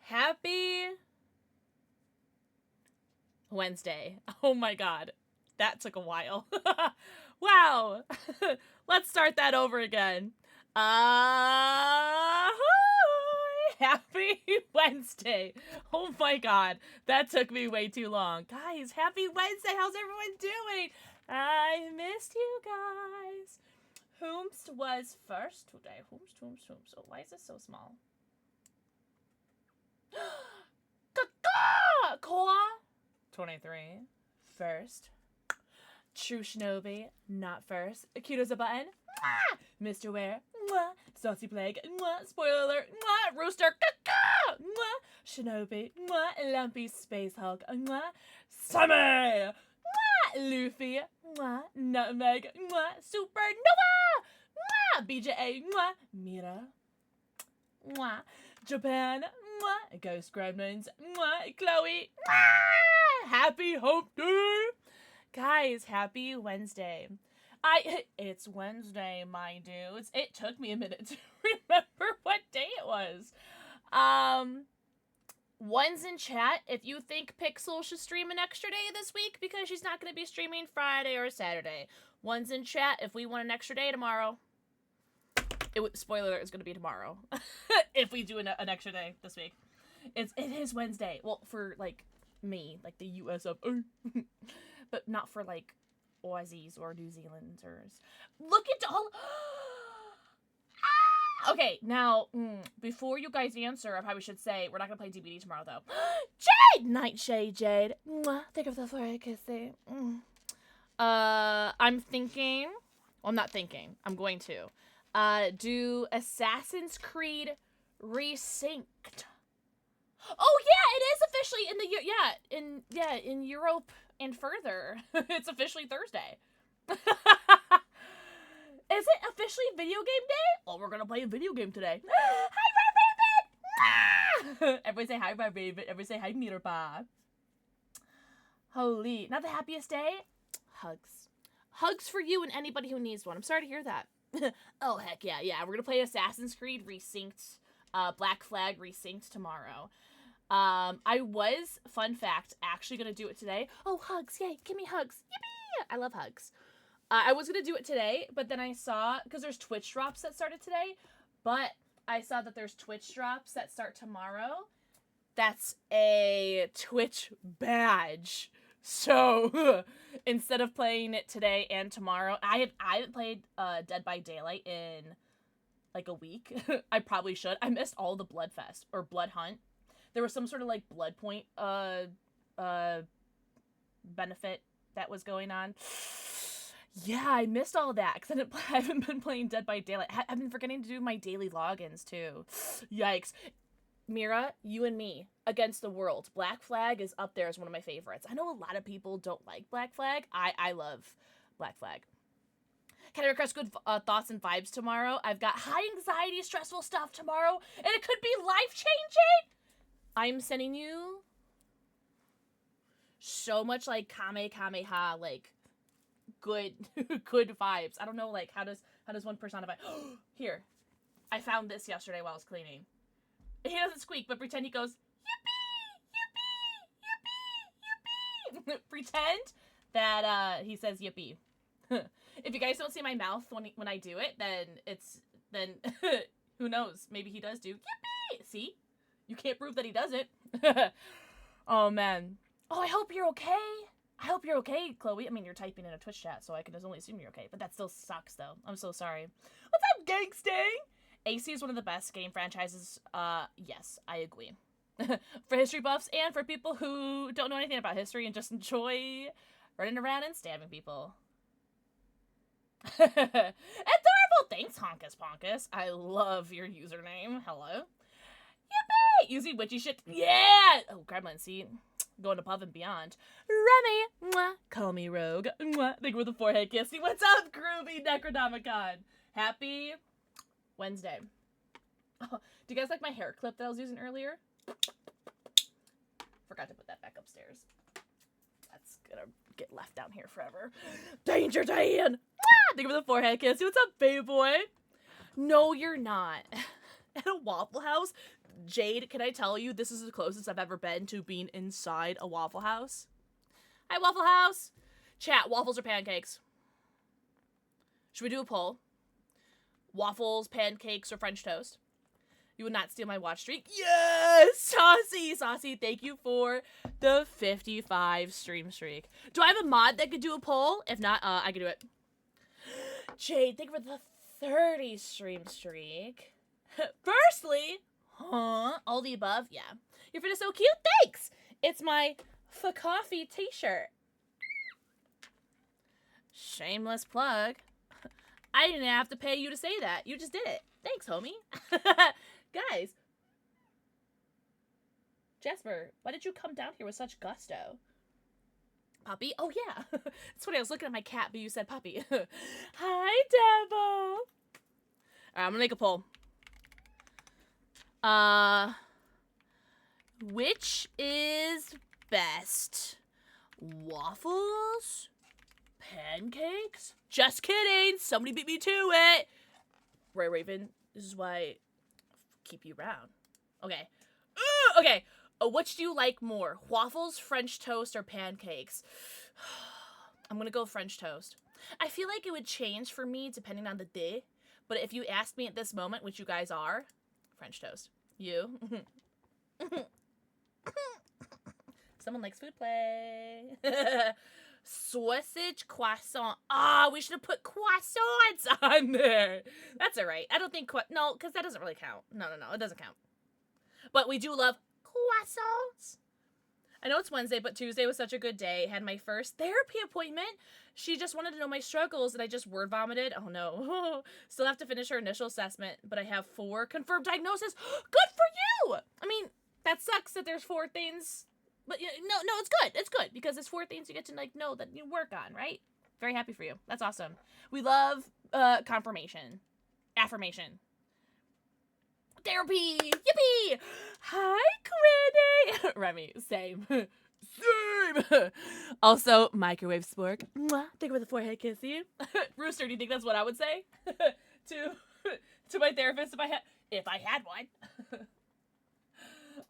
Happy Wednesday. Oh my god. That took a while. Wow. Let's start that over again. Happy Wednesday. Oh my god. That took me way too long. Guys, happy Wednesday. How's everyone doing? I missed you guys. Whomst was first today. Whomst. Oh, why is this so small? Koa 23 first. True Shinobi not first. Akito's a button. Mwah! Mr. Ware. Mwah! Saucy Plague. Mwah! Spoiler alert. Mwah! Rooster. Mwah! Shinobi. Mwah! Lumpy Space Hulk. Mwah! Sammy. Mwah! Luffy. Mwah! Nutmeg. Mwah! Supernova. Mwah! BJA. Mwah! Mira. Mwah! Japan. Mwah! Ghost Gremlins. Mwah! Chloe. Mwah! Happy Hump Day! Guys, happy Wednesday. It's Wednesday, my dudes. It took me a minute to remember what day it was. One's in chat if you think Pixel should stream an extra day this week because she's not going to be streaming Friday or Saturday. One's in chat if we want an extra day tomorrow. Spoiler alert, it's going to be tomorrow. If we do an extra day this week. It is Wednesday. Well, for, like, me. Like, the US of... but not for, like, Aussies or New Zealanders. Look at all... Okay, now, before you guys answer, I probably should say, we're not going to play DBD tomorrow, though. Jade! Nightshade, Jade. Think of the for a kissy. I'm thinking... Well, I'm not thinking. I'm going to. Do Assassin's Creed Resynced. Oh yeah, it is officially in the in Europe and further. It's officially Thursday. Is it officially video game day? Well, we're gonna play a video game today. Hi, Raven! Everybody say hi, Raven. Everybody say hi, Mirpa. Holy, not the happiest day? Hugs. Hugs for you and anybody who needs one. I'm sorry to hear that. Oh, heck yeah. We're gonna play Assassin's Creed Resynced, Black Flag Resynced tomorrow. I was, fun fact, actually gonna do it today. Oh, hugs, yay, give me hugs. Yippee! I love hugs. I was gonna do it today, but then I saw, because there's Twitch drops that started today, but I saw that there's Twitch drops that start tomorrow. That's a Twitch badge. So, instead of playing it today and tomorrow, I haven't played Dead by Daylight in, like, a week. I probably should. I missed all the Bloodfest, or Blood Hunt. There was some sort of, like, blood point, benefit that was going on. Yeah, I missed all that, because I haven't been playing Dead by Daylight. I've been forgetting to do my daily logins, too. Yikes. Mira, you and me, against the world. Black Flag is up there as one of my favorites. I know a lot of people don't like Black Flag. I love Black Flag. Can I request good thoughts and vibes tomorrow? I've got high anxiety, stressful stuff tomorrow, and it could be life-changing! I'm sending you so much, like, kamehameha, like, good vibes. I don't know, like, how does one personify? Here, I found this yesterday while I was cleaning. He doesn't squeak, but pretend he goes, yippee, yippee, yippee, yippee. Pretend that he says yippee. If you guys don't see my mouth when I do it, then who knows? Maybe he does do yippee. See? You can't prove that he doesn't. Oh, man. Oh, I hope you're okay. I hope you're okay, Chloe. I mean, you're typing in a Twitch chat, so I can just only assume you're okay. But that still sucks, though. I'm so sorry. What's up, Gangstang? AC is one of the best game franchises. Yes, I agree. For history buffs and for people who don't know anything about history and just enjoy running around and stabbing people. Adorable! Thanks, Honkus Ponkus. I love your username. Hello. Yippee! Using witchy shit. Yeah! Oh, Gremlin, see? Going above and beyond. Remy! Mwah. Call me Rogue. Mwah. Think with the forehead kissy. What's up, Groovy Necronomicon? Happy Wednesday. Oh, do you guys like my hair clip that I was using earlier? Forgot to put that back upstairs. That's gonna get left down here forever. Danger Dan! Ah, think of the forehead kiss. What's up, baby boy? No, you're not. At a Waffle House? Jade, can I tell you, this is the closest I've ever been to being inside a Waffle House. Hi, Waffle House. Chat, waffles or pancakes? Should we do a poll? Waffles, pancakes, or French toast? You would not steal my watch streak. Yes! Saucy! Saucy, thank you for the 55 stream streak. Do I have a mod that could do a poll? If not, I can do it. Jade, thank you for the 30 stream streak. Firstly, all the above? Yeah. Your fit is so cute. Thanks! It's my for coffee t-shirt. Shameless plug. I didn't have to pay you to say that. You just did it. Thanks, homie. Guys. Jasper, why did you come down here with such gusto? Puppy? Oh, yeah. That's funny. I was looking at my cat, but you said puppy. Hi, Devil. All right, I'm gonna make a poll. Which is best? Waffles? Pancakes? Just kidding. Somebody beat me to it. Ray Raven, this is why I keep you around. Okay. Okay. Which do you like more? Waffles, French toast, or pancakes? I'm gonna go French toast. I feel like it would change for me depending on the day. But if you asked me at this moment, which you guys are, French toast. You? Someone likes food play. Sausage croissant. Ah, we should have put croissants on there. That's all right. I don't think no, because that doesn't really count. No, it doesn't count. But we do love croissants. I know it's Wednesday, but Tuesday was such a good day. Had my first therapy appointment. She just wanted to know my struggles, and I just word vomited. Oh, no. Still have to finish her initial assessment, but I have 4 confirmed diagnoses. Good for you! I mean, that sucks that there's 4 things. But no, it's good. It's good, because it's 4 things you get to, like, know that you work on, right? Very happy for you. That's awesome. We love confirmation. Affirmation. Therapy! Yippee! Hi, Quinny! Remy, same. Same! Also, microwave spork. Mwah. Think about the forehead kissy. Rooster, do you think that's what I would say? to my therapist if I had one.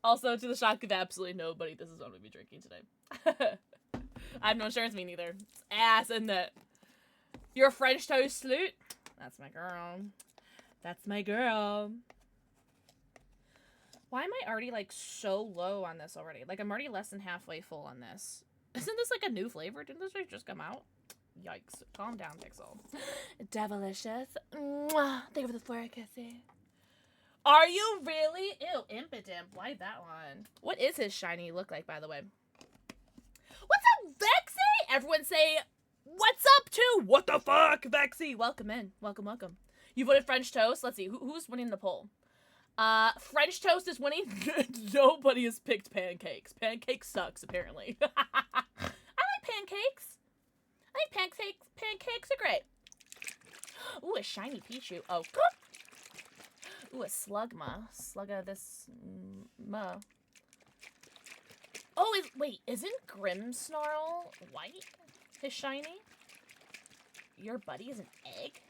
Also, to the shock of absolutely nobody, this is what I'm going to be drinking today. I have no insurance, me neither. It's ass, isn't it? Your French toast salute? That's my girl. That's my girl. Why am I already, like, so low on this already? Like, I'm already less than halfway full on this. Isn't this, like, a new flavor? Didn't this just come out? Yikes. Calm down, Pixel. Devilicious. Mwah. Thank you for the forehead kissy. Are you really? Ew, impotent. Why that one? What is his shiny look like, by the way? What's up, Vexy? Everyone say, what's up, too? What the fuck, Vexy? Welcome in. Welcome, welcome. You voted French toast? Let's see. Who's winning the poll? French toast is winning. Nobody has picked pancakes. Pancakes sucks, apparently. I like pancakes. I think pancakes. Pancakes are great. Ooh, a shiny Pichu. Oh, ooh, a slugma. Slugga this ma. Oh, wait, isn't Grimmsnarl white? His shiny? Your buddy is an egg?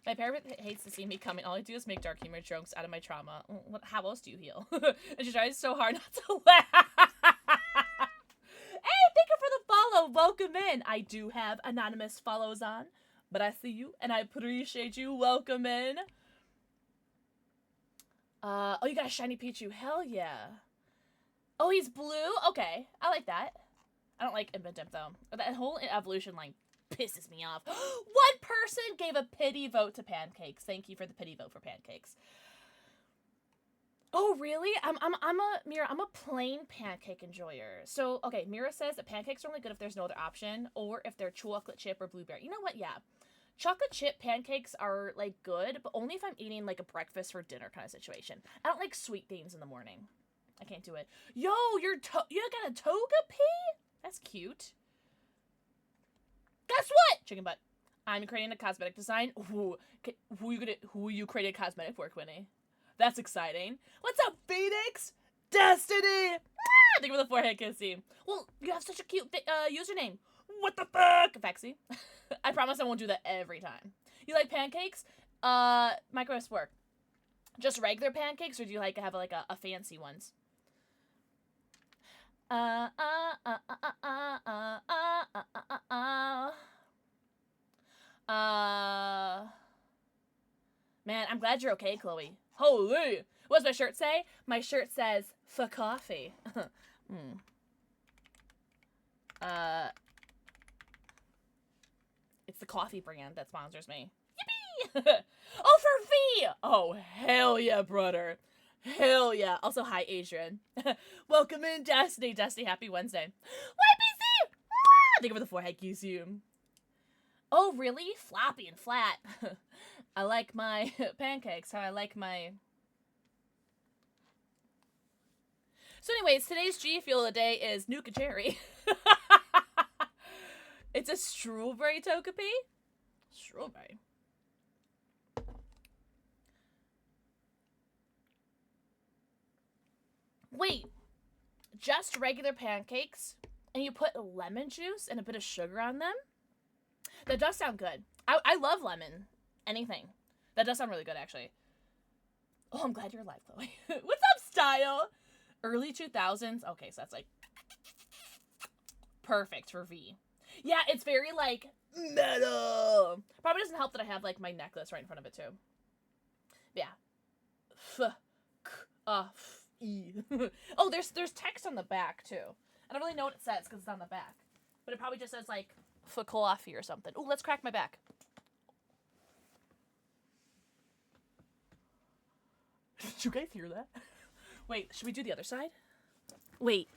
My parent hates to see me coming. All I do is make dark humor jokes out of my trauma. How else do you heal? And she tries so hard not to laugh. Hey, thank you for the follow. Welcome in. I do have anonymous follows on, but I see you and I appreciate you. Welcome in. Oh, you got a shiny Pichu. Hell yeah. Oh, he's blue? Okay. I like that. I don't like Impidimp, though. That whole evolution line pisses me off. One person gave a pity vote to pancakes. Thank you for the pity vote for pancakes. Oh, really? Mira, I'm a plain pancake enjoyer. So, okay, Mira says that pancakes are only good if there's no other option, or if they're chocolate chip or blueberry. You know what? Yeah. Chocolate chip pancakes are, like, good, but only if I'm eating, like, a breakfast for dinner kind of situation. I don't like sweet things in the morning. I can't do it. Yo, you got a Togepi? That's cute. Guess what? Chicken butt. I'm creating a cosmetic design. Who you created a cosmetic for, Quinny? That's exciting. What's up, Phoenix? Destiny! Ah, thank you for the forehead kissy. Well, you have such a cute username. What the fuck? Vexy. I promise I won't do that every time. You like pancakes? Microwave work. Just regular pancakes, or do you like have like a fancy ones? Man, I'm glad you're okay, Chloe. Holy! What does my shirt say? My shirt says, for coffee. It's the coffee brand that sponsors me. Yippee! Oh, for V! Oh, hell yeah, brother. Hell yeah. Also, hi, Adrian. Welcome in, Destiny. Destiny, happy Wednesday. YPC! Ah! Thank you for the forehead kiss you. Oh, really? Floppy and flat. I like my pancakes. How I like my... So anyways, today's G Fuel of the day is Nuka Cherry. It's a strawberry Togepi? Strawberry. Wait, just regular pancakes, and you put lemon juice and a bit of sugar on them? That does sound good. I love lemon. Anything. That does sound really good, actually. Oh, I'm glad you're alive, Chloe. What's up, Style? Early 2000s? Okay, so that's like perfect for V. Yeah, it's very like metal. Probably doesn't help that I have like my necklace right in front of it too. Yeah. Oh, there's text on the back too. I don't really know what it says because it's on the back, but it probably just says like for coffee or something. Oh, let's crack my back. Did you guys hear that? Wait, should we do the other side? Wait.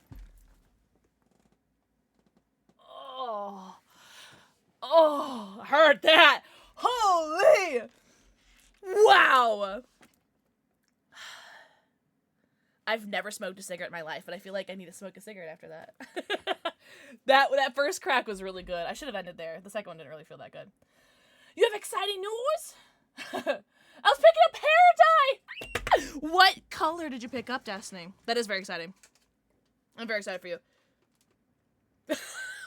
Oh, heard that. Holy. Wow. I've never smoked a cigarette in my life, but I feel like I need to smoke a cigarette after that. That first crack was really good. I should have ended there. The second one didn't really feel that good. You have exciting news? I was picking up hair dye! What color did you pick up, Destiny? That is very exciting. I'm very excited for you.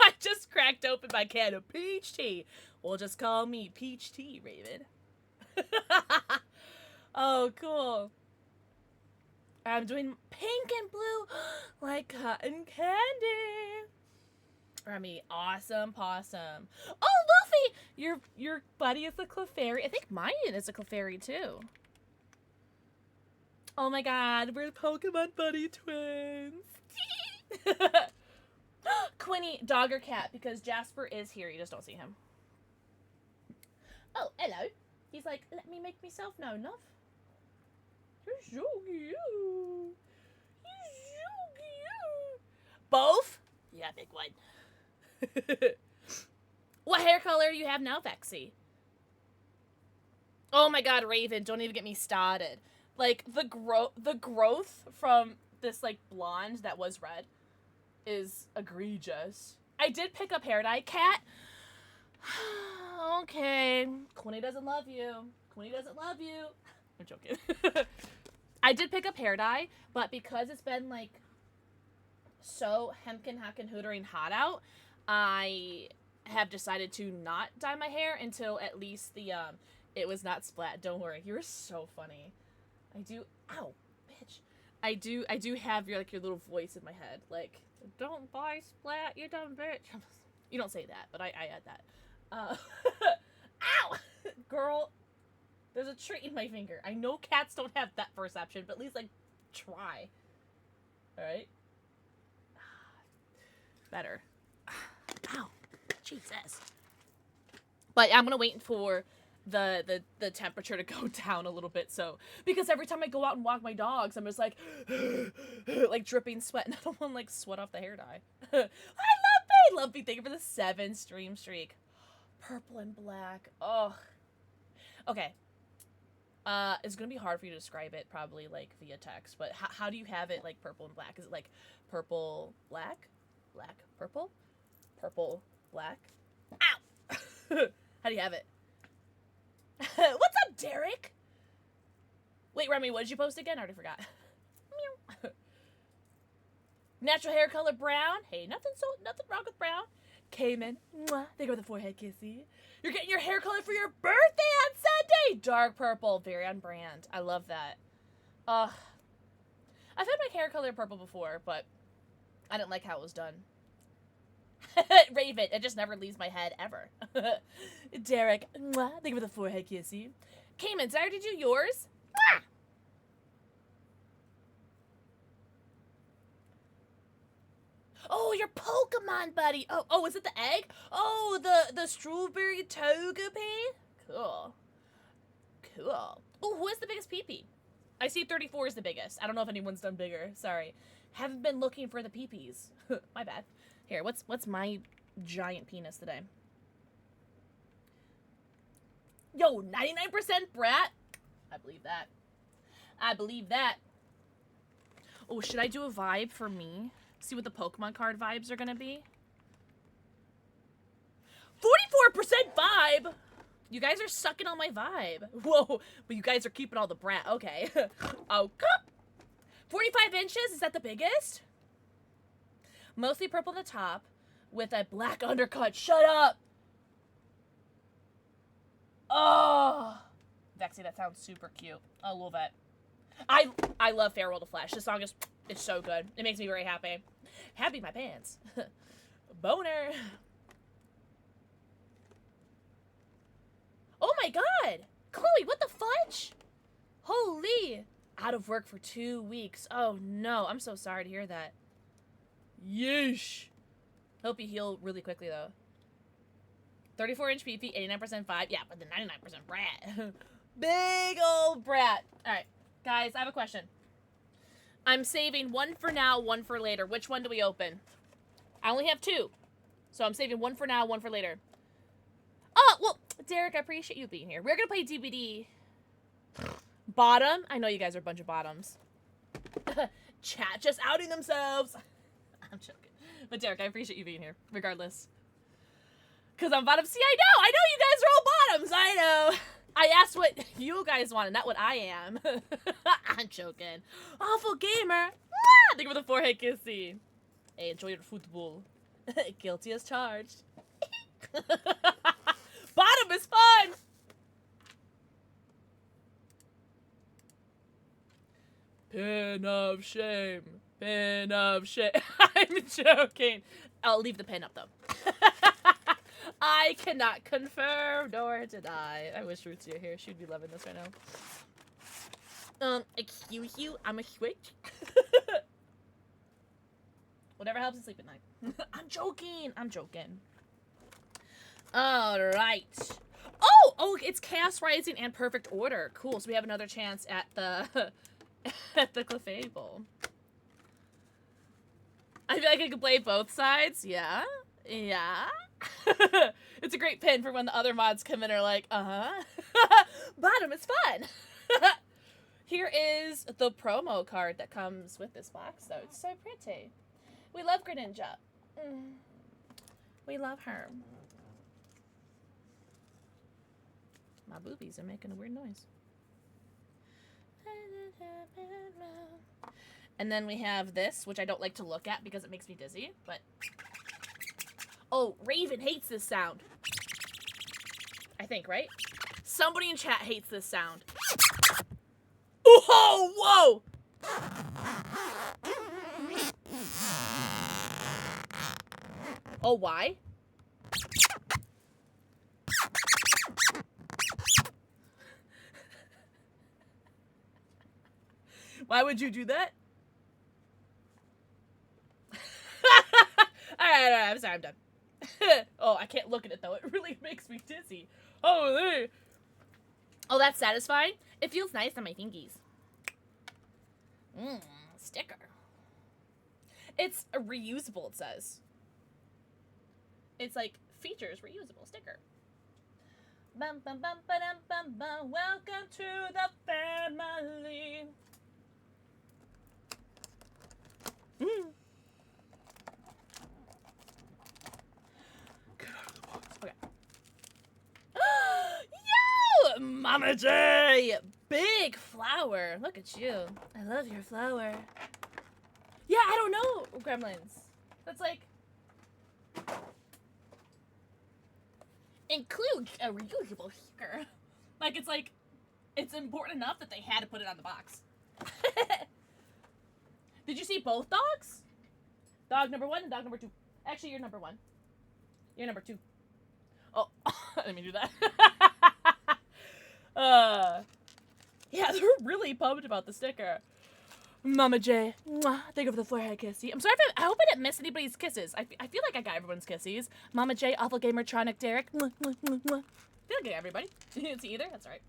I just cracked open my can of peach tea. Well, just call me Peach Tea, Raven. Oh, cool. I'm doing pink and blue like cotton candy. Remy, awesome possum. Oh, Luffy! Your buddy is a Clefairy. I think mine is a Clefairy too. Oh my god, we're Pokemon buddy twins. Quinny, dog or cat? Because Jasper is here. You just don't see him. Oh, hello. He's like, let me make myself known, love. You're so cute. You're so cute. Both? Yeah, big one. What hair color do you have now, Vexy? Oh my god, Raven, don't even get me started. Like, the growth from this, like, blonde that was red is egregious. I did pick up hair dye. Cat? Okay. Quinny doesn't love you. Quinny doesn't love you. I'm joking. I did pick up hair dye, but because it's been, like, so hemkin hackin hootering hot out, I have decided to not dye my hair until at least the, it was not splat. Don't worry. You're so funny. I do, ow, bitch. I do have your, like, your little voice in my head. Like, don't buy splat, you dumb bitch. You don't say that, but I add that. Ow! Girl, there's a tree in my finger. I know cats don't have that perception, but at least, like, try. Alright? Better. Jesus. But I'm gonna wait for the temperature to go down a little bit, so because every time I go out and walk my dogs, I'm just like like dripping sweat, and I don't want to like sweat off the hair dye. Hi Lumpy, thank you for the 7 stream streak. Purple and black. Oh. Okay. It's gonna be hard for you to describe it probably like via text, but how do you have it like purple and black? Is it like purple, black, black, purple, purple, black? Ow! How do you have it? What's up, Derek? Wait, Remy, what did you post again? I already forgot. Natural hair color brown. Hey, nothing wrong with brown. Cayman. Mwah. Thank you for the forehead kissy. You're getting your hair color for your birthday on Sunday. Dark purple, very on brand. I love that. I've had my hair color purple before, but I didn't like how it was done. Raven, it just never leaves my head ever. Derek, mwah, thank you for the forehead kissy. Cayman, did I already do yours? Mwah! Oh, your Pokemon buddy. Oh, is it the egg? Oh, the strawberry Togepi? Cool. Cool. Oh, who has the biggest peepee? I see 34 is the biggest. I don't know if anyone's done bigger. Sorry. Haven't been looking for the peepees. My bad. Here, what's my giant penis today? Yo, 99% brat? I believe that. I believe that. Oh, should I do a vibe for me? See what the Pokemon card vibes are gonna be? 44% vibe! You guys are sucking on my vibe. Whoa, but you guys are keeping all the brat. Okay. Oh, 45 inches? Is that the biggest? Mostly purple at the top with a black undercut. Shut up! Oh! Vexy, that sounds super cute. I love it. I love Farewell to Flash. This song is so good. It makes me very happy. Happy my pants. Boner. Oh my god! Chloe, what the fudge? Holy! Out of work for 2 weeks. Oh no, I'm so sorry to hear that. Yeesh. Hope you heal really quickly though. 34-inch PP, 89% vibe. Yeah, but the 99% brat. Big old brat. Alright, guys, I have a question. I'm saving one for now, one for later. Which one do we open? I only have 2. So I'm saving one for now, one for later. Oh, well, Derek, I appreciate you being here. We're going to play DBD. Bottom? I know you guys are a bunch of bottoms. Chat just outing themselves. I'm joking. But Derek, I appreciate you being here, regardless. Because I'm bottom. See, I know you guys are all bottoms. I know. I asked what you guys wanted, not what I am. I'm joking. Awful gamer. Thank you for the forehead kissy. Hey, enjoy your football. Guilty as charged. Bottom is fun. Pin of shame. Pin of shame. I'm joking. I'll leave the pin up though. I cannot confirm nor deny. I wish Roots were here. She'd be loving this right now. Excuse you, I'm a switch. Whatever helps you sleep at night. I'm joking. I'm joking. Alright. Oh, it's Chaos Rising and Perfect Order. Cool, so we have another chance at the at the Clefairy Bowl. I feel like I could play both sides. Yeah. Yeah. It's a great pin for when the other mods come in and are like, bottom is fun. Here is the promo card that comes with this box, though. It's so pretty. We love Greninja. We love her. My boobies are making a weird noise. And then we have this, which I don't like to look at because it makes me dizzy, but... Oh, Raven hates this sound. I think, right? Somebody in chat hates this sound. Oh, whoa! Oh, why? Why would you do that? Alright, I'm sorry, I'm done. Oh, I can't look at it, though. It really makes me dizzy. Oh, hey. Oh, that's satisfying? It feels nice on my fingies. Sticker. It's a reusable, it says. It's like, features reusable sticker. Bum, bum, bum, ba-dum, bum, bum. Welcome to the family. Get out of the box. Okay. Yo! Mama J! Big flower. Look at you. I love your flower. Yeah, I don't know, Gremlins. That's like... Include a reusable sticker. Like, it's important enough that they had to put it on the box. Did you see both dogs? Dog number 1 and dog number 2. Actually, you're number 1. You're number 2. Oh, I didn't mean to do that. Yeah, they're really pumped about the sticker. Mama J, mwah, thank you for the forehead kissy. I'm sorry if I hope I didn't miss anybody's kisses. I feel like I got everyone's kisses. Mama J, Awful Gamer, Tronic, Derek. Mwah, mwah, mwah, mwah. I feel like I got everybody. You didn't see either? That's all right.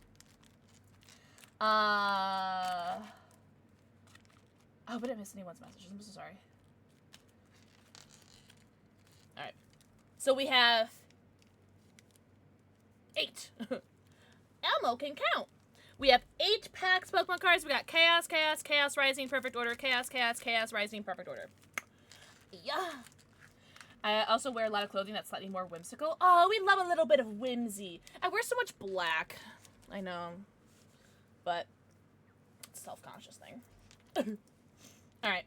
I hope I didn't miss anyone's messages. I'm so sorry. All right. So we have 8. Elmo can count. We have 8 packs Pokemon cards. We got Chaos, Chaos, Chaos Rising, Perfect Order, Chaos, Chaos, Chaos Rising, Perfect Order. Yeah. I also wear a lot of clothing that's slightly more whimsical. Oh, we love a little bit of whimsy. I wear so much black. I know. But it's a self-conscious thing. Alright.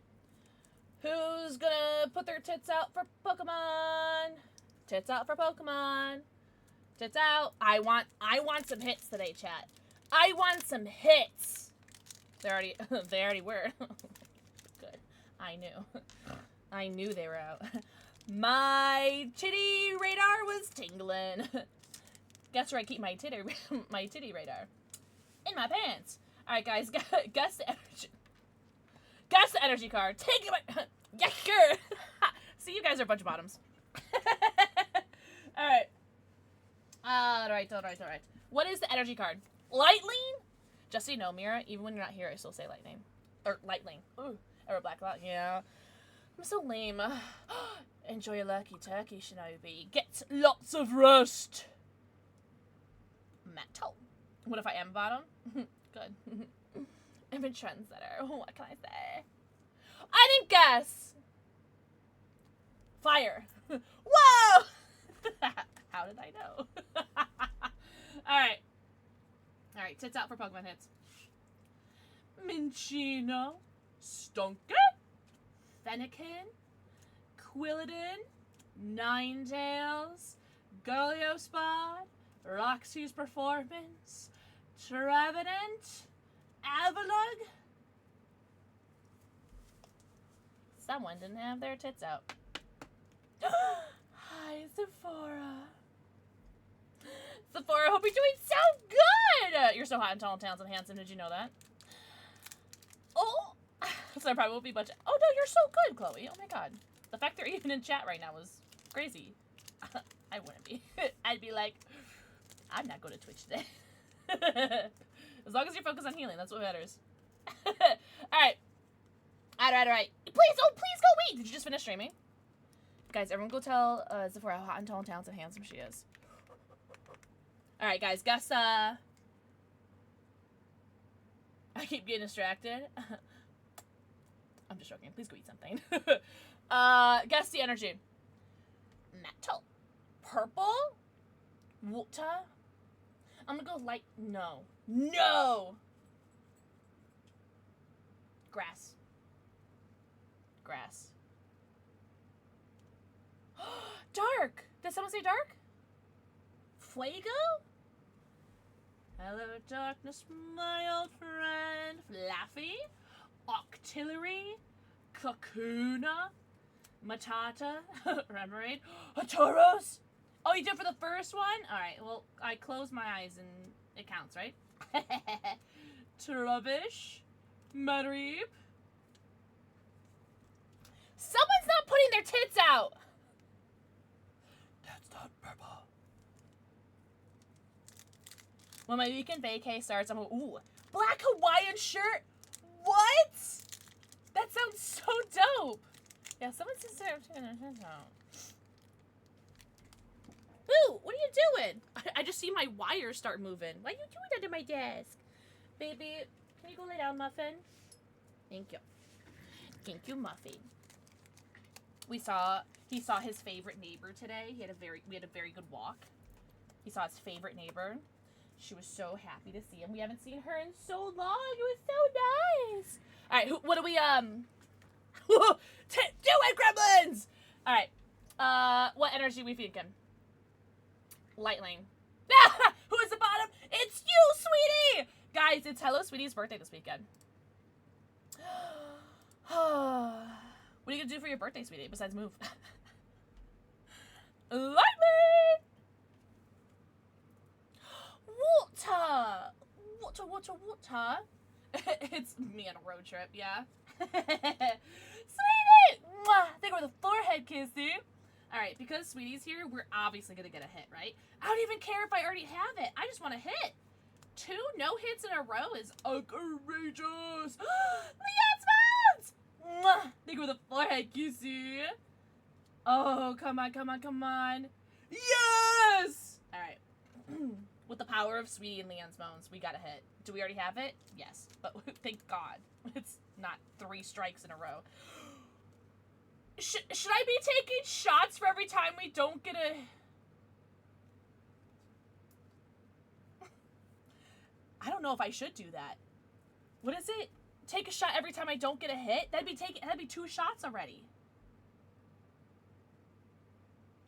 Who's gonna put their tits out for Pokemon? Tits out for Pokemon. Tits out. I want some hits today, chat. I want some hits. They already were. Good. I knew they were out. My titty radar was tingling. Guess where I keep my titty radar? In my pants. All right, guys. Guess the energy. Guess the energy card. Take it. Yes, sure. See, you guys are a bunch of bottoms. All right. All right. What is the energy card? Lightning? Just so you know, Mira, even when you're not here, I still say lightning. Or lightning. Ooh. Or black light. Yeah. I'm so lame. Enjoy your lucky turkey, Shinobi. Get lots of rest. Metal. What if I am bottom? Good. I'm a trendsetter. What can I say? I didn't guess. Fire. Whoa! How did I know? Alright. Alright, tits out for Pokemon hits. Minccino. Stunker. Fennekin. Quilladin. Ninetales. Goliathspot. Roxy's Performance. Trevenant. Avalugg. Someone didn't have their tits out. Hi, Sephora. Sephora, hope you're doing so good! You're so hot and tall and talented and handsome. Did you know that? Oh! So there probably will be a bunch of... Oh, no, you're so good, Chloe. Oh, my God. The fact they're even in chat right now is crazy. I wouldn't be. I'd be like, I'm not going to Twitch today. As long as you're focused on healing, that's what matters. Alright. Alright. Please go eat! Did you just finish streaming? Guys, everyone go tell Sephora how hot and tall and talented and handsome she is. Alright, guys, guess, I keep getting distracted. I'm just joking. Please go eat something. Guess the energy. Metal. Purple? Water? I'm gonna go light. No. No! Grass. Grass. Dark! Did someone say dark? Fuego? Hello, darkness, my old friend. Fluffy. Octillery. Kakuna. Matata. Remoraid. Tauros. Oh, you did it for the first one? Alright, well, I closed my eyes and it counts, right? Trubbish. Mareep. Someone's not putting their tits out! That's not When my weekend vacay starts, I'm ooh, black Hawaiian shirt. What? That sounds so dope. Yeah, someone says Ooh, what are you doing? I just see my wires start moving. What are you doing under my desk? Baby, can you go lay down, Muffin? Thank you. Thank you, Muffin. He saw his favorite neighbor today. We had a very good walk. He saw his favorite neighbor. She was so happy to see him. We haven't seen her in so long. It was so nice. All right, what do we do it, gremlins! All right. What energy we thinking? Lightning. Who is the bottom? It's you, sweetie! Guys, it's Hello Sweetie's birthday this weekend. What are you gonna do for your birthday, sweetie, besides move? Lightning! Water! It's me on a road trip, yeah? Sweetie! Mwah! Think with a forehead kissy. Alright, because Sweetie's here, we're obviously gonna get a hit, right? I don't even care if I already have it. I just want a hit. 2 no hits in a row is outrageous. Leon's mounts! Mwah! Think with a forehead kissy. Oh, come on. Yes! Alright. With the power of Sweetie and Leon's moans, we got a hit. Do we already have it? Yes. But thank God. It's not 3 strikes in a row. Should I be taking shots for every time we don't get a... I don't know if I should do that. What is it? Take a shot every time I don't get a hit? That'd be 2 shots already.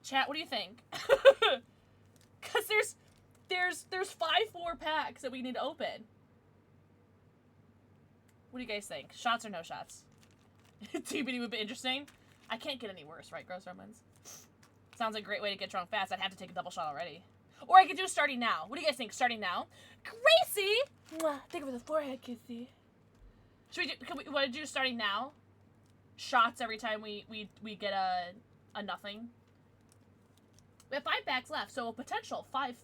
Chat, what do you think? Cause there's 5 more packs that we need to open. What do you guys think? Shots or no shots? TBD would be interesting. I can't get any worse, right, Gross Romans? Sounds like a great way to get drunk fast. I'd have to take a double shot already. Or I could do starting now. What do you guys think? Starting now? Gracie! Mwah, think of the forehead kissy. Should we want to do starting now? Shots every time we get a nothing. We have 5 packs left, so a potential 5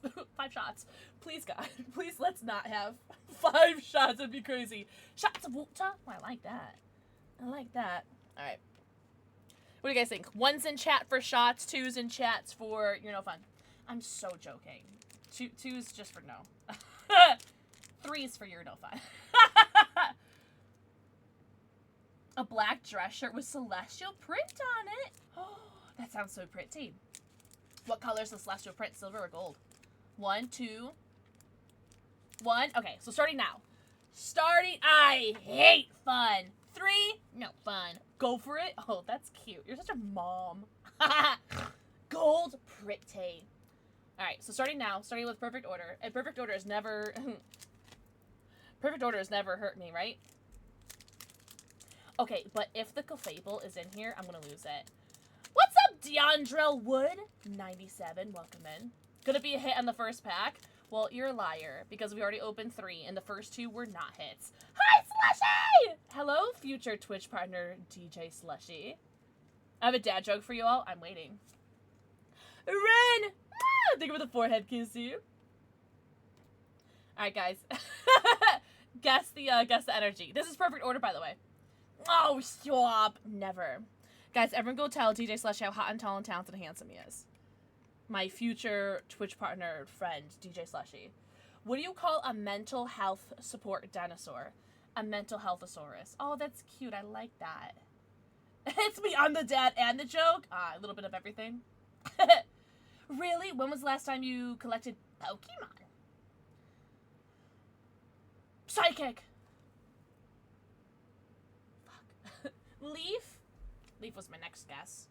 shots. Please, God. Please, let's not have 5 shots. That'd be crazy. Shots of water? Oh, I like that. All right. What do you guys think? 1's in chat for shots, 2's in chats for you're no fun. I'm so joking. 2's just for no. 3's for you're no fun. A black dress shirt with celestial print on it. Oh, that sounds so pretty. What color is the celestial print? Silver or gold? 1, 2, 1. Okay, so starting now. I hate fun. 3, no fun. Go for it. Oh, that's cute. You're such a mom. Gold pretty. All right, so starting now. Starting with perfect order. And perfect order has never... perfect order has never hurt me, right? Okay, but if the Clefable is in here, I'm gonna lose it. What's up, Deandrell Wood? 97, welcome in. Gonna be a hit on the first pack? Well, you're a liar, because we already opened 3, and the first 2 were not hits. Hi, Slushy! Hello, future Twitch partner, DJ Slushy. I have a dad joke for you all. I'm waiting. Ren! Ah, think of the forehead kissy. Alright, guys. Guess the energy. This is perfect order, by the way. Oh, stop. Never. Guys, everyone go tell DJ Slushy how hot and tall and talented and handsome he is. My future Twitch partner friend, DJ Slushy. What do you call a mental health support dinosaur? A mental healthosaurus. Oh, that's cute. I like that. It's me. I'm the dad and the joke. A little bit of everything. Really? When was the last time you collected Pokemon? Psychic. Fuck. Leaf? Leaf was my next guess.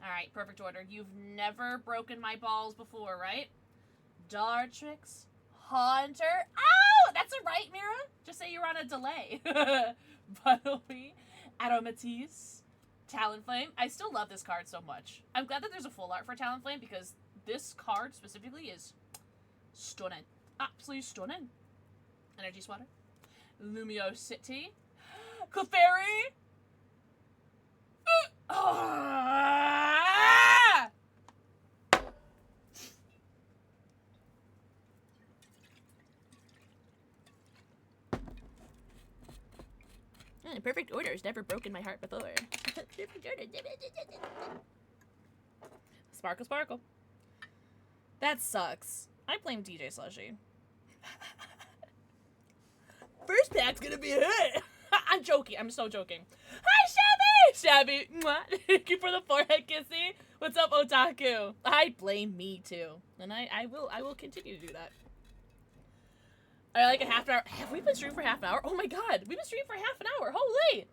Alright, perfect order. You've never broken my balls before, right? Dartrix. Haunter. Ow! That's a right, Mira. Just say you're on a delay. Bunnelby. Aromatisse. Talonflame. I still love this card so much. I'm glad that there's a full art for Talonflame because this card specifically is stunning. Absolutely stunning. Energy Swatter. Lumiosity. Clefairy. Perfect order has never broken my heart before. Perfect order. Sparkle, sparkle. That sucks. I blame DJ Slushy. First pack's gonna be a hit. I'm joking. I'm so joking. Hi, Shabby! Shabby, mwah. Thank you for the forehead kissy. What's up, Otaku? I blame me too, and I will continue to do that. I like a half an hour. Have we been streaming for half an hour? Oh my god, we've been streaming for half an hour. Holy!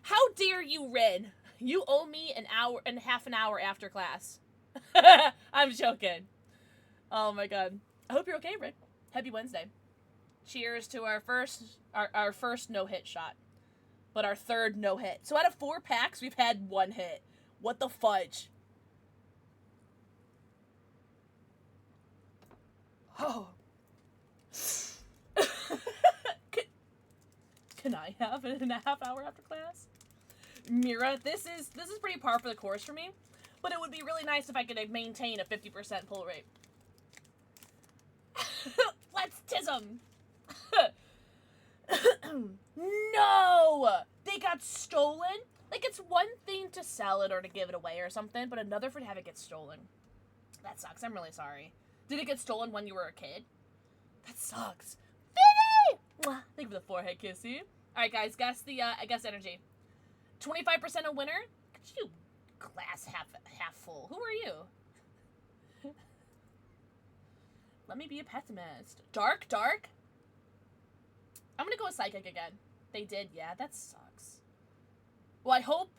How dare you, Ren? You owe me an hour and half an hour after class. I'm joking. Oh my god. I hope you're okay, Ren. Happy Wednesday. Cheers to our first no-hit shot. But our third no-hit. So out of 4 packs, we've had 1 hit. What the fudge? Oh. Can I have it in a half hour after class? Mira, this is pretty par for the course for me. But it would be really nice if I could maintain a 50% pull rate. Let's tism! No! They got stolen? Like, it's one thing to sell it or to give it away or something, but another for to have it get stolen. That sucks. I'm really sorry. Did it get stolen when you were a kid? That sucks. Vinny! Mwah. Thank you for the forehead kissy. Alright, guys, guess the, guess energy. 25% a winner? Could you glass half full? Who are you? Let me be a pessimist. Dark? I'm gonna go with Psychic again. They did, yeah, that sucks. Well, I hope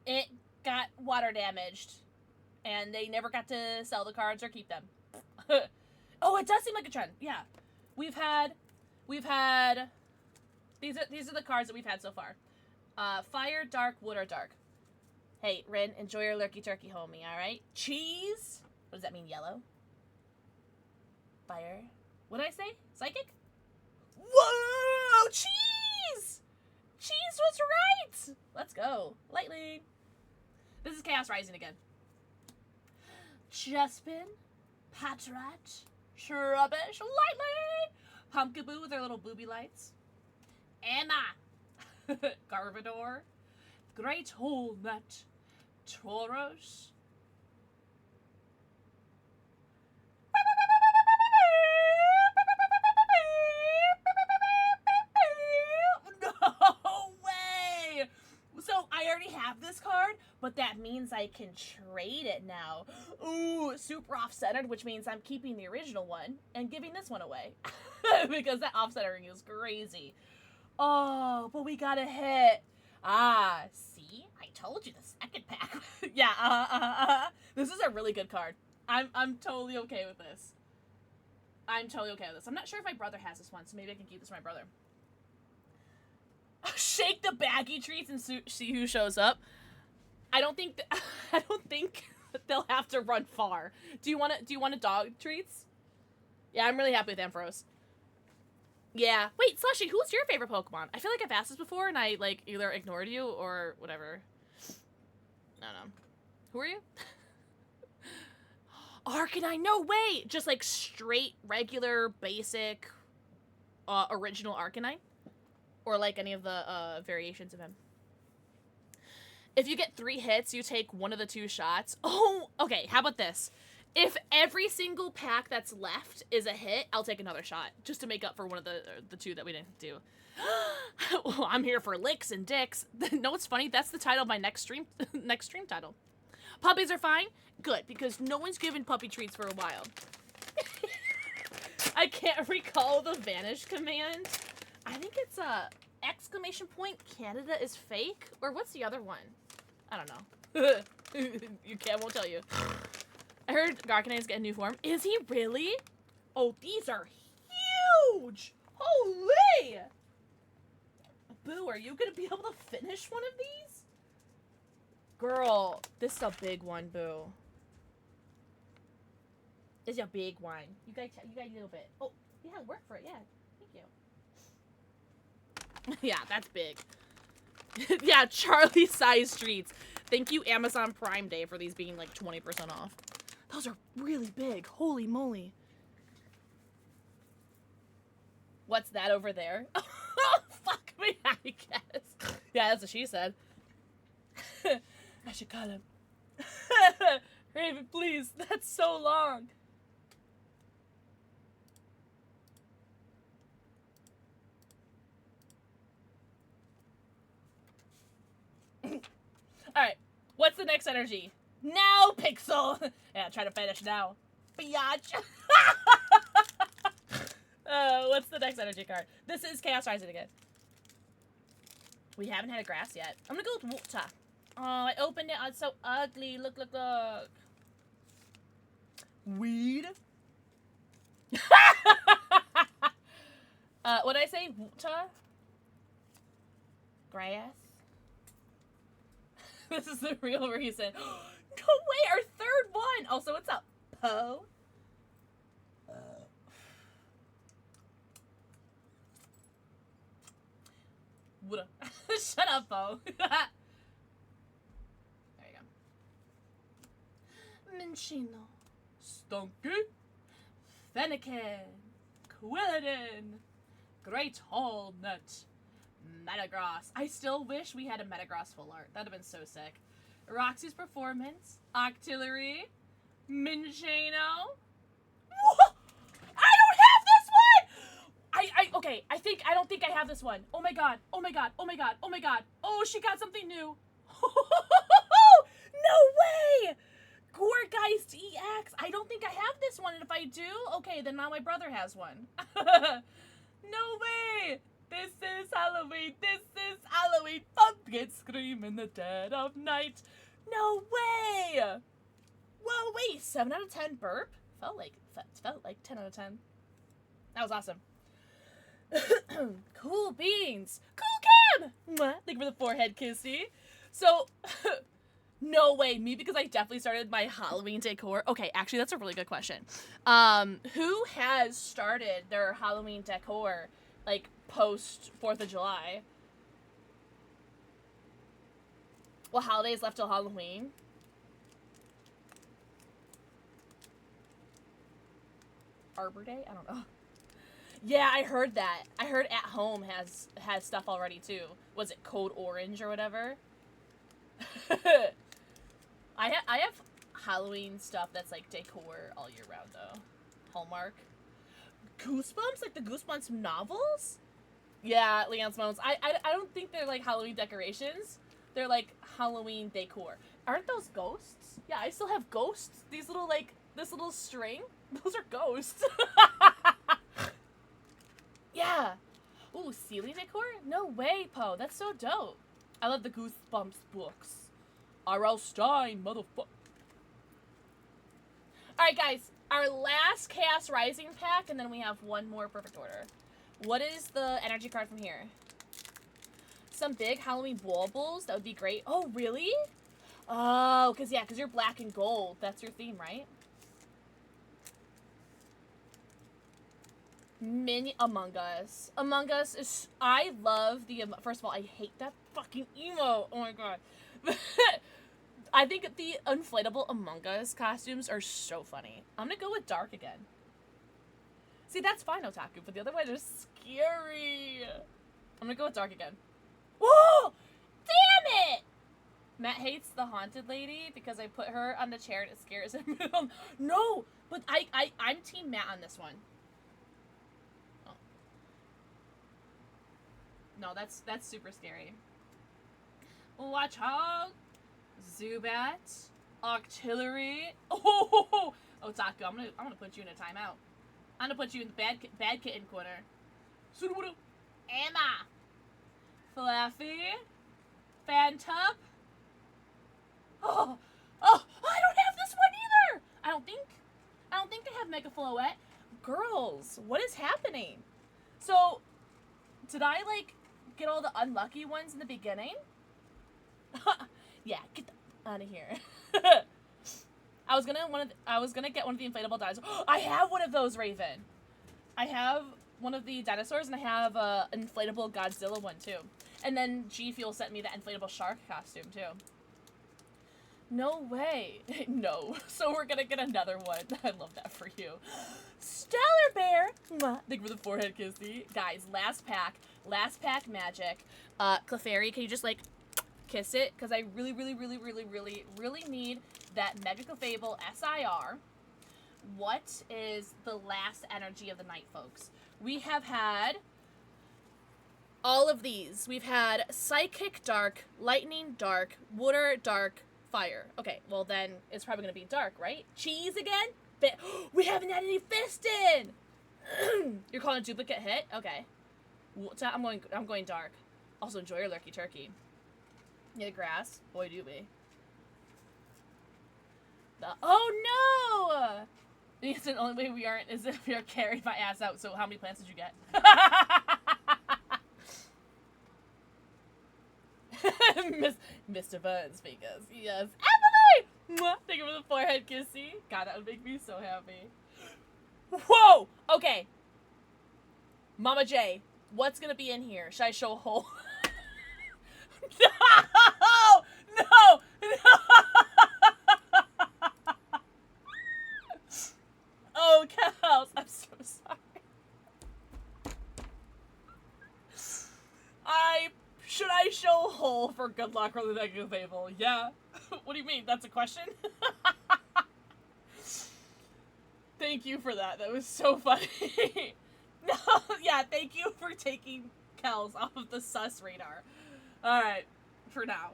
it got water damaged and they never got to sell the cards or keep them. Oh, it does seem like a trend. Yeah. We've had these are the cards that we've had so far. Fire, dark, wood, or dark. Hey, Rin, enjoy your lurky turkey, homie, alright? Cheese? What does that mean, yellow? Fire. What did I say? Psychic? Whoa! Cheese! Cheese was right! Let's go. Lightning. This is Chaos Rising again. Chespin, Patrat, Shrubbish, Lightning, Pumpkaboo with their little booby lights, Emma, Garvador, Great Holnut, Tauros, no way! So I already have this card, but that means I can trade it now. Ooh, super off-centered, which means I'm keeping the original one and giving this one away. Because that off-centering is crazy. Oh, but we got a hit. Ah, see? I told you the second pack. Yeah, This is a really good card. I'm totally okay with this. I'm totally okay with this. I'm not sure if my brother has this one, so maybe I can keep this for my brother. Shake the baggy treats and see who shows up. I don't think they'll have to run far. Do you want a dog treats? Yeah, I'm really happy with Ampharos. Yeah. Wait, Slushy, who's your favorite Pokemon? I feel like I've asked this before and I like either ignored you or whatever. I don't know. Who are you? Arcanine, no way! Just like straight, regular, basic, original Arcanine? Or like any of the variations of him. If you get 3 hits, you take one of the 2 shots. Oh, okay, how about this? If every single pack that's left is a hit, I'll take another shot. Just to make up for one of the 2 that we didn't do. Well, I'm here for licks and dicks. No, it's funny, that's the title of my next stream title. Puppies are fine? Good, because no one's given puppy treats for a while. I can't recall the vanish command. I think it's exclamation point Canada is fake? Or what's the other one? I don't know. Won't tell you. I heard Garcanine's getting a new form. Is he really? Oh, these are huge! Holy! Boo, are you gonna be able to finish one of these? Girl, this is a big one, Boo. This is a big one. You guys a little bit. Oh, yeah, work for it, yeah. Thank you. Yeah, that's big. Yeah, Charlie size treats. Thank you, Amazon Prime Day, for these being like 20% off. Those are really big. Holy moly. What's that over there? Oh, fuck me, I guess. Yeah, that's what she said. I should call him. Raven, please. That's so long. Alright. What's the next energy? Now, Pixel! Yeah, try to finish now. Biatch. What's the next energy card? This is Chaos Rising again. We haven't had a grass yet. I'm gonna go with water. Oh, I opened it. Oh, it's so ugly. Look, look, look. Weed. What did I say? Water? Grass? This is the real reason. No way, our third one. Also, what's up, Po? Shut up, Po. There you go. Minchino. Stunky. Fennekin. Quilladin. Great Hall Nut. Metagross. I still wish we had a Metagross full art. That'd have been so sick. Roxy's Performance. Octillery. Minchino. I don't have this one! Okay, I don't think I have this one. Oh my god, oh my god, oh my god, oh my god. Oh, she got something new. No way! Gourgeist EX. I don't think I have this one, and if I do, okay, then now my brother has one. No way! This is Halloween, this is Halloween. Pumpkins scream in the dead of night. No way! Whoa, wait, 7 out of 10 burp? Felt like 10 out of 10. That was awesome. Cool beans. Cool Cam! Mwah. Thank you for the forehead kissy. So, no way. Me, because I definitely started my Halloween decor. Okay, actually, that's a really good question. Who has started their Halloween decor, like, post 4th of July? Well, holidays left till Halloween. Arbor Day? I don't know. Yeah, I heard that. I heard At Home has stuff already too. Was it Code Orange or whatever? I have Halloween stuff that's like decor all year round though. Hallmark. Goosebumps? Like the Goosebumps novels? Yeah, Leon's Moans. I don't think they're like Halloween decorations. They're like Halloween decor. Aren't those ghosts? Yeah, I still have ghosts. These little like this little string. Those are ghosts. Yeah. Ooh, Sealy decor? No way, Po. That's so dope. I love the Goosebumps books. R.L. Stein, motherfucker. Alright, guys. Our last Chaos Rising pack, and then we have one more Perfect Order. What is the energy card from here? Some big Halloween baubles? That would be great. Oh, really? Oh, because you're black and gold. That's your theme, right? Mini Among Us. Among Us is... I love the... First of all, I hate that fucking emo. Oh my god. I think the inflatable Among Us costumes are so funny. I'm gonna go with dark again. See, that's fine, Otaku, but the other ones are scary. I'm gonna go with dark again. Whoa! Damn it! Matt hates the haunted lady because I put her on the chair and it scares him. No! But I'm team Matt on this one. No, that's super scary. Watch out! Zubat, Octillery. Oh, Otaku, I'm gonna put you in a timeout. I'm gonna put you in the bad kitten corner. Emma, Fluffy, Phantup. Oh, I don't have this one either. I don't think I have Mega Floette. Girls, what is happening? So, did I like get all the unlucky ones in the beginning? Yeah, get them out of here. I was gonna get one of the inflatable dinosaurs. I have one of those, Raven. I have one of the dinosaurs, and I have an inflatable Godzilla one too. And then G Fuel sent me that inflatable shark costume too. No way. No. So we're gonna get another one. I love that for you. Stellar Bear. Mwah. Thank you for the forehead kissy. Guys, last pack magic. Clefairy, can you just like kiss it? Because I really need that Mega Clefable SIR. What is the last energy of the night, folks? We have had all of these. We've had Psychic Dark, Lightning Dark, Water Dark, Fire. Okay, well then it's probably gonna be Dark, right? Cheese again? We haven't had any Fistin! You're calling a duplicate hit? Okay. I'm going Dark. Also enjoy your Lurky Turkey. Yeah, the grass. Boy, do we. Oh no! It's the only way we aren't is if we are carried my ass out. So how many plants did you get? Mr. Burns fingers. Yes. Emily! Mwah. Thank you for the forehead kissy. God, that would make me so happy. Whoa! Okay. Mama J, what's gonna be in here? Should I show a hole? No! No! No! Oh, cows. I'm so sorry. Should I show a hole for good luck rather than a fable? Yeah. What do you mean? That's a question? Thank you for that. That was so funny. No, yeah, thank you for taking Kels off of the sus radar. Alright. For now.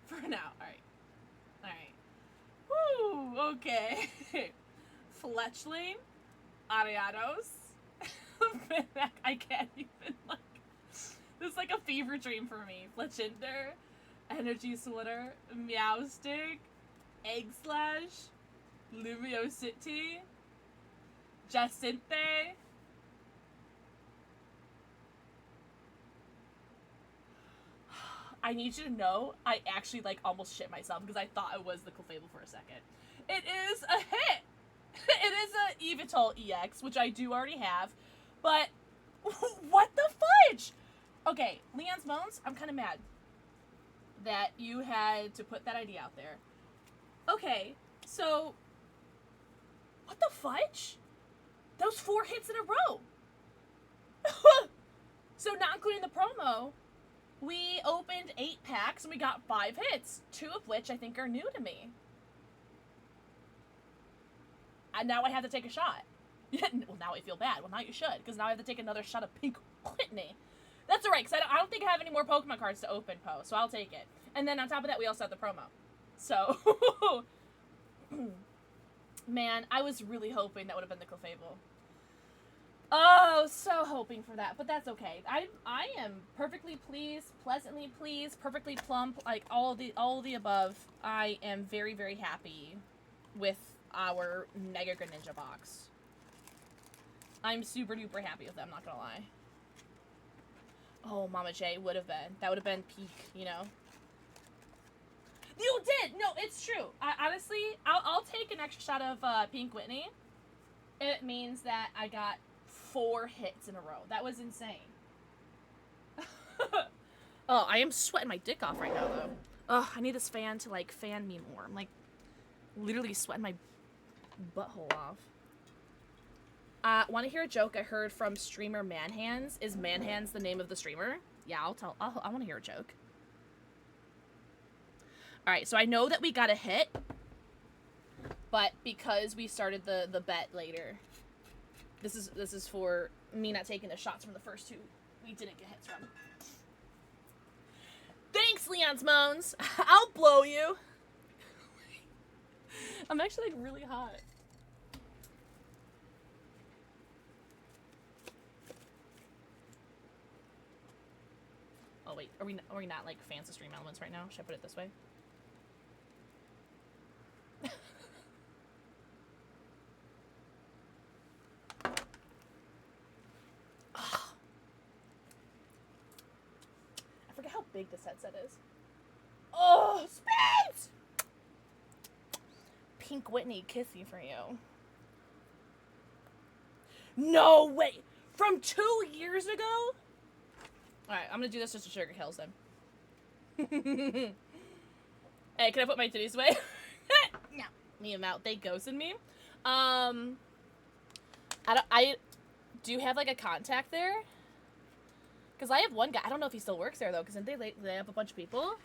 For now. Alright. Woo, okay. Fletchling. Ariados. I can't even, like... This is like a fever dream for me. Fletchinder. Energy Sweater. Meowstick. Egg Slash. Lumiosity. Jacinthe. I need you to know, I actually like almost shit myself because I thought it was the Clefable for a second. It is a hit! It is a Evital EX, which I do already have, but what the fudge? Okay, Leon's Moans, I'm kind of mad that you had to put that idea out there. Okay, so what the fudge? Those 4 hits in a row. So not including the promo, we opened 8 packs and we got 5 hits, 2 of which I think are new to me. And now I have to take a shot. Well, now I feel bad. Well, now you should, because now I have to take another shot of Pink Whitney. That's alright, because I don't think I have any more Pokemon cards to open, Po, so I'll take it. And then on top of that, we also have the promo. So, man, I was really hoping that would have been the Clefable. Oh, so hoping for that, but that's okay. I am perfectly pleased, pleasantly pleased, perfectly plump, like all the above. I am very, very happy with our Mega Greninja box. I'm super duper happy with them, not gonna lie. Oh, Mama J would have been. That would have been peak, you know? You did! No, it's true. Honestly, I'll take an extra shot of Pink Whitney. It means that I got 4 hits in a row. That was insane. Oh, I am sweating my dick off right now, though. Oh, I need this fan to, like, fan me more. I'm, like, literally sweating my butthole off. Want to hear a joke I heard from streamer Manhands? Is Manhands the name of the streamer? Yeah, I want to hear a joke. Alright, so I know that we got a hit, but because we started the bet later, this is for me not taking the shots from the first 2 we didn't get hits from. Thanks, Leon's Moans! I'll blow you! I'm actually, like, really hot. Oh, wait, are we not, like, fans of stream elements right now? Should I put it this way? I forget how big this headset is. Oh, Spades! Pink Whitney, kissy for you. No, wait! From 2 years ago? Alright, I'm gonna do this just to sugar kills them. Hey, can I put my titties away? No, me him out. They ghosted me. I do have like a contact there. Because I have one guy. I don't know if he still works there though. Because didn't they lay up a bunch of people?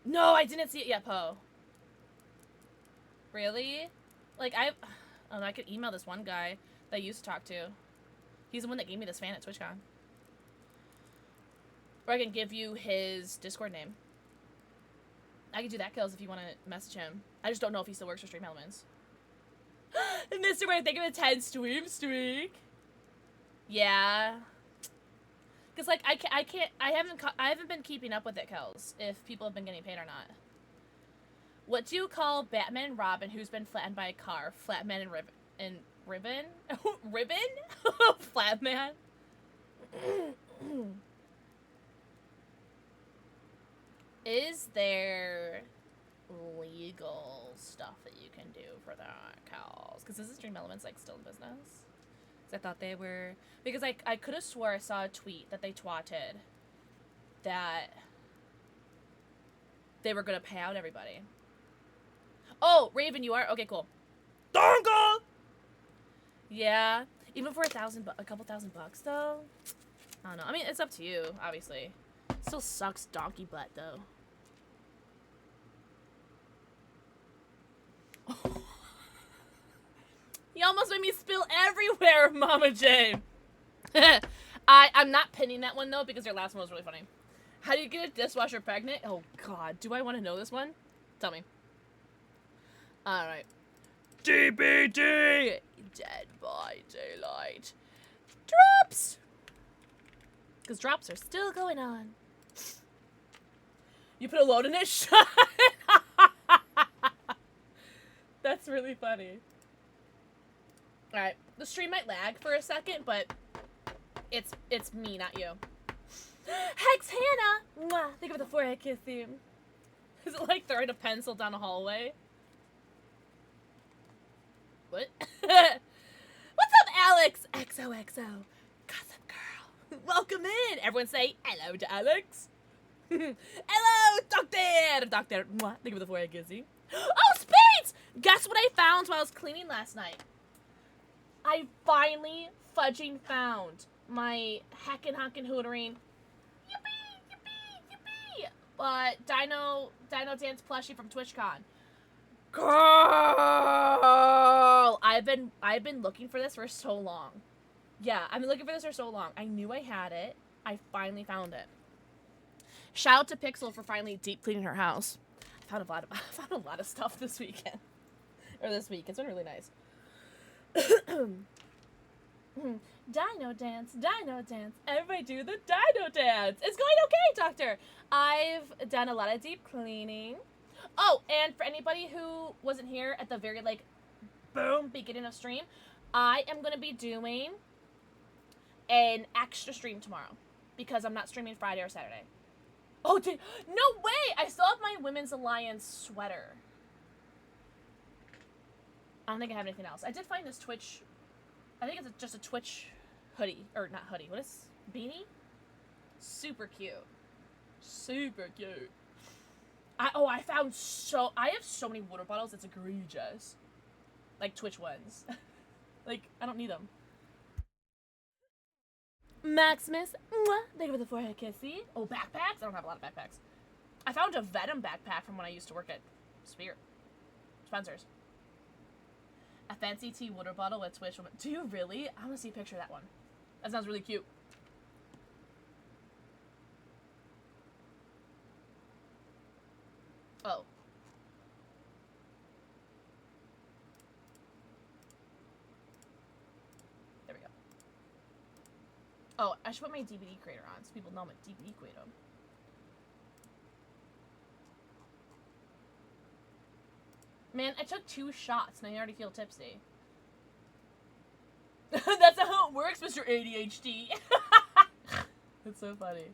No, I didn't see it yet, Poe. Really? Like I could email this one guy that I used to talk to. He's the one that gave me this fan at TwitchCon. Or I can give you his Discord name. I can do that, Kills, if you want to message him. I just don't know if he still works for Stream Elements. Mr. Wait, think of a 10 stream streak. Yeah. Cause like I haven't been keeping up with it, Kills, if people have been getting paid or not. What do you call Batman and Robin who's been flattened by a car? Flatman and Ribbon? Ribbon? Flatman? Is there legal stuff that you can do for that, Cal's? Because is Stream Elements like still in business? Because I thought they were. Because I could have swore I saw a tweet that they twatted that they were gonna pay out everybody. Oh, Raven, you are? Okay, cool. Dongle! Yeah, even for a couple $1,000 though. I don't know. I mean, it's up to you, obviously. Still sucks donkey butt though. You almost made me spill everywhere, Mama J. I'm not pinning that one though because your last one was really funny. How do you get a dishwasher pregnant? Oh God, do I want to know this one? Tell me. All right. DBD, Dead by Daylight. Drops. Because drops are still going on. You put a load in it? Shut That's really funny. Alright, the stream might lag for a second, but it's me, not you. Hex Hannah! Mwah. Think of the forehead kiss theme. Is it like throwing a pencil down a hallway? What? What's up, Alex? XOXO. Gossip girl. Welcome in. Everyone say hello to Alex. Hello, Doctor! Doctor. Mwah. Think of the forehead kissy. Oh, spades! Guess what I found while I was cleaning last night? I finally fudging found my heckin' honkin' hootering yippee Dino Dance plushie from TwitchCon. Girl, I've been looking for this for so long. Yeah, I've been looking for this for so long. I knew I had it. I finally found it. Shout out to Pixel for finally deep cleaning her house. I found a lot of stuff this weekend. Or this week. It's been really nice. Dino dance, everybody do the dino dance. It's going okay, Doctor. I've done a lot of deep cleaning. Oh, and for anybody who wasn't here at the very, like, boom, beginning of stream, I am going to be doing an extra stream tomorrow because I'm not streaming Friday or Saturday. Oh, no way! I still have my Women's Alliance sweater. I don't think I have anything else. I did find this Twitch, I think it's just a Twitch hoodie, or not hoodie, what is, beanie? Super cute. Super cute. I have so many water bottles, it's egregious. Like Twitch ones. Like, I don't need them. Maximus, mwah, thank you for the forehead kissy. Oh, backpacks? I don't have a lot of backpacks. I found a Venom backpack from when I used to work at Spencer's. A fancy tea water bottle with Twitch. Do you really? I want to see a picture of that one. That sounds really cute. Oh. There we go. Oh, I should put my DVD creator on so people know I'm a DVD creator. Man, I took 2 shots and I already feel tipsy. That's not how it works, Mr. ADHD. That's so funny.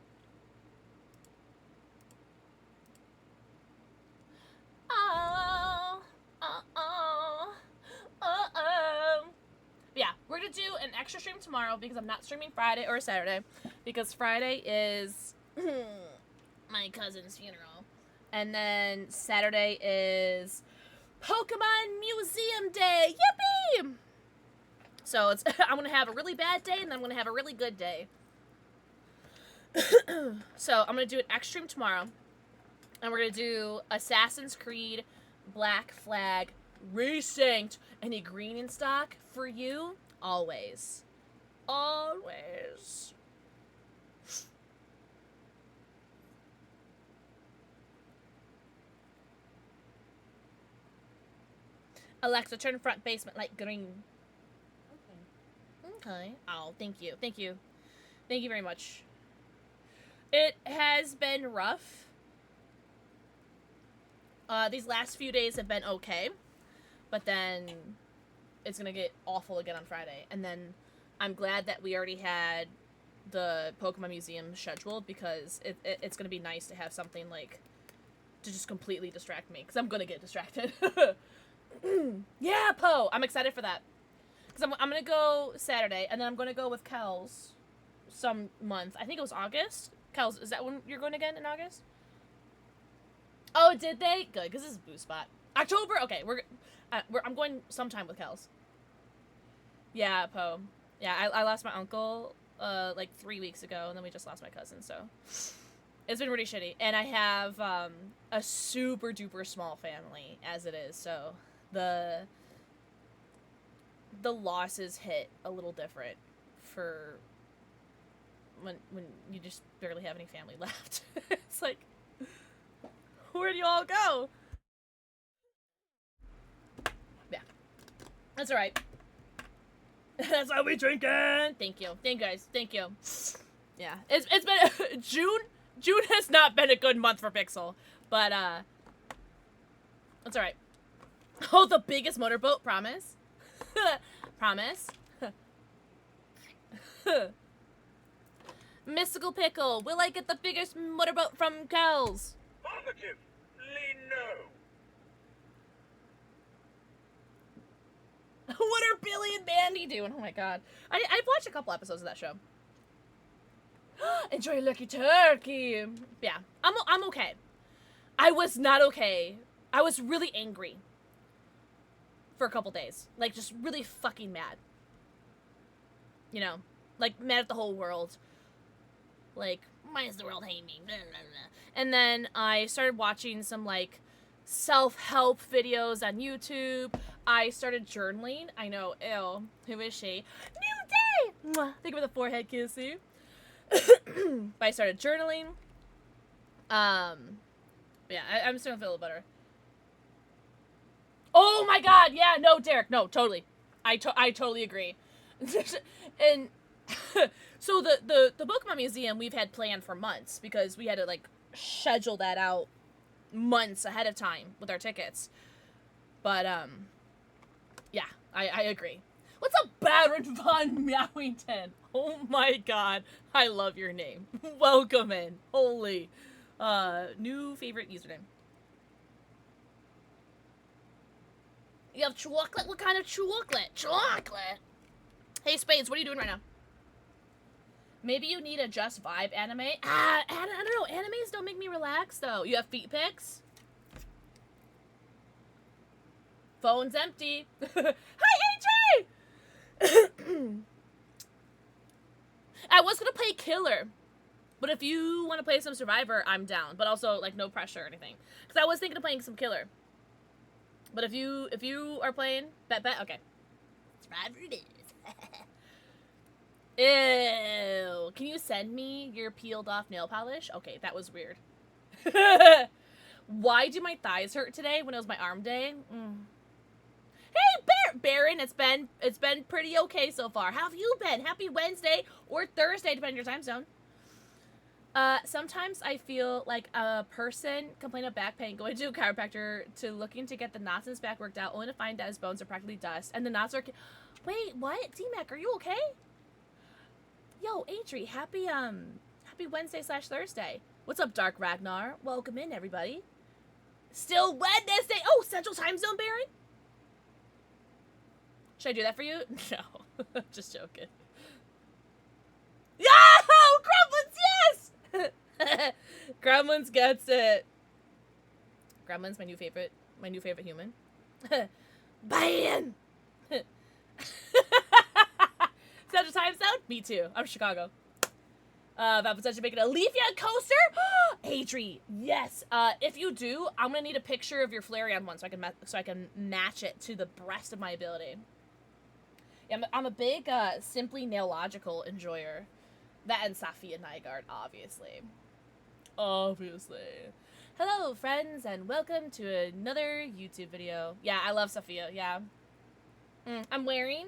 Yeah, we're gonna do an extra stream tomorrow because I'm not streaming Friday or Saturday because Friday is my cousin's funeral And then Saturday is Pokemon Museum Day. Yippee! So it's I'm gonna have a really bad day, and then I'm gonna have a really good day. So I'm gonna do an X stream tomorrow, and we're gonna do Assassin's Creed Black Flag Resynced. Any green in stock for you? Always. Always. Alexa, turn front basement light green. Okay. Oh, thank you. Thank you. Thank you very much. It has been rough. These last few days have been okay. But then it's going to get awful again on Friday. And then I'm glad that we already had the Pokemon Museum scheduled, because it's going to be nice to have something, like, to just completely distract me. Because I'm going to get distracted. Yeah, Po! I'm excited for that. Because I'm going to go Saturday, and then I'm going to go with Kels some month. I think it was August. Kels, is that when you're going again in August? Oh, did they? Good, because this is Boo Spot. October? Okay, I'm going sometime with Kels. Yeah, Po. Yeah, I lost my uncle, like 3 weeks ago, and then we just lost my cousin, so it's been really shitty. And I have, a super duper small family, as it is, so the losses hit a little different for when you just barely have any family left. It's like, where do you all go? Yeah. That's alright. That's why we drinking. Thank you. Thank you guys. Thank you. Yeah. It's been June has not been a good month for Pixel. But that's alright. Oh, the biggest motorboat, promise. Promise. Mystical Pickle, will I get the biggest motorboat from Kels? Positively no. What are Billy and Mandy doing? Oh my god. I've watched a couple episodes of that show. Enjoy Lucky Turkey. Yeah, I'm okay. I was not okay. I was really angry for a couple days. Like, just really fucking mad. You know? Like, mad at the whole world. Like, why does the world hate me? Blah, blah, blah. And then I started watching some, like, self-help videos on YouTube. I started journaling. I know, ew. Who is she? New day! Mwah. Think of the forehead kissy. But I started journaling. Yeah, I'm starting to feel a little better. Oh my god, yeah, no, Derek, no, totally. I totally agree. And so the Pokemon Museum we've had planned for months, because we had to, like, schedule that out months ahead of time with our tickets. But, yeah, I agree. What's up, Baron Von Meowington? Oh my god, I love your name. Welcome in. Holy. New favorite username. You have chocolate? What kind of chocolate? Chocolate! Hey, Spades, what are you doing right now? Maybe you need a Just Vibe anime. I don't know. Animes don't make me relax, though. You have feet pics? Phone's empty. Hi, AJ! I was gonna play Killer. But if you want to play some Survivor, I'm down. But also, like, no pressure or anything. Because I was thinking of playing some Killer. But if you are playing, bet, okay. Survivor it is. Ew. Can you send me your peeled off nail polish? Okay, that was weird. Why do my thighs hurt today when it was my arm day? Hey, Baron, it's been pretty okay so far. How have you been? Happy Wednesday or Thursday, depending on your time zone. Sometimes I feel like a person complaining of back pain, going to a chiropractor to looking to get the knots in his back worked out, only to find that his bones are practically dust, and the knots are... Wait, what? D-Mac, are you okay? Yo, Adri, happy Wednesday / Thursday. What's up, Dark Ragnar? Welcome in, everybody. Still Wednesday. Oh, Central Time Zone, Baron? Should I do that for you? No. Just joking. Yo! Gremlins, yes! Gremlins gets it. Gremlin's my new favorite human. Ban! Central Time Zone? Me too. I'm Chicago. About potentially making a Leafeon coaster? Adri, yes. If you do, I'm gonna need a picture of your Flareon one so I can match it to the breast of my ability. Yeah, I'm a big Simply Nailogical enjoyer. That and Safia Nygaard, obviously. Hello, friends, and welcome to another YouTube video. Yeah, I love Safia. Yeah. I'm wearing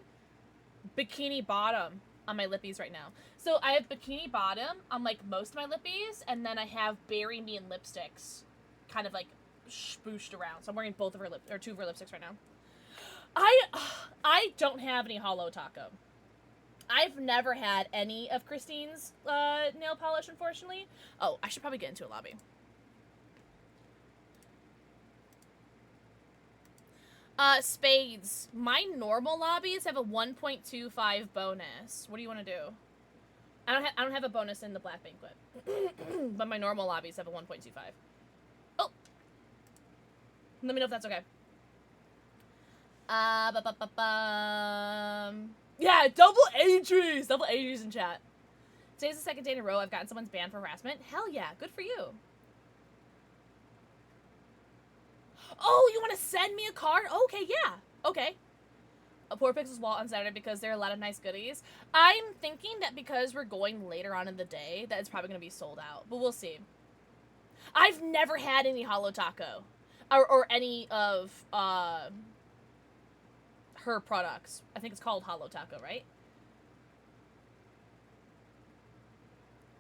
Bikini Bottom on my lippies right now. So I have Bikini Bottom on like most of my lippies, and then I have Bury Me in lipsticks, kind of like spooshed around. So I'm wearing both of her two of her lipsticks right now. I don't have any Hollow Taco. I've never had any of Christine's nail polish, unfortunately. Oh, I should probably get into a lobby. Spades. My normal lobbies have a 1.25 bonus. What do you want to do? I don't have a bonus in the Black Banquet. But my normal lobbies have a 1.25. Oh! Let me know if that's okay. Yeah, double Adries! Double Adries in chat. Today's the second day in a row I've gotten someone's banned for harassment. Hell yeah, good for you. Oh, you want to send me a card? Okay, yeah. Okay. A Poor Pixel's Wall on Saturday because there are a lot of nice goodies. I'm thinking that because we're going later on in the day, that it's probably going to be sold out. But we'll see. I've never had any Hollow Taco. Or any of her products. I think it's called Hollow Taco, right?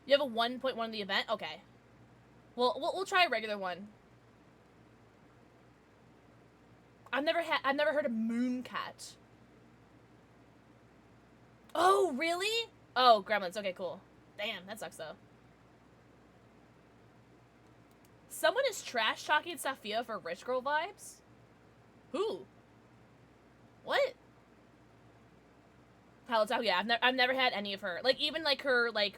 You have a 1.1 in the event? Okay. Well, we'll try a regular one. I've never heard of Mooncat. Oh, really? Oh, Gremlins. Okay, cool. Damn, that sucks though. Someone is trash talking Safia for rich girl vibes? Who? What? Hollow Taco, yeah, I've never had any of her. Like, even like her like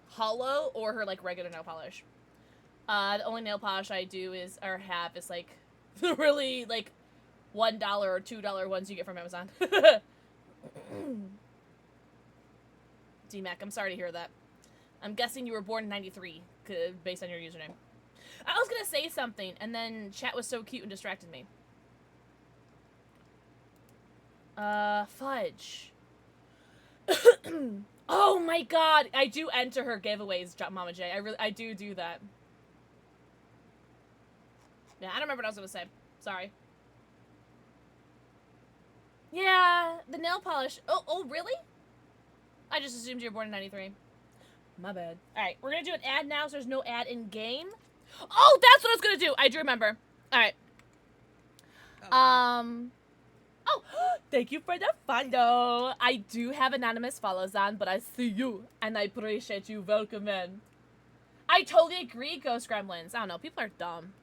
hollow or her like regular nail polish. The only nail polish I do is like the really like $1 or $2 ones you get from Amazon. D-Mac, I'm sorry to hear that. I'm guessing you were born in 93 based on your username. I was gonna say something and then chat was so cute and distracted me. Fudge. Oh my god, I do enter her giveaways, Mama J. I do that. Yeah, I don't remember what I was gonna say. Sorry. Yeah, the nail polish. Oh, really? I just assumed you were born in 93. My bad. Alright, we're gonna do an ad now so there's no ad in game. Oh, that's what I was gonna do! I do remember. Alright. Oh, thank you for the follow. I do have anonymous follows on, but I see you, and I appreciate you. Welcome in. I totally agree, Ghost Gremlins. I don't know. People are dumb.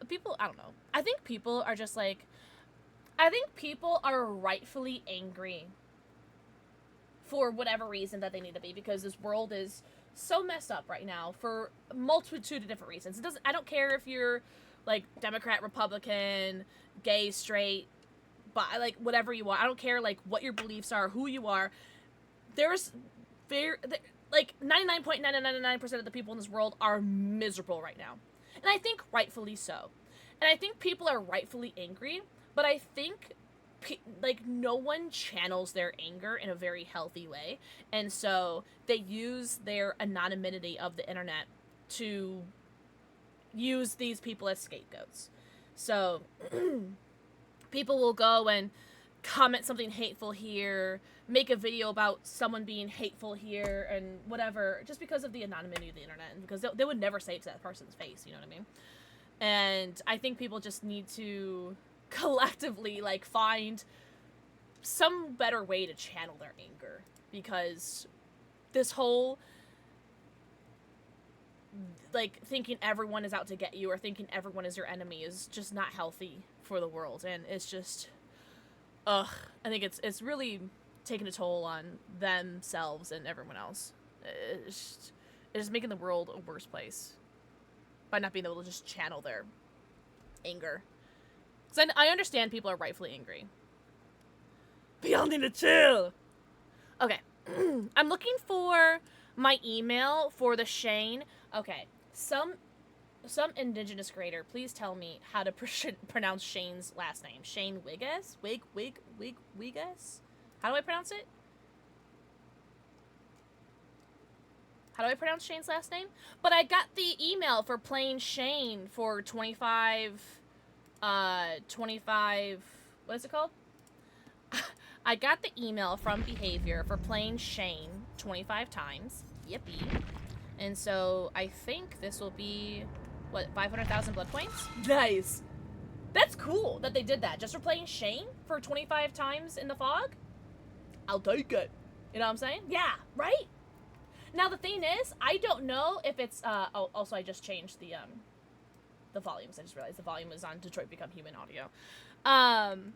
People, I don't know. I think people are just like... I think people are rightfully angry for whatever reason that they need to be, because this world is so messed up right now for a multitude of different reasons. I don't care if you're, like, Democrat, Republican, gay, straight, but like whatever you are. I don't care like what your beliefs are, who you are. There's like 99.9999% of the people in this world are miserable right now. And I think rightfully so. And I think people are rightfully angry, but I think like no one channels their anger in a very healthy way. And so they use their anonymity of the internet to use these people as scapegoats. So people will go and comment something hateful here, make a video about someone being hateful here, and whatever, just because of the anonymity of the internet, and because they would never say it to that person's face, you know what I mean? And I think people just need to collectively, like, find some better way to channel their anger, because this whole, like, thinking everyone is out to get you or thinking everyone is your enemy is just not healthy for the world, and it's just, I think it's really taking a toll on themselves and everyone else. It's just making the world a worse place by not being able to just channel their anger. Because I understand people are rightfully angry. But y'all need to chill. Okay. I'm looking for my email for the Shane. Okay. Some indigenous creator, please tell me how to pronounce Shane's last name. Shane Wiggess? Wiggess? How do I pronounce it? How do I pronounce Shane's last name? But I got the email for playing Shane for 25, what is it called? I got the email from Behavior for playing Shane 25 times. Yippee. And so I think this will be, what, 500,000 blood points? Nice. That's cool that they did that. Just for playing Shane for 25 times in the fog? I'll take it. You know what I'm saying? Yeah, right? Now the thing is, I don't know if it's, oh, also I just changed the volumes. I just realized the volume was on Detroit Become Human audio. I'm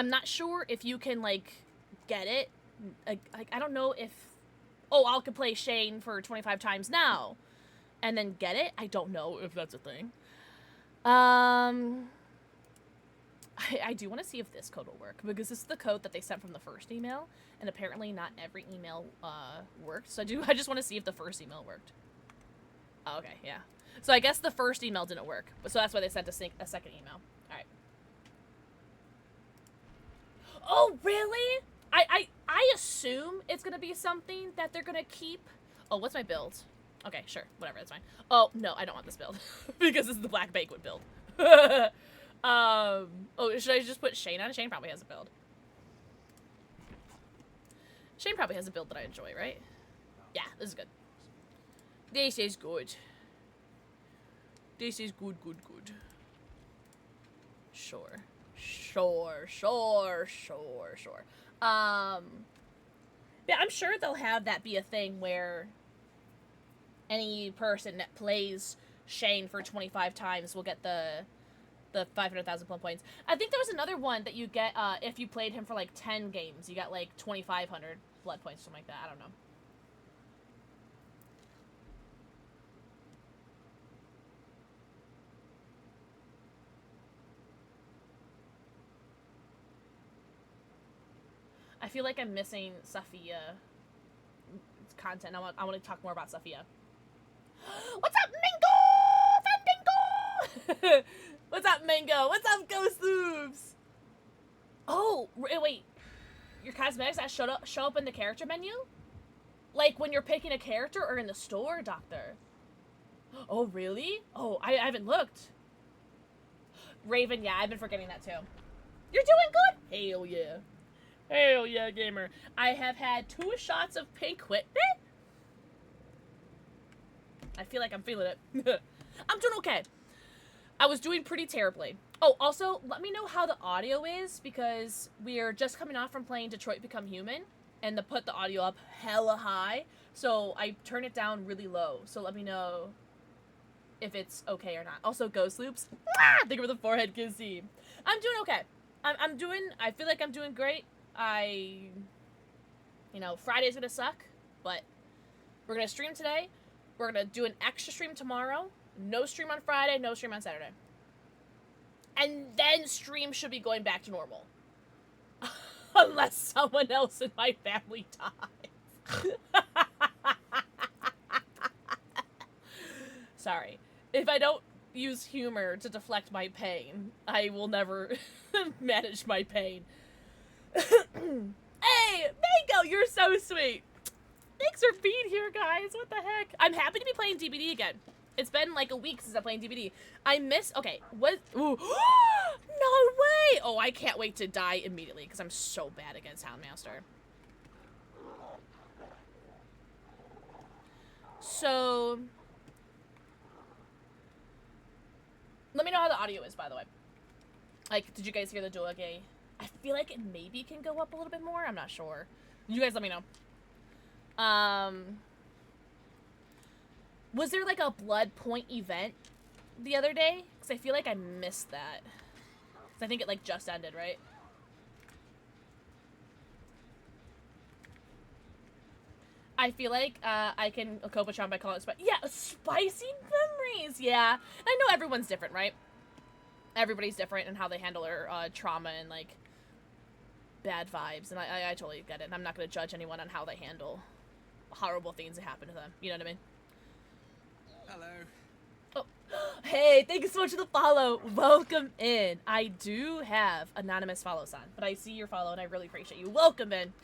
not sure if you can, like, get it. I don't know if, oh, I could play Shane for 25 times now and then get it. I don't know if that's a thing. I do want to see if this code will work, because this is the code that they sent from the first email, and apparently not every email worked. So I just want to see if the first email worked. Oh, okay, yeah. So I guess the first email didn't work, so that's why they sent a second email. All right. Oh, really? I assume it's gonna be something that they're gonna keep. Oh, what's my build? Okay, sure, whatever, that's fine. Oh no, I don't want this build because this is the Black Banquet build. Oh, should I just put Shane on? Shane probably has a build. Shane probably has a build that I enjoy, right? Yeah, this is good. This is good. This is good. Sure. Yeah, I'm sure they'll have that be a thing where any person that plays Shane for 25 times will get the 500,000 blood points. I think there was another one that you get if you played him for like 10 games. You got like 2,500 blood points, something like that. I don't know. I feel like I'm missing Safiya content. I want to talk more about Safiya. What's up, Mango? Fandango! What's up, Mango? What's up, Ghost Loops? Oh, wait. Your cosmetics that show up in the character menu? Like when you're picking a character or in the store, Doctor? Oh, really? Oh, I haven't looked. Raven, yeah, I've been forgetting that too. You're doing good? Hell yeah. Hell yeah, gamer. I have had 2 shots of pink whippet. I feel like I'm feeling it. I'm doing okay. I was doing pretty terribly. Oh, also, let me know how the audio is, because we are just coming off from playing Detroit Become Human, and to put the audio up hella high, so I turn it down really low. So let me know if it's okay or not. Also, Ghost Loops. Think of the forehead kissy. I'm doing okay. I feel like I'm doing great. Friday's gonna suck, but we're gonna stream today. We're gonna do an extra stream tomorrow. No stream on Friday, no stream on Saturday. And then stream should be going back to normal. Unless someone else in my family dies. Sorry. If I don't use humor to deflect my pain, I will never manage my pain. Hey, Mango, you're so sweet. Thanks for being here, guys. What the heck? I'm happy to be playing DBD again. It's been like a week since I'm playing DBD. Okay, what? Ooh. No way! Oh, I can't wait to die immediately because I'm so bad against Houndmaster. So, let me know how the audio is, by the way. Like, did you guys hear the Doage? I feel like it maybe can go up a little bit more. I'm not sure. You guys let me know. Was there like a blood point event the other day? Because I feel like I missed that. Because I think it like just ended, right? I feel like I can cope with trauma by calling it spicy memories. Yeah, I know everyone's different, right? Everybody's different in how they handle their trauma and like bad vibes, and I totally get it. And I'm not gonna judge anyone on how they handle horrible things that happen to them. You know what I mean? Hello. Oh, hey, thank you so much for the follow. Welcome in. I do have anonymous follows on, but I see your follow and I really appreciate you. Welcome in.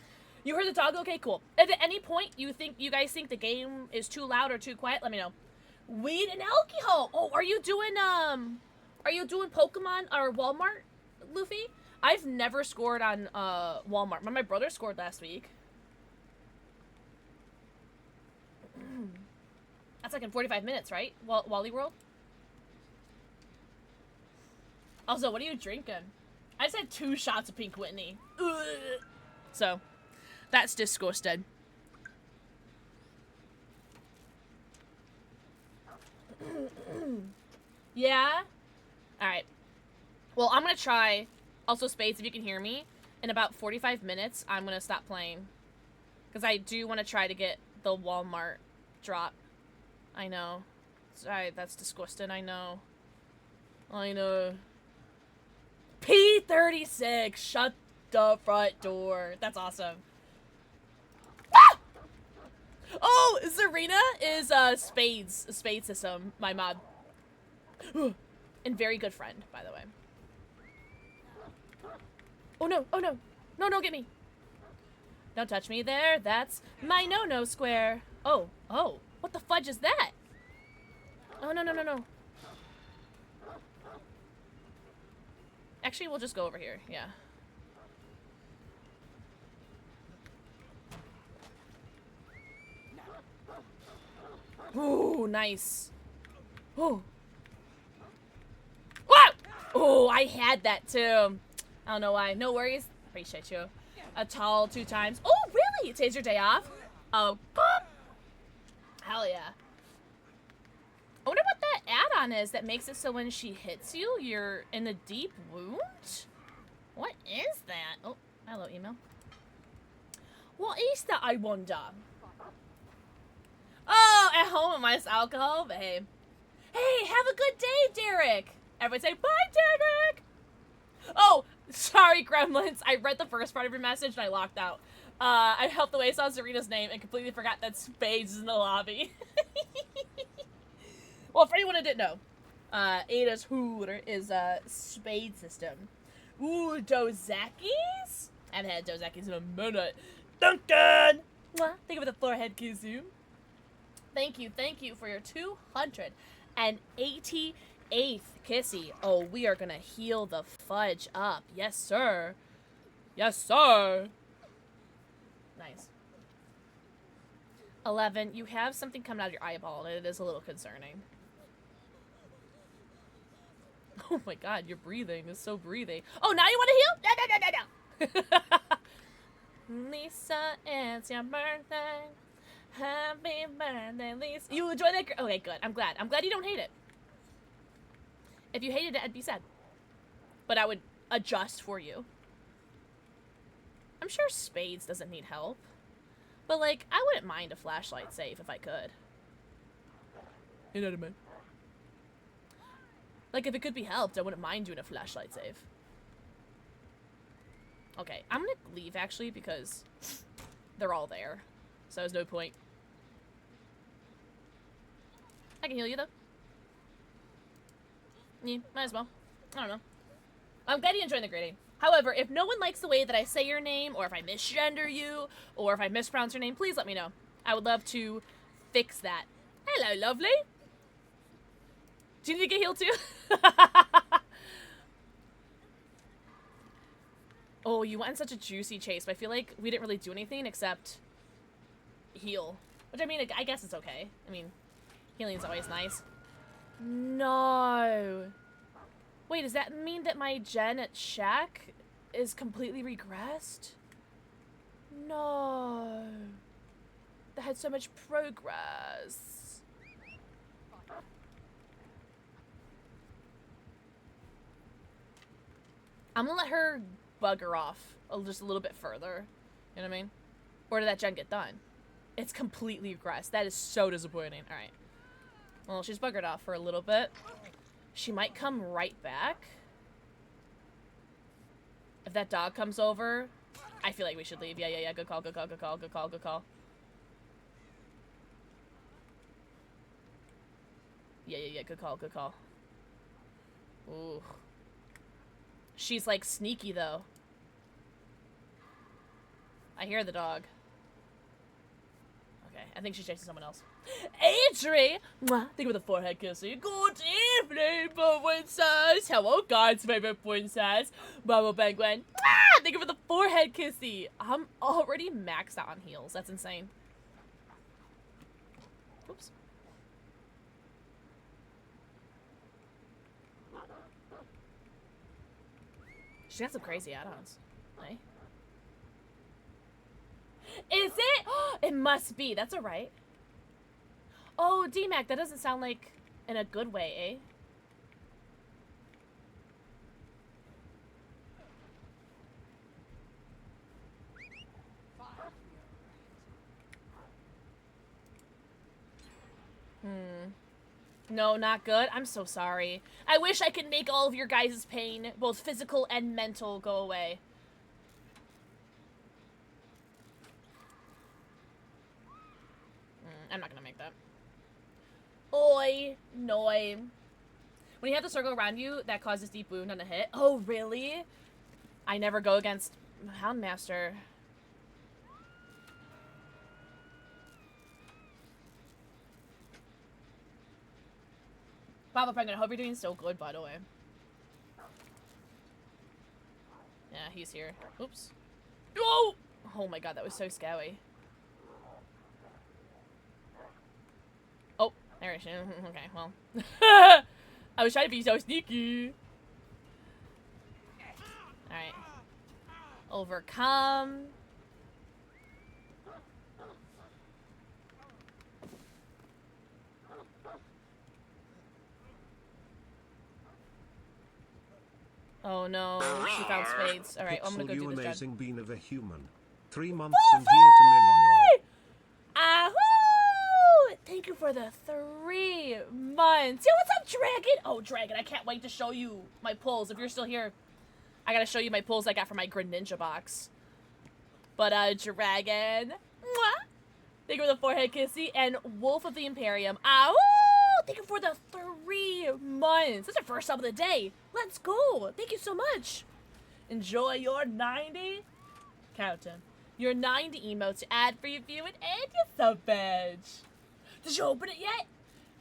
You heard the dog? Okay, cool. If at any point you guys think the game is too loud or too quiet, let me know. Weed and alcohol. Oh, are you doing Pokemon or Walmart, Luffy? I've never scored on Walmart. My brother scored last week. That's like in 45 minutes, right? Wally World? Also, what are you drinking? I just had 2 shots of Pink Whitney. Ugh. So, that's disgusting. Yeah? Alright. Well, I'm gonna try. Also, Spades, if you can hear me, in about 45 minutes, I'm gonna stop playing. Because I do want to try to get the Walmart drop. I know. Sorry, that's disgusting, I know. I know. P36! Shut the front door. That's awesome. Ah! Oh, Zarina is Spades system, my mod. And very good friend, by the way. Oh no, oh no. No, don't get me. Don't touch me there. That's my no-no square. Oh, oh. What the fudge is that? Oh, no, no, no, no. Actually, we'll just go over here. Yeah. Ooh, nice. Ooh. Whoa! Oh, I had that too. I don't know why. No worries. Appreciate you. A tall 2 times. Oh, really? Today's your day off? Oh, boop. Hell yeah. I wonder what that add-on is that makes it so when she hits you, you're in a deep wound? What is that? Oh, hello, email. What is that, I wonder? Oh, at home with minus alcohol, babe. Hey, have a good day, Derek. Everyone say, bye, Derek. Oh, sorry, Gremlins. I read the first part of your message and I locked out. I helped the way I saw Serena's name and completely forgot that Spades is in the lobby. Well, for anyone who didn't know, Ada's hooter is a Spade system. Ooh, Dozakis? I haven't had Dozakis in a minute. Duncan! Mwah. Thank you for the forehead kiss you. Thank you for your 288th kissy. Oh, we are gonna heal the fudge up. Yes, sir. Yes, sir. Nice. 11, you have something coming out of your eyeball, and it is a little concerning. Oh my god, your breathing is so breathing. Oh, now you want to heal? No. Lisa, it's your birthday. Happy birthday, Lisa. You enjoy that? Okay, good. I'm glad. I'm glad you don't hate it. If you hated it, I'd be sad. But I would adjust for you. I'm sure Spades doesn't need help. But, like, I wouldn't mind a flashlight save if I could. You know what I mean? Like, if it could be helped, I wouldn't mind doing a flashlight save. Okay, I'm gonna leave, actually, because they're all there. So there's no point. I can heal you, though. Yeah, might as well. I don't know. I'm glad you enjoyed the grading. However, if no one likes the way that I say your name, or if I misgender you, or if I mispronounce your name, please let me know. I would love to fix that. Hello, lovely. Do you need to get healed too? Oh, you went on such a juicy chase, but I feel like we didn't really do anything except heal. Which, I mean, I guess it's okay. I mean, healing's always nice. No. Wait, does that mean that my gen at Shack is completely regressed? No. That had so much progress. I'm gonna let her bugger off just a little bit further. You know what I mean? Or did that gen get done? It's completely regressed. That is so disappointing. Alright. Well, she's buggered off for a little bit. She might come right back. If that dog comes over, I feel like we should leave. Yeah. Good call, good call, good call, good call, good call. Yeah. Good call, good call. Ooh. She's, like, sneaky, though. I hear the dog. Okay, I think she's chasing someone else. Adri! Mwah. Think of the forehead kissing. Good evening, princess. Hello, God's favorite princess. Bubble Penguin. Ah! Think of the forehead kissy. I'm already maxed out on heals. That's insane. Oops. She got some crazy add-ons. Hey. Is it? It must be. That's alright. Oh, D-Mac, that doesn't sound like in a good way, eh? No, not good. I'm so sorry. I wish I could make all of your guys' pain, both physical and mental, go away. I'm not gonna make that. Oi, noi. When you have the circle around you, that causes deep wound on a hit. Oh, really? I never go against Houndmaster. Papa Penguin, I hope you're doing so good, by the way. Yeah, he's here. Oops. Oh! Oh my god, that was so scary. Oh, there it is. Okay, well. I was trying to be so sneaky. Alright. Overcome. Oh no, she found spades. Alright, well, I'm gonna go do this amazing job. being of a human. 3 months and here to many more. Ahoo! Thank you for the 3 months. Yo, what's up, Dragon? Oh, Dragon, I can't wait to show you my pulls. If you're still here, I gotta show you my pulls I got from my Greninja box. But, Dragon. Mwah! Thank you for the forehead kissy. And Wolf of the Imperium. Ahoo! Thank you for the 3 months. That's the first sub of the day. Let's go. Thank you so much. Enjoy your 90 countdown. Your 90 emotes to ad free viewing and your sub badge. Did you open it yet?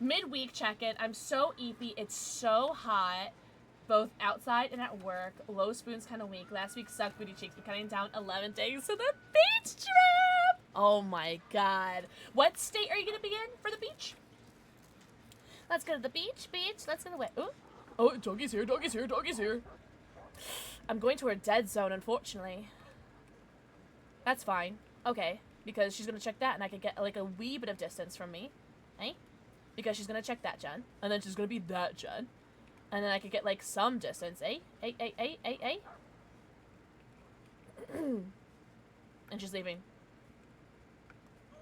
Midweek check-in. I'm so eepy. It's so hot. Both outside and at work. Low spoon's kind of weak. Last week sucked booty cheeks. We're cutting down 11 days to the beach trip. Oh my god. What state are you going to be in for the beach? Let's go to the beach. Let's go to the Ooh. Oh, doggy's here, doggy's here, doggy's here. I'm going to her dead zone, unfortunately. That's fine. Okay, because she's gonna check that and I could get like a wee bit of distance from me. Eh? Because she's gonna check that gen. And then she's gonna be that gen. And then I could get like some distance. Eh? Eh? And she's leaving.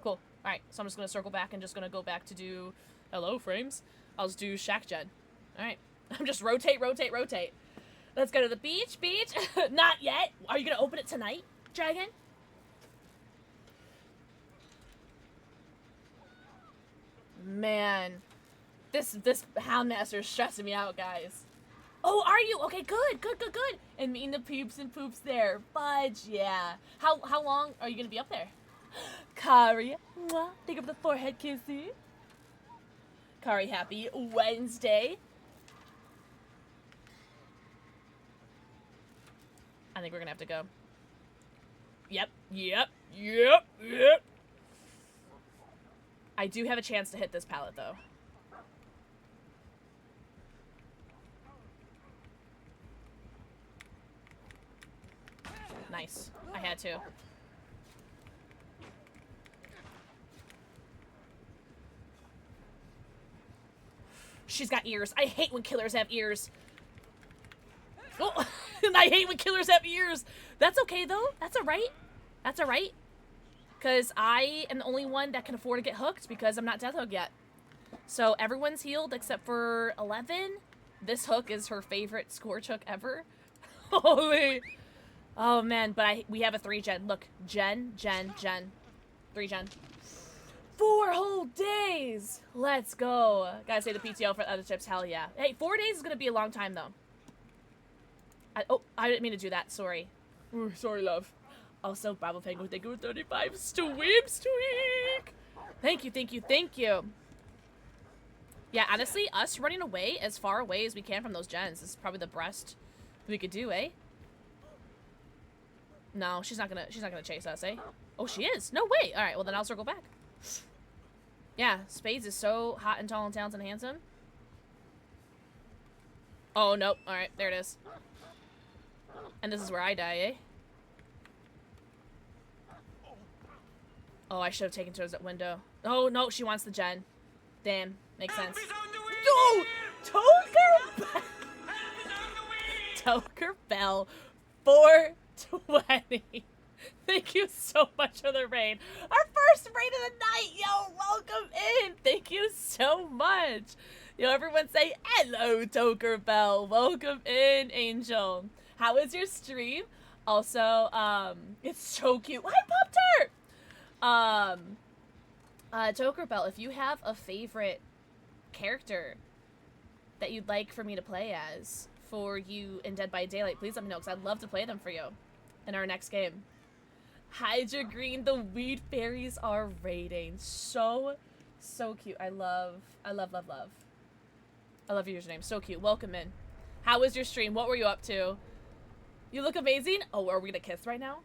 Cool. Alright, so I'm just gonna circle back and just gonna go back to do... Hello, frames. I'll just do Shack gen. Alright. I'm just rotate. Let's go to the beach. Not yet. Are you gonna open it tonight, Dragon? Man. This Houndmaster is stressing me out, guys. Oh, are you? Okay, good. And meeting the peeps and poops there. Fudge, yeah. How long are you gonna be up there? Kari, mwah, think of the forehead kissy. Kari, happy Wednesday. I think we're gonna have to go. Yep. I do have a chance to hit this pallet, though. Nice. I had to. She's got ears. I hate when killers have ears. Oh, and I hate when killers have ears. That's okay, though. That's alright. Because I am the only one that can afford to get hooked because I'm not death hooked yet. So everyone's healed except for 11. This hook is her favorite Scorch hook ever. Holy. Oh, man. But we have a 3-gen. Look. Gen. 3-gen. 4 whole days. Let's go. Gotta say the PTO for the other chips. Hell yeah. Hey, 4 days is gonna be a long time, though. I didn't mean to do that. Sorry. Ooh, sorry, love. Also, Bible Penguin, thank you for 35 streak. Thank you. Yeah, honestly, us running away as far away as we can from those gens is probably the best we could do, eh? No, she's not gonna chase us, eh? Oh, she is. No way. All right, well then I'll circle back. Yeah, Spades is so hot and tall and talented and handsome. Oh, nope. All right, there it is. And this is where I die, eh? Oh, I should have taken towards that window. Oh, no, she wants the gen. Damn, makes sense. No! Toker Bell 420. Thank you so much for the raid. Our first raid of the night, yo, welcome in. Thank you so much. Yo, everyone say hello, Toker Bell. Welcome in, Angel. How was your stream? Also, it's so cute. Hi, Pop-Tart! Toker Bell, if you have a favorite character that you'd like for me to play as for you in Dead by Daylight, please let me know, because I'd love to play them for you in our next game. Hydra Green, the Weed Fairies are raiding. So cute. I love your username. So cute. Welcome in. How was your stream? What were you up to? You look amazing. Oh, are we gonna kiss right now?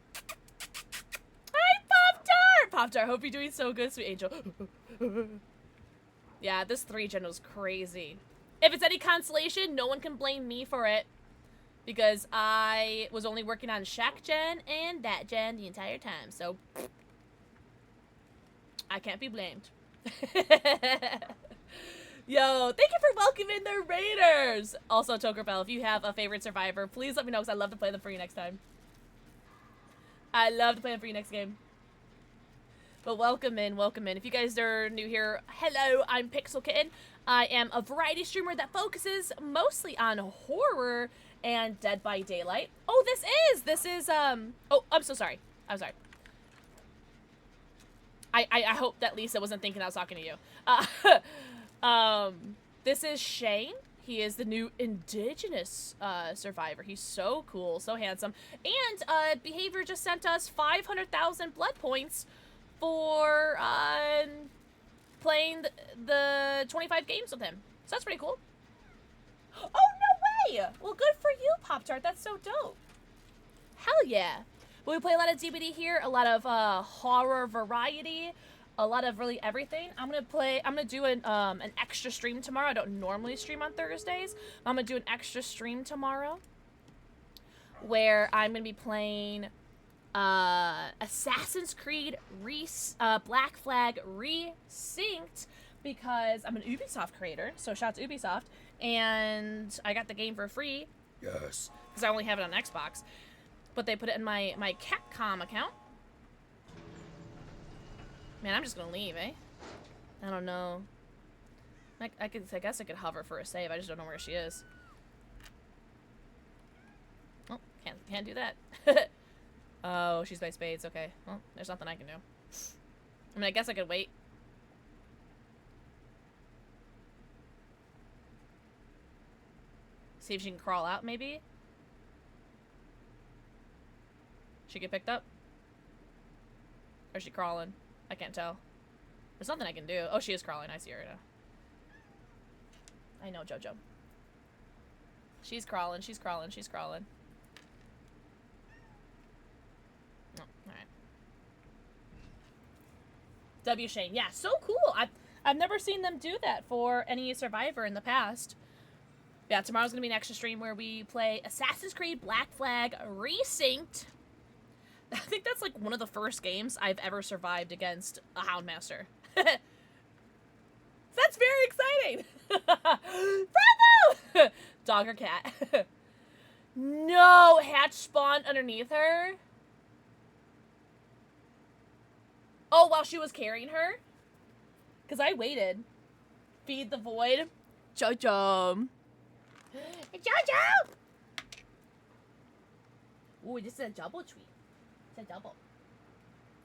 Hi, Pop-Tart! Pop-Tart, hope you're doing so good, sweet angel. Yeah, this 3-gen was crazy. If it's any consolation, no one can blame me for it. Because I was only working on Shack Gen and that gen the entire time, so I can't be blamed. Yo, thank you for welcoming the Raiders! Also, Toker Bell, if you have a favorite survivor, please let me know because I'd love to play them for you next time. I'd love to play them for you next game. But welcome in, welcome in. If you guys are new here, hello, I'm PixelxKitten. I am a variety streamer that focuses mostly on horror and Dead by Daylight. Oh, this is, oh, I'm so sorry. I'm sorry. I hope that Lisa wasn't thinking I was talking to you. This is Shane. He is the new indigenous, survivor. He's so cool, so handsome. And, Behavior just sent us 500,000 blood points for, playing the 25 games with him. So that's pretty cool. Oh, no way! Well, good for you, Pop-Tart. That's so dope. Hell yeah. But we play a lot of DBD here, a lot of horror variety, a lot of really everything. I'm gonna do an extra stream tomorrow. I don't normally stream on Thursdays. I'm gonna do an extra stream tomorrow where I'm gonna be playing Assassin's Creed Black Flag Resynced because I'm an Ubisoft creator, so shout out to Ubisoft, and I got the game for free. Yes. Because I only have it on Xbox. But they put it in my Capcom account. Man, I'm just gonna leave, eh? I don't know. I guess I could hover for a save. I just don't know where she is. Oh, can't do that. Oh, she's by Spades. Okay. Well, there's nothing I can do. I mean, I guess I could wait. See if she can crawl out, maybe? She get picked up? Or is she crawling? I can't tell. There's nothing I can do. Oh, she is crawling. I see her now. I know, Jojo. She's crawling. She's crawling. She's crawling. Oh, alright. W. Shane. Yeah, so cool. I've never seen them do that for any survivor in the past. Yeah, tomorrow's gonna be an extra stream where we play Assassin's Creed Black Flag Resynced. I think that's like one of the first games I've ever survived against a Houndmaster. That's very exciting! Bravo! Dog or cat? No! Hatch spawned underneath her? Oh, while she was carrying her? Because I waited. Feed the void. Jojo. Jojo! Ooh, this is a double treat. It's a double.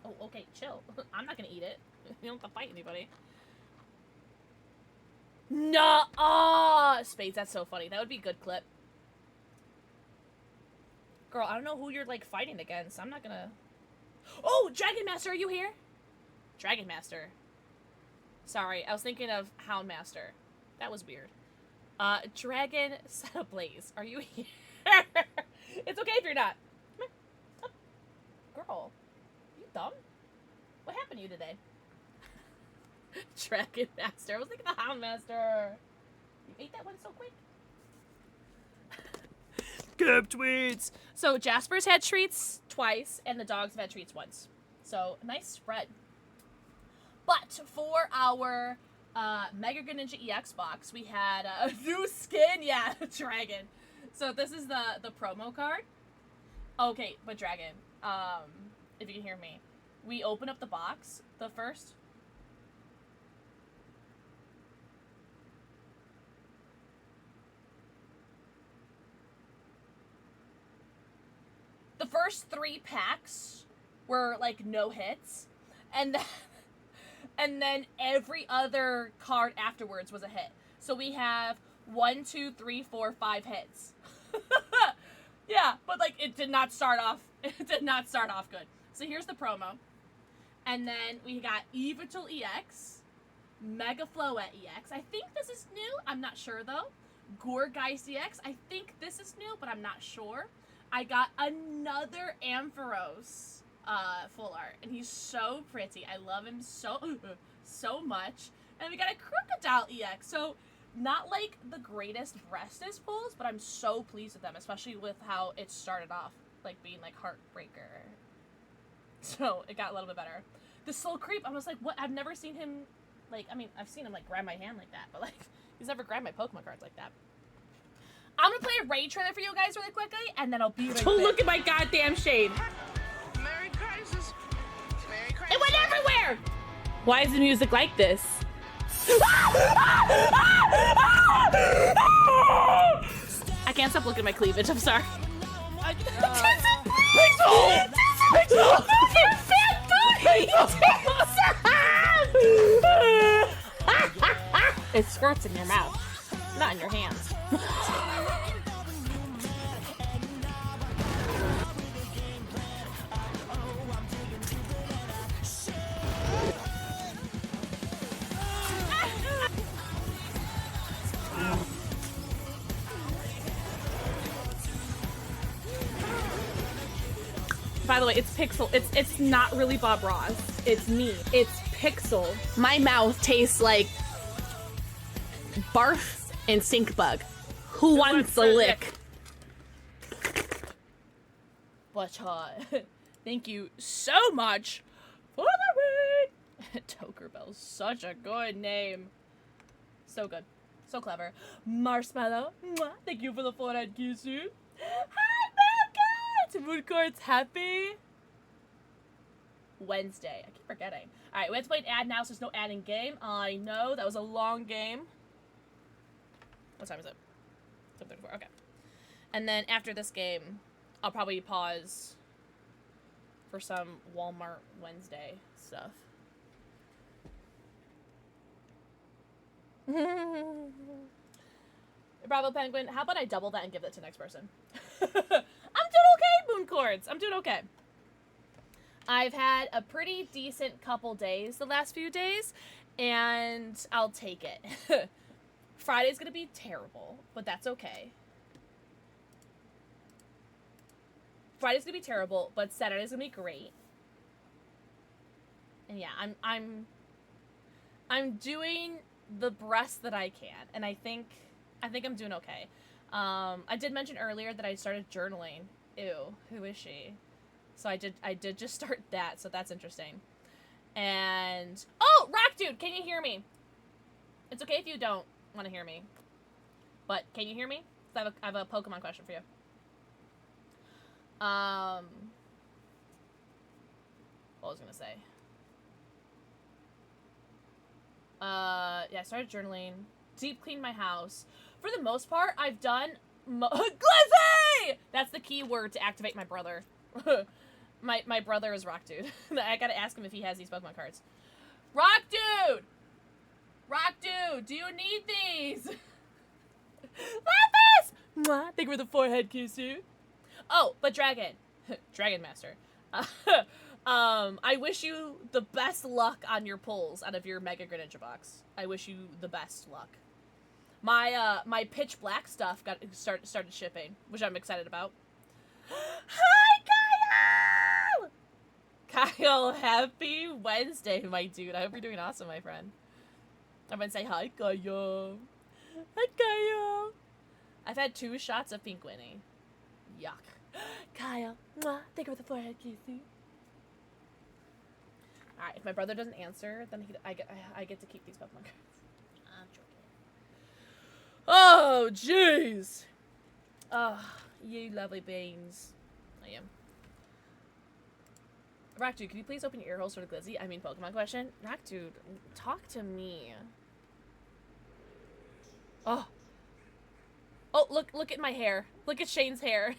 Oh, okay, chill. I'm not gonna eat it. You don't have to fight anybody. Nuh-uh! Spades, that's so funny. That would be a good clip. Girl, I don't know who you're, like, fighting against. I'm not gonna... Oh, Dragon Master, are you here? Dragon Master. Sorry, I was thinking of Hound Master. That was weird. Dragon set ablaze. Are you here? It's okay if you're not. Come here. Up. Girl, you dumb? What happened to you today? Dragon Master. I was thinking of Hound Master. You ate that one so quick. Good tweets. So Jasper's had treats twice, and the dogs have had treats once. So nice spread. But for our Mega Greninja EX box, we had a new skin. Yeah, Dragon. So this is the promo card. Okay, but Dragon, if you can hear me, we open up the box. The first. The first 3 packs were like no hits, and then every other card afterwards was a hit. So we have 1, 2, 3, 4, 5 hits. Yeah, but like it did not start off. It did not start off good. So here's the promo, and then we got Evital EX, Mega Floette EX. I think this is new. I'm not sure though. Gourgeist EX. I think this is new, but I'm not sure. I got another Ampharos full art, and he's so pretty. I love him so much. And we got a Crocodile EX. So not like the greatest Restus pulls, but I'm so pleased with them, especially with how it started off, like being like Heartbreaker. So it got a little bit better. The Soul Creep, I was like, what? I've never seen him, like, I mean, I've seen him like grab my hand like that, but like, he's never grabbed my Pokemon cards like that. I'm gonna play a raid trailer for you guys really quickly, and then I'll be right back. Look at my goddamn shade. Merry Crisis. Merry Crisis. It went everywhere! Why is the music like this? I can't stop looking at my cleavage, I'm sorry. It squirts in your mouth, not in your hands. By the way, it's Pixel. It's not really Bob Ross. It's me. It's Pixel. My mouth tastes like barf and stink bug. Who wants a lick? But thank you so much for the raid. Tokerbell's such a good name. So good. So clever. Marshmallow. Mwah. Thank you for the 4-eyed kisses. Hi, Malcolm! Moon Court's happy Wednesday. I keep forgetting. Alright, we have to play an ad now, so there's no ad in game. I know, that was a long game. What time is it? 7:34, okay. And then after this game, I'll probably pause for some Walmart Wednesday stuff. Bravo Penguin, how about I double that and give that to the next person? I'm doing okay, Moon Cords. I'm doing okay. I've had a pretty decent couple days the last few days, and I'll take it. Friday's gonna be terrible, but that's okay. Friday's gonna be terrible, but Saturday's gonna be great. And yeah, I'm doing the best that I can, and I think I'm doing okay. I did mention earlier that I started journaling. Ew, who is she? So I did just start that, so that's interesting. And oh, Rock Dude, can you hear me? It's okay if you don't want to hear me, but can you hear me? I have a Pokemon question for you. What was I gonna say? yeah, I started journaling. Deep cleaned my house. For the most part, I've done Glizzy! That's the key word to activate my brother. my brother is Rock Dude. I gotta ask him if he has these Pokemon cards. Rock Dude! Rock Dude, do you need these? Lapis! Mwah, thank you for the forehead kiss, dude. Oh, but Dragon. Dragon Master. I wish you the best luck on your pulls out of your Mega Greninja box. I wish you the best luck. My Pitch Black stuff started shipping, which I'm excited about. Hi, Kyle! Kyle, happy Wednesday, my dude. I hope you're doing awesome, my friend. I'm gonna say hi, Kyle. Hi, Kyle. I've had 2 shots of Pink Winnie. Yuck. Kyle, mwah, thank you for the forehead kissy. Alright, if my brother doesn't answer, then I get to keep these Pokemon cards. I'm joking. Oh, jeez. Oh, you lovely beans. I am. Rockdude, can you please open your ear holes for the Glizzy? I mean, Pokemon question. Rockdude, talk to me. Oh. Oh, look at my hair. Look at Shane's hair.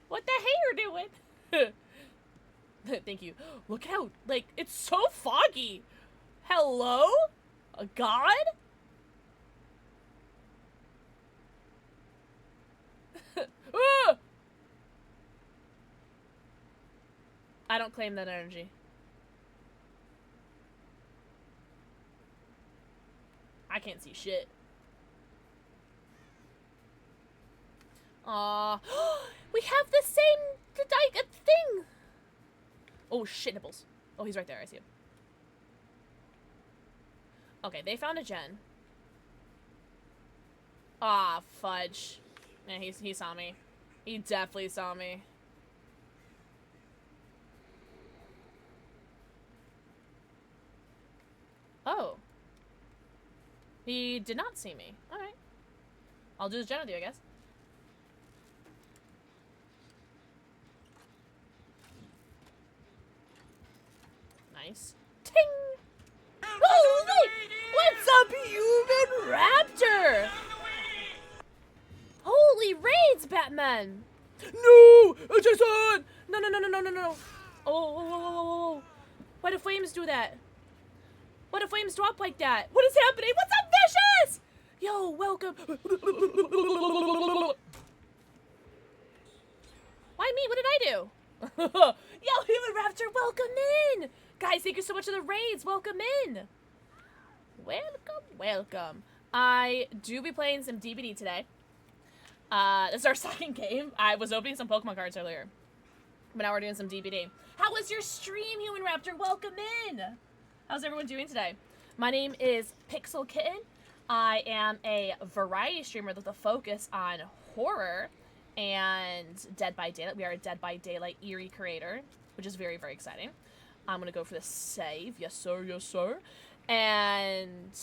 What the hair doing? Thank you. Look how, like, it's so foggy. Hello? A god? Ah! I don't claim that energy. I can't see shit. Aw. We have the same thing! Oh, shit nipples. Oh, he's right there. I see him. Okay, they found a gen. Ah, fudge. Yeah, he saw me. He definitely saw me. Oh. He did not see me. Alright. I'll do this gen with you, I guess. Nice. Ting! Holy! What's up, human raptor? Holy raids, Batman! No! Jason! No, no, no, no, no, no, no. Oh. Why do flames do that? Why do flames drop like that? What is happening? What's up, Vicious? Yo, welcome. Why me? What did I do? Yo, human raptor, welcome in. Guys, thank you so much for the raids. Welcome in. Welcome, welcome. I do be playing some DBD today. This is our second game. I was opening some Pokemon cards earlier. But now we're doing some DBD. How was your stream, Human Raptor? Welcome in. How's everyone doing today? My name is PixelxKitten. I am a variety streamer with a focus on horror and Dead by Daylight. We are a Dead by Daylight Eerie creator, which is very, very exciting. I'm going to go for the save. Yes, sir. Yes, sir. And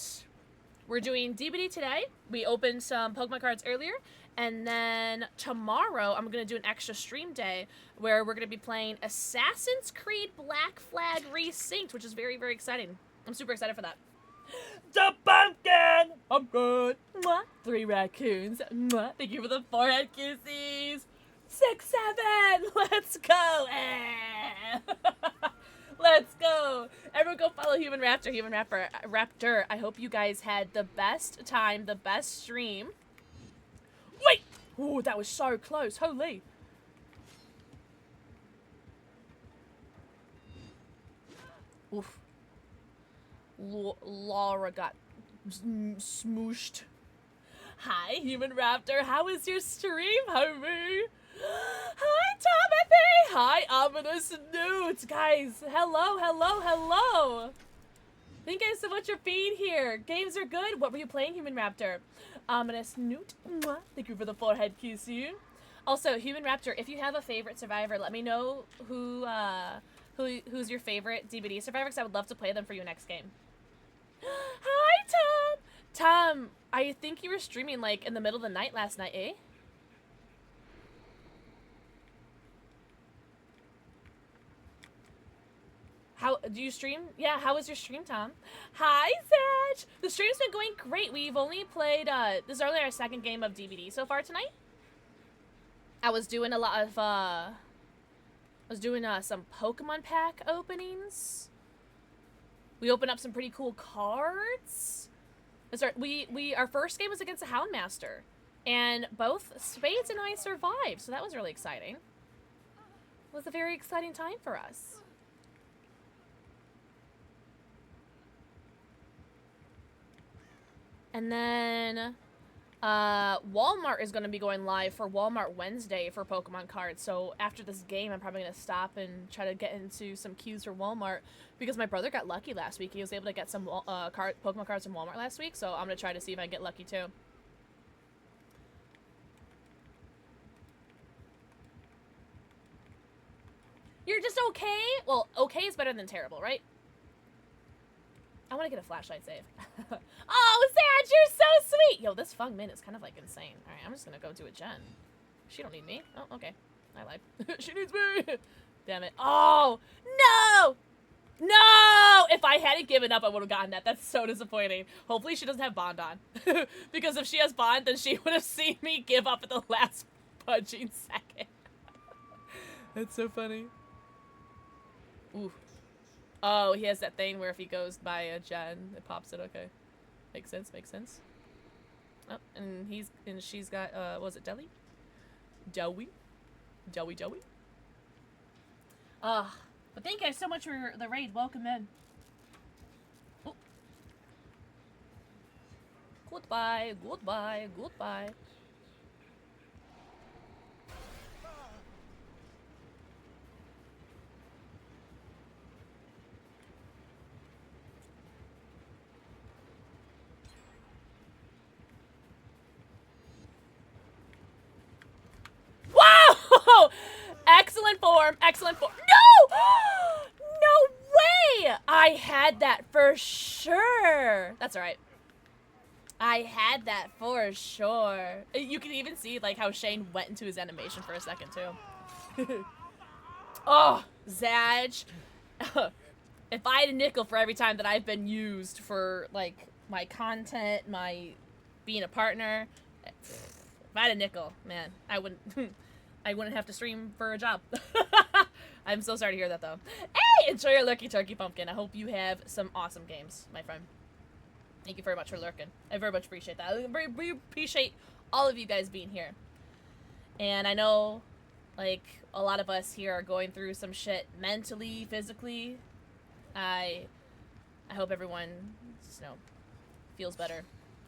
we're doing DBD today. We opened some Pokemon cards earlier. And then tomorrow, I'm going to do an extra stream day where we're going to be playing Assassin's Creed Black Flag Resynced, which is very, very exciting. I'm super excited for that. The pumpkin! I'm good. Mwah. 3 raccoons. Mwah. Thank you for the forehead kisses. 6, 7. Let's go. Let's go. Everyone go follow Human Raptor. Human Raptor. I hope you guys had the best time, the best stream. Wait! Oh, that was so close. Holy. Oof. Laura got smooshed. Hi, Human Raptor. How was your stream, homie? Hi, Timothy. Hi, Ominous Newt. Guys, hello, hello, hello. Thank you guys so much for being here. Games are good. What were you playing, Human Raptor? Ominous Newt. Mwah. Thank you for the forehead kiss you. Also, Human Raptor, if you have a favorite survivor, let me know who's your favorite DBD survivor, because I would love to play them for you next game. Hi, Tom. Tom, I think you were streaming like in the middle of the night last night, eh? How do you stream? Yeah, how was your stream, Tom? Hi, Zach! The stream's been going great. We've only played, this is only our second game of DVD so far tonight. I was doing a lot of, some Pokemon pack openings. We opened up some pretty cool cards. Our first game was against a Houndmaster. And both Spades and I survived, so that was really exciting. It was a very exciting time for us. And then Walmart is going to be going live for Walmart Wednesday for Pokemon cards. So after this game, I'm probably going to stop and try to get into some queues for Walmart because my brother got lucky last week. He was able to get some Pokemon cards from Walmart last week, so I'm going to try to see if I can get lucky too. You're just okay? Well, okay is better than terrible, right? I want to get a flashlight save. Oh, Zach, you're so sweet! Yo, this Fung Min is kind of, like, insane. Alright, I'm just gonna go do a gen. She don't need me. Oh, okay. I lied. She needs me! Damn it. Oh! No! No! If I hadn't given up, I would have gotten that. That's so disappointing. Hopefully she doesn't have Bond on. Because if she has Bond, then she would have seen me give up at the last punching second. That's so funny. Ooh. Oh, he has that thing where if he goes by a gen, it pops it. Okay. Makes sense, makes sense. Oh, and she's got, what was it, Deli? Joey? Joey. But thank you guys so much for the raid. Welcome in. Oh. Goodbye. Wow! Excellent form. No! No way! I had that for sure. That's alright. I had that for sure. You can even see like how Shane went into his animation for a second too. Oh, Zaj. If I had a nickel for every time that I've been used for like my content, my being a partner, if I had a nickel, man, I wouldn't have to stream for a job. I'm so sorry to hear that, though. Hey, enjoy your Lurky Turkey Pumpkin. I hope you have some awesome games, my friend. Thank you very much for lurking. I very much appreciate that. We appreciate all of you guys being here. And I know, like, a lot of us here are going through some shit mentally, physically. I hope everyone, feels better.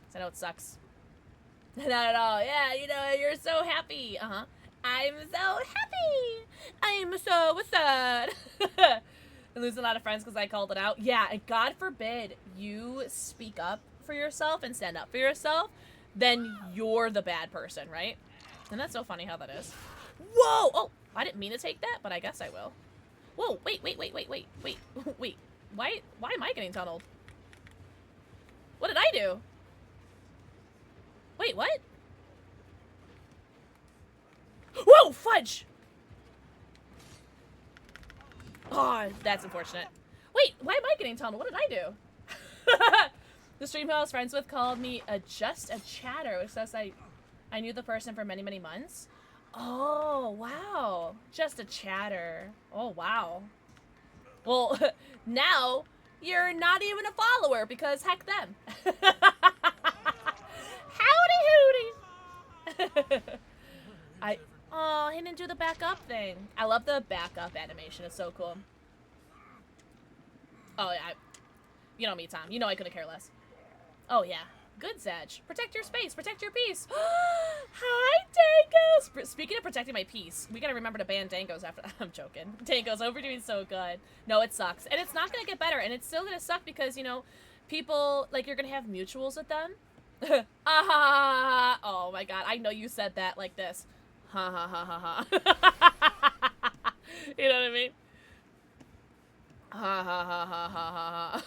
'Cause I know it sucks. Not at all. Yeah, you're so happy. I'm so happy. I'm so sad. I lose a lot of friends because I called it out. Yeah, and God forbid you speak up for yourself and stand up for yourself, then you're the bad person, right? And that's so funny how that is. Whoa! Oh, I didn't mean to take that, but I guess I will. Whoa, wait. Why am I getting tunneled? What did I do? Wait, what? Whoa, fudge! Oh, that's unfortunate. Wait, why am I getting tunneled? What did I do? The stream I was friends with called me just a chatter, which says I knew the person for many, many months. Oh, wow. Just a chatter. Oh, wow. Well, now you're not even a follower because heck them. Howdy hoody. Oh, he didn't do the backup thing. I love the backup animation. It's so cool. Oh, yeah. You know me, Tom. You know I couldn't care less. Oh, yeah. Good, Zach. Protect your space. Protect your peace. Hi, Dangos. Speaking of protecting my peace, we gotta remember to ban Dangos after. I'm joking. Dangos, overdoing so good. No, it sucks. And it's not gonna get better. And it's still gonna suck because, people, like, you're gonna have mutuals with them. Oh, my God. I know you said that like this. Ha ha ha ha ha. You know what I mean? Ha ha ha ha ha ha.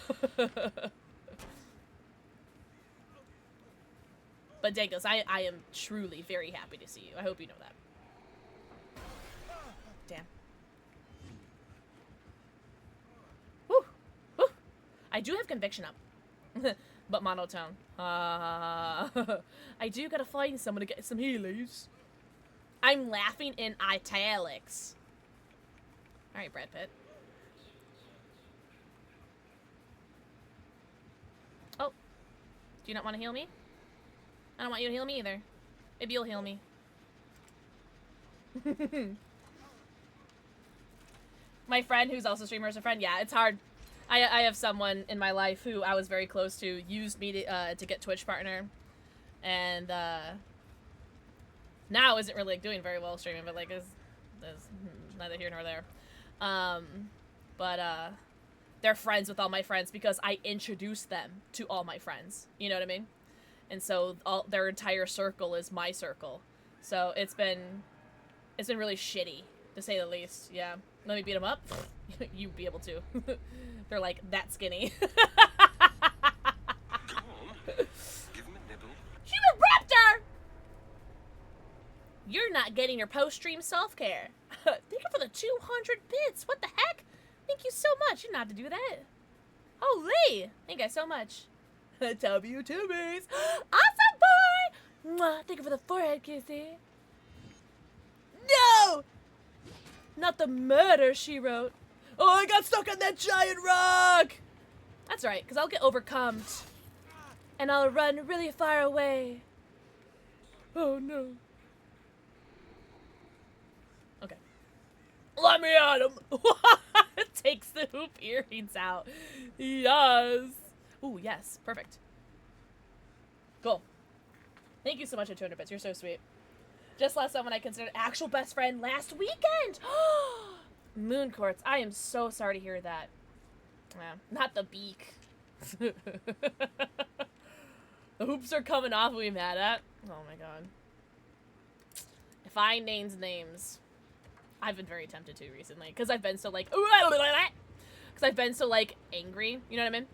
But Dangos, I am truly very happy to see you. I hope you know that. Damn. I do have conviction up. But monotone. I do gotta find someone to get some healers. I'm laughing in italics. Alright, Brad Pitt. Oh. Do you not want to heal me? I don't want you to heal me either. Maybe you'll heal me. My friend, who's also a streamer, is a friend. Yeah, it's hard. I have someone in my life who I was very close to, used me to get Twitch partner, and now isn't really like, doing very well streaming, but like is neither here nor there. But they're friends with all my friends because I introduced them to all my friends. You know what I mean? And so their entire circle is my circle. So it's been really shitty, to say the least. Yeah. Let me beat them up. You'd be able to. They're like that skinny. Come on. Give him a nibble. Human Raptor! You're not getting your post-stream self-care. Thank you for the 200 bits. What the heck? Thank you so much. You didn't have to do that. Holy! Thank you so much. W2Bs. Awesome boy! Mwah. Thank you for the forehead kissy. No! Not the murder she wrote. Oh, I got stuck on that giant rock! That's right, because I'll get overcome. And I'll run really far away. Oh, no. Okay. Let me at him! Takes the hoop earrings out. Yes. Ooh, yes. Perfect. Cool. Thank you so much for 200 bits. You're so sweet. Just last someone I considered actual best friend last weekend. Moon Quartz. I am so sorry to hear that. Not the beak. The hoops are coming off. We mad at? Oh my god. If I named names, I've been very tempted to recently because I've been so like, because I've been so like angry. You know what I mean?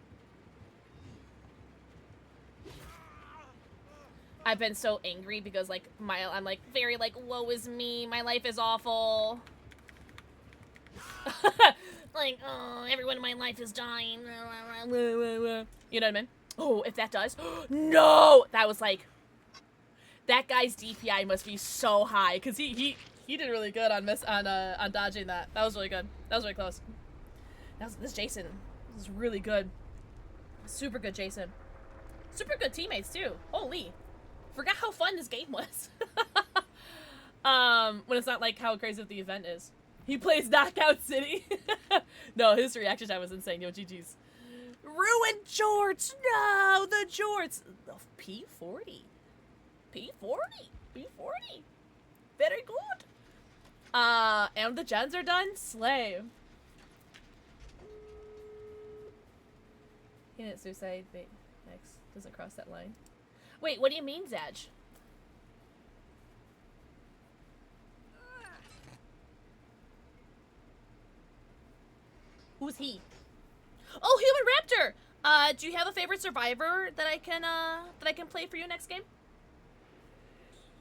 I've been so angry because like I'm like very like woe is me, my life is awful. Like, oh, everyone in my life is dying. You know what I mean? Oh, if that does, no, that was like, that guy's DPI must be so high because he did really good on dodging that. That was really good. That was really close. This Jason is really good. Super good Jason. Super good teammates too. Holy. Forgot how fun this game was. When it's not like how crazy the event is. He plays Knockout City. No, his reaction time was insane. Yo, GG's. Ruined jorts. No, the jorts. Oh, P40. P40. P40. Very good. And the gens are done. Slay. He didn't suicide. Wait, X doesn't cross that line. Wait, what do you mean, Zaj? Who's he? Oh, Human Raptor! Do you have a favorite survivor that I can play for you next game?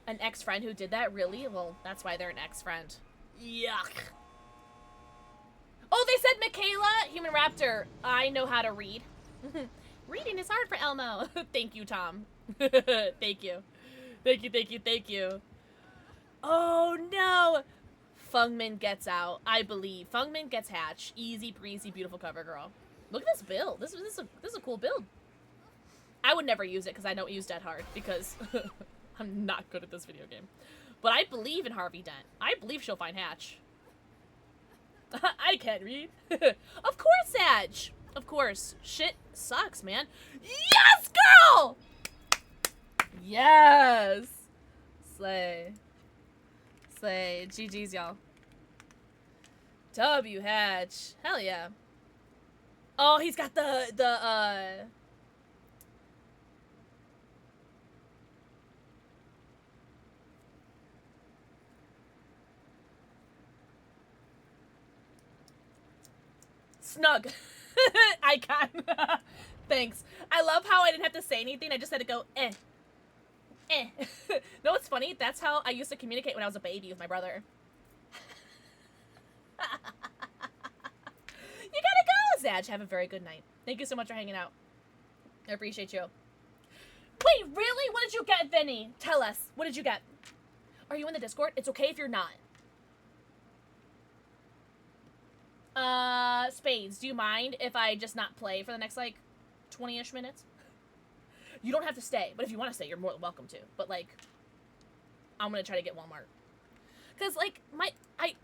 An ex-friend who did that? Really? Well, that's why they're an ex-friend. Yuck. Oh, they said Michaela! Human Raptor. I know how to read. Reading is hard for Elmo. Thank you, Tom. Thank you. Thank you, thank you, thank you. Oh, no! Fungmin gets out. I believe. Fungmin gets hatch. Easy breezy, beautiful cover girl. Look at this build. This is a cool build. I would never use it because I don't use Dead Hard because I'm not good at this video game. But I believe in Harvey Dent. I believe she'll find hatch. I can't read. Of course, Saj. Of course. Shit sucks, man. Yes, girl! Yes! Slay. Slay. GG's, y'all. W hatch. Hell yeah. Oh, he's got the snug icon. Thanks. I love how I didn't have to say anything. I just had to go, eh. Eh. No, what's funny? That's how I used to communicate when I was a baby with my brother. You gotta go, Zaj. Have a very good night. Thank you so much for hanging out. I appreciate you. Wait, really? What did you get, Vinny? Tell us. What did you get? Are you in the Discord? It's okay if you're not. Spades, do you mind if I just not play for the next, like, 20-ish minutes? You don't have to stay, but if you want to stay, you're more than welcome to. But, like, I'm gonna try to get Walmart. Because, like,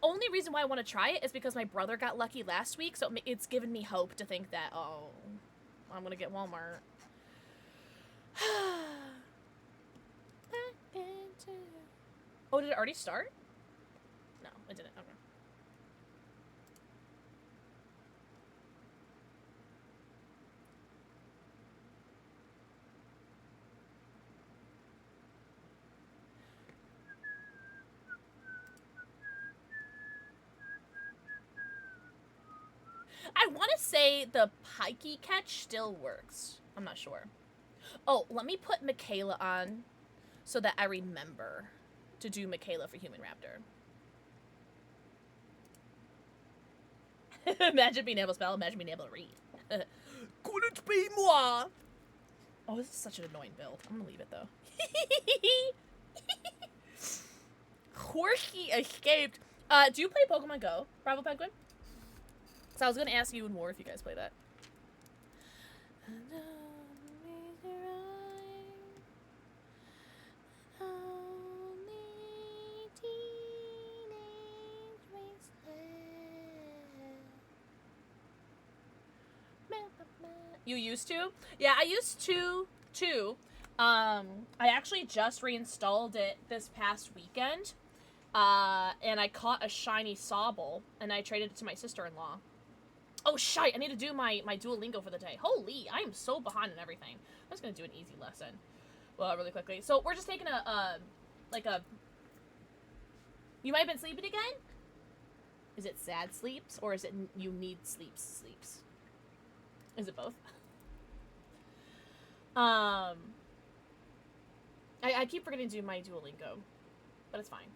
only reason why I want to try it is because my brother got lucky last week, so it's given me hope to think that, oh, I'm gonna get Walmart. Oh, did it already start? No, it didn't. Okay. I want to say the pikey catch still works. I'm not sure. Oh, let me put Michaela on so that I remember to do Michaela for Human Raptor. Imagine being able to spell, imagine being able to read. Could it be moi? Oh, this is such an annoying build. I'm gonna leave it though. Jorge escaped. Do you play Pokemon Go, Bravo Penguin? So I was gonna ask you and more if you guys play that. You used to? Yeah, I used to too. I actually just reinstalled it this past weekend. And I caught a shiny Sobble, and I traded it to my sister-in-law. Oh, shite, I need to do my Duolingo for the day. Holy, I am so behind on everything. I'm just gonna do an easy lesson. Well, really quickly. So, we're just taking you might have been sleeping again? Is it sad sleeps, or is it you need sleeps? Is it both? I keep forgetting to do my Duolingo, but it's fine.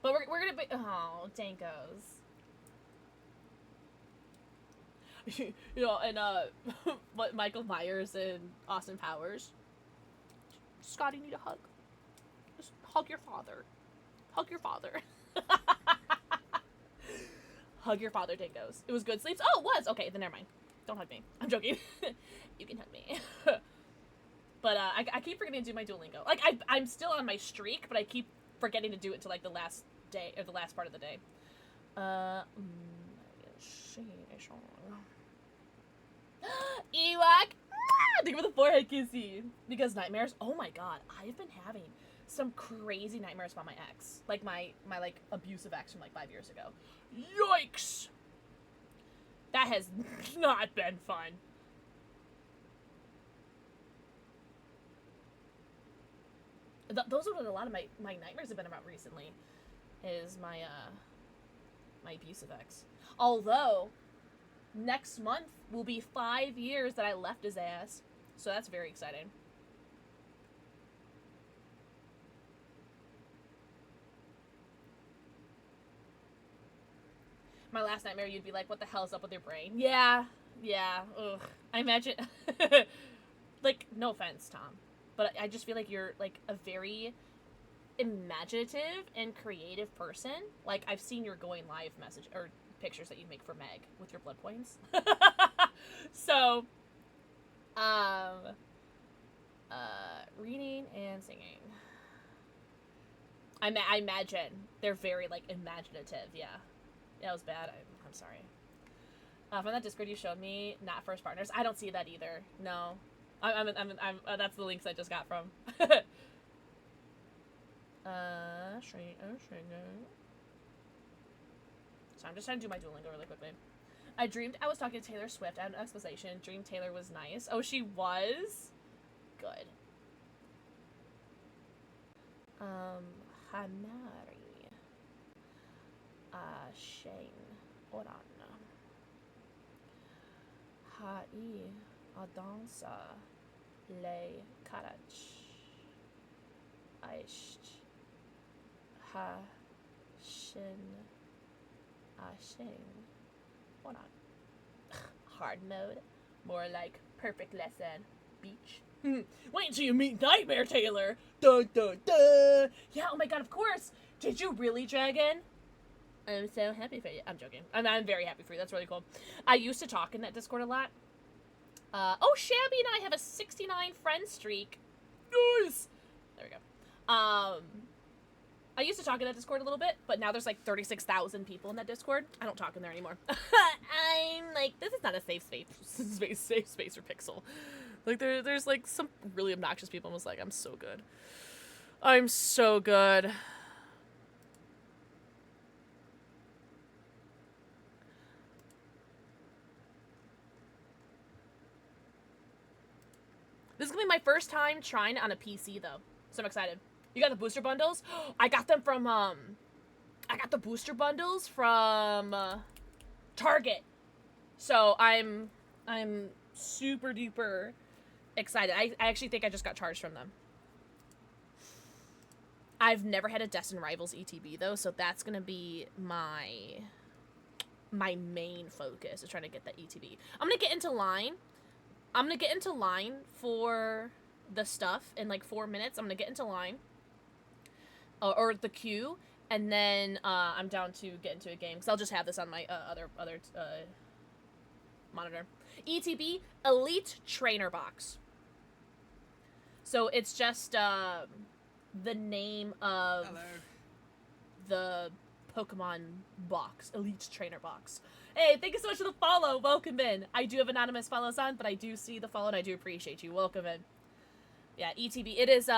But we're gonna be, oh, Dankos. You know, and what Michael Myers and Austin Powers. Scotty, need a hug. Just hug your father. Hug your father. Hug your father, Dankos. It was good sleeps. Oh, it was. Okay, then never mind. Don't hug me. I'm joking. You can hug me. But I keep forgetting to do my Duolingo. Like I'm still on my streak, but I keep forgetting to do it to like the last day or the last part of the day. Ewok! Think of the forehead kissy. Because nightmares, oh my god, I've been having some crazy nightmares about my ex. Like my like abusive ex from like 5 years ago. Yikes! That has not been fun. Those are what a lot of my nightmares have been about recently. Is my my abusive ex. Although next month will be 5 years that I left his ass. So that's very exciting. My last nightmare, you'd be like, what the hell is up with your brain? Yeah. Ugh. I imagine... like, no offense, Tom. But I just feel like you're, like, a very imaginative and creative person. Like, I've seen your going live message, or pictures that you make for Meg with your blood points. So, reading and singing. I imagine they're very, like, imaginative, yeah. Yeah, it was bad. I'm sorry. From that Discord you showed me, not first partners. I don't see that either. No. I'm that's the links I just got from. So I'm just trying to do my Duolingo really quickly. I dreamed I was talking to Taylor Swift. I had an explanation. Dreamed Taylor was nice. Oh, she was? Good. Hanari. Shane. Oran. Hai. Adansa. Le Karach. Aisht. Ha. Shin. Ashing. Oran. hard mode. More like perfect lesson. Beach. Wait until you meet Nightmare Taylor. Dun dun dun. Yeah, oh my god, of course. Did you really, Dragon? I'm so happy for you. I'm joking. I'm very happy for you. That's really cool. I used to talk in that Discord a lot. Oh, Shabby and I have a 69 friend streak. Nice. There we go. I used to talk in that Discord a little bit, but now there's like 36,000 people in that Discord. I don't talk in there anymore. I'm like, this is not a safe space for Pixel. Like there's like some really obnoxious people. I was like, I'm so good. I'm so good. This is gonna be my first time trying it on a PC though, so I'm excited. You got the booster bundles? I got them from I got the booster bundles from Target. So I'm super duper excited. I actually think I just got charged from them. I've never had a Destin Rivals ETB though, so that's gonna be my main focus is trying to get that ETB. I'm gonna get into line for the stuff in like 4 minutes. I'm gonna get into line or the queue, and then I'm down to get into a game because I'll just have this on my other monitor. ETB Elite Trainer Box. So it's just the name of the Pokemon box, Elite Trainer Box. Hey, thank you so much for the follow. Welcome in. I do have anonymous follows on, but I do see the follow and I do appreciate you. Welcome in. Yeah, ETB. It is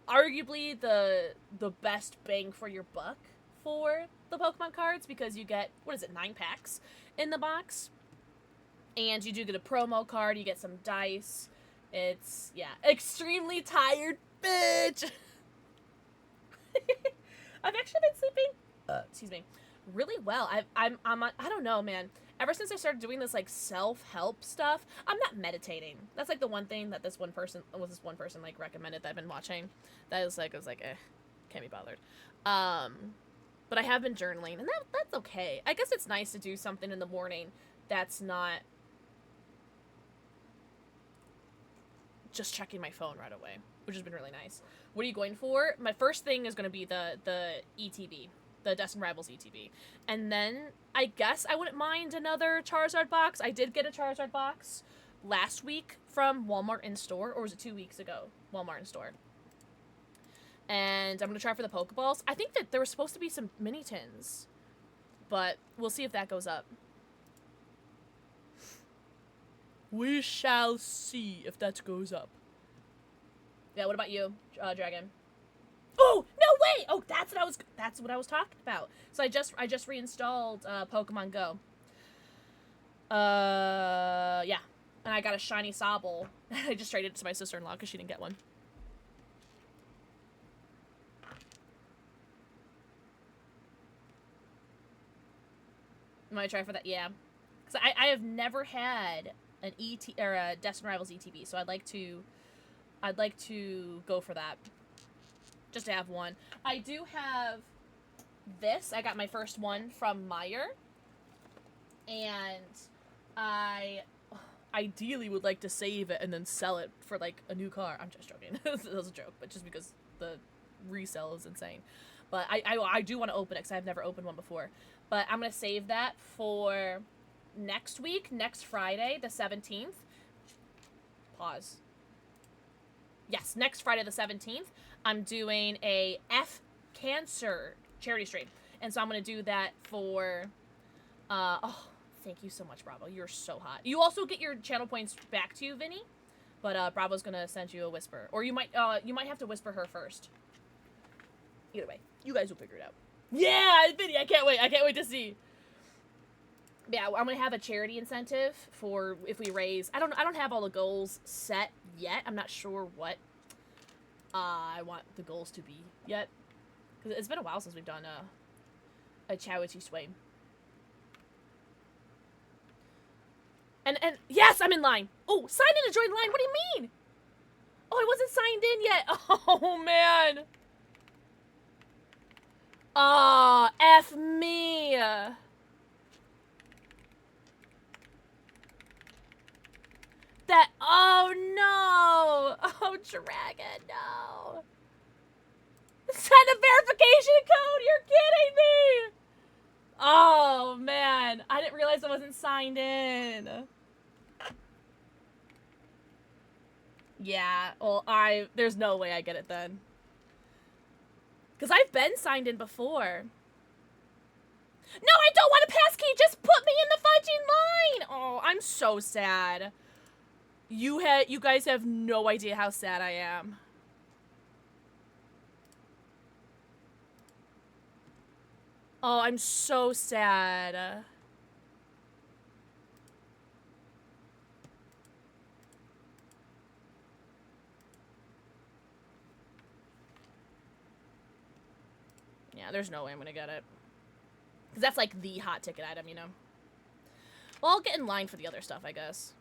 arguably the best bang for your buck for the Pokemon cards because you get, what is it, 9 packs in the box. And you do get a promo card, you get some dice. It's, yeah, extremely tired, bitch. I've actually been sleeping, excuse me, really well. I don't know, man. Ever since I started doing this, like, self-help stuff, I'm not meditating. That's, like, the one thing that this one person, like, recommended that I've been watching. That is, like, I was like, can't be bothered. But I have been journaling, and that's okay. I guess it's nice to do something in the morning that's not just checking my phone right away, which has been really nice. What are you going for? My first thing is going to be the ETB, the Destin Rivals ETB. And then I guess I wouldn't mind another Charizard box. I did get a Charizard box last week from Walmart in-store, or was it 2 weeks ago? Walmart in-store. And I'm going to try for the Pokeballs. I think that there was supposed to be some mini tins, but we'll see if that goes up. We shall see if that goes up. Yeah, what about you, Dragon? Oh, no way! Oh, that's what I was talking about. So I just reinstalled Pokemon Go. Yeah. And I got a shiny Sobble. I just traded it to my sister-in-law because she didn't get one. Might try for that, yeah. Because I have never had an a Destin Rivals ETB, so I'd like to go for that. Just to have one. I do have this. I got my first one from Meyer. And I ideally would like to save it and then sell it for, like, a new car. I'm just joking. That was a joke, but just because the resale is insane. But I do want to open it because I've never opened one before. But I'm going to save that for next week, next Friday, the 17th. Pause. Yes, next Friday the 17th, I'm doing a F Cancer charity stream. And so I'm going to do that for, oh, thank you so much, Bravo. You're so hot. You also get your channel points back to you, Vinny. But Bravo's going to send you a whisper. Or you might have to whisper her first. Either way, you guys will figure it out. Yeah, Vinny, I can't wait. I can't wait to see. Yeah, I'm gonna have a charity incentive for if we raise. I don't have all the goals set yet. I'm not sure what I want the goals to be yet, because it's been a while since we've done a charity sway. And yes, I'm in line. Oh, sign in to join line. What do you mean? Oh, I wasn't signed in yet. Oh man. Ah, F me. That, oh no! Oh, Dragon, no! Send a verification code! You're kidding me! Oh, man. I didn't realize I wasn't signed in. Yeah, well, there's no way I get it then. Because I've been signed in before. No, I don't want a passkey! Just put me in the fudging line! Oh, I'm so sad. You guys have no idea how sad I am. Oh, I'm so sad. Yeah, there's no way I'm gonna get it. Because that's like the hot ticket item, you know? Well, I'll get in line for the other stuff, I guess.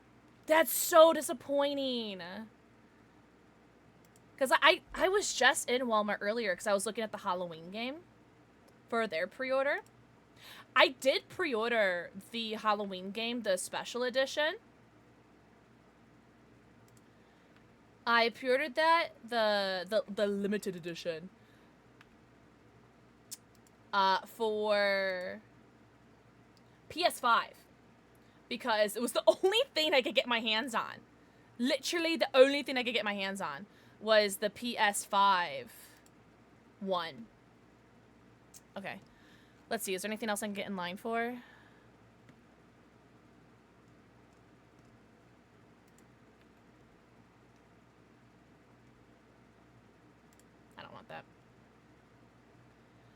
That's so disappointing. Because I was just in Walmart earlier because I was looking at the Halloween game for their pre-order. I did pre-order the Halloween game, the special edition. I pre-ordered that, the limited edition. For PS5. Because it was the only thing I could get my hands on. Literally the only thing I could get my hands on was the PS5 one. Okay. Let's see, is there anything else I can get in line for? I don't want that.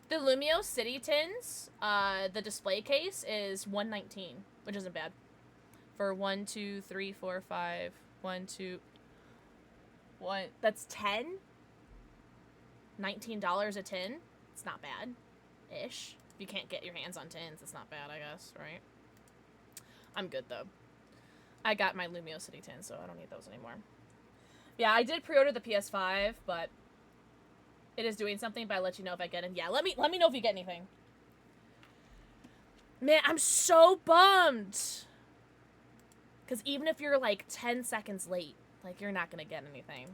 The Lumio City Tins, the display case is $119, which isn't bad. For 1, 2, 3, 4, 5, 1, 2, 1. That's 10? $19 a tin? It's not bad. Ish. If you can't get your hands on tins, it's not bad, I guess, right? I'm good, though. I got my Lumio City tin, so I don't need those anymore. Yeah, I did pre-order the PS5, but it is doing something, but I'll let you know if I get it. Yeah, let me know if you get anything. Man, I'm so bummed. Because even if you're, like, 10 seconds late, like, you're not going to get anything.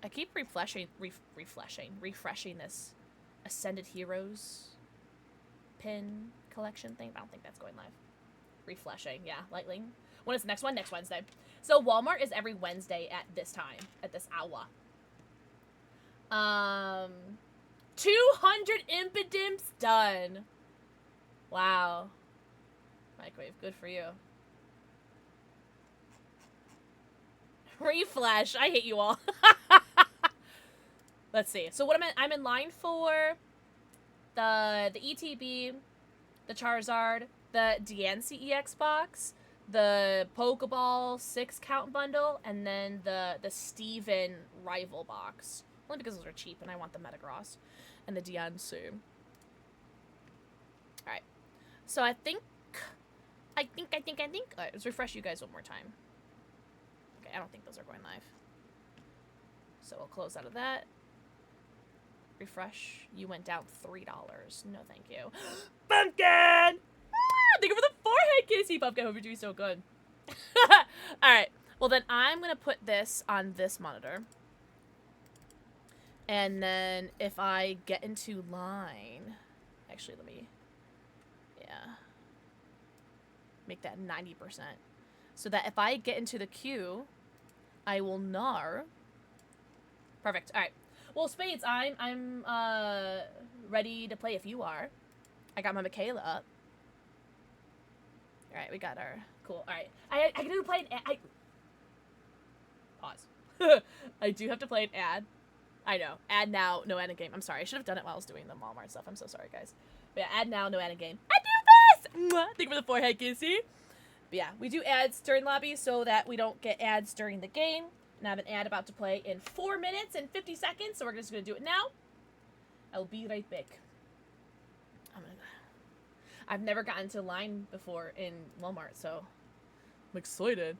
I keep refreshing this Ascended Heroes pin collection thing. I don't think that's going live. Refreshing, yeah, lightning. When is the next one? Next Wednesday. So Walmart is every Wednesday at this time, at this hour. 200 impidimps done. Wow. Microwave, good for you. Refresh, I hate you all. Let's see. So what I'm in line for the ETB, the Charizard, the Diancie EX box, the Pokeball 6 count bundle, and then the Steven rival box. Only because those are cheap and I want the Metagross and the Diancie. Alright. So I think. Alright, let's refresh you guys one more time. Okay, I don't think those are going live. So we'll close out of that. Refresh. You went down $3. No, thank you. Pumpkin! Ah, thank you for the forehead kissy, Pumpkin. I hope you're doing so good. Alright. Well, then I'm going to put this on this monitor. And then if I get into line... Actually, let me... Yeah. Make that 90%. So that if I get into the queue, I will gnar. Perfect. Alright. Well, Spades, I'm ready to play if you are. I got my Michaela up. Alright, we got our... Cool. Alright. I can do play an ad. Pause. I do have to play an ad. I know. Ad now, no ad in game. I'm sorry. I should have done it while I was doing the Walmart stuff. I'm so sorry, guys. But yeah, ad now, no ad in game. I do this! Mwah! Thank you for the forehead kissy. But yeah, we do ads during lobby so that we don't get ads during the game. And I have an ad about to play in 4 minutes and 50 seconds, so we're just going to do it now. I will be right back. I've never gotten to line before in Walmart, so I'm excited.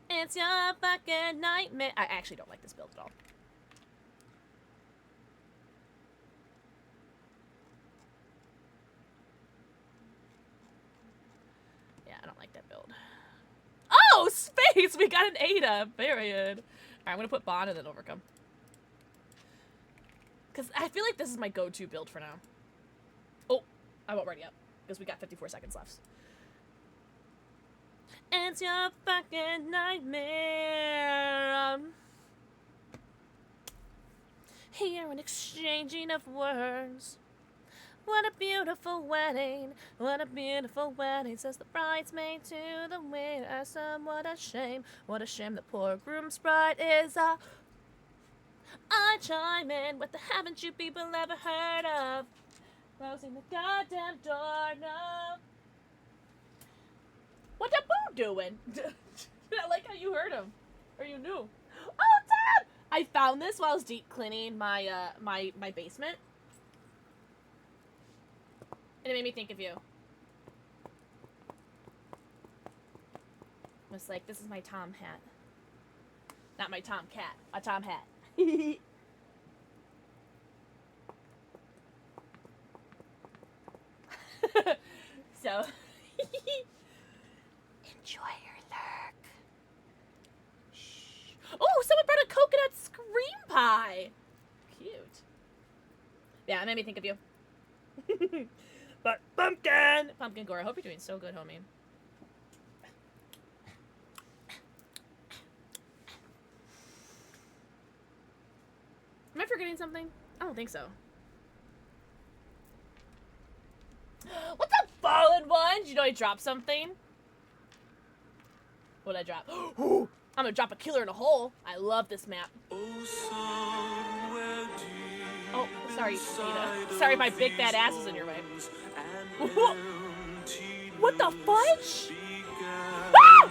It's your fucking nightmare. I actually don't like this build at all. Yeah, like that build. Oh, space! We got an Ada. Period. Alright, I'm gonna put Bond and then Overcome. Because I feel like this is my go-to build for now. Oh, I won't ready up. Because we got 54 seconds left. It's your fucking nightmare. Here an exchanging of words. What a beautiful wedding. What a beautiful wedding, says the bridesmaid to the winsome. What a shame the poor groom's bride is a... I chime in with the haven't you people ever heard of? Closing the goddamn door, no. What the boo doing? I like how you heard him. Or you knew. Oh, damn! I found this while I was deep cleaning my, my basement. And it made me think of you. I was like, this is my Tom hat. Not my Tom cat. A Tom hat. So, enjoy your lurk. Shh. Oh, someone brought a coconut scream pie. Cute. Yeah, it made me think of you. But pumpkin gore. I hope you're doing so good, homie. Am I forgetting something? I don't think so. What's up, fallen ones? You know I dropped something? What'd I drop? I'm gonna drop a killer in a hole. I love this map. Oh, sorry, Nita. Sorry if my big fat ass is in your way. What the fudge? Ah!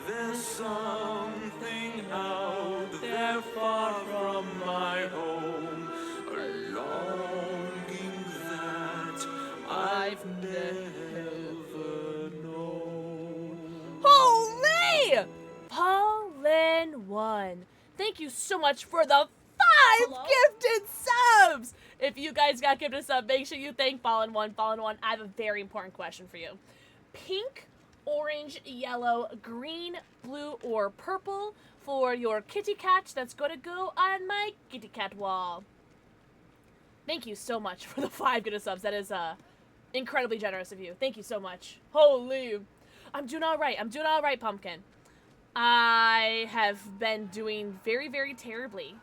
There's something out there far from my home, a longing that I've never known. Holy! Pollen 1. Thank you so much for the 5 gifted subs! If you guys got gifted sub, make sure you thank Fallen 1. Fallen 1, I have a very important question for you. Pink, orange, yellow, green, blue, or purple for your kitty cat that's gonna go on my kitty cat wall. Thank you so much for the 5 gifted subs. That is incredibly generous of you. Thank you so much. Holy. I'm doing alright. I'm doing alright, Pumpkin. I have been doing very, very terribly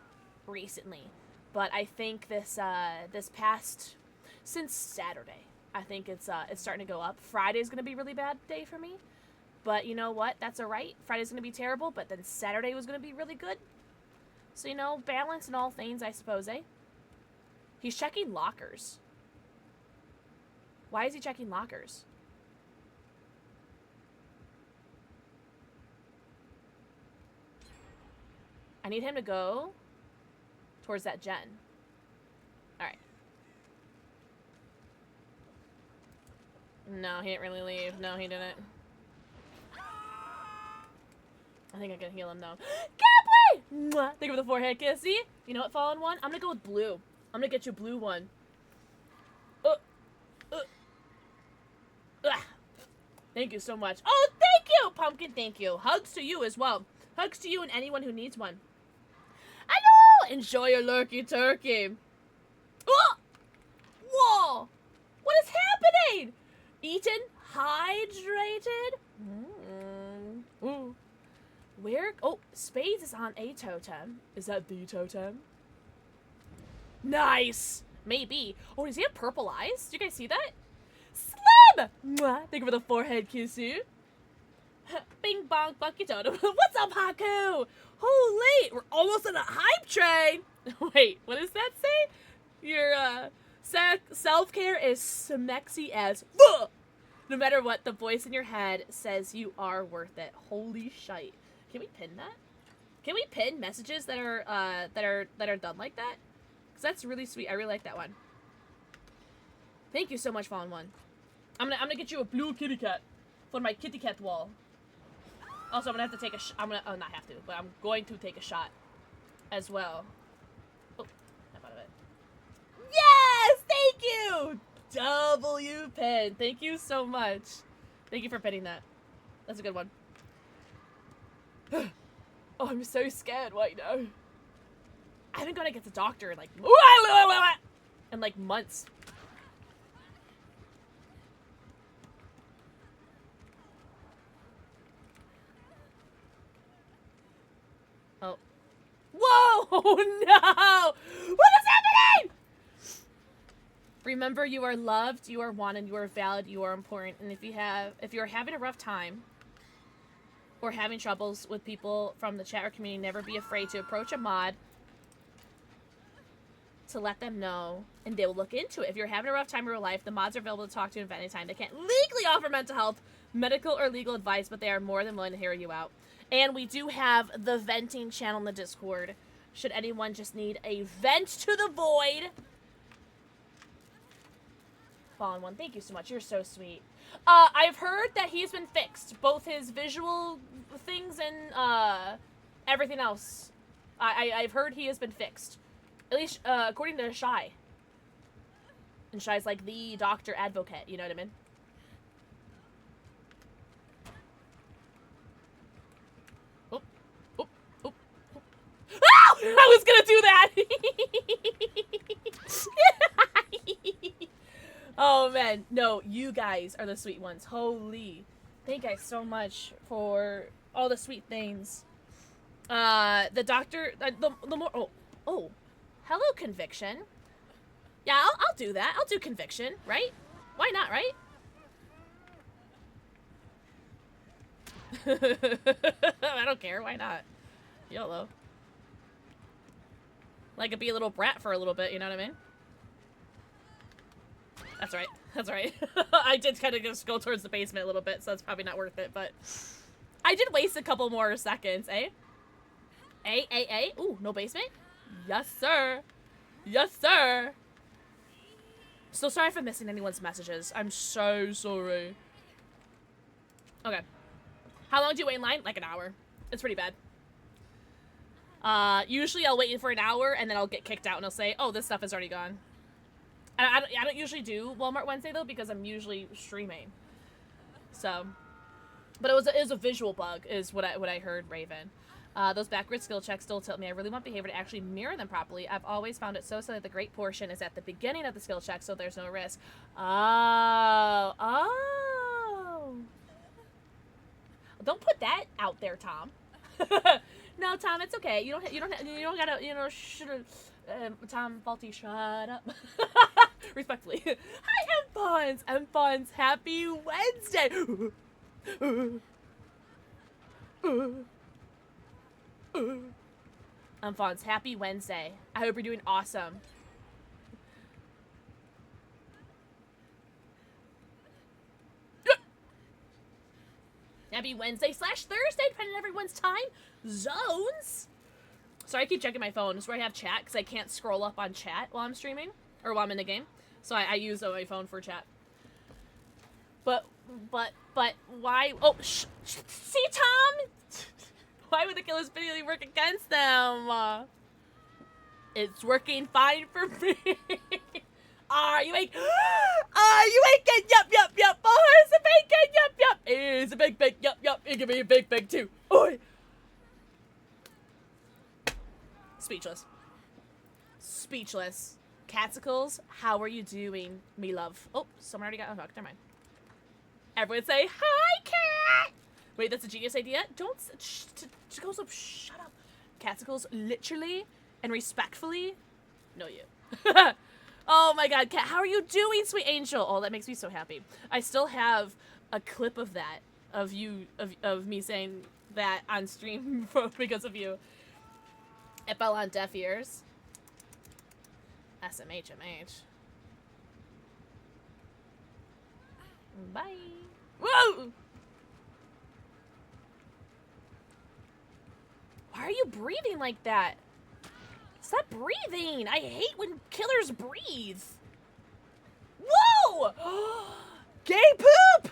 recently. But I think this past, since Saturday, I think it's starting to go up. Friday's gonna be a really bad day for me, but you know what? That's alright. Friday's gonna be terrible, but then Saturday was gonna be really good. So you know, balance in all things, I suppose, eh? He's checking lockers. Why is he checking lockers? I need him to go towards that gen. Alright. No, he didn't really leave. No, he didn't. I think I can heal him though. Gapley! Mwah! Think of the forehead kiss. See? You know what, Fallen 1? I'm gonna go with blue. I'm gonna get you a blue one. Thank you so much. Oh, thank you, Pumpkin. Thank you. Hugs to you as well. Hugs to you and anyone who needs one. I know! Enjoy your lurky turkey. Oh! Whoa! What is happening? Eaten? Hydrated? Ooh. Where? Oh, Spades is on a totem. Is that the totem? Nice! Maybe. Oh, does he have purple eyes? Do you guys see that? Slim! Mwah! Thank you for the forehead kissy. Bing bong bucky totem. What's up, Haku? Holy! We're almost on a hype train! Wait, what does that say? Your, self-care is smexy as fuck! No matter what, the voice in your head says you are worth it. Holy shite. Can we pin that? Can we pin messages that are done like that? Because that's really sweet. I really like that one. Thank you so much, Fallen 1. I'm gonna get you a blue kitty cat for my kitty cat wall. Also, I'm gonna have to take a not have to, but I'm going to take a shot as well. Oh, snap out of it. Yes! Thank you! W pin. Thank you so much. Thank you for pinning that. That's a good one. Oh, I'm so scared right now. I haven't gone to get the doctor in like months. Oh. Whoa! No! What is happening? Remember, you are loved, you are wanted, you are valid, you are important, and if you're having a rough time or having troubles with people from the chat or community, never be afraid to approach a mod to let them know, and they will look into it. If you're having a rough time in your life, the mods are available to talk to at any time. They can't legally offer mental health, medical, or legal advice, but they are more than willing to hear you out. And we do have the venting channel in the Discord, should anyone just need a vent to the void. Fallen one, thank you so much. You're so sweet. I've heard that he's been fixed. Both his visual things and, everything else. I've heard he has been fixed. At least, according to Shy. And Shy's like the doctor advocate, you know what I mean? Oh, oh, oh, oh. Ah! I was gonna do that! Oh, man. No, you guys are the sweet ones. Holy. Thank you guys so much for all the sweet things. The doctor... the more... Oh. Hello, Conviction. Yeah, I'll do that. I'll do Conviction, right? Why not, right? I don't care. Why not? YOLO. Like, I'd be a little brat for a little bit, you know what I mean? That's right. That's right. I did kind of just go towards the basement a little bit, so that's probably not worth it, but... I did waste a couple more seconds, eh? Ooh, no basement? Yes, sir. Yes, sir. So sorry for missing anyone's messages. I'm so sorry. Okay. How long do you wait in line? Like an hour. It's pretty bad. Usually I'll wait for an hour, and then I'll get kicked out, and I'll say, oh, this stuff is already gone. I don't usually do Walmart Wednesday, though, because I'm usually streaming. So, but it was a visual bug, is what I heard, Raven. Those backwards skill checks still tell me I really want behavior to actually mirror them properly. I've always found it so silly that the great portion is at the beginning of the skill check, so there's no risk. Oh. Don't put that out there, Tom. No, Tom, it's okay. You don't gotta, Tom, Faulty, shut up. Respectfully. Hi, M-Fonz, happy Wednesday. M-Fonz, happy Wednesday. I hope you're doing awesome. Happy Wednesday/Thursday, depending on everyone's time zones. Sorry, I keep checking my phone. It's where I have chat, because I can't scroll up on chat while I'm streaming, or while I'm in the game. So I use my phone for chat. But why? Oh, see, Tom? Why would the killer's video work against them? It's working fine for me. You ain't getting yup. Oh, it's a bacon, yup. It's a big, yup. It can be a big too. Oi. Speechless. Catsicles, how are you doing, me love? Oh, someone already got unhooked. Never mind. Everyone say, hi, cat! Wait, that's a genius idea? Don't... Shut up. Catsicles, literally and respectfully, know you. Oh my god, Cat, how are you doing, sweet angel? Oh, that makes me so happy. I still have a clip of that, of me saying that on stream because of you. It fell on deaf ears. SMHMH. Bye. Whoa! Why are you breathing like that? Stop breathing! I hate when killers breathe! Whoa! Gay poop!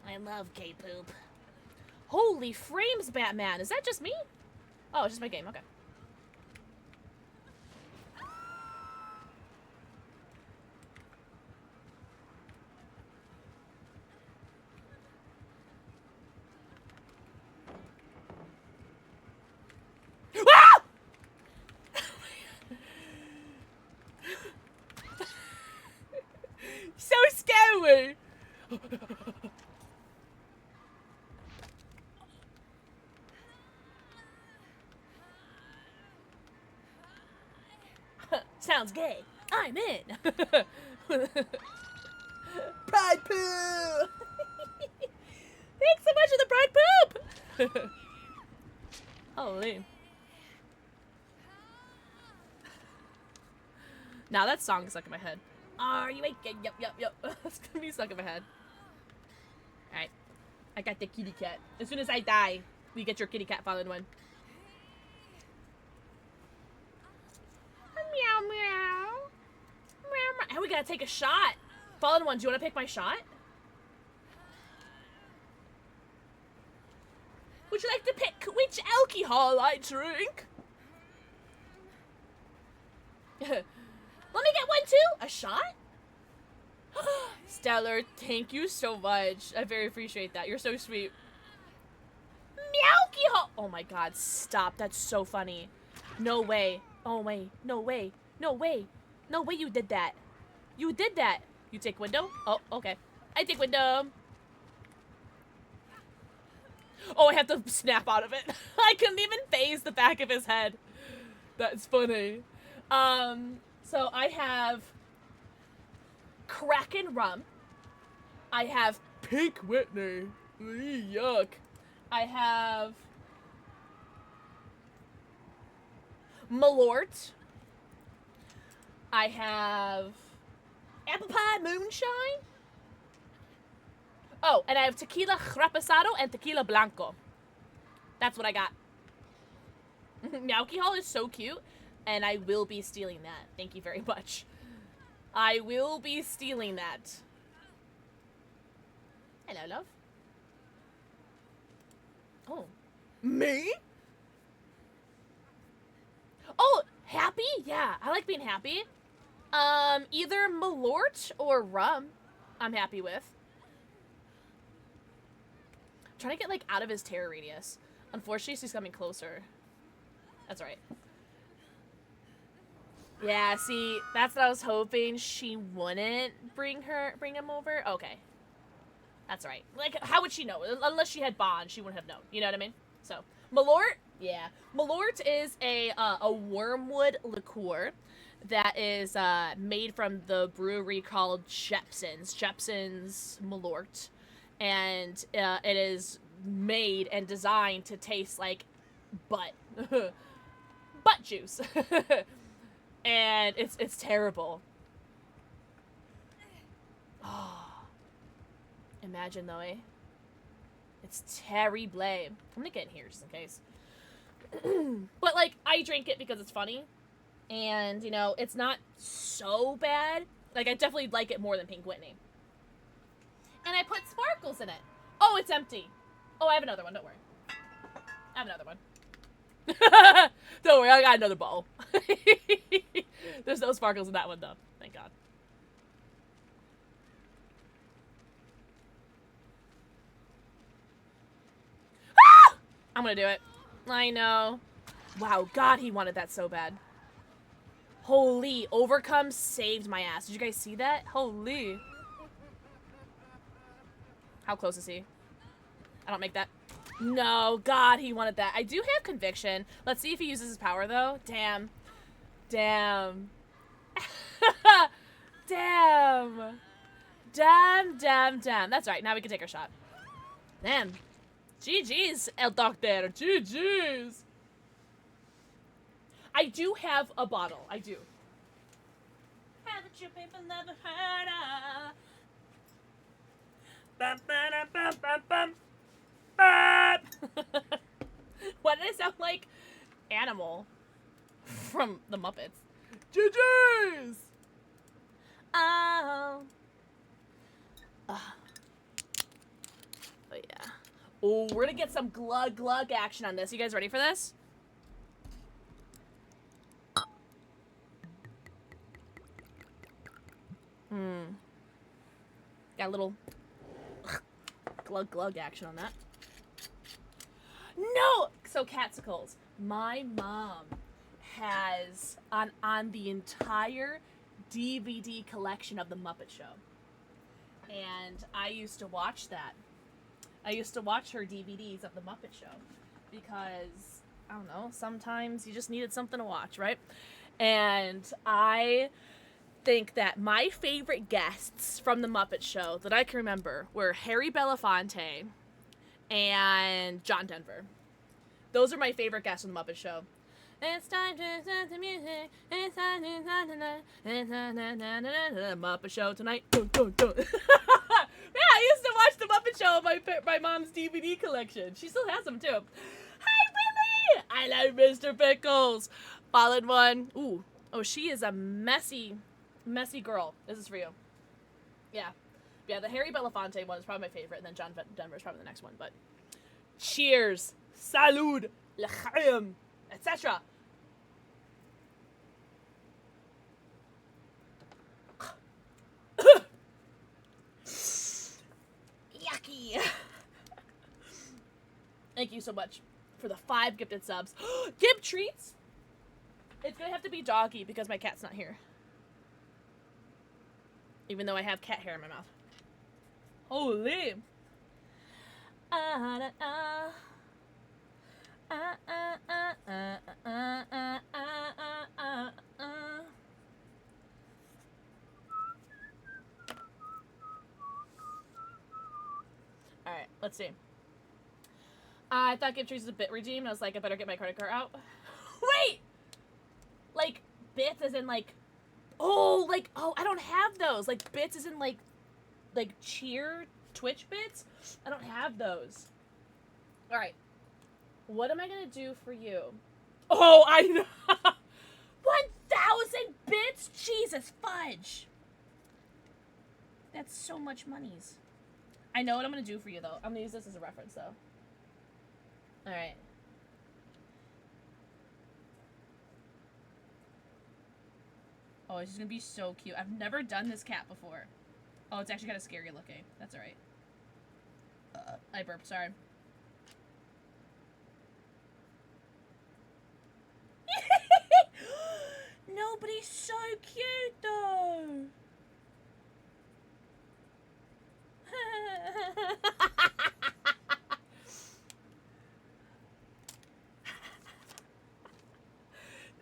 I love gay poop. Holy frames, Batman. Is that just me? Oh, it's just my game. Okay. No way. Sounds gay. I'm in. Pride poo. Thanks so much for the pride poop. Holy. Now that song is stuck in my head. Are you waking? Yep. It's gonna be stuck in my head. Alright. I got the kitty cat. As soon as I die, you get your kitty cat fallen one. Meow, meow. Meow, meow. And we gotta take a shot. Fallen one, do you wanna pick my shot? Would you like to pick which alcohol I drink? Let me get one too. A shot? Stellar, thank you so much. I very appreciate that. You're so sweet. Alcohol. Oh my god, stop. That's so funny. No way. Oh wait. No way. No way. No way you did that. You did that. You take window? Oh, okay. I take window. Oh, I have to snap out of it. I couldn't even phase the back of his head. That's funny. So I have Kraken rum. I have Pink Whitney. Yuck. I have Malort. I have apple pie moonshine. Oh, and I have tequila reposado and tequila blanco. That's what I got. Alcohol is so cute, and I will be stealing that. Thank you very much. I will be stealing that. Hello, love. Oh. Me? Oh, happy? Yeah, I like being happy. Either Malort or rum I'm happy with. I'm trying to get, like, out of his terror radius. Unfortunately, she's coming closer. That's right. Yeah, see, that's what I was hoping. She wouldn't bring him over. Okay. That's right. Like, how would she know? Unless she had Bond, she wouldn't have known. You know what I mean? So, Malort, yeah. Malort is a wormwood liqueur that is made from the brewery called Jepson's Malort. And it is made and designed to taste like butt. Butt juice. And it's terrible. Oh. Imagine though, eh? It's terrible. I'm gonna get in here just in case. But like, I drink it because it's funny. And, you know, it's not so bad. Like, I definitely like it more than Pink Whitney. And I put sparkles in it. Oh, it's empty. Oh, I have another one. Don't worry. I have another one. Don't worry, I got another bottle. There's no sparkles in that one, though. Thank God. Ah! I'm gonna do it. I know. Wow, God, he wanted that so bad. Holy, Overcome saved my ass. Did you guys see that? Holy. How close is he? I don't make that. No, God, he wanted that. I do have conviction. Let's see if he uses his power, though. Damn. Damn. Damn. Damn. That's right. Now we can take our shot. Damn. GG's, El Doctor. GG's. I do have a bottle. I do. Haven't you people never heard of? Bum, ba-da, bum, bum, bum. What did it sound like? Animal from the Muppets. GG's! Oh. Oh yeah. Oh, we're gonna get some glug action on this. You guys ready for this? Got a little glug action on that. No! So, Catsicles. My mom has on the entire DVD collection of The Muppet Show. And I used to watch that. I used to watch her DVDs of The Muppet Show because, I don't know, sometimes you just needed something to watch, right? And I think that my favorite guests from The Muppet Show that I can remember were Harry Belafonte and John Denver. Those are my favorite guests from The Muppet Show. It's time to start the music. It's time to start the Muppet Show tonight. Dun, dun, dun. Yeah, I used to watch The Muppet Show on my mom's DVD collection. She still has them, too. Hi, Willie! I love Mr. Pickles. Fallen one. Ooh. Oh, she is a messy girl. This is for you. Yeah. Yeah, the Harry Belafonte one is probably my favorite, and then John Denver is probably the next one, but cheers. Salud. L'chaim. Etc. Yucky. Thank you so much for the 5 gifted subs. Gib treats. It's gonna have to be doggy because my cat's not here. Even though I have cat hair in my mouth. Holy. Alright, let's see. I thought Gift Trees was a bit redeemed. I was like, I better get my credit card out. Wait! Like, bits as in, like... Oh, I don't have those. Like, bits as in, like cheer Twitch bits? I don't have those. Alright. What am I gonna do for you? Oh, I know! 1,000 bits? Jesus fudge! That's so much monies. I know what I'm gonna do for you, though. I'm gonna use this as a reference, though. Alright. Oh, she's gonna be so cute. I've never done this cat before. Oh, it's actually kind of scary looking. That's alright. I burped, sorry. No, but he's so cute, though.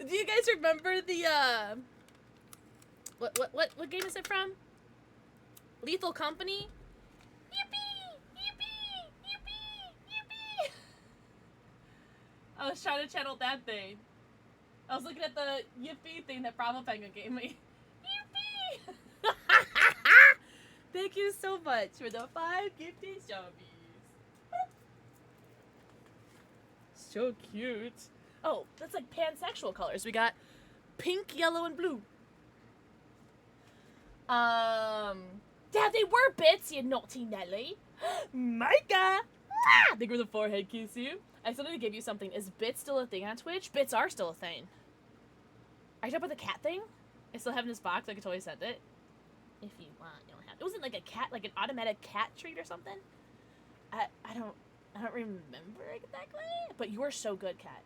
Do you guys remember the, what game is it from? Lethal Company? Yippee! Yippee! Yippee! Yippee! I was trying to channel that thing. I was looking at the Yippee thing that Bravo Penguin gave me. Yippee! Thank you so much for the 5 gifted zombies. So cute. Oh, that's like pansexual colors. We got pink, yellow, and blue. Yeah, they were bits, you naughty Nelly. Micah! Ah! They grew the forehead kiss you. I still need to give you something. Is bits still a thing on Twitch? Bits are still a thing. Are you talking about the cat thing? I still have in his box. I could totally send it. If you want, you'll have it. Wasn't like a cat, like an automatic cat treat or something? I don't remember exactly. But you are so good, cat.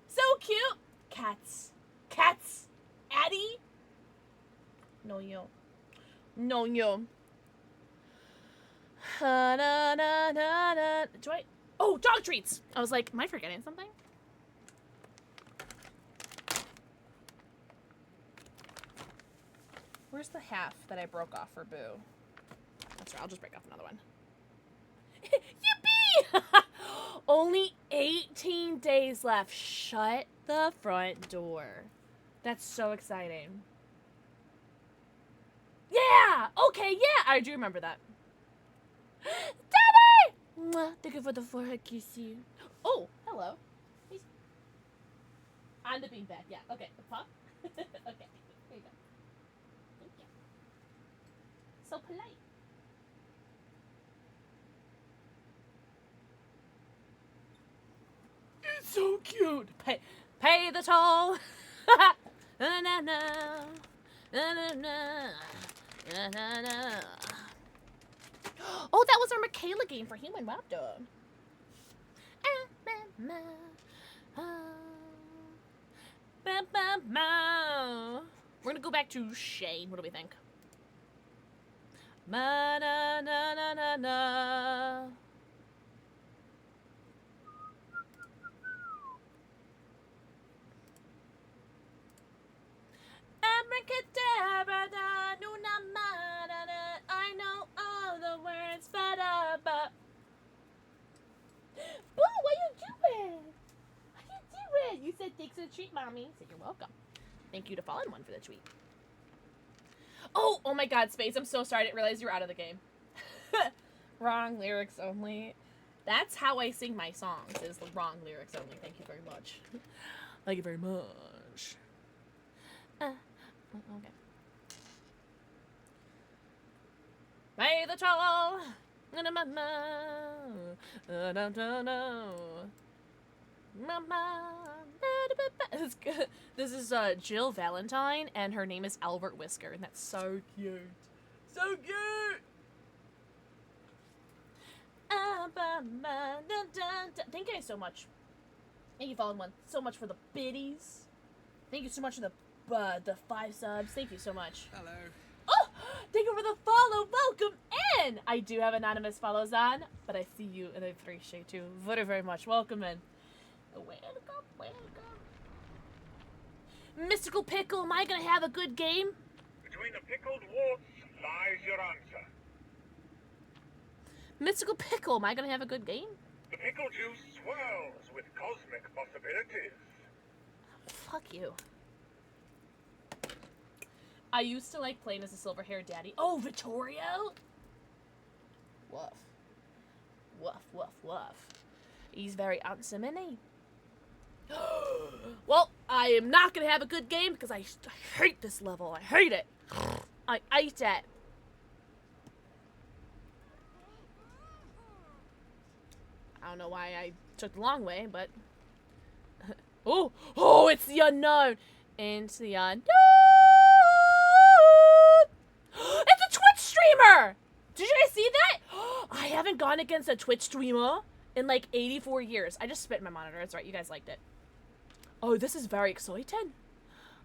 So cute! Cats. Cats! Addie? No, yo. No, yo. Do I? Oh, dog treats! I was like, am I forgetting something? Where's the half that I broke off for Boo? That's right, I'll just break off another one. Yippee! Only 18 days left. Shut the front door. That's so exciting. Yeah! Okay, yeah! I do remember that. Daddy! Mwah, thank you for the forehead kissy. Oh, hello. He's on the beanbag. Yeah, okay. The pup? Okay, here you go. Thank you. So polite. It's so cute. Pay the toll. Na, na, na. Na, na, na. Na, na, na. Oh, that was our Michaela game for Human Raptor. We're gonna go back to Shane. What do we think? Ma na na na na na. Abracadabra, da, nuna, ma, da, da. I know all the words, ba da ba. Boo, what you doing? What you doing? You said thanks for the treat, mommy. So you're welcome. Thank you to Fallen One for the tweet. Oh my God, Space. I'm so sorry. I didn't realize you were out of the game. Wrong lyrics only. That's how I sing my songs, is the wrong lyrics only. Thank you very much. Thank you very much. Okay. Pay the toll. It's good. This is Jill Valentine, and her name is Albert Whisker, and that's so cute. So cute! Thank you guys so much. Thank you, Fallen One, so much for the biddies. Thank you so much for the 5 subs. Thank you so much. Hello. Oh, thank you for the follow. Welcome in. I do have anonymous follows on, but I see you and I appreciate you very, very much. Welcome in. Welcome, welcome. Mystical Pickle, am I gonna have a good game? Between the pickled warts lies your answer. Mystical Pickle, am I gonna have a good game? The pickle juice swirls with cosmic possibilities. Fuck you. I used to like playing as a silver-haired daddy. Oh, Vittorio? Woof. Woof, woof, woof. He's very handsome, isn't he? Well, I am not gonna have a good game because I hate this level. I hate it. I hate it. I don't know why I took the long way, but... Oh, it's the unknown. Into the unknown. It's a Twitch streamer! Did you guys see that? I haven't gone against a Twitch streamer in like 84 years. I just spit in my monitor. That's right. You guys liked it. Oh, this is very exciting.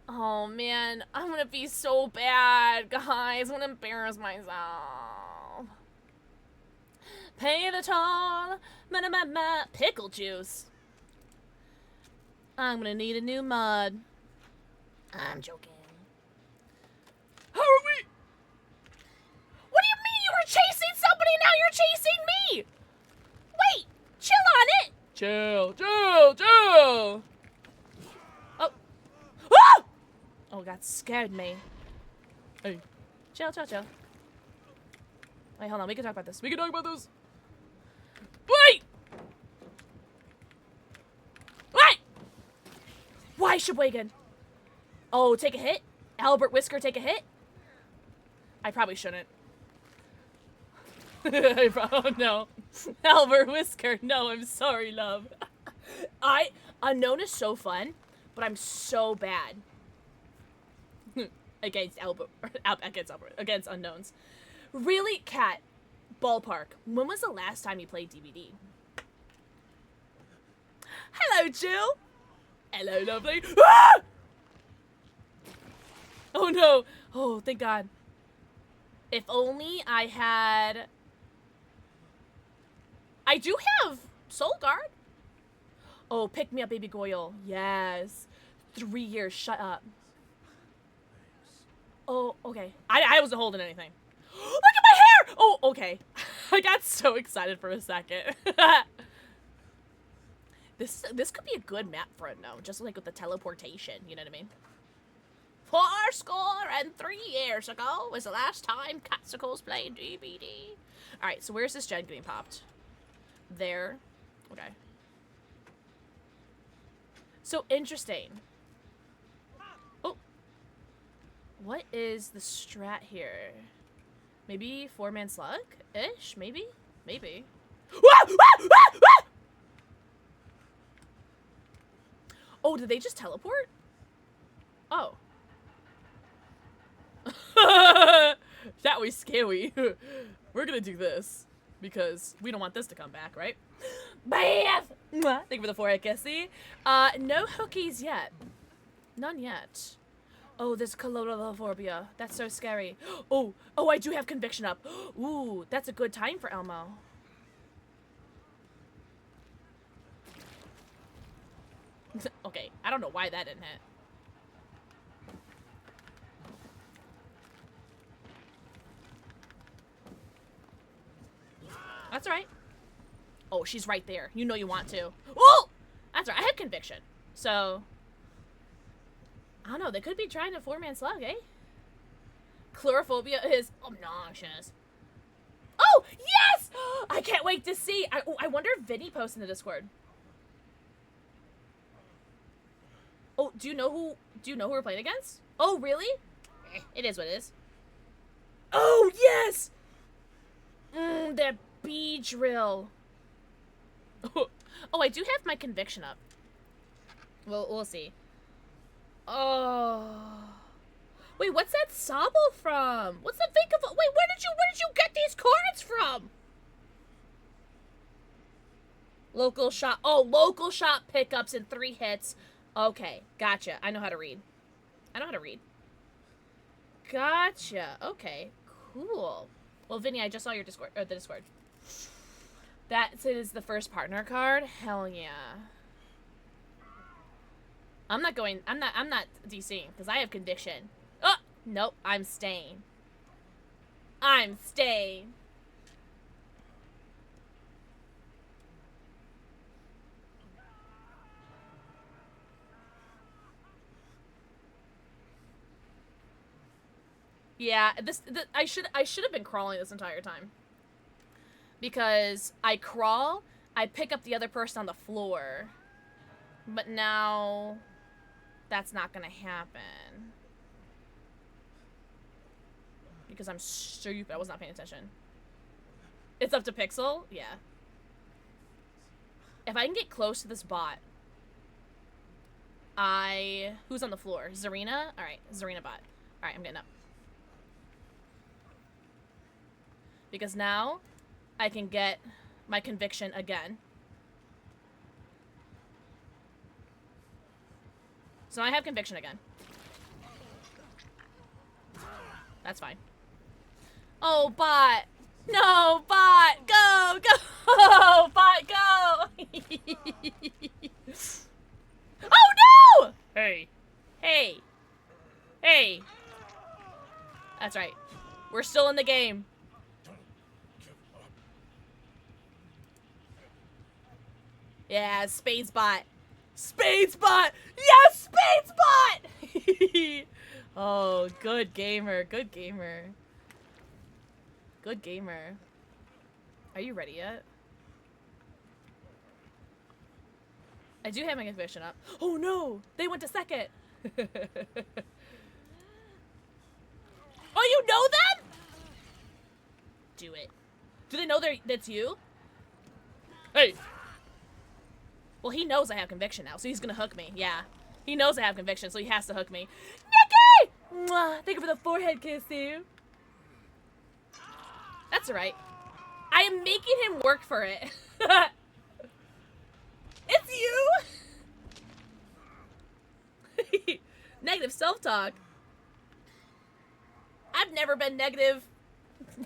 Oh, man. I'm gonna be so bad, guys. I'm gonna embarrass myself. Pay the toll. Pickle juice. I'm gonna need a new mod. I'm joking. How are we? What do you mean you were chasing somebody, now you're chasing me? Wait, chill on it. Chill. Oh. Ah! Oh, that scared me. Hey. Chill. Wait, hold on. We can talk about this. Wait! Why, Sheboygan? Oh, take a hit? Albert Whisker, take a hit? I probably shouldn't. Oh, no. Albert Whisker, no, I'm sorry, love. Unknown is so fun, but I'm so bad. against unknowns. Really, Kat, ballpark, when was the last time you played DVD? Hello, Jill. Hello, lovely. Ah! Oh, no. Oh, thank God. If only I had... I do have Soul Guard. Oh, pick me up, baby Goyle. Yes. 3 years. Shut up. Oh, okay. I wasn't holding anything. Look at my hair! Oh, okay. I got so excited for a second. This could be a good map for it, though. Just like with the teleportation, you know what I mean? 4 years ago was the last time Catsicles played DVD. Alright, so where's this gen getting popped? There. Okay. So interesting. Oh. What is the strat here? Maybe 4-man slug-ish? Maybe? Maybe. Oh, did they just teleport? Oh. That was scary. We're gonna do this because we don't want this to come back, right? Bam! Thank you for the 4 kissy. No hookies yet. None yet. Oh, this cololophobia. That's so scary. Oh, I do have conviction up. Ooh, that's a good time for Elmo. Okay, I don't know why that didn't hit. That's all right. Oh, she's right there. You know you want to. Oh! That's right. I had conviction. So, I don't know. They could be trying to 4-man slug, eh? Chlorophobia is obnoxious. Oh, yes! I can't wait to see. I wonder if Vinny posted in the Discord. Oh, do you know who we're playing against? Oh, really? It is what it is. Oh, yes! That bee drill. Oh, I do have my conviction up. Well, we'll see. Oh. Wait, what's that Sobble from? What's the fake of? Wait, where did you get these cards from? Local shop. Oh, local shop pickups in 3 hits. Okay, gotcha. I know how to read. Gotcha. Okay, cool. Well, Vinny, I just saw your Discord, or the Discord. That is the first partner card. Hell yeah. I'm not DCing because I have conviction. Oh, nope. I'm staying. Yeah, I should have been crawling this entire time. Because I crawl, I pick up the other person on the floor. But now that's not gonna happen. Because I'm stupid. I was not paying attention. It's up to Pixel? Yeah. If I can get close to this bot, who's on the floor? Zarina? Alright, Zarina bot. Alright, I'm getting up. Because now I can get my conviction again. So I have conviction again. That's fine. Oh, bot! No, bot! Go! Go! Bot, go! Oh, no! Hey. Hey. Hey. That's right. We're still in the game. Yeah, Spades bot. Spades bot! Yes, Spades bot! Oh, good gamer. Good gamer. Good gamer. Are you ready yet? I do have my conviction up. Oh no! They went to second! Oh, you know them? Do it. Do they know that's you? Hey! Well, he knows I have conviction now, so he's gonna hook me. Yeah. He knows I have conviction, so he has to hook me. Nikki! Mwah! Thank you for the forehead kiss, you. That's alright. I am making him work for it. It's you! Negative self-talk. I've never been negative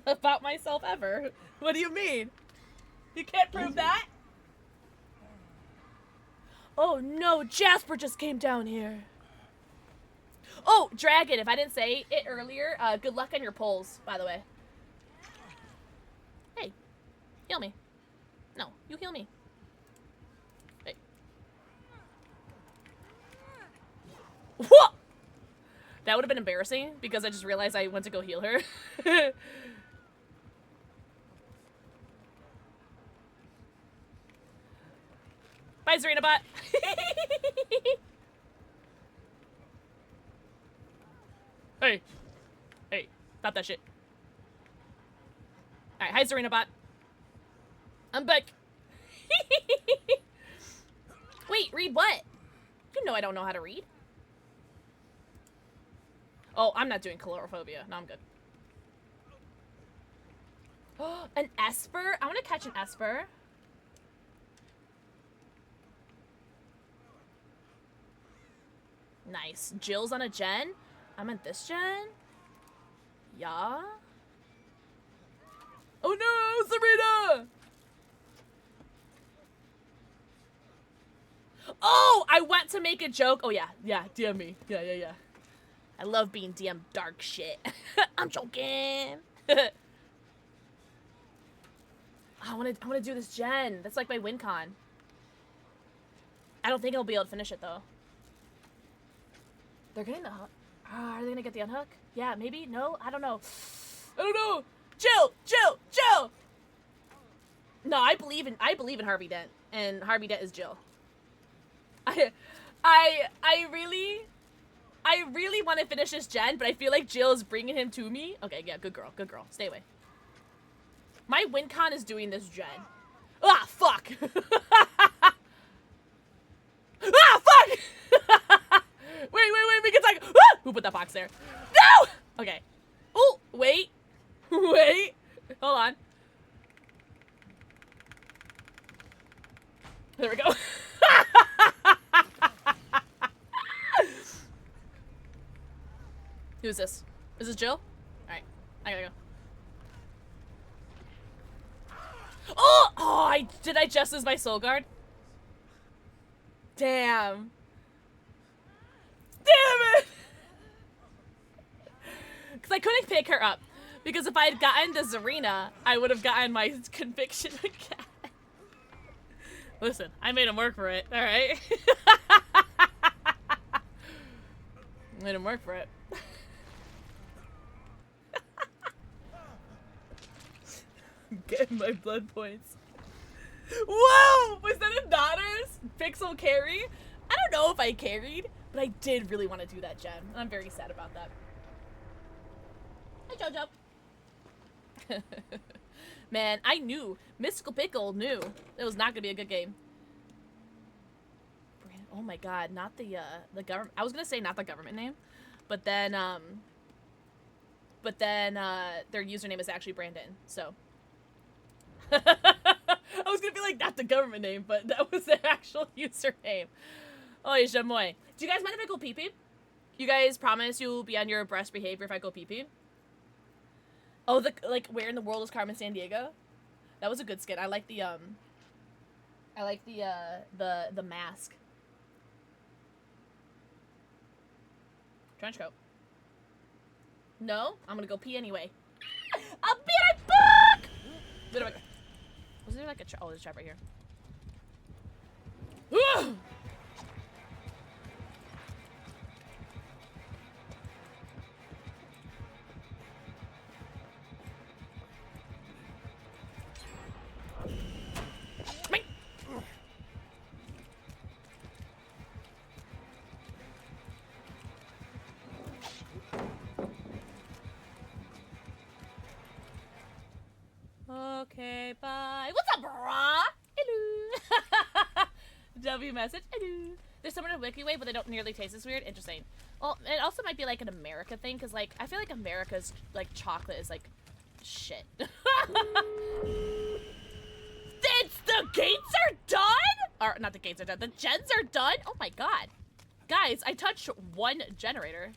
about myself ever. What do you mean? You can't prove that? Oh no, Jasper just came down here. Oh, Dragon, if I didn't say it earlier, good luck on your polls, by the way. Hey, heal me. No, you heal me. Hey. What? That would have been embarrassing because I just realized I went to go heal her. Bye, Zarina bot. Hey. Hey. Stop that shit. Alright, hi, Zarina bot. I'm back. Wait, read what? You know I don't know how to read. Oh, I'm not doing chlorophobia. No, I'm good. An Esper? I want to catch an Esper. Nice. Jill's on a gen? I meant this gen? Yeah? Oh no, Serena! Oh, I went to make a joke. Oh yeah, DM me. Yeah. I love being DM dark shit. I'm joking. I wanna do this gen. That's like my win con. I don't think I'll be able to finish it though. They're getting the hook. Are they gonna get the unhook? Yeah, maybe. No, I don't know. Jill. No, I believe in Harvey Dent, and Harvey Dent is Jill. I really want to finish this gen, but I feel like Jill is bringing him to me. Okay, yeah, good girl. Stay away. My win con is doing this gen. Ah, fuck. Ah, fuck. Wait, we can talk. Ah! Who put that box there? No! Okay. Oh, wait. Hold on. There we go. Who's this? Is this Jill? Alright, I gotta go. Oh, did I just lose my soul guard? Damn it! Because I couldn't pick her up. Because if I had gotten to Zarina, I would have gotten my conviction again. Listen, I made him work for it, alright? Made him work for it. Getting my blood points. Whoa! Was that a Daughters Pixel carry? I don't know if I carried, but I did really want to do that gen. And I'm very sad about that. Hi, JoJo. Man, I knew. Mystical Pickle knew it was not gonna be a good game. Oh my god, not the government. I was gonna say not the government name, but then their username is actually Brandon. So I was gonna be like, not the government name, but that was the actual username. Oh, Jamoy. Do you guys mind if I go pee-pee? You guys promise you'll be on your best behavior if I go pee-pee? Oh, like, where in the world is Carmen Sandiego? That was a good skit. I like the mask. Trench coat. No? I'm gonna go pee anyway. I'll be right back! Where do I go? Was there like a trap? Oh, there's a trap right here. Okay, bye. What's up, brah? Hello. W message. Hello. There's someone in WikiWay, but they don't nearly taste as weird. Interesting. Well, it also might be like an America thing, because like I feel like America's like chocolate is like shit. The gates are done? Or not the gates are done. The gens are done? Oh my god. Guys, I touched one generator.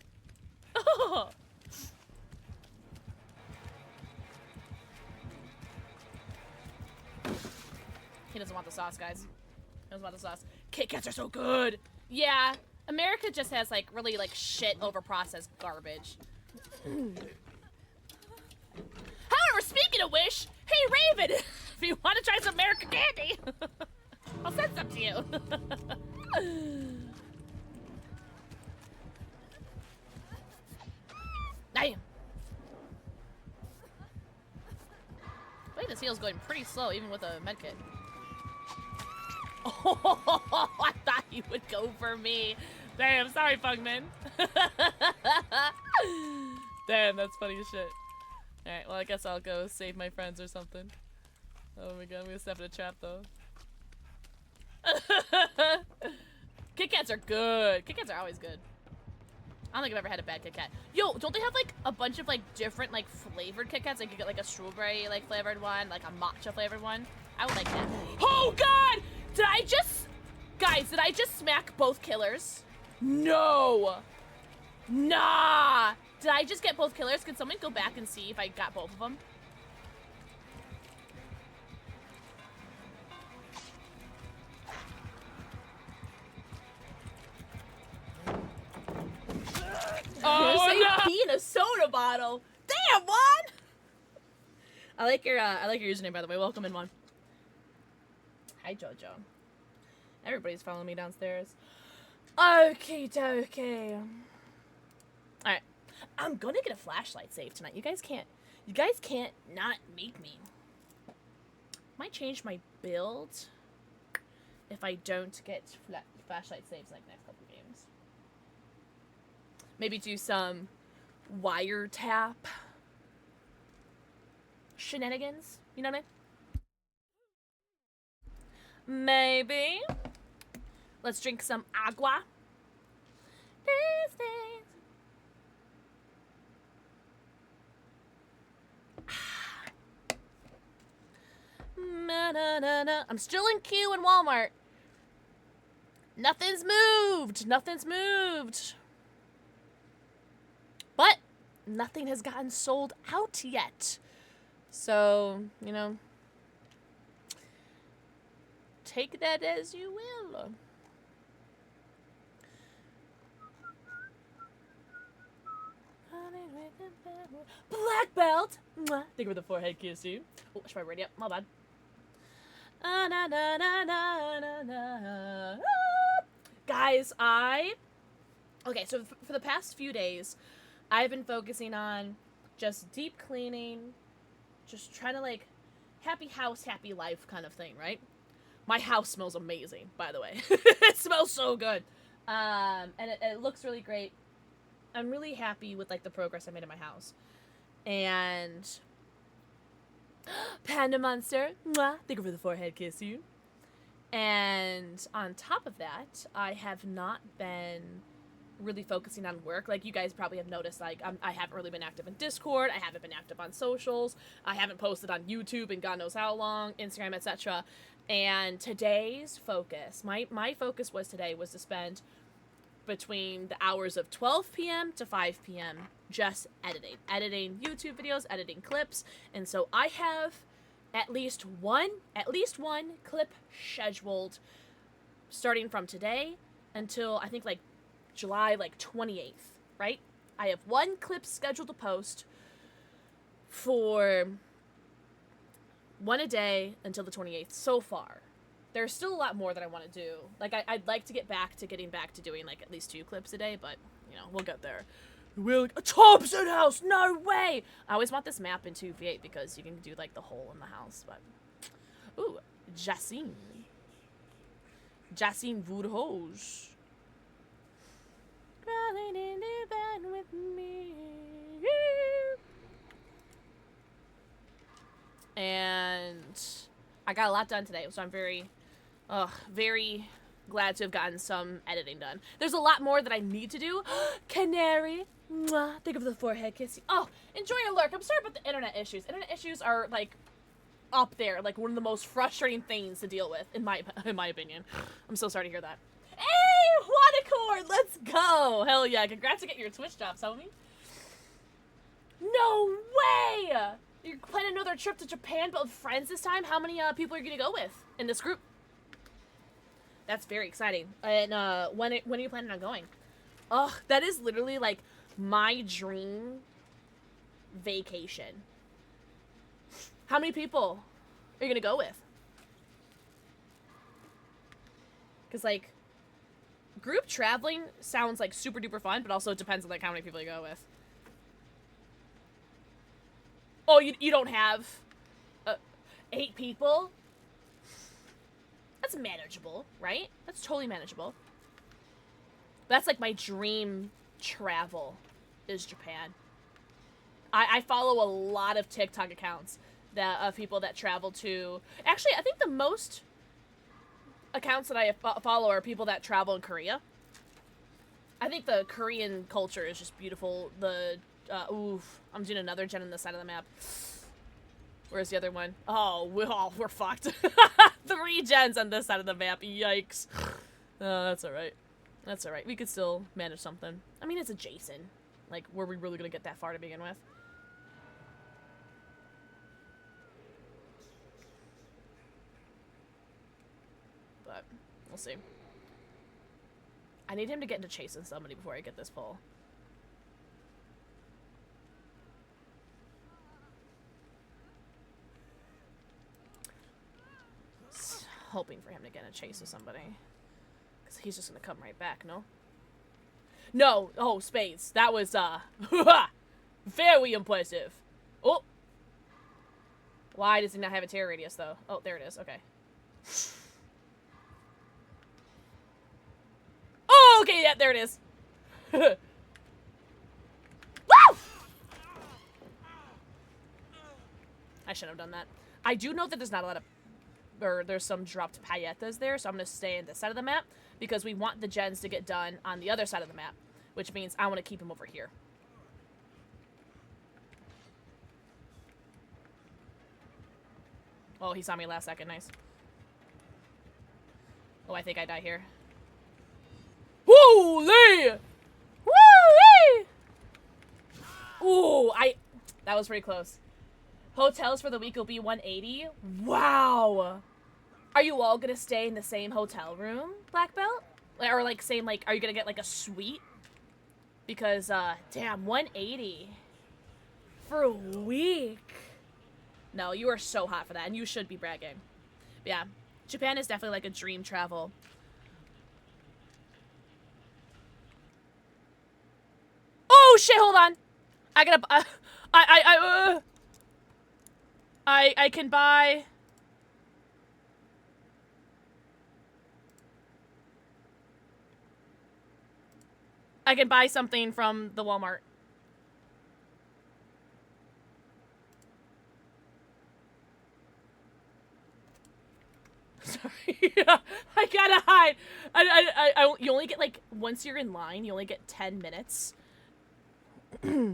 He doesn't want the sauce, guys. He doesn't want the sauce. Kit Kats are so good! Yeah, America just has, like, really, like, shit overprocessed garbage. However, speaking of which, hey, Raven! If you want to try some American candy, I'll send some to you. Damn! Wait, this heal's going pretty slow, even with a medkit. Oh, I thought you would go for me. Damn, sorry, Pugman. Damn, that's funny as shit. Alright, well, I guess I'll go save my friends or something. Oh my god, I'm gonna step in a trap, though. Kit Kats are good. Kit Kats are always good. I don't think I've ever had a bad Kit Kat. Yo, don't they have, like, a bunch of, like, different, like, flavored Kit Kats? Like, you get, like, a strawberry, like, flavored one, like, a matcha flavored one. I would like that. Oh, God! Did I just... Guys, did I just smack both killers? No! Nah! Did I just get both killers? Could someone go back and see if I got both of them? Oh, no! Pee in a soda bottle. Damn, Juan! I like your username, by the way. Welcome in, Juan. Hi, Jojo. Everybody's following me downstairs. Okay, dokie. Alright. I'm gonna get a flashlight save tonight. You guys can't not make me. Might change my build if I don't get flashlight saves like next couple games. Maybe do some wiretap shenanigans. You know what I mean? Maybe. Let's drink some agua. These days. I'm still in queue in Walmart. Nothing's moved. Nothing's moved. But nothing has gotten sold out yet. So, you know, take that as you will. Black belt. Mwah. Think of the forehead kiss you. Oh, should I ready up? My bad. Guys, okay, so for the past few days, I've been focusing on just deep cleaning, just trying to, like, happy house, happy life kind of thing, right? My house smells amazing, by the way. It smells so good. And it looks really great. I'm really happy with, like, the progress I made in my house. And Panda Monster, mwah, thank you for the forehead kiss you. And on top of that, I have not been really focusing on work. Like, you guys probably have noticed, like, I haven't really been active in Discord, I haven't been active on socials, I haven't posted on YouTube in God knows how long, Instagram, etc. And today's focus, my focus today was to spend between the hours of 12 p.m. to 5 p.m. just editing YouTube videos, editing clips. And so I have at least one clip scheduled starting from today until I think like July 28th, right? I have one clip scheduled to post for one a day until the 28th so far. There's still a lot more that I want to do. Like, I'd like to getting back to doing, like, at least 2 clips a day, but, you know, we'll get there. A Thompson house! No way! I always want this map in 2v8 because you can do, like, the hole in the house, but... Ooh, Jacine. Jacine Woodhose. Crawling in the bed with me. And I got a lot done today, so I'm very glad to have gotten some editing done. There's a lot more that I need to do. Canary. Mwah. Think of the forehead kissing. Oh, enjoy your lurk. I'm sorry about the internet issues. Internet issues are, like, up there. Like, one of the most frustrating things to deal with, in my opinion. I'm so sorry to hear that. Hey, Wanacord, let's go. Hell yeah. Congrats to get your Twitch jobs, homie. No way. You're planning another trip to Japan, but with friends this time? How many people are you going to go with in this group? That's very exciting. And when are you planning on going? Oh, that is literally, like, my dream vacation. How many people are you going to go with? Because, like, group traveling sounds, like, super duper fun, but also it depends on, like, how many people you go with. Oh, you don't have 8 people? That's manageable, right? That's totally manageable. That's like my dream travel is Japan. I follow a lot of TikTok accounts of people that travel to... Actually, I think the most accounts that I follow are people that travel in Korea. I think the Korean culture is just beautiful. Oof. I'm doing another gen on the side of the map. Where's the other one? Oh, we're fucked. 3 gens on this side of the map. Yikes. Oh, that's alright. That's alright. We could still manage something. I mean, it's adjacent. Like, were we really gonna get that far to begin with? But, we'll see. I need him to get into chasing somebody before I get this full. Hoping for him to get in a chase with somebody. Because he's just gonna come right back, no? No! Oh, spades. That was, very impressive. Oh! Why does he not have a tear radius, though? Oh, there it is. Okay. Oh, okay, yeah, there it is. Woo! I shouldn't have done that. I do know that there's not a lot of... Or there's some dropped pailletas there, so I'm going to stay on this side of the map because we want the gens to get done on the other side of the map, which means I want to keep him over here. Oh, he saw me last second. Nice. Oh, I think I die here. Woo-lee! Woo-lee! Ooh, that was pretty close. Hotels for the week will be 180. Wow! Are you all gonna stay in the same hotel room, Black Belt? Or, like, same, like, are you gonna get, like, a suite? Because, damn, 180 for a week. No, you are so hot for that, and you should be bragging. But yeah, Japan is definitely, like, a dream travel. Oh, shit, hold on! I gotta, I can buy... I can buy something from the Walmart. Sorry. I gotta hide. You only get, like, once you're in line, you only get 10 minutes. Yeah,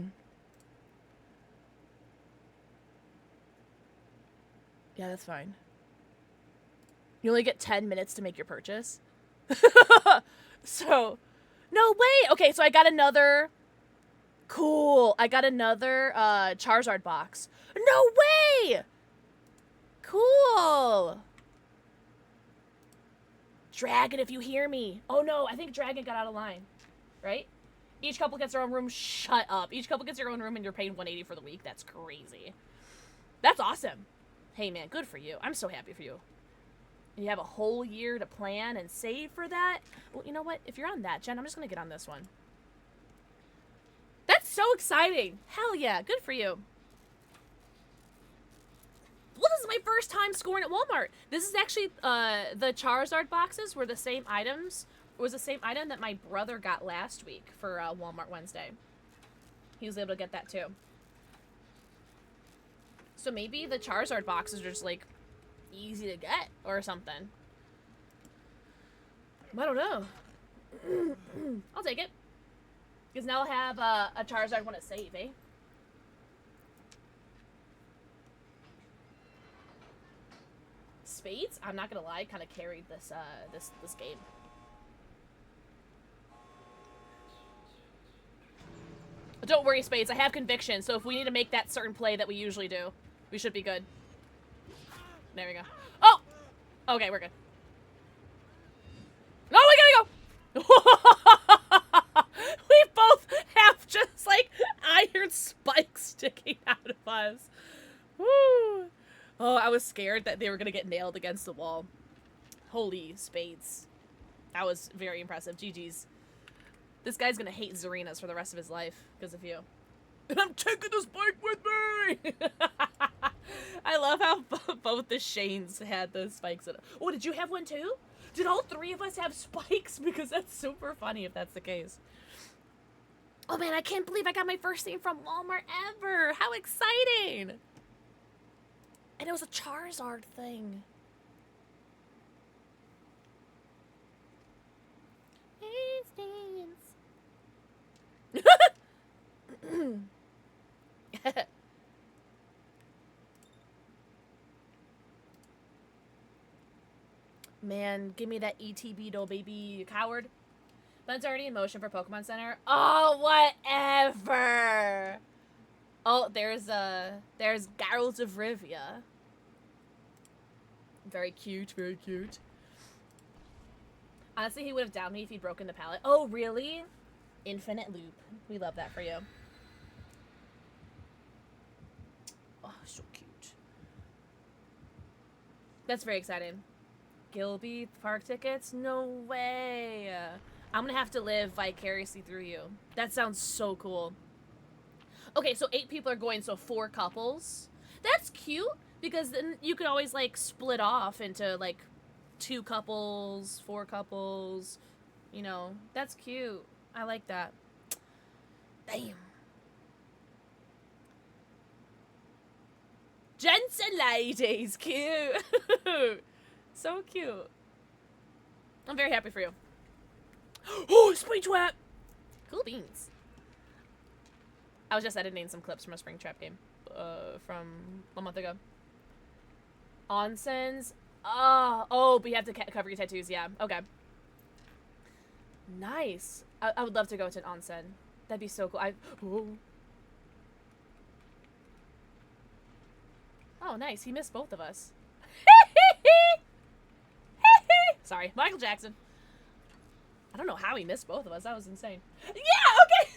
that's fine. You only get 10 minutes to make your purchase. So... No way! Okay, so I got another... Cool. I got another, Charizard box. No way! Cool! Dragon, if you hear me. Oh no, I think Dragon got out of line. Right? Each couple gets their own room. Shut up. Each couple gets their own room and you're paying 180 for the week. That's crazy. That's awesome. Hey man, good for you. I'm so happy for you. You have a whole year to plan and save for that. Well, you know what? If you're on that, Jen, I'm just going to get on this one. That's so exciting. Hell yeah. Good for you. Well, this is my first time scoring at Walmart. This is actually, the Charizard boxes were the same items. It was the same item that my brother got last week for, Walmart Wednesday. He was able to get that too. So maybe the Charizard boxes are just, like, easy to get or something. I don't know. I'll take it. Because now I'll have a Charizard one to save, eh? Spades, I'm not gonna lie, kind of carried this this game. But don't worry, Spades, I have conviction, so if we need to make that certain play that we usually do, we should be good. There we go. Oh! Okay, we're good. No, we gotta go! We both have just, like, iron spikes sticking out of us. Woo! Oh, I was scared that they were gonna get nailed against the wall. Holy spades. That was very impressive. GG's. This guy's gonna hate Zarenas for the rest of his life because of you. And I'm taking this bike with me! I love how both the Shanes had those spikes in it. Oh, did you have one too? Did all three of us have spikes? Because that's super funny if that's the case. Oh man, I can't believe I got my first thing from Walmart ever! How exciting! And it was a Charizard thing. Man, give me that ETB though, baby, you coward. Ben's already in motion for Pokemon Center. Oh, whatever. Oh, there's Geralt of Rivia. Very cute, very cute. Honestly, he would have downed me if he'd broken the pallet. Oh, really? Infinite loop. We love that for you. Oh, so cute. That's very exciting. Gilby park tickets? No way. I'm gonna have to live vicariously through you. That sounds so cool. Okay, so 8 people are going, so 4 couples. That's cute, because then you could always, like, split off into, like, 2 couples, 4 couples. You know, that's cute. I like that. Damn. Gents and ladies, cute. So cute. I'm very happy for you. Oh, Spring Trap! Cool beans. I was just editing some clips from a Spring Trap game from a month ago. Onsens. Oh, but you have to cover your tattoos. Yeah, okay. Nice. I would love to go to an onsen. That'd be so cool. Oh, nice. He missed both of us. Sorry, Michael Jackson. I don't know how he missed both of us. That was insane. Yeah, okay.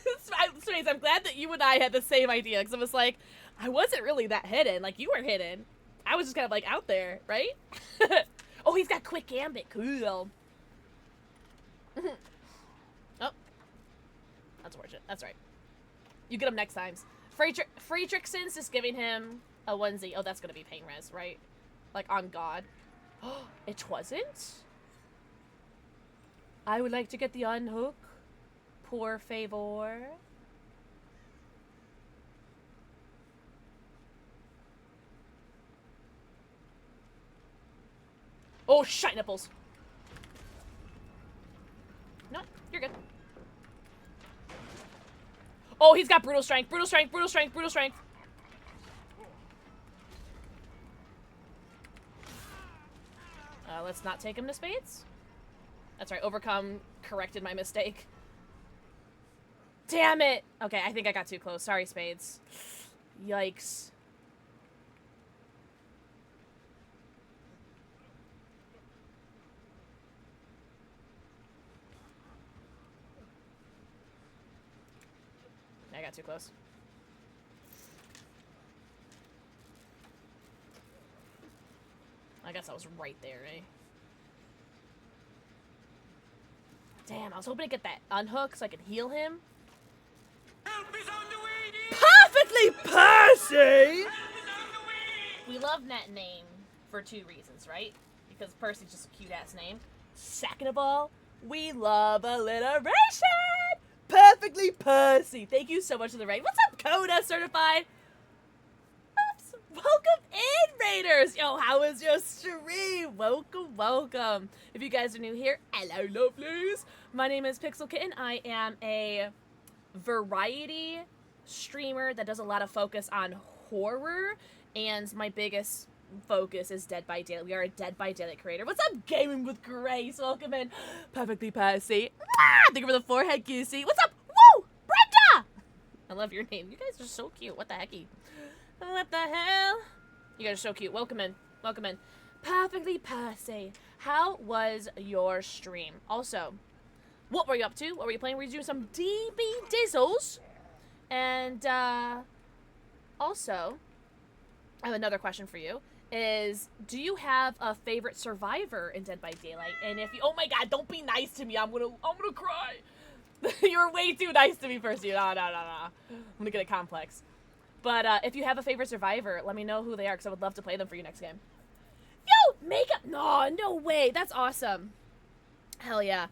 Space, I'm glad that you and I had the same idea, because it was like, I wasn't really that hidden. Like, you were hidden. I was just kind of, like, out there, right? Oh, he's got quick gambit. Cool. Oh. That's fortunate. That's right. You get him next times. Friedrichsen's is giving him a onesie. Oh, that's going to be pain res, right? Like, on God. It wasn't? I would like to get the unhook. Por favor. Oh, shite nipples. No, you're good. Oh, he's got brutal strength, brutal strength, brutal strength, brutal strength. Let's not take him to spades. That's right, overcome corrected my mistake. Damn it! Okay, I think I got too close. Sorry, spades. Yikes. I got too close. I guess I was right there, eh? Damn, I was hoping to get that unhook so I could heal him. Perfectly Percy! We love that name for 2 reasons, right? Because Percy's just a cute-ass name. Second of all, we love alliteration! Perfectly Percy! Thank you so much for the raid. What's up, Coda Certified? Oops. Welcome in, Raiders! Yo, how was your stream? Welcome, welcome. If you guys are new here, hello, lovelies. My name is PixelxKitten. I am a variety streamer that does a lot of focus on horror, and my biggest focus is Dead by Daylight. We are a Dead by Daylight creator. What's up, Gaming with Grace? Welcome in, Perfectly Percy. Thank you for the forehead, Goosey. What's up? Woo! Brenda! I love your name. You guys are so cute. What the hecky? What the hell? You guys are so cute. Welcome in. Welcome in. Perfectly Percy. How was your stream? Also, what were you up to? What were you playing? Were you doing some DB Dizzles? And, also, I have another question for you. Do you have a favorite survivor in Dead by Daylight? And if you, oh my god, don't be nice to me. I'm gonna cry. You're way too nice to me, Percy. No. I'm gonna get a complex. But, if you have a favorite survivor, let me know who they are, because I would love to play them for you next game. Yo, makeup. No way. That's awesome. Hell yeah.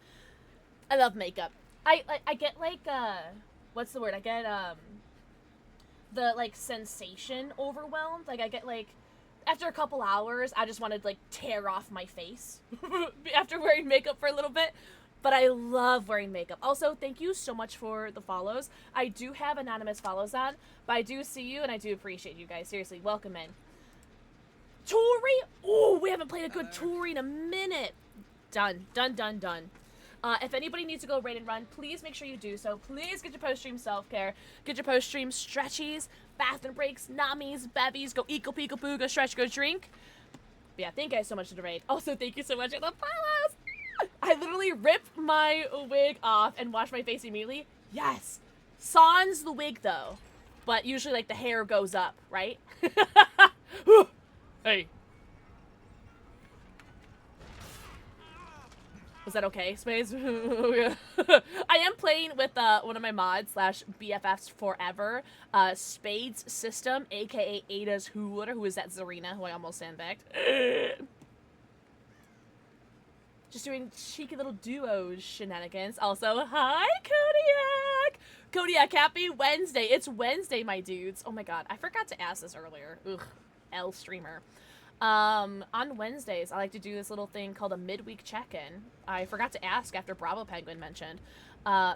I love makeup. I get, like, what's the word? I get, the, like, sensation overwhelmed. Like, I get, like, after a couple hours, I just want to, like, tear off my face after wearing makeup for a little bit. But I love wearing makeup. Also, thank you so much for the follows. I do have anonymous follows on, but I do see you, and I do appreciate you guys. Seriously, welcome in. Tori? Oh, we haven't played a good Tori in a minute. Done. If anybody needs to go raid and run, please make sure you do so. Please get your post-stream self-care. Get your post-stream stretchies, bathroom breaks, namis, bevies, go eco pico poo, go stretch, go drink. But yeah, thank you guys so much for the raid. Also, thank you so much for the follows. I literally ripped my wig off and washed my face immediately. Yes. Sans the wig, though. But usually, like, the hair goes up, right? Hey. Was that okay, Spades? I am playing with one of my mods / BFFs forever, Spades System, aka Ada's Hooler, who is that Zarina, who I almost sandbagged. Just doing cheeky little duos shenanigans. Also, hi, Kodiak! Kodiak, happy Wednesday. It's Wednesday, my dudes. Oh my god, I forgot to ask this earlier. Ugh, L streamer. On Wednesdays, I like to do this little thing called a midweek check-in. I forgot to ask after Bravo Penguin mentioned.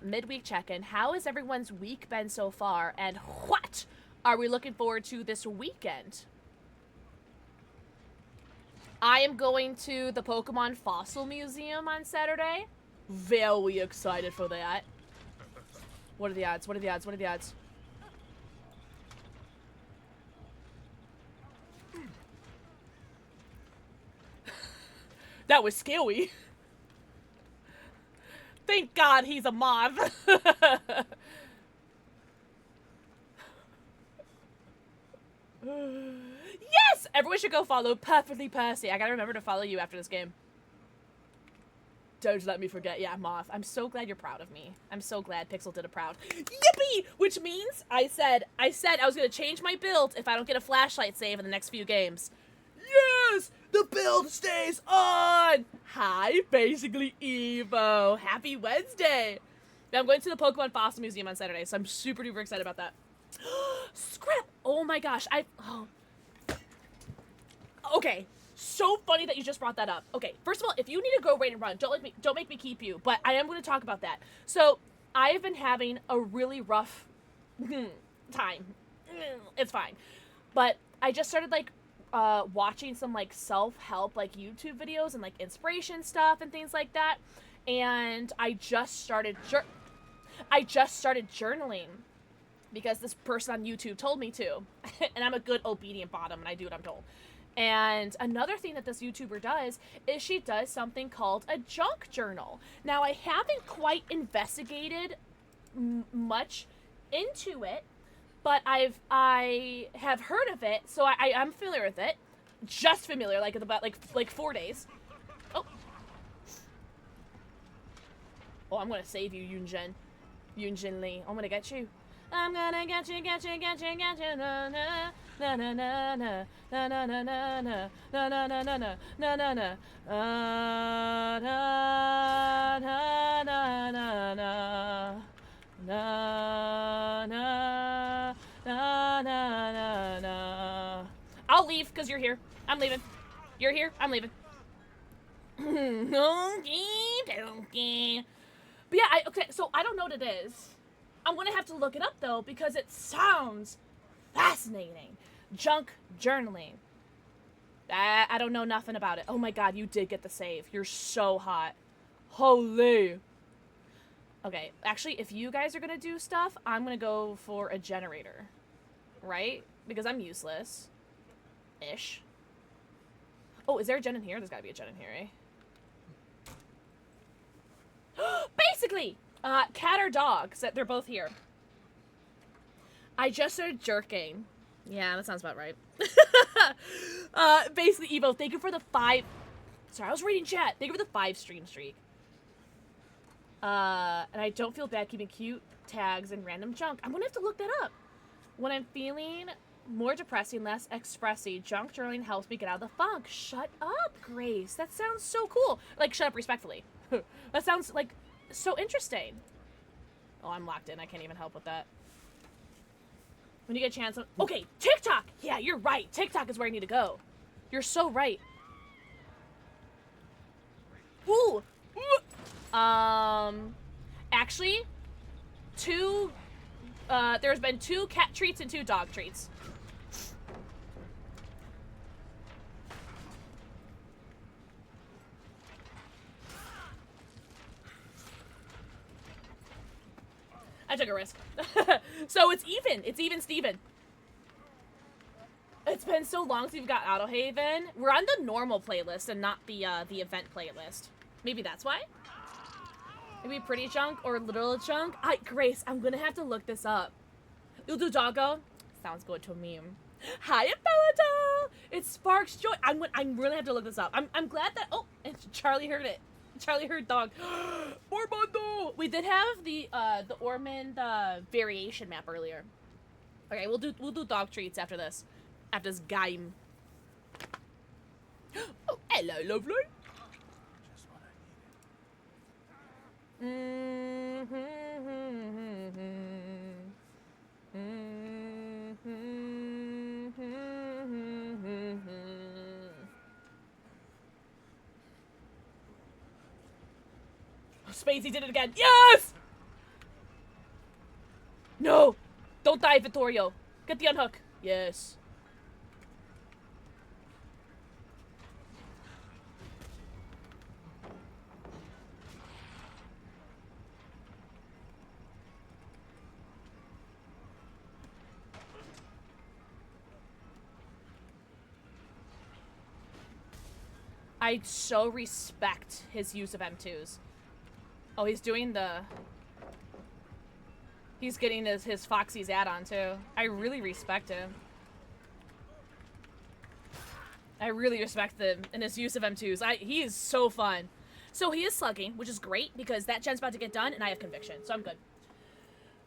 Midweek check-in. How has everyone's week been so far? And what are we looking forward to this weekend? I am going to the Pokemon Fossil Museum on Saturday. Very excited for that. What are the odds? What are the odds? What are the odds? That was scary. Thank God he's a moth. Yes! Everyone should go follow Perfectly Percy. I gotta remember to follow you after this game. Don't let me forget. Yeah, Moth. I'm so glad you're proud of me. I'm so glad Pixel did a proud. Yippee! Which means I said I was gonna change my build if I don't get a flashlight save in the next few games. Yes! The build stays on! Hi, basically Evo. Happy Wednesday! Now, I'm going to the Pokemon Fossil Museum on Saturday, so I'm super duper excited about that. Scrap! Oh my gosh, Okay, so funny that you just brought that up. Okay, first of all, if you need to go raid and run, don't make me keep you, but I am going to talk about that. So, I've been having a really rough time. It's fine. But I just started, like, watching some, like, self-help, like, YouTube videos and, like, inspiration stuff and things like that. And I just started journaling because this person on YouTube told me to. And I'm a good obedient bottom and I do what I'm told. And another thing that this YouTuber does is she does something called a junk journal. Now, I haven't quite investigated much into it, but I have heard of it, so I'm familiar with it. Just familiar, like about like 4 days. Oh, I'm gonna save you, Yunjin Lee. I'm gonna get you. I'm gonna get you, na na na na na na na na na na na na na na na na na na na. I'll leave because you're here. I'm leaving. You're here. I'm leaving. But yeah, okay, so I don't know what it is. I'm gonna have to look it up though because it sounds fascinating. Junk journaling. I don't know nothing about it. Oh my god, you did get the save. You're so hot. Holy. Okay, actually, if you guys are gonna do stuff, I'm gonna go for a generator. Right? Because I'm useless. Ish. Oh, is there a gen in here? There's gotta be a gen in here, eh? Basically! Cat or dog? They're both here. I just started jerking. Yeah, that sounds about right. Basically, Evo, thank you for the 5... Sorry, I was reading chat. Thank you for the 5 stream streak. And I don't feel bad keeping cute tags and random junk. I'm gonna have to look that up. When I'm feeling more depressing, less expressy, junk journaling helps me get out of the funk. Shut up, Grace. That sounds so cool. Like, shut up respectfully. That sounds, like, so interesting. Oh, I'm locked in. I can't even help with that. When you get a chance... Okay, TikTok! Yeah, you're right. TikTok is where I need to go. You're so right. Ooh! Actually, there's been 2 cat treats and 2 dog treats. I took a risk. So it's even. It's even Steven. It's been so long since we've got Auto Haven. We're on the normal playlist and not the event playlist. Maybe that's why? Maybe Pretty Chunk or Little Chunk? Grace, I'm gonna have to look this up. You'll do Doggo? Sounds good to me. Hi, Belladoll! It sparks joy. I'm really have to look this up. I'm glad that, oh, and Charlie heard it. Charlie heard dog. Ormondo! We did have the Ormond variation map earlier. Okay, we'll do dog treats after this. After this game. Oh, hello, lovely. Just what I needed. Spades, he did it again. Yes! No! Don't die, Vittorio. Get the unhook. Yes. I so respect his use of M2s. Oh, he's doing the... He's getting his Foxy's add-on, too. I really respect him. I really respect him in his use of M2s. He is so fun. So he is slugging, which is great, because that gen's about to get done, and I have conviction, so I'm good.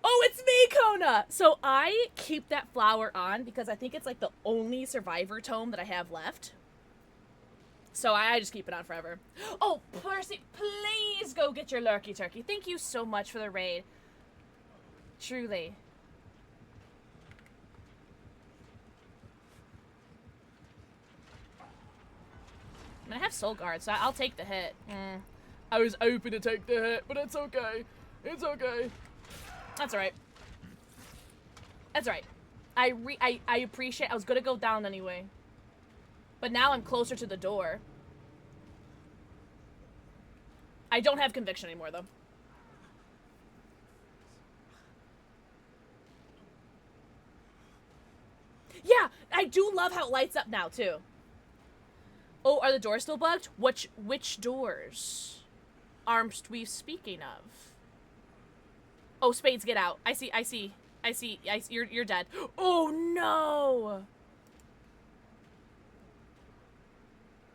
Oh, it's me, Kona! So I keep that flower on, because I think it's, like, the only survivor tome that I have left. So I just keep it on forever. Oh, Percy, please go get your lurky turkey. Thank you so much for the raid. Truly. I mean, I have soul guard, so I'll take the hit. I was hoping to take the hit, but it's okay. It's okay. That's alright. That's alright. I appreciate. I was gonna go down anyway. But now I'm closer to the door. I don't have conviction anymore, though. Yeah, I do love how it lights up now, too. Oh, are the doors still bugged? Which doors are we speaking of? Oh, Spades, get out. I see. You're dead. Oh, no!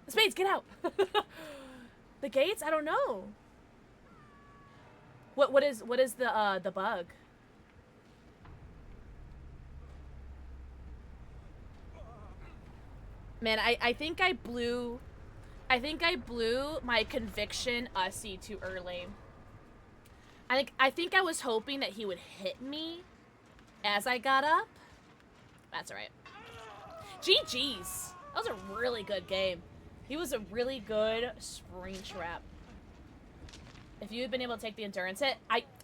Spades, get out! The gates? I don't know. What is the bug? Man, I think I blew my conviction Ussy too early. I think I was hoping that he would hit me as I got up. That's alright. GG's. That was a really good game. He was a really good spring trap. If you had been able to take the endurance hit,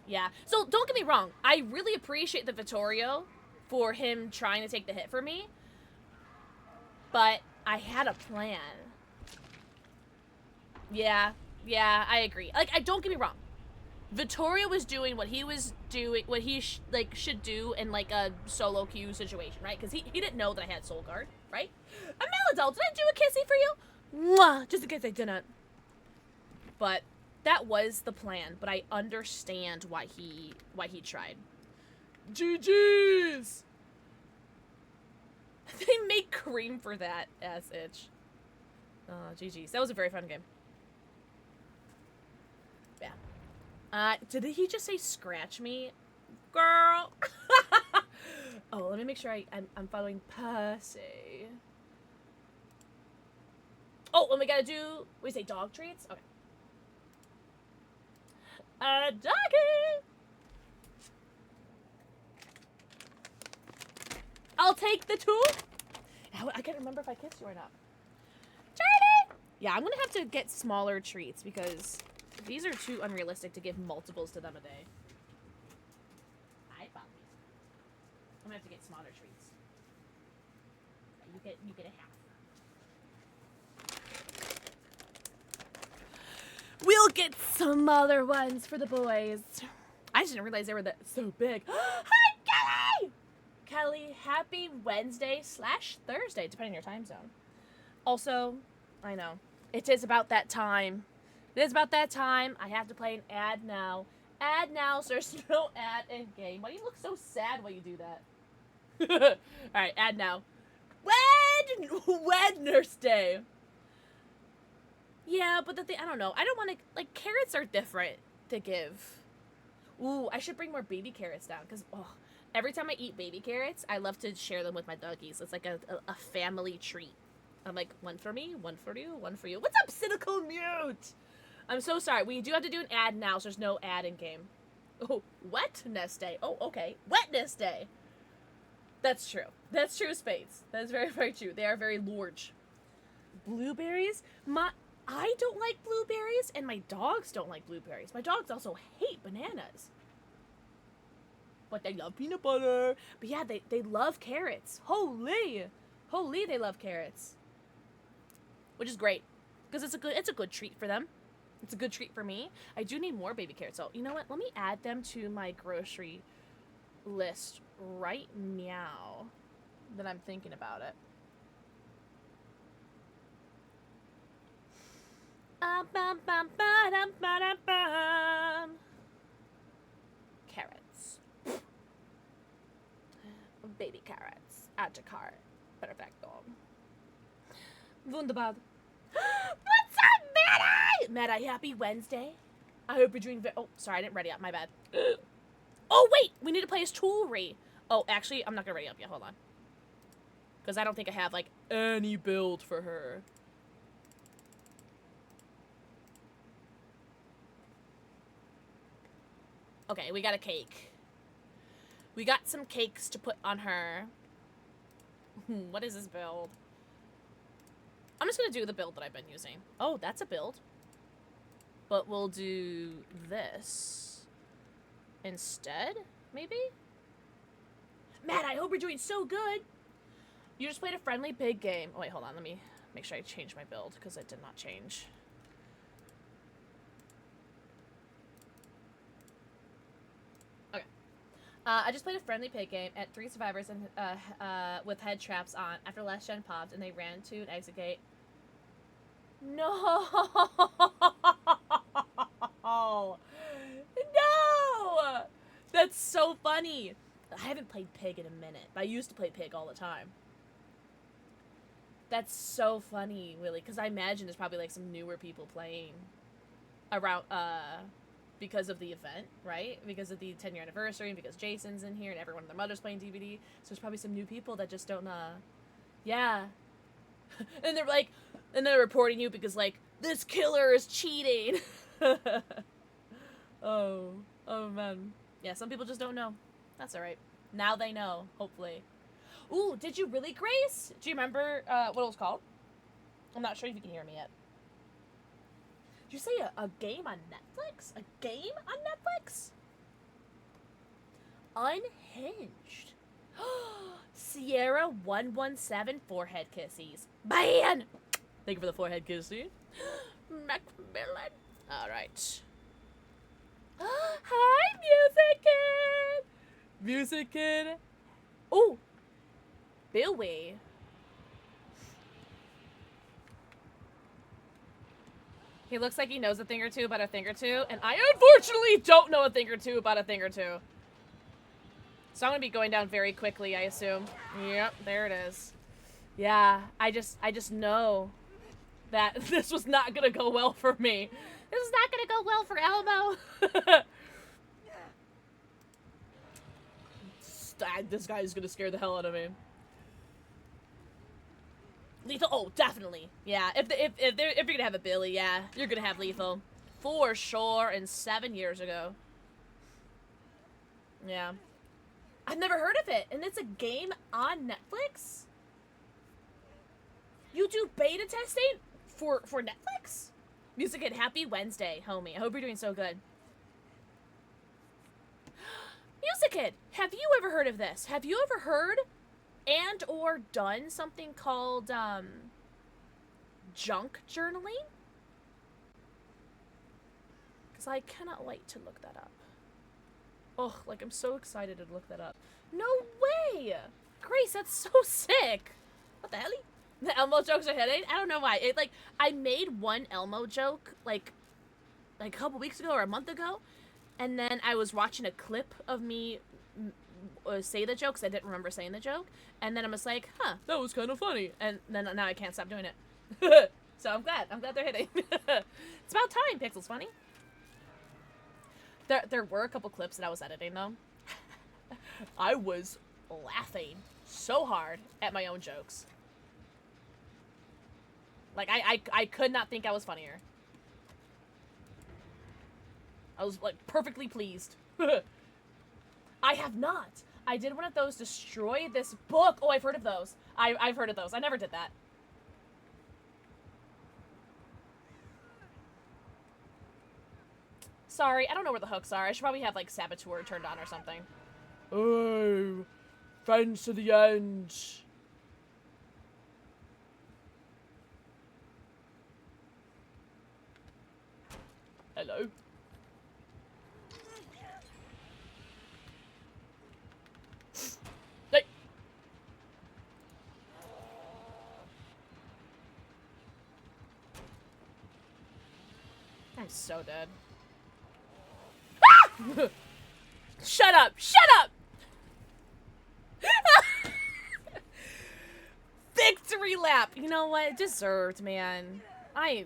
yeah. So don't get me wrong. I really appreciate the Vittorio for him trying to take the hit for me. But I had a plan. Yeah, I agree. Like, don't get me wrong. Vittorio was doing what he was doing, what he should do in like a solo queue situation, right? Because he didn't know that I had Soul Guard, right? A Maladol, did I do a kissy for you? Mwah! Just in case I didn't. But that was the plan. But I understand why he tried. GG's. They make cream for that ass itch. Oh, GG's. That was a very fun game. Yeah. Did he just say scratch me? Girl! Oh, let me make sure I'm following Percy. Oh, and we gotta do, we say dog treats? Okay. Doggy! I'll take the two. I can't remember if I kissed you or not. Charlie! Yeah, I'm gonna have to get smaller treats because these are too unrealistic to give multiples to them a day. Hi, puppies. I'm gonna have to get smaller treats. You get a half. We'll get some other ones for the boys. I just didn't realize they were so big. Hi, Kelly! Kelly, happy Wednesday/Thursday, depending on your time zone. Also, I know, it is about that time. It is about that time. I have to play an ad now. Ad now, so there's no ad in game. Why do you look so sad while you do that? Alright, ad now. Wednesday. Yeah, but the thing, I don't know. I don't want to, like, carrots are different to give. Ooh, I should bring more baby carrots down, because, every time I eat baby carrots, I love to share them with my doggies. It's like a family treat. I'm like, one for me, one for you, one for you. What's up, Cynical Mute? I'm so sorry. We do have to do an ad now, so there's no ad in game. Oh, Wednesday. Oh, okay. Wednesday. That's true. That's true, Spades. That is very, very true. They are very large. Blueberries? I don't like blueberries, and my dogs don't like blueberries. My dogs also hate bananas. But they love peanut butter. But yeah, they love carrots. Holy, they love carrots. Which is great, because it's a good treat for them. It's a good treat for me. I do need more baby carrots. So, you know what? Let me add them to my grocery list right now that I'm thinking about it. Carrots. Baby carrots. Add to cart. Perfecto. Wunderbar. What's up, Maddie? Maddie, happy Wednesday. I hope you're doing oh, sorry, I didn't ready up. My bad. Oh, wait. We need to play as Toolry. Oh, actually, I'm not going to ready up yet. Hold on. Because I don't think I have, like, any build for her. Okay, we got a cake. We got some cakes to put on her. What is this build? I'm just gonna do the build that I've been using. Oh, that's a build. But we'll do this instead, maybe? Matt, I hope you're doing so good. You just played a friendly pig game. Oh, wait, hold on. Let me make sure I change my build, because it did not change. I just played a friendly pig game at 3 survivors and with head traps on after last gen popped and they ran to an exit gate. No! No! That's so funny! I haven't played pig in a minute, but I used to play pig all the time. That's so funny, Willie, because I imagine there's probably like some newer people playing around, because of the event, right? Because of the 10-year anniversary, and because Jason's in here, and everyone and their mother's playing DVD. So there's probably some new people that just don't, yeah. And they're like, and they're reporting you because, like, this killer is cheating. Oh man. Yeah, some people just don't know. That's alright. Now they know, hopefully. Ooh, did you really, Grace? Do you remember, what it was called? I'm not sure if you can hear me yet. Did you say a game on Netflix? A game on Netflix? Unhinged. Sierra 117 forehead kissies. Ban! Thank you for the forehead kissy. Macmillan. Alright. Hi, Music Kid! Music Kid. Ooh. Billy. He looks like he knows a thing or two about a thing or two, and I unfortunately don't know a thing or two about a thing or two. So I'm gonna be going down very quickly, I assume. Yep, there it is. Yeah, I just know that this was not gonna go well for me. This is not gonna go well for Elmo. This guy is gonna scare the hell out of me. Lethal, oh, definitely. Yeah, if you're gonna have a Billy, yeah, you're gonna have Lethal. For sure, and 7 years ago. Yeah. I've never heard of it, and it's a game on Netflix? You do beta testing for Netflix? Music Kid, happy Wednesday, homie. I hope you're doing so good. Music Kid, have you ever heard of this? Have you ever heard and or done something called junk journaling? Because I cannot wait to look that up. Oh, like I'm so excited to look that up. No way! Grace, that's so sick. What the hell? The Elmo jokes are hitting? I don't know why. It like I made one Elmo joke like a couple weeks ago or a month ago, and then I was watching a clip of me say the joke 'cause I didn't remember saying the joke, and then I was like, huh, that was kind of funny, and then now I can't stop doing it. So I'm glad they're hitting. It's about time Pixel's funny. There were a couple clips that I was editing though. I was laughing so hard at my own jokes. Like I could not think I was funnier. I was like perfectly pleased. I have not. I did one of those destroy this book. Oh, I've heard of those. I've heard of those. I never did that. Sorry, I don't know where the hooks are. I should probably have like Saboteur turned on or something. Oh, friends to the end. Hello. Hey. I'm so dead. Ah! Shut up! Shut up! Victory lap! You know what? Deserved, man. I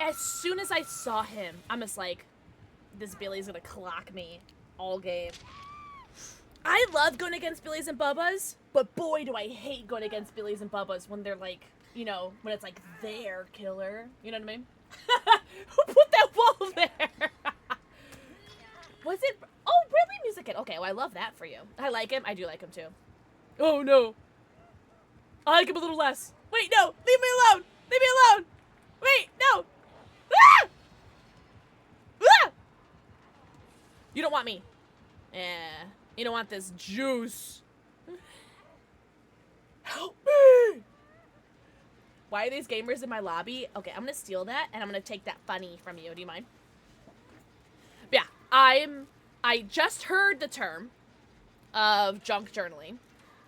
as soon as I saw him, I'm just like, this Billy's gonna clock me all game. I love going against Billy's and Bubba's, but boy do I hate going against Billy's and Bubba's when they're like, you know, when it's like their killer. You know what I mean? Who put that wall there? Was it? Oh, really, Music Kid? Okay, well, I love that for you. I like him. I do like him too. Oh no. I like him a little less. Wait, no! Leave me alone! Leave me alone! Wait, no! Ah! Ah! You don't want me. Yeah. You don't want this juice. Help me! Why are these gamers in my lobby? Okay, I'm gonna steal that, and I'm gonna take that funny from you. Do you mind? Yeah, I just heard the term of junk journaling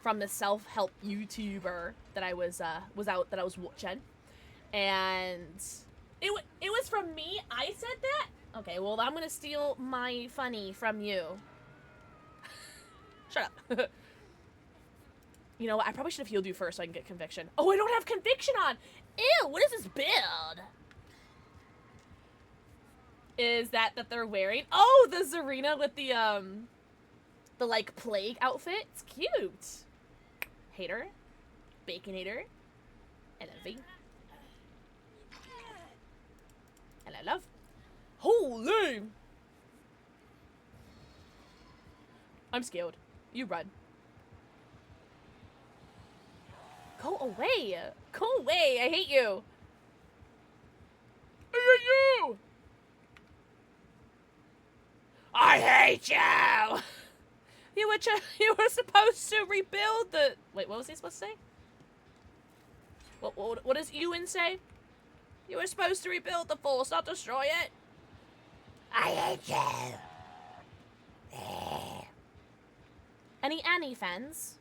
from the self-help YouTuber that I was watching, and it was from me. I said that. Okay, well I'm gonna steal my funny from you. Shut up. You know what? I probably should have healed you first so I can get conviction. Oh, I don't have conviction on. Ew, what is this build? Is that they're wearing? Oh, the Zarina with the like plague outfit. It's cute. Hater, baconator, and envy, and I love. Holy! I'm scared. You run. Go away! Go away! I hate you! I hate you! I hate you! You were supposed to rebuild the... Wait, what was he supposed to say? What does Ewan say? You were supposed to rebuild the force, not destroy it. I hate you. Any Annie fans?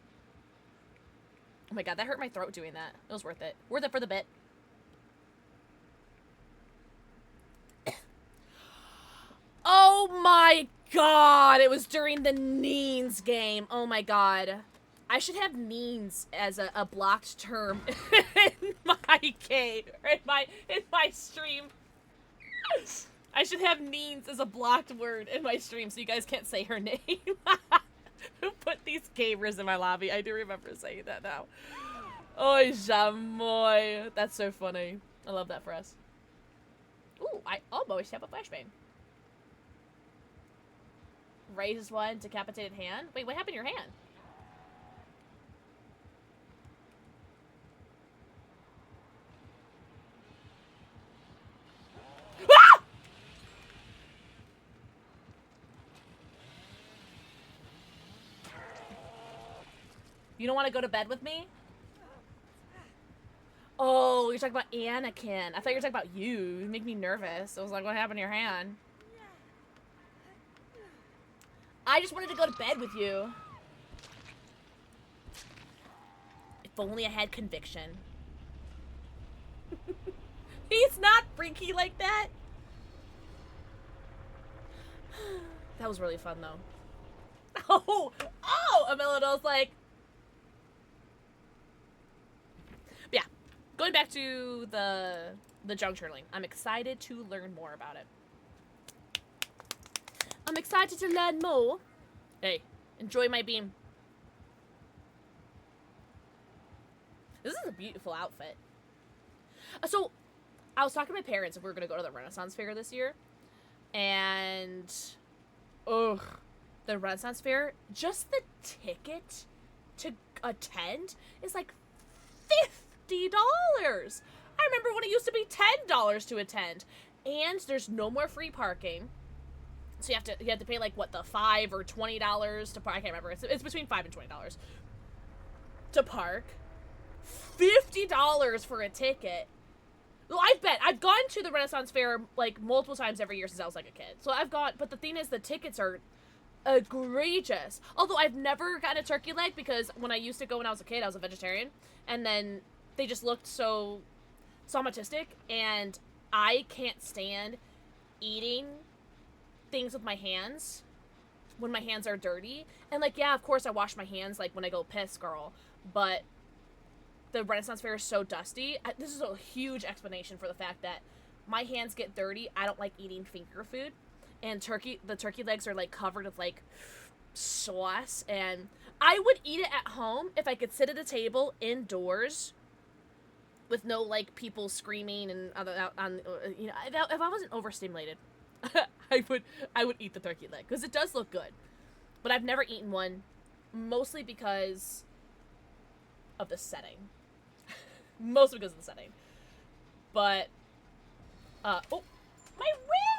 Oh my god, that hurt my throat doing that. It was worth it. Worth it for the bit. Oh my god! It was during the Neens game. Oh my god. I should have Neens as a blocked term in my game. Or in my stream. I should have Neens as a blocked word in my stream so you guys can't say her name. Who put these gamers in my lobby? I do remember saying that now. Oi, Jamoy. That's so funny. I love that for us. Ooh, I almost have a flashbang. Raises one, decapitated hand. Wait, what happened to your hand? Ah! You don't want to go to bed with me? Oh, you're talking about Anakin. I thought you were talking about you. You make me nervous. I was like, what happened to your hand? I just wanted to go to bed with you. If only I had conviction. He's not freaky like that. That was really fun, though. Oh! Amelino's like... Yeah. Going back to the junk journaling. I'm excited to learn more about it. I'm excited to learn more. Hey, enjoy my beam. This is a beautiful outfit. So, I was talking to my parents if we were going to go to the Renaissance Fair this year. And... ugh. The Renaissance Fair, just the ticket to attend is like $50. I remember when it used to be $10 to attend. And there's no more free parking. So you have to pay like what, the $5 or $20 to park. I can't remember. It's between $5 and $20 to park. $50 for a ticket. Well, I've gone to the Renaissance Fair like multiple times every year since I was like a kid. So I've gone, but the thing is the tickets are egregious. Although I've never gotten a turkey leg because when I used to go when I was a kid, I was a vegetarian, and then they just looked so somatistic, and I can't stand eating things with my hands when my hands are dirty. And like, yeah, of course I wash my hands like when I go piss, girl, but the Renaissance Fair is so dusty. This is a huge explanation for the fact that my hands get dirty. I don't like eating finger food, and the turkey legs are like covered with like sauce, and I would eat it at home if I could sit at a table indoors with no like people screaming and you know, if I wasn't overstimulated. I would eat the turkey leg because it does look good, but I've never eaten one, mostly because of the setting. Mostly because of the setting. But oh, my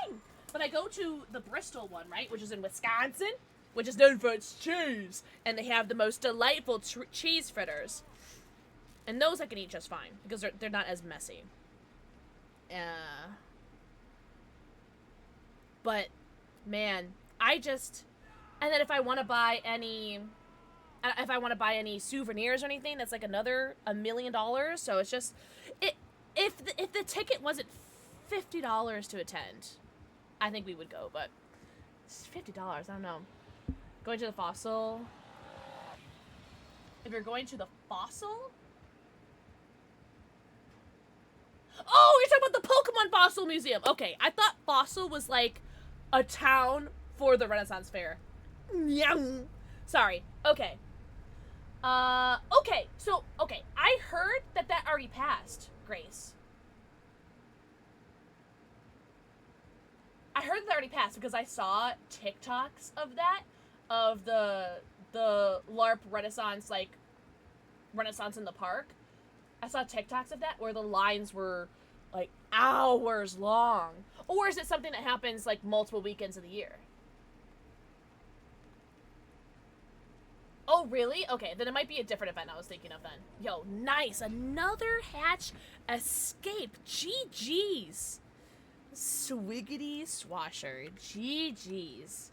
ring! But I go to the Bristol one, right, which is in Wisconsin, which is known for its cheese, and they have the most delightful cheese fritters, and those I can eat just fine because they're not as messy. But, man, and then if I want to buy any souvenirs or anything, that's like another $1 million. So it's just, if the ticket wasn't $50 to attend, I think we would go, but it's $50, I don't know. Going to the Fossil. If you're going to the Fossil? Oh, you're talking about the Pokemon Fossil Museum. Okay, I thought Fossil was like a town for the Renaissance Fair. Sorry. Okay. Okay, I heard that already passed, Grace. I heard that already passed because I saw TikToks of that, of the LARP Renaissance, like, Renaissance in the park. I saw TikToks of that where the lines were, like, hours long. Or is it something that happens, like, multiple weekends of the year? Oh, really? Okay, then it might be a different event I was thinking of then. Yo, nice. Another hatch escape. GG's. Swiggity swasher. GG's.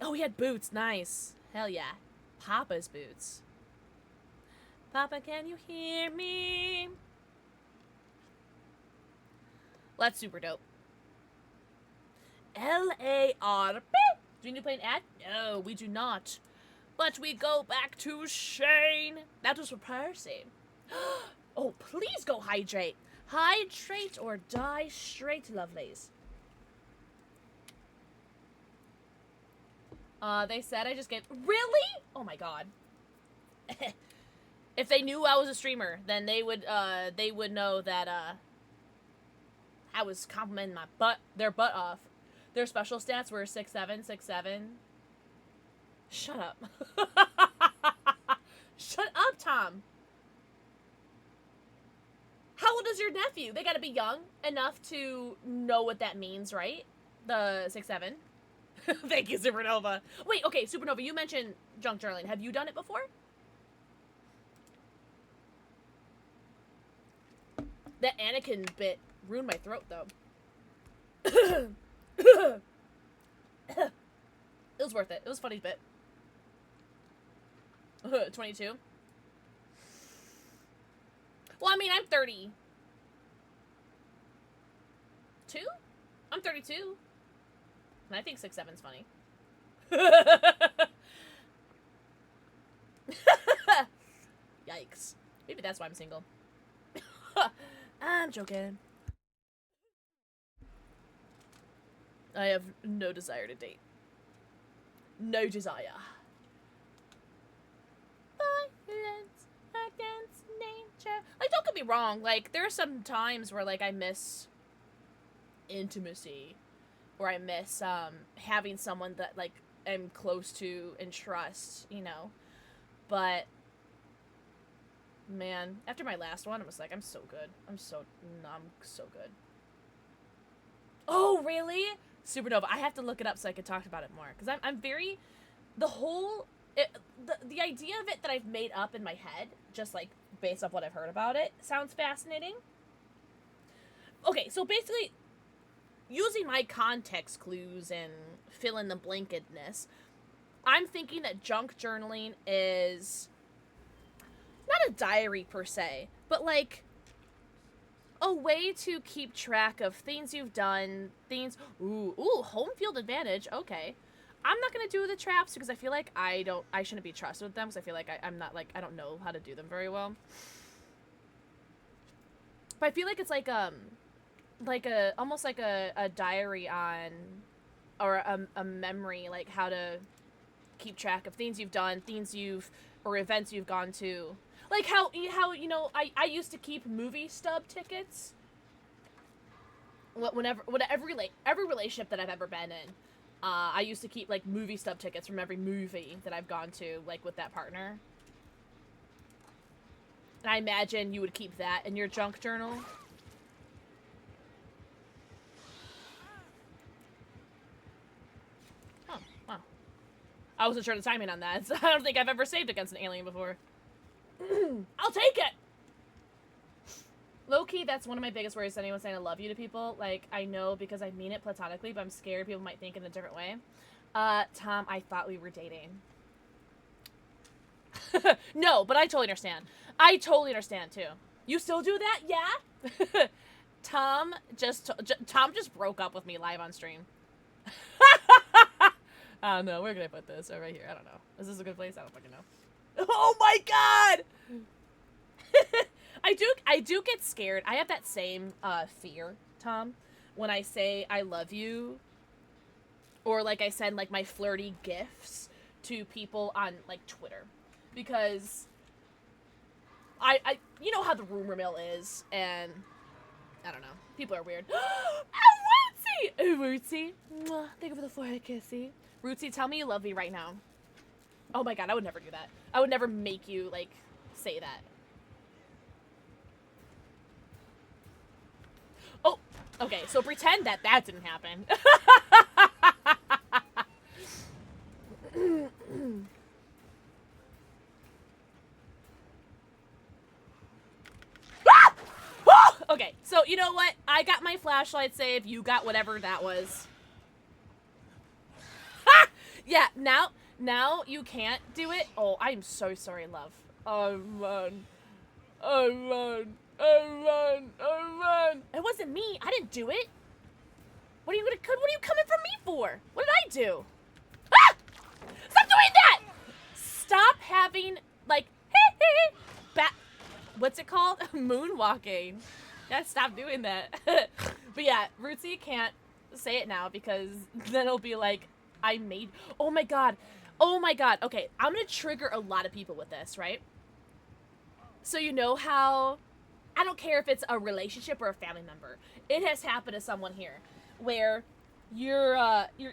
Oh, he had boots. Nice. Hell yeah. Papa's boots. Papa, can you hear me? Well, that's super dope. LARP. Do you need to play an ad? No, we do not. But we go back to Shane. That was for Percy. Oh, please go hydrate. Hydrate or die straight, lovelies. They said I just get... Really? Oh my god. If they knew I was a streamer, then they would know that, I was complimenting their butt off. Their special stats were 6'7", 6'7". Shut up. Shut up, Tom. How old is your nephew? They gotta be young enough to know what that means, right? The 6'7". Thank you, Supernova. Wait, okay, Supernova, you mentioned junk journaling. Have you done it before? That Anakin bit ruined my throat, though. It was worth it. It was a funny bit. 22. Well, I mean, I'm 30. 2? I'm 32. And I think 6'7's funny. Yikes. Maybe that's why I'm single. I'm joking. I have no desire to date. No desire. Violence against nature. Like, don't get me wrong. Like, there are some times where, like, I miss intimacy. Or I miss, having someone that, like, I'm close to and trust, you know? But, man, after my last one, I was like, I'm so good. I'm so good. Oh, really? Supernova. I have to look it up so I can talk about it more. Because I'm very... The whole... the idea of it that I've made up in my head, just, like, based off what I've heard about it, sounds fascinating. Okay, so basically, using my context clues and fill-in-the-blankedness, I'm thinking that junk journaling is... not a diary, per se, but, like... a way to keep track of things you've done, things... Ooh, home field advantage, okay. I'm not gonna do the traps because I feel like I shouldn't be trusted with them because I feel like I'm not, like, I don't know how to do them very well. But I feel like it's like, almost like a diary on, or a memory, like how to keep track of things you've done, or events you've gone to. Like how you know, I used to keep movie stub tickets. Every relationship that I've ever been in, I used to keep, like, movie stub tickets from every movie that I've gone to, like, with that partner. And I imagine you would keep that in your junk journal. Oh, wow. I wasn't sure the timing on that. I don't think I've ever saved against an alien before. I'll take it! Low-key, that's one of my biggest worries, anyone saying I love you to people. Like, I know because I mean it platonically, but I'm scared people might think in a different way. Tom, I thought we were dating. No, but I totally understand. I totally understand, too. You still do that? Yeah? Tom just broke up with me live on stream. I don't know. Where can I put this? Oh, right here. I don't know. Is this a good place? I don't fucking know. Oh my god! I do get scared. I have that same fear, Tom, when I say I love you, or like I send like my flirty gifts to people on like Twitter, because I you know how the rumor mill is, and I don't know, people are weird. Oh, Rootsy! Mwah, thank you for the forehead kissy. Rootsy, tell me you love me right now. Oh my god, I would never do that. I would never make you like say that. Oh, okay, so pretend that didn't happen. Ah! Ah! Okay, so you know what? I got my flashlight saved. You got whatever that was. Ha! Yeah, now you can't do it. Oh, I am so sorry, love. Oh, man. Oh, man. Oh, man. Oh, man. It wasn't me. I didn't do it. What are you coming for me for? What did I do? Ah! Stop doing that! Stop having, like, what's it called? Moonwalking. Yeah, stop doing that. But yeah, Rootsy can't say it now because then it'll be like, oh my god. Oh my god. Okay, I'm gonna trigger a lot of people with this, right? So you know how, I don't care if it's a relationship or a family member, it has happened to someone here where you're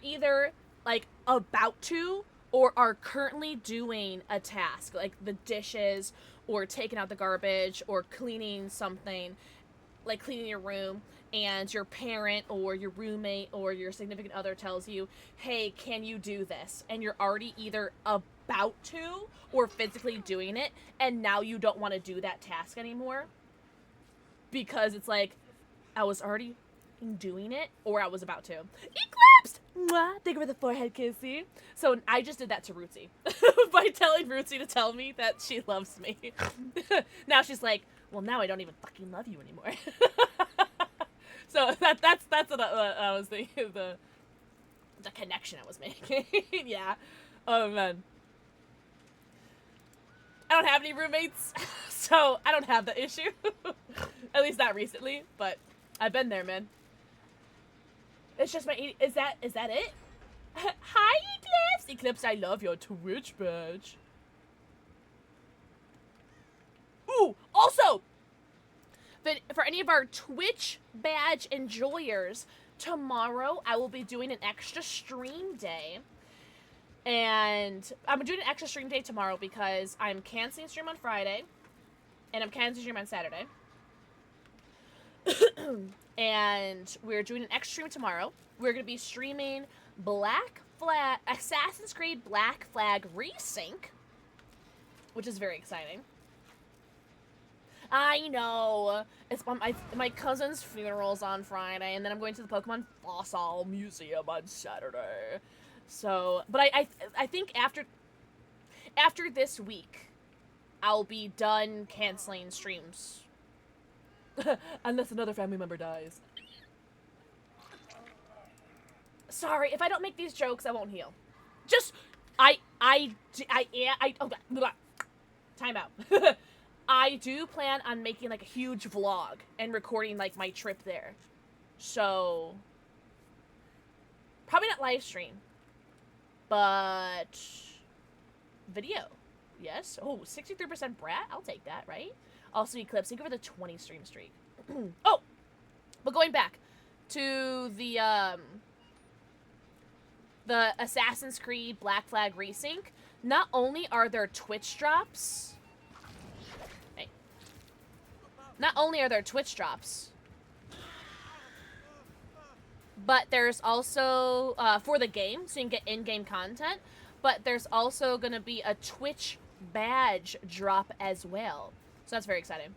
either like about to or are currently doing a task, like the dishes or taking out the garbage or cleaning something, like cleaning your room, and your parent or your roommate or your significant other tells you, hey, can you do this? And you're already either about to or physically doing it, and now you don't want to do that task anymore because it's like, I was already doing it or I was about to. Eclipsed! Mwah, thank you for the forehead kissy. So I just did that to Rootsy by telling Rootsy to tell me that she loves me. Now she's like, well, now I don't even fucking love you anymore. So that's what I was thinking, the connection I was making. Yeah. Oh man. I don't have any roommates, so I don't have the issue. At least not recently, but I've been there, man. It's just my... Is that it? Hi, Eclipse! Eclipse, I love your Twitch badge. Ooh, also, for any of our Twitch badge enjoyers, tomorrow I will be doing an extra stream day. And I'm doing an extra stream day tomorrow because I'm canceling stream on Friday. And I'm canceling stream on Saturday. And we're doing an extra stream tomorrow. We're going to be streaming Assassin's Creed Black Flag Resync, which is very exciting. I know. It's my cousin's funeral's on Friday, and then I'm going to the Pokemon Fossil Museum on Saturday. So, but I think after this week, I'll be done canceling streams. Unless another family member dies. Sorry, if I don't make these jokes, I won't heal. Just, okay, time out. I do plan on making, like, a huge vlog and recording, like, my trip there. So, probably not live stream, but video. Yes. Oh, 63% Brat? I'll take that, right? Also, Eclipse, thank you for the 20 stream streak. Oh! But going back to the Assassin's Creed Black Flag Resync, not only are there Twitch drops... Hey. Not only are there Twitch drops, but there's also, for the game, so you can get in-game content, but there's also going to be a Twitch badge drop as well. So that's very exciting.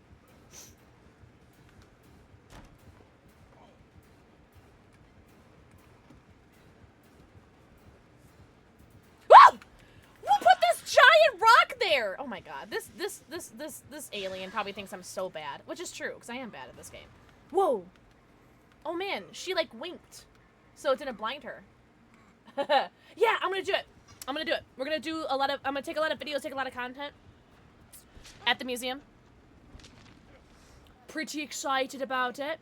Whoa! Who put this giant rock there? Oh my god. This alien probably thinks I'm so bad, which is true, because I am bad at this game. Whoa. Oh man, she like winked. So it didn't blind her. Yeah, I'm gonna do it. I'm gonna do it. We're gonna do I'm gonna take a lot of videos, take a lot of content at the museum. Pretty excited about it.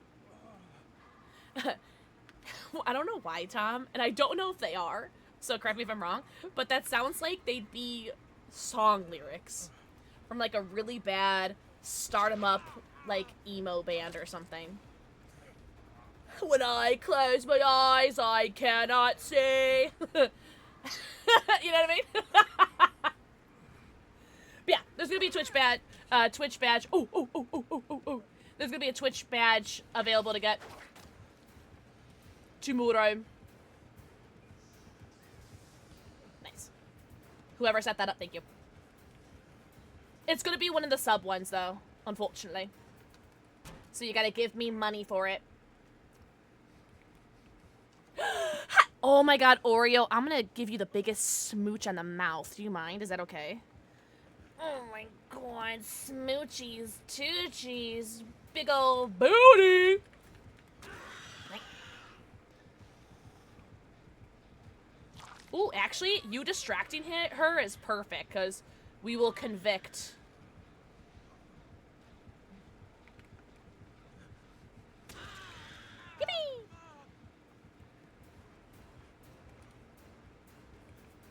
I don't know why, Tom, and I don't know if they are, so correct me if I'm wrong, but that sounds like they'd be song lyrics from like a really bad start 'em up like emo band or something. When I close my eyes, I cannot see. You know what I mean? Yeah, there's gonna be a Twitch badge. Oh. There's gonna be a Twitch badge available to get tomorrow. Nice. Whoever set that up, thank you. It's gonna be one of the sub ones, though, unfortunately. So you gotta give me money for it. Oh my god, Oreo, I'm gonna give you the biggest smooch on the mouth. Do you mind? Is that okay? Oh my god, smoochies, toochies, big old booty! Ooh, actually, you distracting her is perfect, because we will convict. Yippee!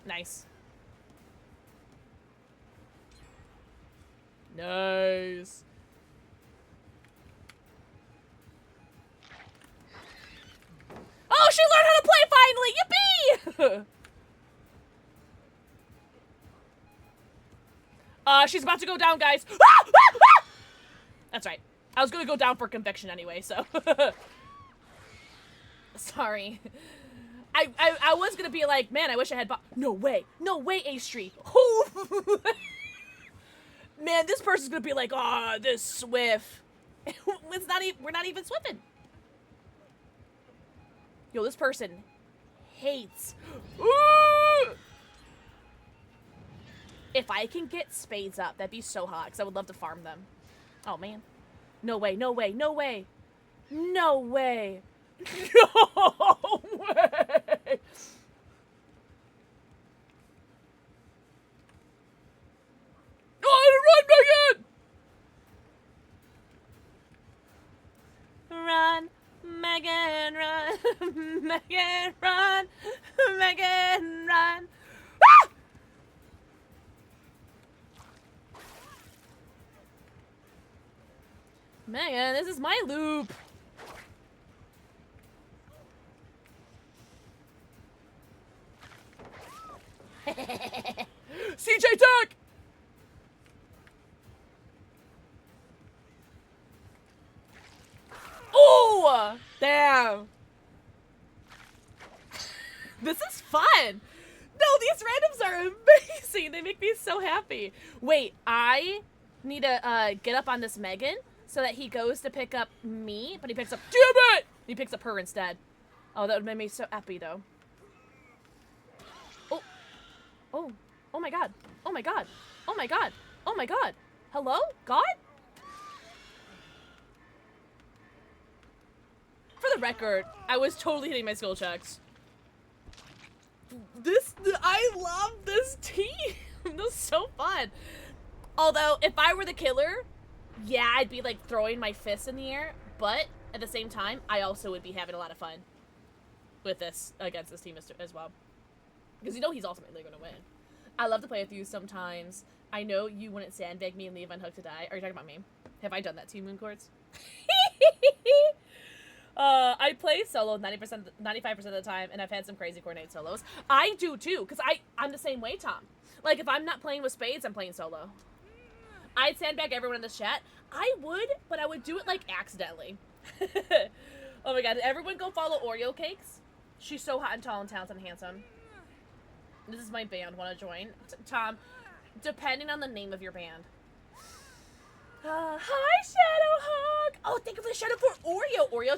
Nice. Nice. Oh, she learned how to play finally! Yippee! She's about to go down, guys. That's right. I was gonna go down for conviction anyway, so. Sorry. I was gonna be like, man, I wish I had no way, Ace Street. Man, this person's gonna be like, oh, this Swift. We're not even swimming. Yo, this person hates. Ooh! If I can get spades up, that'd be so hot, because I would love to farm them. Oh, man. No way, no way, no way. No way. No way. Oh, run, Megan, run. Megan, run. Megan, run. Ah! Megan, this is my loop. CJ Tech! Oh! Damn. This is fun. No, these randoms are amazing. They make me so happy. Wait, I need to get up on this Megan so that he goes to pick up me, but he picks up... Damn it! He picks up her instead. Oh, that would make me so happy, though. Oh. Oh. Oh my god. Oh my god. Oh my god. Oh my god. Hello? God? For the record, I was totally hitting my skill checks. I love this team. This is so fun. Although, if I were the killer, yeah, I'd be like throwing my fists in the air, but at the same time, I also would be having a lot of fun with this, against this team as well. Because you know he's ultimately going to win. I love to play with you sometimes. I know you wouldn't sandbag me and leave unhooked to die. Are you talking about me? Have I done that to you, Moon Quartz? I play solo 95% of the time, and I've had some crazy coordinate solos. I do too, because I'm the same way, Tom. Like, if I'm not playing with spades, I'm playing solo. I'd sandbag everyone in this chat. I would, but I would do it, like, accidentally. Oh my god, did everyone go follow Oreo Cakes? She's so hot and tall and talented and handsome. This is my band. Want to join? Tom, depending on the name of your band. Hi, Shadowhawk! Oh, thank you for the shout out for Oreo. Oreo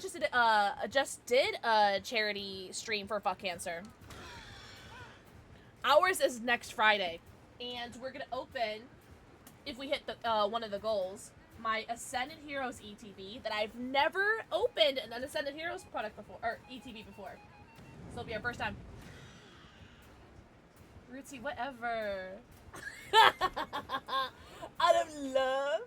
just did a charity stream for Fuck Cancer. Ours is next Friday, and we're gonna open, if we hit the one of the goals, my Ascended Heroes ETB that I've never opened an Ascended Heroes product before, or ETB before. So it'll be our first time. Rootsy, whatever. Out of love.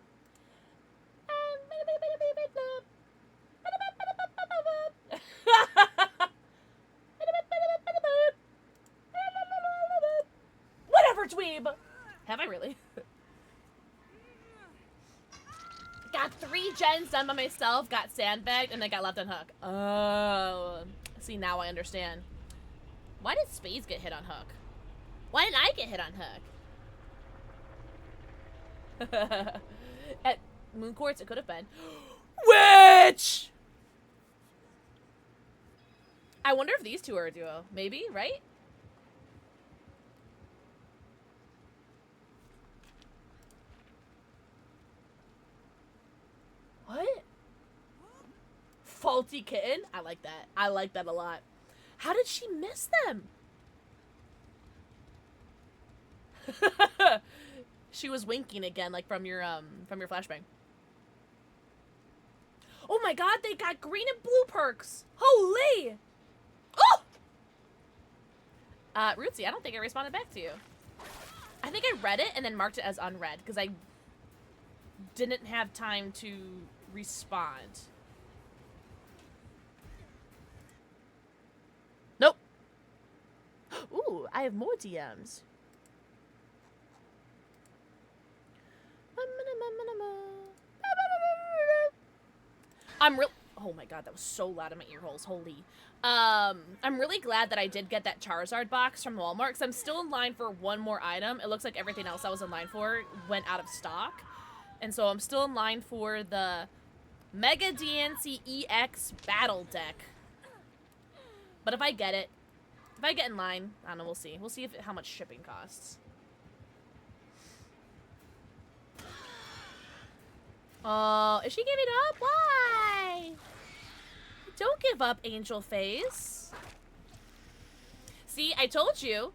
Whatever, dweeb. Have I really? Got 3 gens done by myself, got sandbagged, and then got left on hook. Oh. See, now I understand. Why did spades get hit on hook? Why didn't I get hit on hook? At Moon Quartz, it could have been. Witch! I wonder if these two are a duo. Maybe, right? What? Faulty kitten? I like that. I like that a lot. How did she miss them? She was winking again, like from your flashbang. Oh my god, they got green and blue perks! Holy! Oh! Rootsy, I don't think I responded back to you. I think I read it and then marked it as unread, because I didn't have time to respond. Nope. Ooh, I have more DMs. Oh my god, that was so loud in my ear holes. Holy. I'm really glad that I did get that Charizard box from Walmart, because I'm still in line for one more item. It looks like everything else I was in line for went out of stock. And so I'm still in line for the Mega DNC EX Battle Deck. But if I get it, if I get in line, I don't know, we'll see. We'll see how much shipping costs. Oh, is she giving up? Why? Don't give up, Angel Face. See, I told you.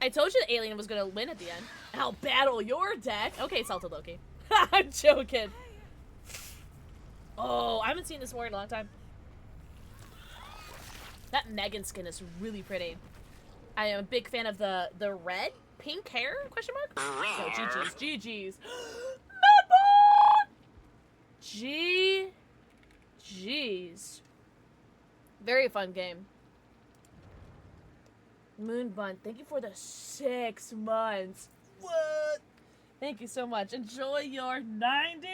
I told you the alien was gonna win at the end. I'll battle your deck. Okay, Salted Loki. I'm joking. Oh, I haven't seen this war in a long time. That Megan skin is really pretty. I am a big fan of the red, pink hair, question mark? No, GG's, GG's. Madbot! GG's. Very fun game. Moonbun, thank you for the 6 months. What? Thank you so much. Enjoy your 90,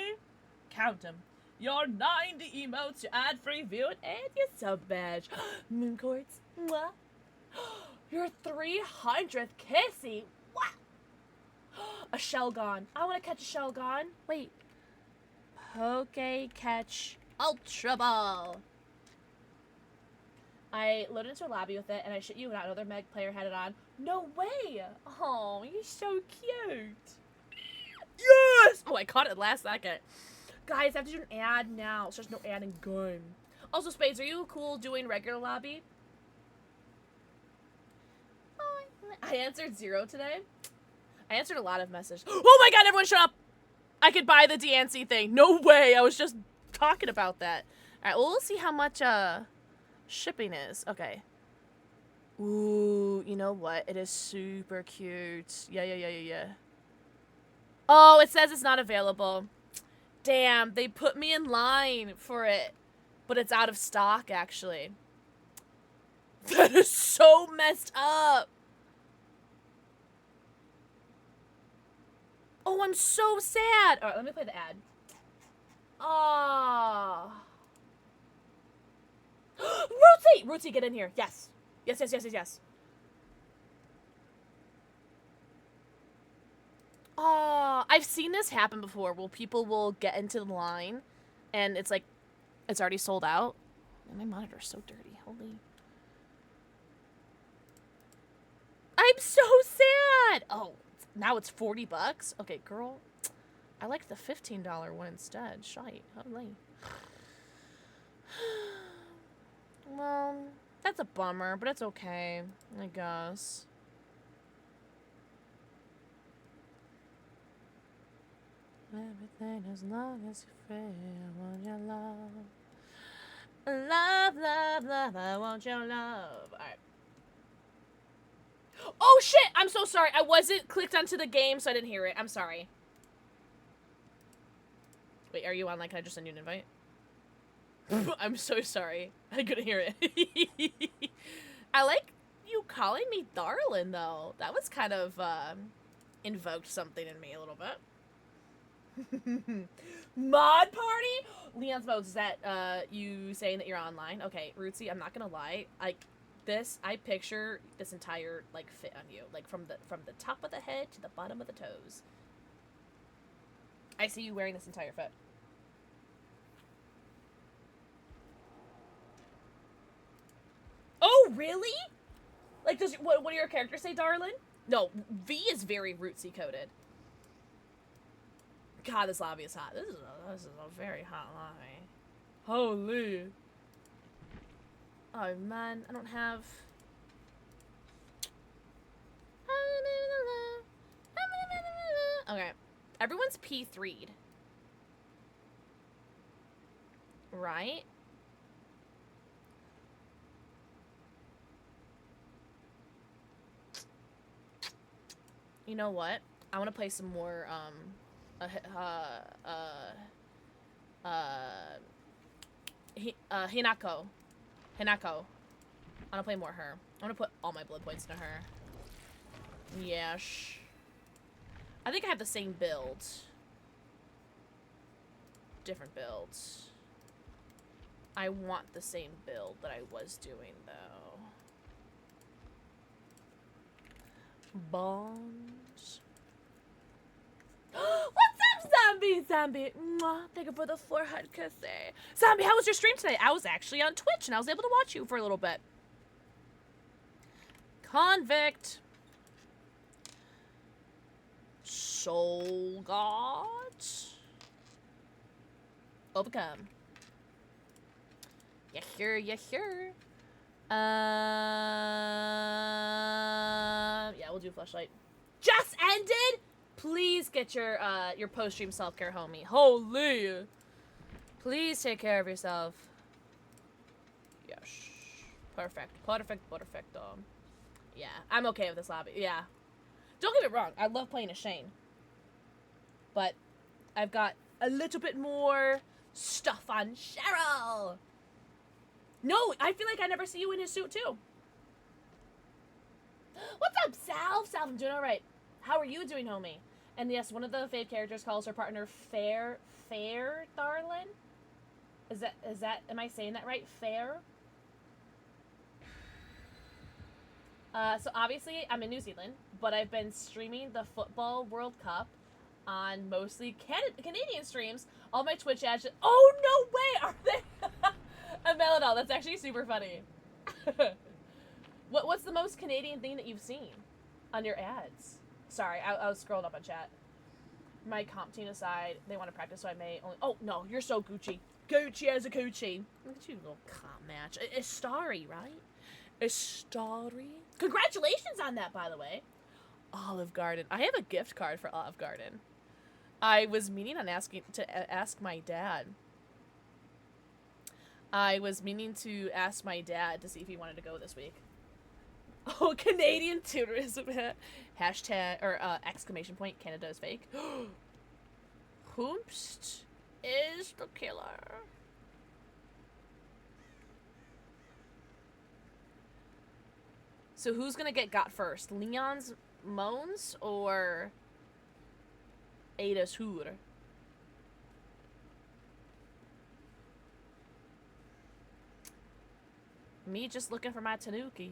count them, your 90 emotes, your ad-free viewing, and your sub badge. Moon Quartz, what? Your 300th kissy. What? A Shelgon. I want to catch a Shelgon. Wait. Poke Catch Ultra Ball. I loaded into a lobby with it, and I shit you not, another Meg player had it on. No way! Oh, you're so cute. Yes! Oh, I caught it last second. Guys, I have to do an ad now, so there's no ad in game. Also, Spades, are you cool doing regular lobby? I answered 0 today. I answered a lot of messages. Oh my god, everyone shut up! I could buy the DNC thing. No way, I was just talking about that. Alright, well, we'll see how much, shipping is. Okay. Ooh, you know what? It is super cute. Yeah. Oh, it says it's not available. Damn, they put me in line for it. But it's out of stock, actually. That is so messed up. Oh, I'm so sad. Alright, let me play the ad. Ah. Rootsy! Rootsy, get in here. Yes. Yes. I've seen this happen before, where people will get into the line, and it's like, it's already sold out. And my monitor's so dirty. Holy. I'm so sad! Oh, now it's 40 bucks? Okay, girl. I like the $15 one instead. Shite. Holy. Well, that's a bummer, but it's okay, I guess. Everything as long as you feel, want your love. Love, I want your love. Alright. Oh shit! I'm so sorry. I wasn't clicked onto the game, so I didn't hear it. I'm sorry. Wait, are you online? Can I just send you an invite? I'm so sorry. I couldn't hear it. I like you calling me darling, though. That was kind of, invoked something in me a little bit. Mod party? Leon's votes, is that, you saying that you're online? Okay, Rootsy, I'm not gonna lie. I picture this entire, like, fit on you. Like, from the top of the head to the bottom of the toes. I see you wearing this entire fit. Oh, really? Like, what do your characters say, darling? No, V is very Rootsy coded. God, this lobby is hot. This is a very hot lobby. Holy. Oh, man, I don't have... Okay, everyone's P3'd. Right? You know what? I want to play some more, Hinako. Hinako. I want to play more her. I want to put all my blood points into her. Yes. I think I have the same build. Different builds. I want the same build that I was doing, though. Bonds. What's up, Zombie? Zombie. Mwah. Thank you for the 400 kiss. Zombie, how was your stream today? I was actually on Twitch, and I was able to watch you for a little bit. Convict. Soul God. Overcome. Yeah, sure. Yeah, we'll do flashlight. Just ended. Please get your post-stream self-care, homie. Holy. Please take care of yourself. Yes. Perfect. Perfect. Perfect. Yeah, I'm okay with this lobby. Yeah. Don't get me wrong. I love playing as Shane. But I've got a little bit more stuff on Cheryl. No, I feel like I never see you in his suit, too. What's up, Salve? Salve, I'm doing all right. How are you doing, homie? And yes, one of the fave characters calls her partner Fair, darling? Is that, am I saying that right? Fair? So obviously, I'm in New Zealand, but I've been streaming the Football World Cup on mostly Canadian streams. All my Twitch ads. Oh, no way! Are they? A Melodol. That's actually super funny. What's the most Canadian thing that you've seen on your ads? Sorry, I was scrolling up on chat. My comp team aside, they want to practice, so I may only... Oh, no, you're so Gucci. Gucci as a Gucci. Look at you, little comp match. It's starry, right? It's starry. Congratulations on that, by the way. Olive Garden. I have a gift card for Olive Garden. I was meaning on ask my dad. I was meaning to ask my dad to see if he wanted to go this week. Oh, Canadian tourism. Hashtag, or exclamation point, Canada is fake. Hoomst is the killer. So who's gonna get got first? Leon's moans or Ada's hoor? Me just looking for my tanuki.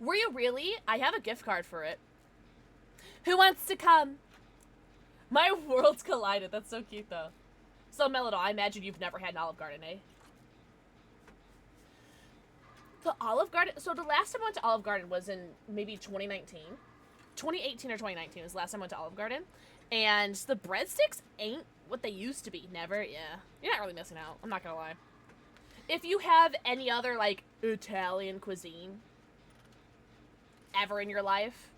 Were you really? I have a gift card for it. Who wants to come? My worlds collided. That's so cute, though. So, Melodol, I imagine you've never had an Olive Garden, eh? The Olive Garden... So, the last time I went to Olive Garden was in maybe 2019. 2018 or 2019 was the last time I went to Olive Garden. And the breadsticks ain't what they used to be. Never, yeah. You're not really missing out. I'm not gonna lie. If you have any other, like, Italian cuisine ever in your life,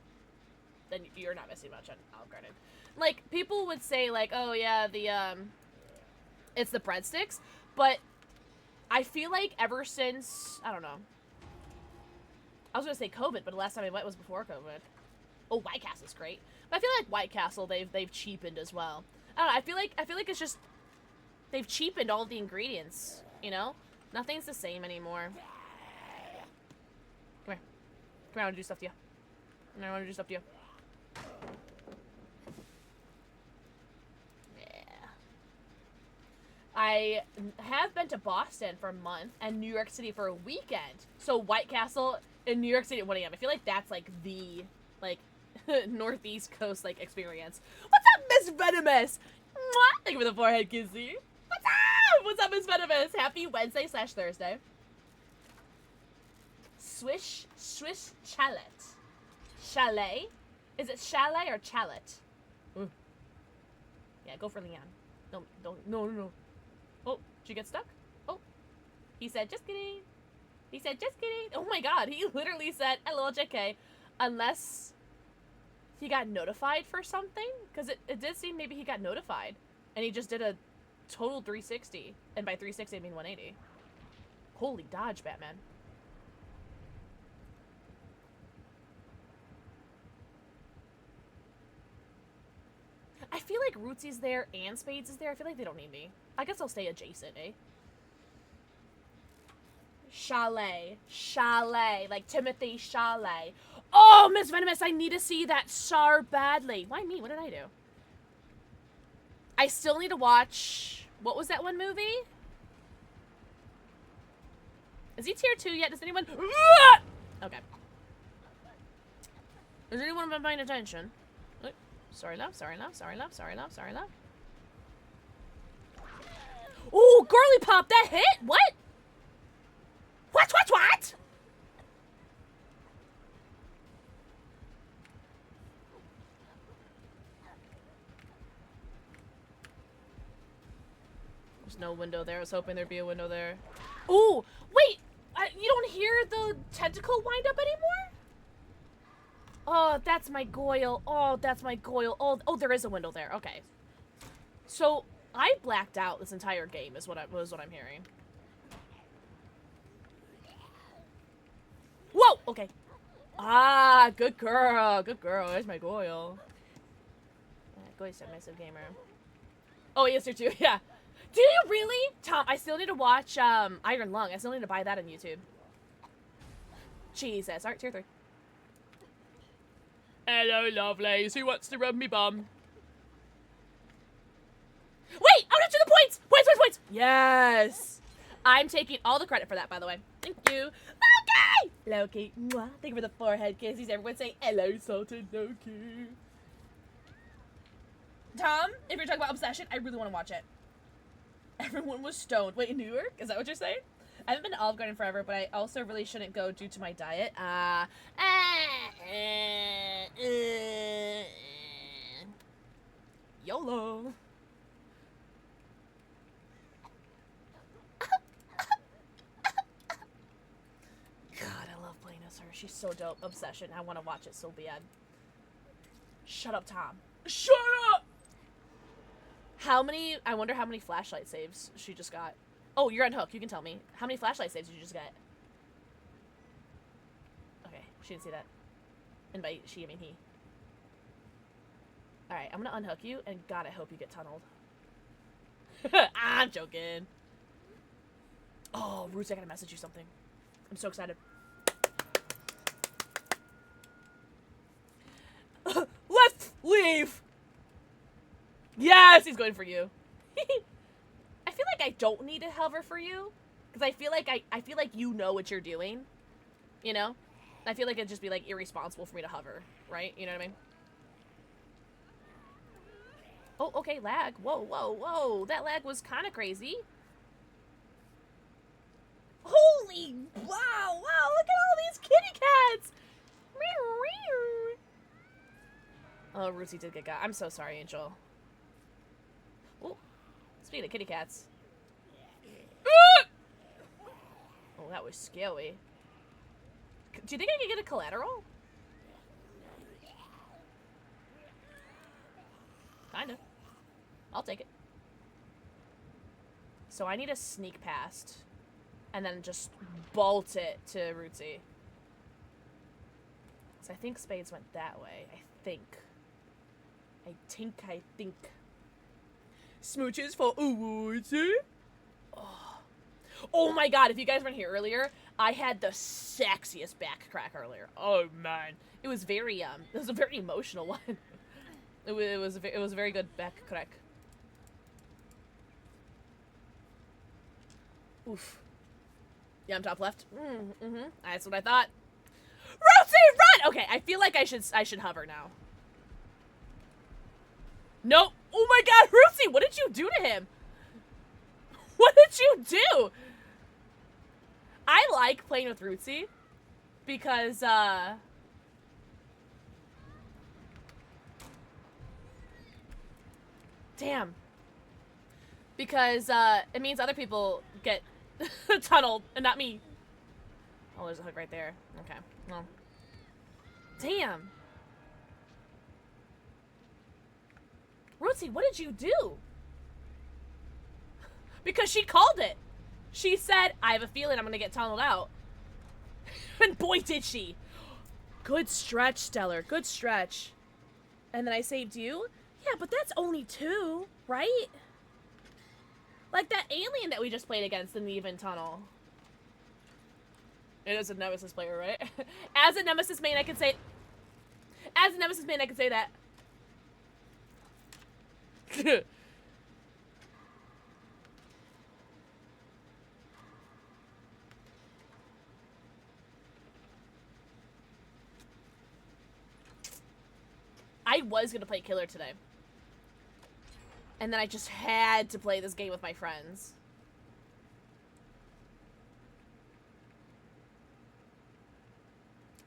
then you're not missing much on Olive Garden. Like, people would say, like, oh, yeah, it's the breadsticks, but I feel like ever since, I don't know, I was gonna say COVID, but the last time I went was before COVID. Oh, White Castle's great. But I feel like White Castle, they've cheapened as well. I don't know, I feel like it's just, they've cheapened all the ingredients, you know? Nothing's the same anymore. Come here. Come here, I want to do stuff to you. I want to do stuff to you. Yeah. I have been to Boston for a month and New York City for a weekend. So White Castle in New York City at 1 a.m. I feel like that's like the, like, Northeast Coast, like, experience. What's up, Miss Venomous? Mwah! Thank you for the forehead, kissy. What's up? What's up, Miss Venomous? Happy Wednesday/Thursday. Swish chalet. Chalet? Is it chalet or chalet? Ooh. Yeah, go for Leon. No. Oh, did you get stuck? Oh. He said, just kidding. He said, just kidding. Oh my god, he literally said, LOL, JK. Unless he got notified for something? Because it did seem maybe he got notified. And he just did a total 360. And by 360, I mean 180. Holy dodge, Batman. I feel like Rootsy's there and Spades is there. I feel like they don't need me. I guess I'll stay adjacent, eh? Chalet. Like Timothy Chalet. Oh, Miss Venomous, I need to see that SAR badly. Why me? What did I do? I still need to watch... What was that one movie? Is he tier 2 yet? Does anyone... Okay. Is anyone paying attention? Sorry, love. Oh, girly pop, that hit? What? What? There's no window there. I was hoping there'd be a window there. Ooh, wait! You don't hear the tentacle wind up anymore? Oh, that's my Goyle. Oh, that's my Goyle. Oh, there is a window there. Okay. So, I blacked out this entire game is what I'm hearing. Whoa! Okay. Ah, good girl. Good girl. There's my Goyle. Goyle's submissive gamer. Oh, yes, you're too. Yeah. Do you really? Tom, I still need to watch Iron Lung. I still need to buy that on YouTube. Jesus. Alright, tier 3. Hello, lovelies. Who wants to rub me bum? Wait! I want to do the points! Points, points, points! Yes! I'm taking all the credit for that, by the way. Thank you. Loki! Loki. Mwah. Thank you for the forehead kisses. Everyone say hello, salted Loki. Tom, if you're talking about Obsession, I really want to watch it. Everyone was stoned. Wait, in New York? Is that what you're saying? I haven't been to Olive Garden forever, but I also really shouldn't go due to my diet. YOLO. God, I love playing as her. She's so dope. Obsession. I want to watch it so bad. Shut up, Tom. Shut up! I wonder how many flashlight saves she just got. Oh, you're on Hook. You can tell me. How many flashlight saves did you just get? Okay, she didn't see that. And by she, I mean he. Alright, I'm gonna unhook you, and God, I hope you get tunneled. I'm joking. Oh, Roots, I gotta message you something. I'm so excited. Let's leave! Yes, he's going for you. I feel like I don't need to hover for you, because I feel like you know what you're doing. You know? I feel like it'd just be like irresponsible for me to hover, right? You know what I mean? Oh, okay, lag. Whoa, whoa, whoa. That lag was kind of crazy. Holy wow, wow, look at all these kitty cats. Oh, Rootsy did get got. I'm so sorry, Angel. Oh, speaking of kitty cats. Oh, that was scary. Do you think I can get a collateral? Kinda. I'll take it. So I need to sneak past. And then just bolt it to Rootsy. So I think Spades went that way. I think. Smooches for Rootsy. Oh my god, if you guys weren't here earlier, I had the sexiest back crack earlier. Oh man. It was very, it was a very emotional one. It was a very good back crack. Oof. Yeah, I'm top left. That's what I thought. Rootsy, run! Okay, I feel like I should hover now. Nope. Oh my god, Rootsy, what did you do to him? What did you do? I like playing with Rootsy because, damn. Because, it means other people get tunneled and not me. Oh, there's a hook right there. Okay. Well. Damn. Rootsy, what did you do? Because she called it. She said, I have a feeling I'm gonna get tunneled out. And boy, did she. Good stretch, Stellar. Good stretch. And then I saved you? Yeah, but that's only 2, right? Like that alien that we just played against didn't even tunnel. It is a Nemesis player, right? As a Nemesis main, I can say... As a Nemesis main, I can say that. I was gonna play Killer today. And then I just had to play this game with my friends.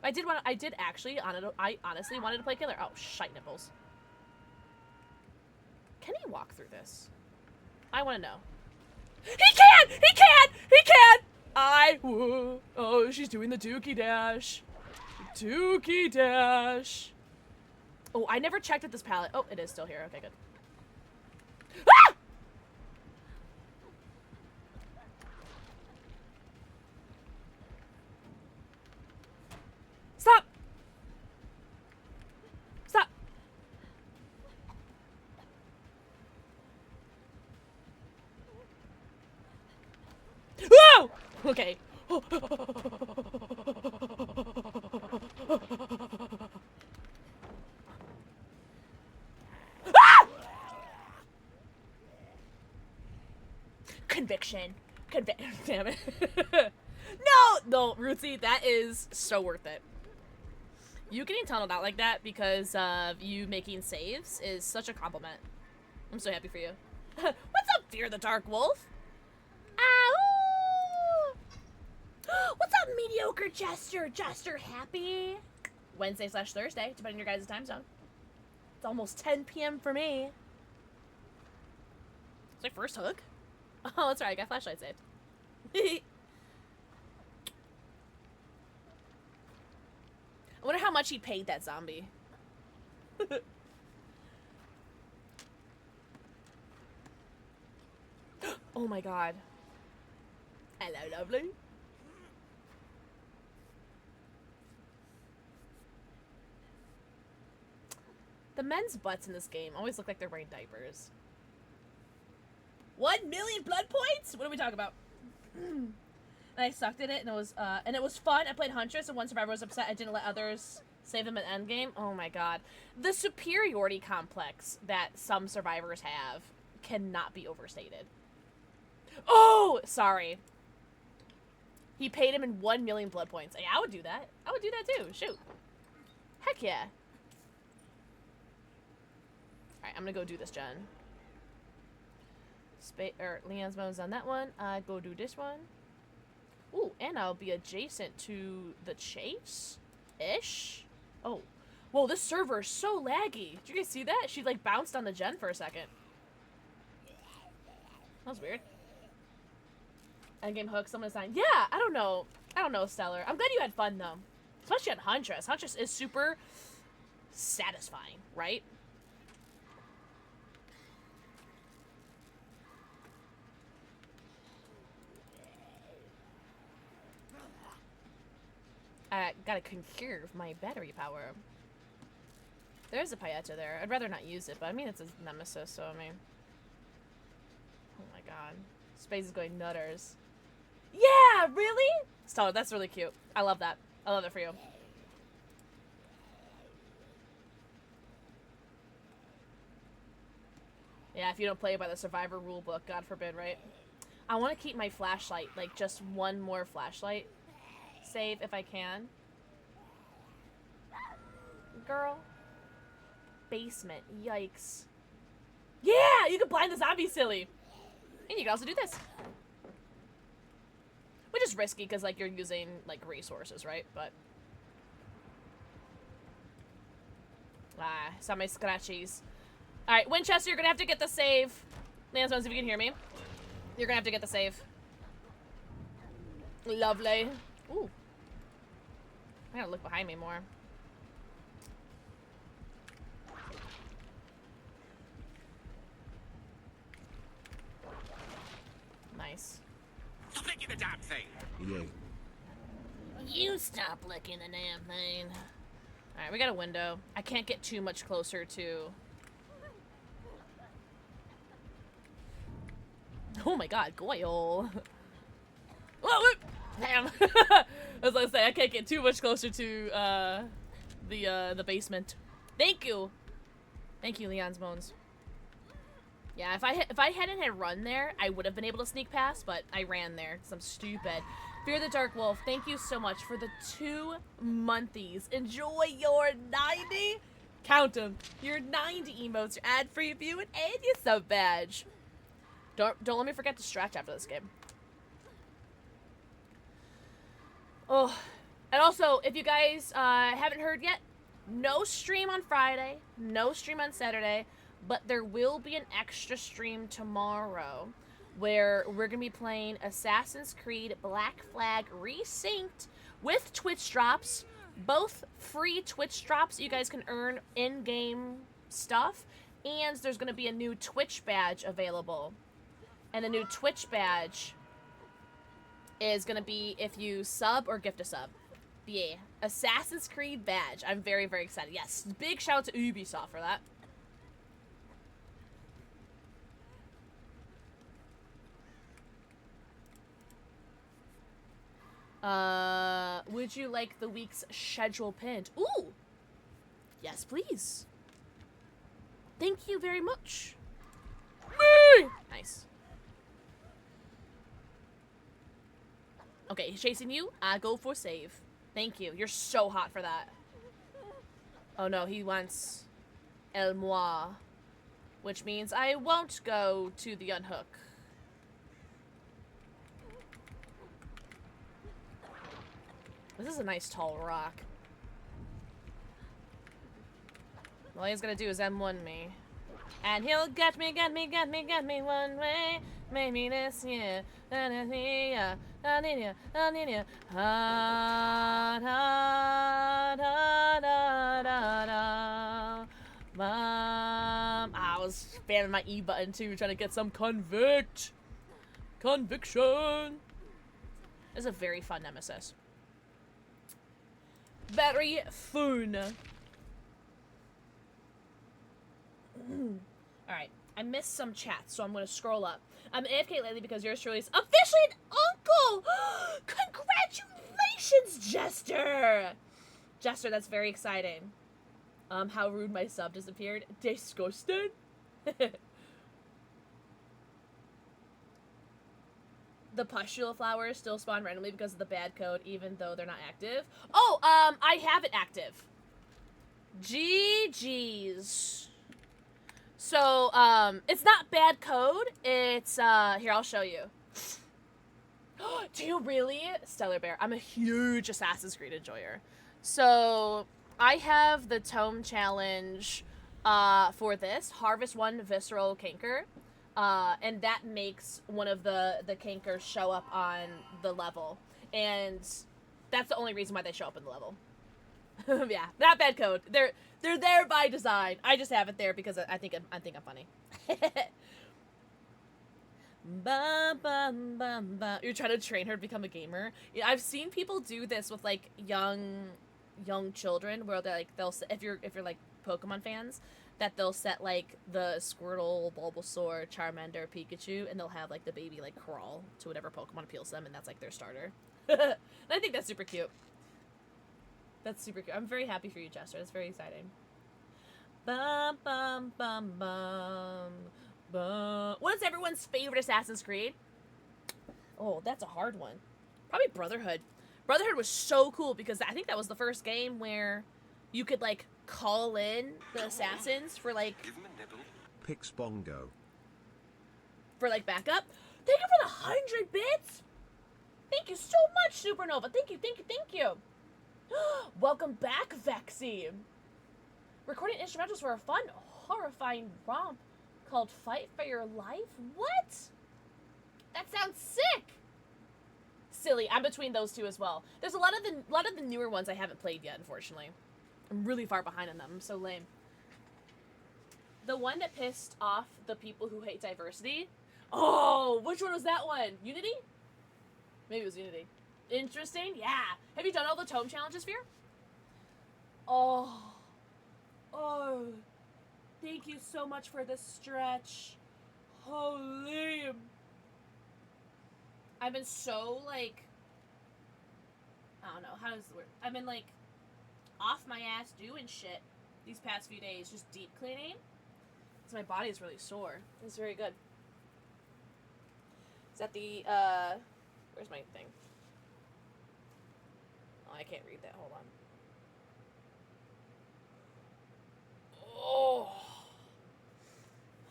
I honestly wanted to play Killer. Oh, shite nipples. Can he walk through this? I want to know. He can! He can! He can! Oh, she's doing the dookie dash. Dookie dash. Oh, I never checked at this pallet. Oh, it is still here. Okay, good. Ah! Stop! Stop! Whoa! Okay. Ah! Conviction. Damn it. No, Rootsy, that is so worth it. You getting tunneled out like that because of you making saves is such a compliment. I'm so happy for you. What's up, Fear the Dark Wolf? Ow! What's up, mediocre Jester? Jester happy? Wednesday/Thursday, depending on your guys' time zone. It's almost 10 p.m. for me. It's my first hook. Oh, that's right, I got flashlight saved. I wonder how much he paid that zombie. Oh my god. Hello, lovely. The men's butts in this game always look like they're wearing diapers. 1 million blood points? What are we talking about? And I sucked at it, and it was fun. I played Huntress, and one survivor was upset I didn't let others save them at endgame. Oh my god. The superiority complex that some survivors have cannot be overstated. Oh! Sorry. He paid him in 1 million blood points. Yeah, I would do that. I would do that too. Shoot. Heck yeah. Alright, I'm gonna go do this, Jen. Leon's mode's on that one. Go do this one. Ooh, and I'll be adjacent to the chase-ish. Oh. Whoa, this server is so laggy. Did you guys see that? She, like, bounced on the gen for a second. That was weird. Endgame hook, someone assigned. Yeah, I don't know. Stellar. I'm glad you had fun, though. Especially on Huntress. Huntress is super satisfying, right? I gotta conserve my battery power. There's a Payetta there. I'd rather not use it, but I mean, it's a nemesis, so I mean. Oh my god. Space is going nutters. Yeah, really? Stellar, that's really cute. I love that. I love it for you. Yeah, if you don't play by the Survivor rulebook, God forbid, right? I want to keep my flashlight, like just one more flashlight save if I can. Girl. Basement. Yikes. Yeah! You can blind the zombie, silly! And you can also do this. Which is risky, because, like, you're using, like, resources, right? But... saw my scratchies. Alright, Winchester, you're gonna have to get the save. Lansons, if you can hear me. You're gonna have to get the save. Lovely. Ooh. I gotta look behind me more. Nice. Stop licking the damn thing! Yay. You stop licking the damn thing. Alright, we got a window. I can't get too much closer to... Oh my god, Goyle. Whoa, damn. As I say, I can't get too much closer to the basement. Thank you. Thank you, Leon's Bones. Yeah, if I hadn't had run there, I would have been able to sneak past, but I ran there because I'm stupid. Fear the Dark Wolf, thank you so much for the 2 months. Enjoy your 90. Count them. Your 90 emotes, your ad-free view, and your sub badge. Don't let me forget to stretch after this game. Oh, and also, if you guys haven't heard yet, no stream on Friday, no stream on Saturday, but there will be an extra stream tomorrow. where we're going to be playing Assassin's Creed Black Flag Resynced with Twitch drops. Both free Twitch drops. You guys can earn in-game stuff. And there's going to be a new Twitch badge available. And the new Twitch badge is going to be if you sub or gift a sub. Yeah. Assassin's Creed badge. I'm very, very excited. Yes. Big shout out to Ubisoft for that. Would you like the week's schedule pinned? Ooh! Yes, please. Thank you very much. Nice. Okay, he's chasing you. I go for save. Thank you. You're so hot for that. Oh no, he wants El Moi, which means I won't go to the unhook. This is a nice tall rock. All he's gonna do is M1 me. And he'll get me one way. Maybe this year. I was spamming my E button too, trying to get some conviction. This is a very fun nemesis. Very fun. Alright, I missed some chats, so I'm gonna scroll up. I'm AFK lately because yours truly is officially an uncle! Congratulations, Jester! Jester, that's very exciting. How rude my sub disappeared. Disgusted. The pustule flowers still spawn randomly because of the bad code, even though they're not active. Oh, I have it active. GG's. So, it's not bad code. It's, here, I'll show you. Do you really? Stellar Bear. I'm a huge Assassin's Creed enjoyer. So, I have the tome challenge, for this. Harvest 1 Visceral Canker. And that makes one of the cankers show up on the level. And that's the only reason why they show up in the level. Yeah, not bad code. They're there by design. I just have it there because I think I'm funny. You're trying to train her to become a gamer. Yeah, I've seen people do this with like young children where they're like if you're like Pokemon fans, that they'll set like the Squirtle, Bulbasaur, Charmander, Pikachu, and they'll have like the baby like crawl to whatever Pokemon appeals to them, and that's like their starter. And I think that's super cute. That's super cute. I'm very happy for you, Jester. That's very exciting. Bum, bum, bum, bum, bum. What is everyone's favorite Assassin's Creed? Oh, that's a hard one. Probably Brotherhood. Brotherhood was so cool because I think that was the first game where you could like call in the assassins for like PixelxKitten for like backup. Thank you for the 100 bits. Thank you so much, Supernova. Thank you. Welcome back, Vexy. Recording instrumentals for a fun, horrifying romp called Fight for Your Life? What? That sounds sick. Silly. I'm between those two as well. There's a lot of the newer ones I haven't played yet, unfortunately. I'm really far behind on them. I'm so lame. The one that pissed off the people who hate diversity. Oh, which one was that one? Unity? Maybe it was Unity. Interesting. Yeah. Have you done all the tome challenges, Fear? Oh. Thank you so much for the stretch. Holy. I've been so, like, I don't know, how does it work? I've been, like, off my ass doing shit these past few days, just deep cleaning. So my body is really sore. It's very good. Is that the, where's my thing? Oh, I can't read that. Hold on. Oh.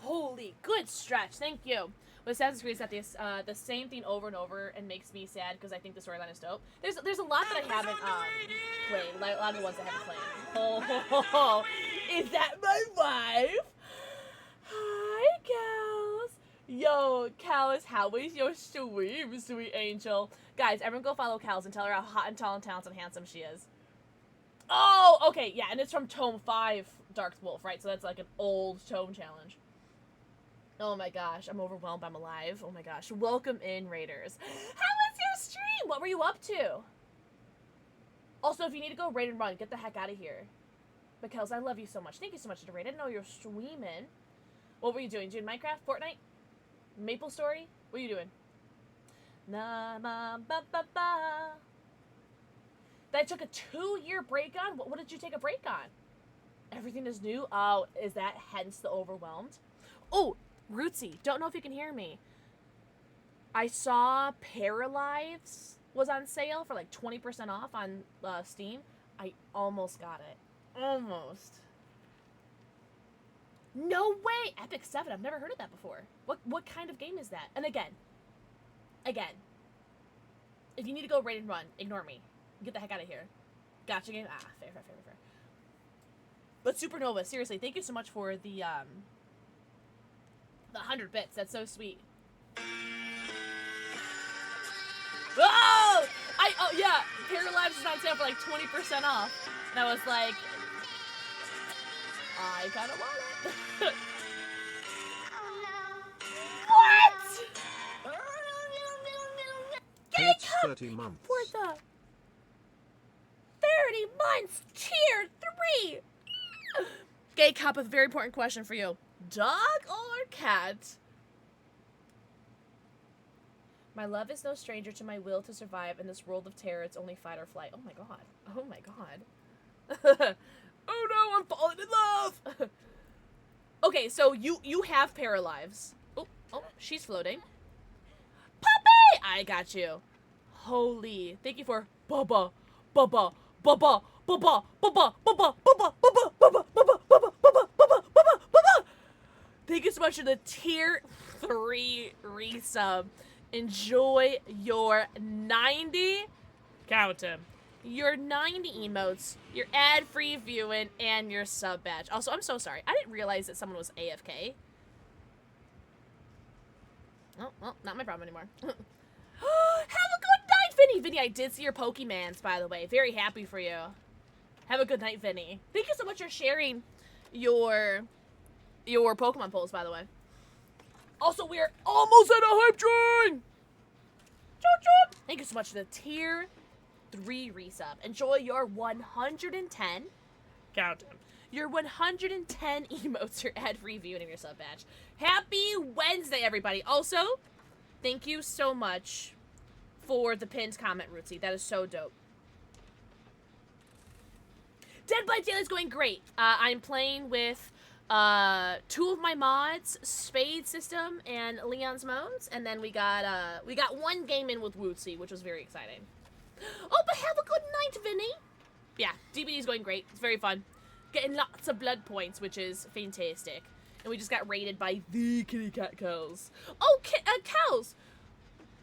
Holy, good stretch. Thank you. With Assassin's Creed, is that the same thing over and over and makes me sad because I think the storyline is dope. There's a lot that I haven't played. A lot of the ones I haven't played. Oh, is that my wife? Hi, gals. Yo, Callus, how is your stream, sweet angel? Guys, everyone go follow Callus and tell her how hot and tall and talented and handsome she is. Oh, okay, yeah, and it's from Tome 5, Dark Wolf, right? So that's like an old Tome challenge. Oh my gosh, I'm overwhelmed, I'm alive. Oh my gosh, welcome in, Raiders. How was your stream? What were you up to? Also, if you need to go raid and run, get the heck out of here. Because I love you so much. Thank you so much, Raid. I didn't know you were streaming. What were you doing? Doing Minecraft? Fortnite? Maple Story? What are you doing? Na ma ba ba ba. That I took a 2-year break on? What did you take a break on? Everything is new? Oh, is that hence the overwhelmed? Oh, Rootsy, don't know if you can hear me. I saw Paralives was on sale for like 20% off on Steam. I almost got it. Almost. No way! Epic 7, I've never heard of that before. What kind of game is that? And again, if you need to go raid and run, ignore me. Get the heck out of here. Gotcha game? Ah, fair. But Supernova, seriously, thank you so much for the 100 bits. That's so sweet. Oh! Oh yeah, Paralives is on sale for like 20% off. And I was like, I kinda want it. What? It's 30 months. For the 30 months, tier 3. Gay Cup, a very important question for you. Dog or cat? My love is no stranger to my will to survive in this world of terror. It's only fight or flight. Oh my god. Oh my god. Oh no, I'm falling in love. Okay, so you have Paralives. Oh, she's floating. Puppy! I got you. Holy. Thank you for Bubba. Thank you so much for the tier 3 resub. Enjoy your 90. Count him. Your 90 emotes, your ad-free viewing, and your sub badge. Also, I'm so sorry. I didn't realize that someone was AFK. Oh, well, not my problem anymore. Have a good night, Vinny. Vinny, I did see your Pokemans, by the way. Very happy for you. Have a good night, Vinny. Thank you so much for sharing your Pokemon polls, by the way. Also, we're almost at a hype train! Thank you so much for the tier 3 resub. Enjoy your 110. Count them. Your 110 emotes, your ad-free viewing, and your sub badge. Happy Wednesday, everybody. Also, thank you so much for the pinned comment, Rootsy. That is so dope. Dead by Daylight is going great. I'm playing with 2 of my mods, Spade System and Leon's Modes, and then we got 1 game in with Wootsy, which was very exciting. Oh, but have a good night, Vinny. Yeah, DBD is going great. It's very fun. Getting lots of blood points, which is fantastic. And we just got raided by the kitty cat cows. Oh, cows!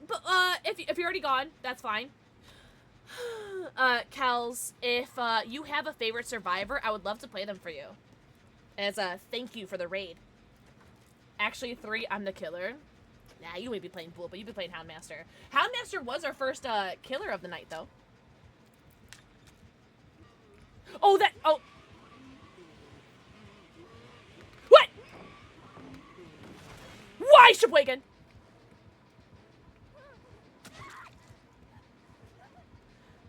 But, if you're already gone, that's fine. Kels, if, you have a favorite survivor, I would love to play them for you. As a thank you for the raid. Actually, 3, I'm the killer. Nah, you may be playing Bull, but you've been playing Houndmaster. Houndmaster was our first, killer of the night, though. Oh, oh! What? Why, Sheboygan?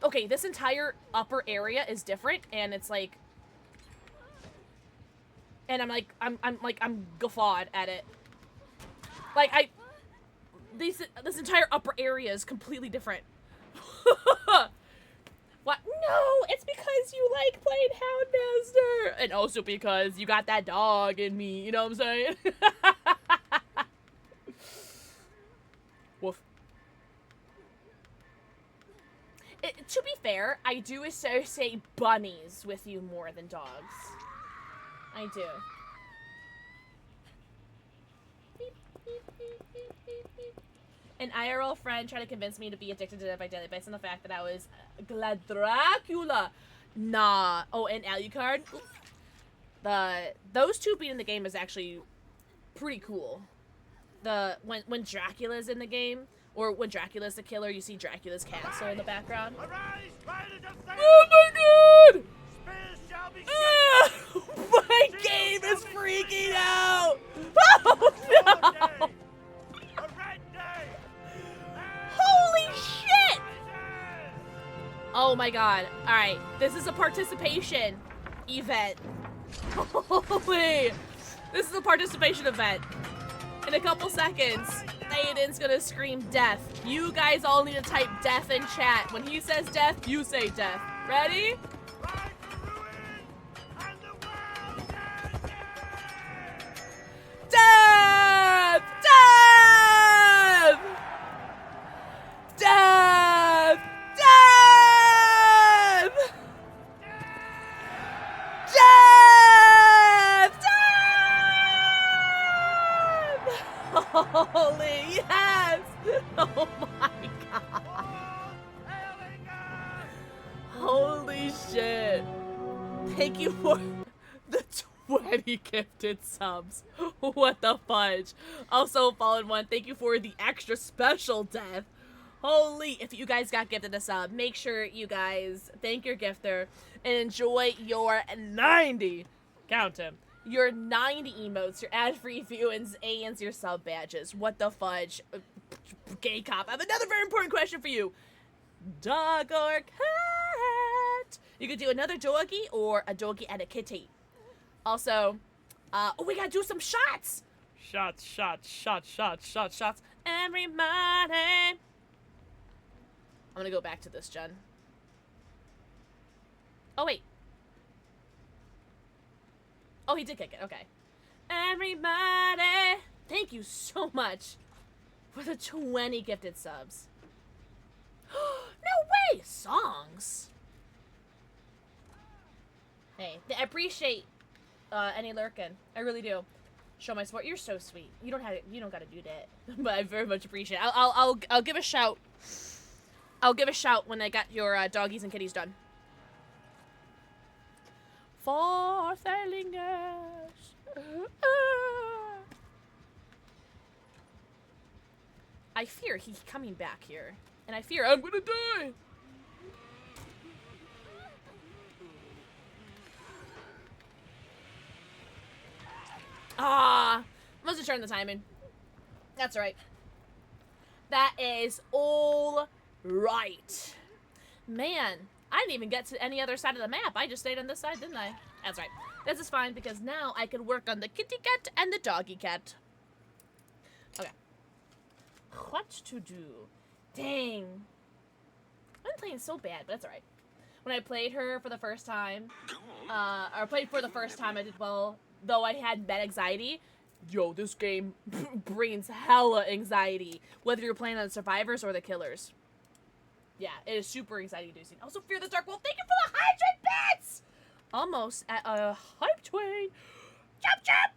Okay, this entire upper area is different, and it's like... And I'm guffawed at it. Like, this entire upper area is completely different. What? No, it's because you like playing Houndmaster. And also because you got that dog in me, you know what I'm saying? Woof. To be fair, I do associate bunnies with you more than dogs. I do. An IRL friend tried to convince me to be addicted to Dead by Daylight based on the fact that I was Glad Dracula. Nah. Oh, and Alucard. Those 2 being in the game is actually pretty cool. when Dracula's in the game, or when Dracula's the killer, you see Dracula's castle in the background. Arise, riders of Zion! Oh my god! Spears shall be Ah, my game is freaking out! Oh no! day! A red day! Holy shit! Rises! Oh my god. Alright, this is a participation event. Holy! This is a participation event. In a couple seconds, Aiden's gonna scream death. You guys all need to type death in chat. When he says death, you say death. Ready? Ride to ruin, and the world shall Death! Death! Death! Death! Death! Death! Holy yes! Oh my god! Holy shit! Thank you for the 20 gifted subs. What the fudge? Also, Fallen One, thank you for the extra special death. Holy, if you guys got gifted a sub, make sure you guys thank your gifter and enjoy your 90, count him, your 90 emotes, your ad-free viewings, and your sub badges. What the fudge? Gay cop. I have another very important question for you. Dog or cat? You could do another doggy or a doggy and a kitty. Also, oh, we gotta do some shots. Shots, shots, shots, shots, shots, shots. Everybody. I'm gonna go back to this, Jen. Oh, wait. Oh, he did kick it. Okay. Everybody. Thank you so much for the 20 gifted subs. No way! Songs? Hey, I appreciate any lurking. I really do. Show my support. You're so sweet. You don't gotta do that. But I very much appreciate it. I'll give a shout. I'll give a shout when I got your doggies and kitties done. For Thelingers. I fear he's coming back here. And I fear I'm gonna die. Ah, must have turned the timing. That's right. That is all right. Man, I didn't even get to any other side of the map. I just stayed on this side, didn't I? That's right. This is fine because now I can work on the kitty cat and the doggy cat. Okay. What to do? Dang. I'm playing so bad, but that's alright. When I played her for the first time, or played for the first time, I did well, though I had bad anxiety. Yo, this game brings hella anxiety, whether you're playing on the survivors or the killers. Yeah, it is super anxiety-inducing. Also, Fear the Dark Wolf, thank you for the 100 bits! Almost at a hype train. Chop, chop!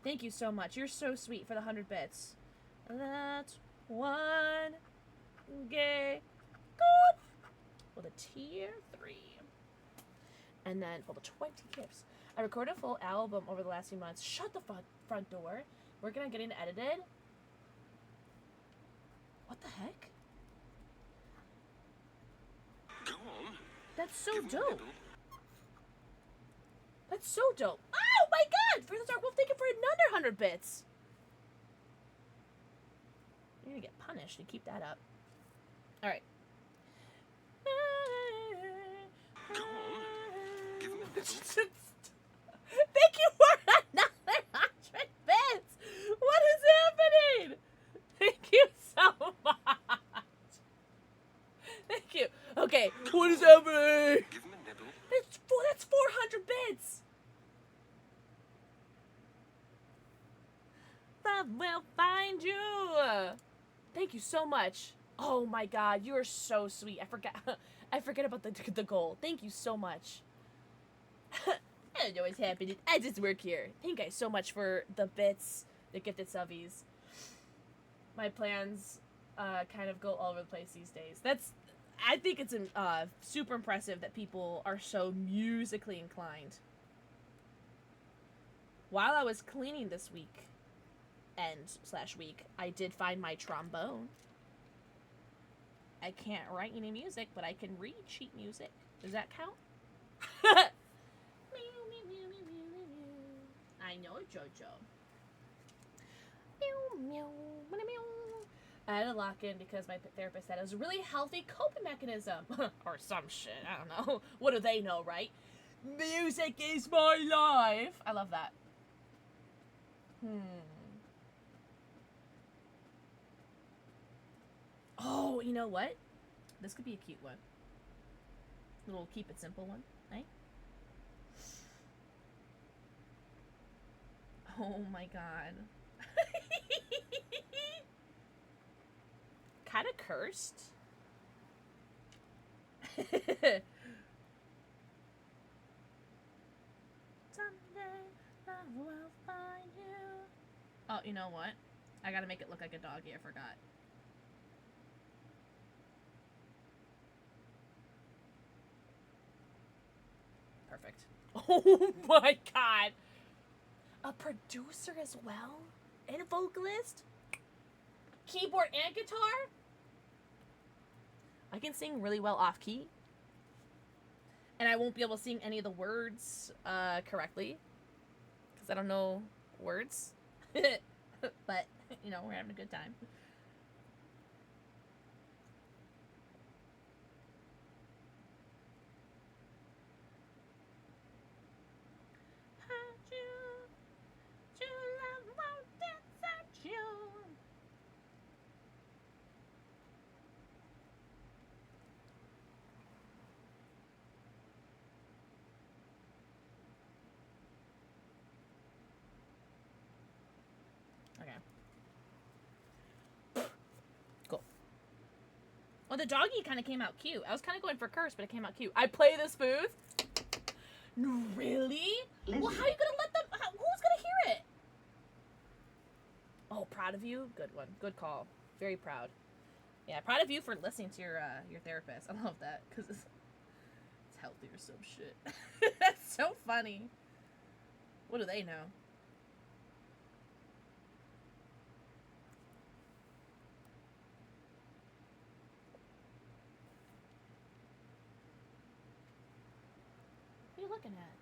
Thank you so much. You're so sweet for the 100 bits. That's one gay good for the tier 3. And then for the 20 gifts. I recorded a full album over the last few months. Shut the front door. Working on getting it edited. What the heck? Go on. That's so Give me a dope. nibble. That's so dope. Oh my god! Fear the Dark Wolf, thank you for another 100 bits. You're gonna get punished. You keep that up. Alright. Go on. Give me a nibble. Thank you for another 100 bits! What is happening? Thank you so much. Thank you. Okay, what is happening? Give him a nibble. That's 400 bits! Love will find you! Thank you so much. Oh my god, you are so sweet. I forget about the goal. Thank you so much. I don't know what's happening. I just work here. Thank you guys so much for the bits, the gifted subbies. My plans kind of go all over the place these days. I think it's super impressive that people are so musically inclined. While I was cleaning this week, end/week, I did find my trombone. I can't write any music, but I can read sheet music. Does that count? I know, Jojo. I had to lock in because my therapist said it was a really healthy coping mechanism. Or some shit. I don't know. What do they know, right? Music is my life. I love that. Oh, you know what? This could be a cute one. Little keep it simple one, right? Oh my god. Kind of cursed. Someday love will find you. Oh, you know what? I gotta make it look like a doggy. I forgot. Perfect. Oh my god. A producer as well? And a vocalist? Keyboard and guitar? I can sing really well off key. And I won't be able to sing any of the words correctly. Because I don't know words. But, you know, we're having a good time. Well, the doggy kind of came out cute. I was kind of going for curse, but it came out cute. I play this booth? Really? Well, how are you going to let them... who's going to hear it? Oh, proud of you? Good one. Good call. Very proud. Yeah, proud of you for listening to your therapist. I love that, because it's healthy or some shit. That's so funny. What do they know? Looking at.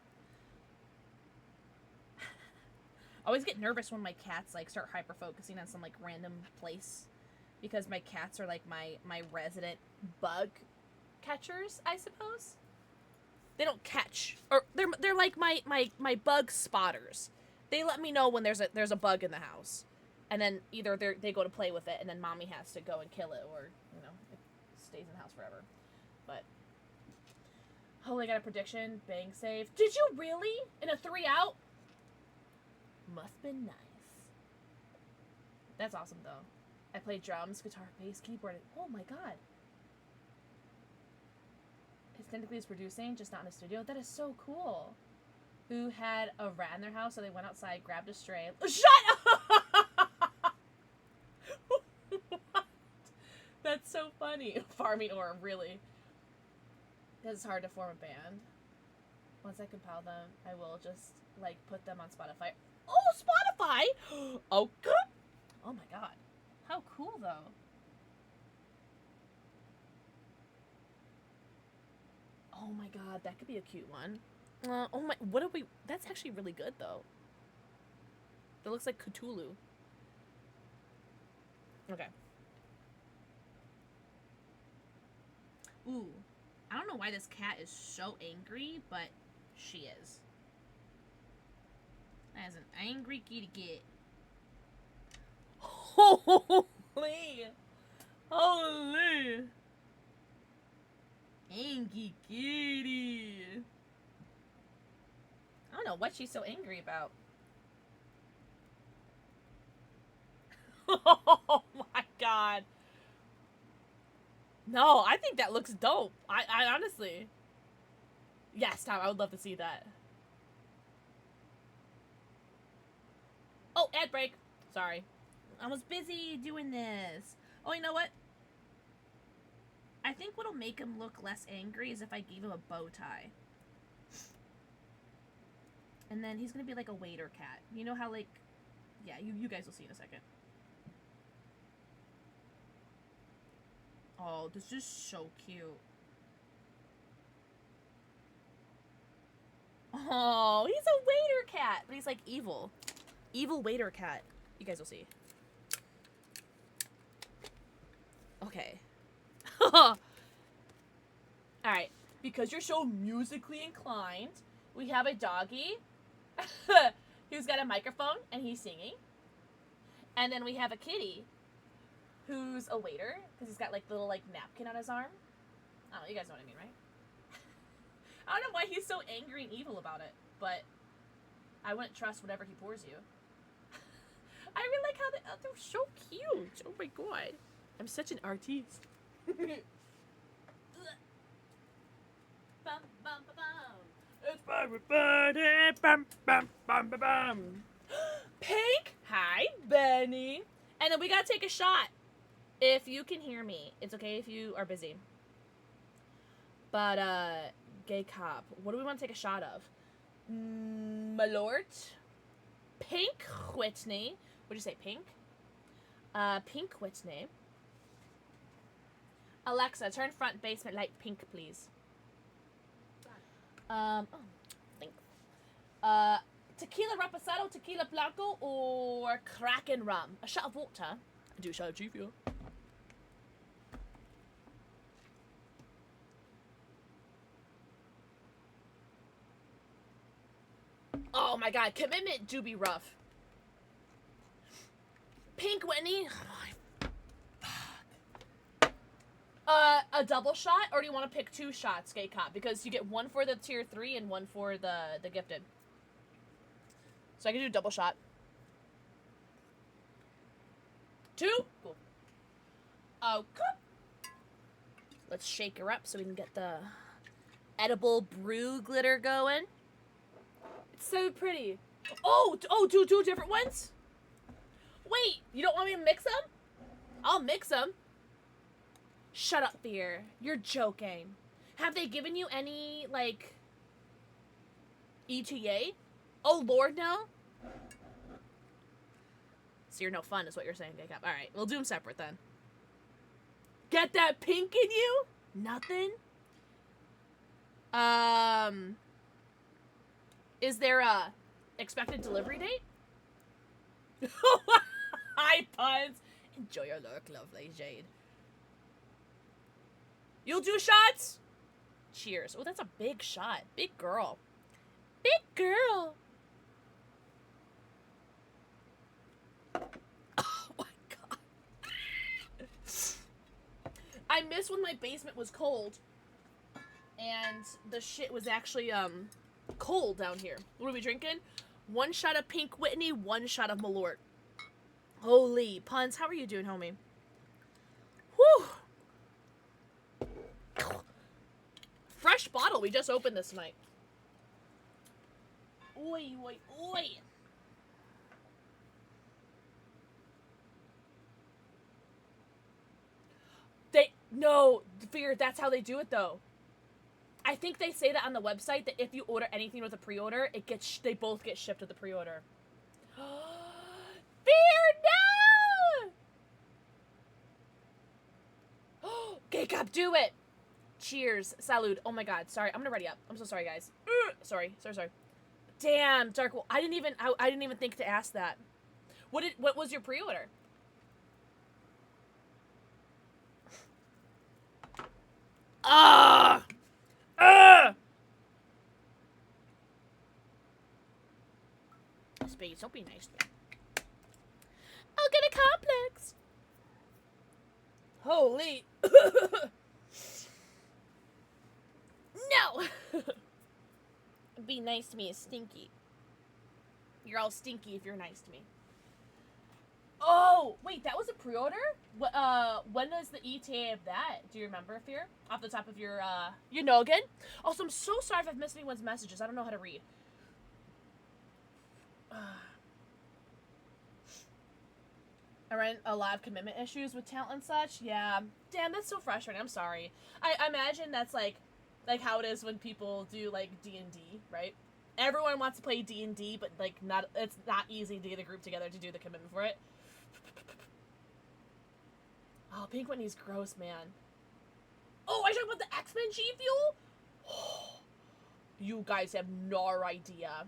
I always get nervous when my cats like start hyper focusing on some like random place, because my cats are like my resident bug catchers, I suppose. They don't catch, or they're like my bug spotters. They let me know when there's a bug in the house, and then either they go to play with it, and then mommy has to go and kill it, or you know it stays in the house forever. But oh, I got a prediction. Bang save. Did you really? In a 3-out? Must been nice. That's awesome, though. I play drums, guitar, bass, keyboard. Oh my god. It's technically producing, just not in a studio. That is so cool. Who had a rat in their house, so they went outside, grabbed a stray. Shut up! What? That's so funny. Farming orb, really. It's hard to form a band. Once I compile them, I will just, like, put them on Spotify. Oh, Spotify! Oh, God! Oh, my God. How cool, though. Oh, my God. That could be a cute one. Oh, my... What are we... That's actually really good, though. That looks like Cthulhu. Okay. Ooh. I don't know why this cat is so angry, but she is. That is an angry kitty cat. Holy! Holy! Angry kitty! I don't know what she's so angry about. Oh my god. No, I think that looks dope. I honestly. Yes, Tom, I would love to see that. Oh, ad break. Sorry. I was busy doing this. Oh, you know what? I think what'll make him look less angry is if I gave him a bow tie. And then he's gonna be like a waiter cat. You know how, like, Yeah, you guys will see in a second. Oh, this is so cute. Oh, he's a waiter cat, but he's like evil. Evil waiter cat. You guys will see. Okay. Alright, because you're so musically inclined, we have a doggy who's got a microphone and he's singing. And then we have a kitty who's a waiter because he's got like little like napkin on his arm. I don't know, you guys know what I mean, right? I don't know why he's so angry and evil about it, but I wouldn't trust whatever he pours you. I really like how they're so cute. Oh my god. I'm such an artiste. Bum, bum, ba, bum. It's my birthday. Bum, bum, bum, ba, bum. Pink. Hi, Benny. And then we gotta take a shot. If you can hear me, it's okay if you are busy. But, gay cop. What do we want to take a shot of? Malort. Pink Whitney. What'd you say, pink? Pink Whitney. Alexa, turn front basement light pink, please. Oh, thanks. Tequila Reposado, Tequila Blanco, or Kraken Rum? A shot of water. I do a shot of G Fuel. Oh my god, commitment do be rough. Pink Whitney. A double shot, or do you want to pick 2 shots, Gay Cop? Because you get 1 for the tier 3 and 1 for the gifted. So I can do a double shot. 2? Cool. Okay. Let's shake her up so we can get the edible brew glitter going. It's so pretty. Oh, do 2 different ones? Wait, you don't want me to mix them? I'll mix them. Shut up, Fear. You're joking. Have they given you any, like, ETA? Oh, Lord, no? So you're no fun is what you're saying, Jacob. Alright, we'll do them separate then. Get that pink in you? Nothing? Is there a expected delivery date? Hi, puns. Enjoy your look, lovely Jade. You'll do shots? Cheers. Oh, that's a big shot. Big girl. Big girl. Oh my god. I miss when my basement was cold. And the shit was actually, cold down here. What are we drinking? 1 shot of Pink Whitney, 1 shot of Malort. Holy puns. How are you doing, homie? Whew. Fresh bottle we just opened this night. Oi, oi, oi. No, Fear, that's how they do it though. I think they say that on the website that if you order anything with a pre-order, they both get shipped with the pre-order. Fear, no! Gay Cop, do it! Cheers. Salud. Oh my god. Sorry. I'm gonna ready up. I'm so sorry, guys. Sorry. Damn, Dark. Well, I didn't even think to ask that. What was your pre-order? Spades, don't be nice to me. I'll get a complex. Holy. No! Be nice to me is stinky. You're all stinky if you're nice to me. Oh, wait, that was a pre-order? When is the ETA of that? Do you remember, Fear? Off the top of your noggin? Also, I'm so sorry if I've missed anyone's messages. I don't know how to read. I ran a lot of commitment issues with talent and such. Yeah. Damn, that's so frustrating. I'm sorry. I imagine that's like how it is when people do, like, D&D, right? Everyone wants to play D&D, but like it's not easy to get a group together to do the commitment for it. Oh, Pink Whitney's gross, man. Oh, I talk about the X-Men G Fuel? Oh, you guys have no idea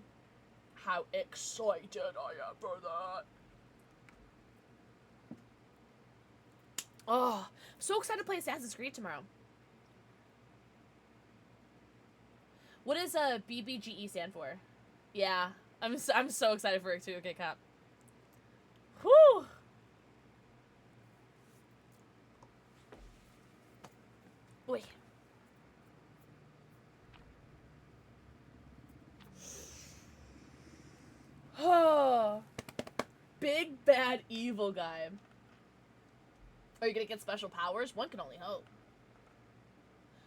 how excited I am for that. Oh, so excited to play Assassin's Creed tomorrow. What does BBGE stand for? Yeah, I'm so excited for it too. Okay, Cop. Whew. Wait. Oh, big bad evil guy. Are you gonna get special powers? One can only hope.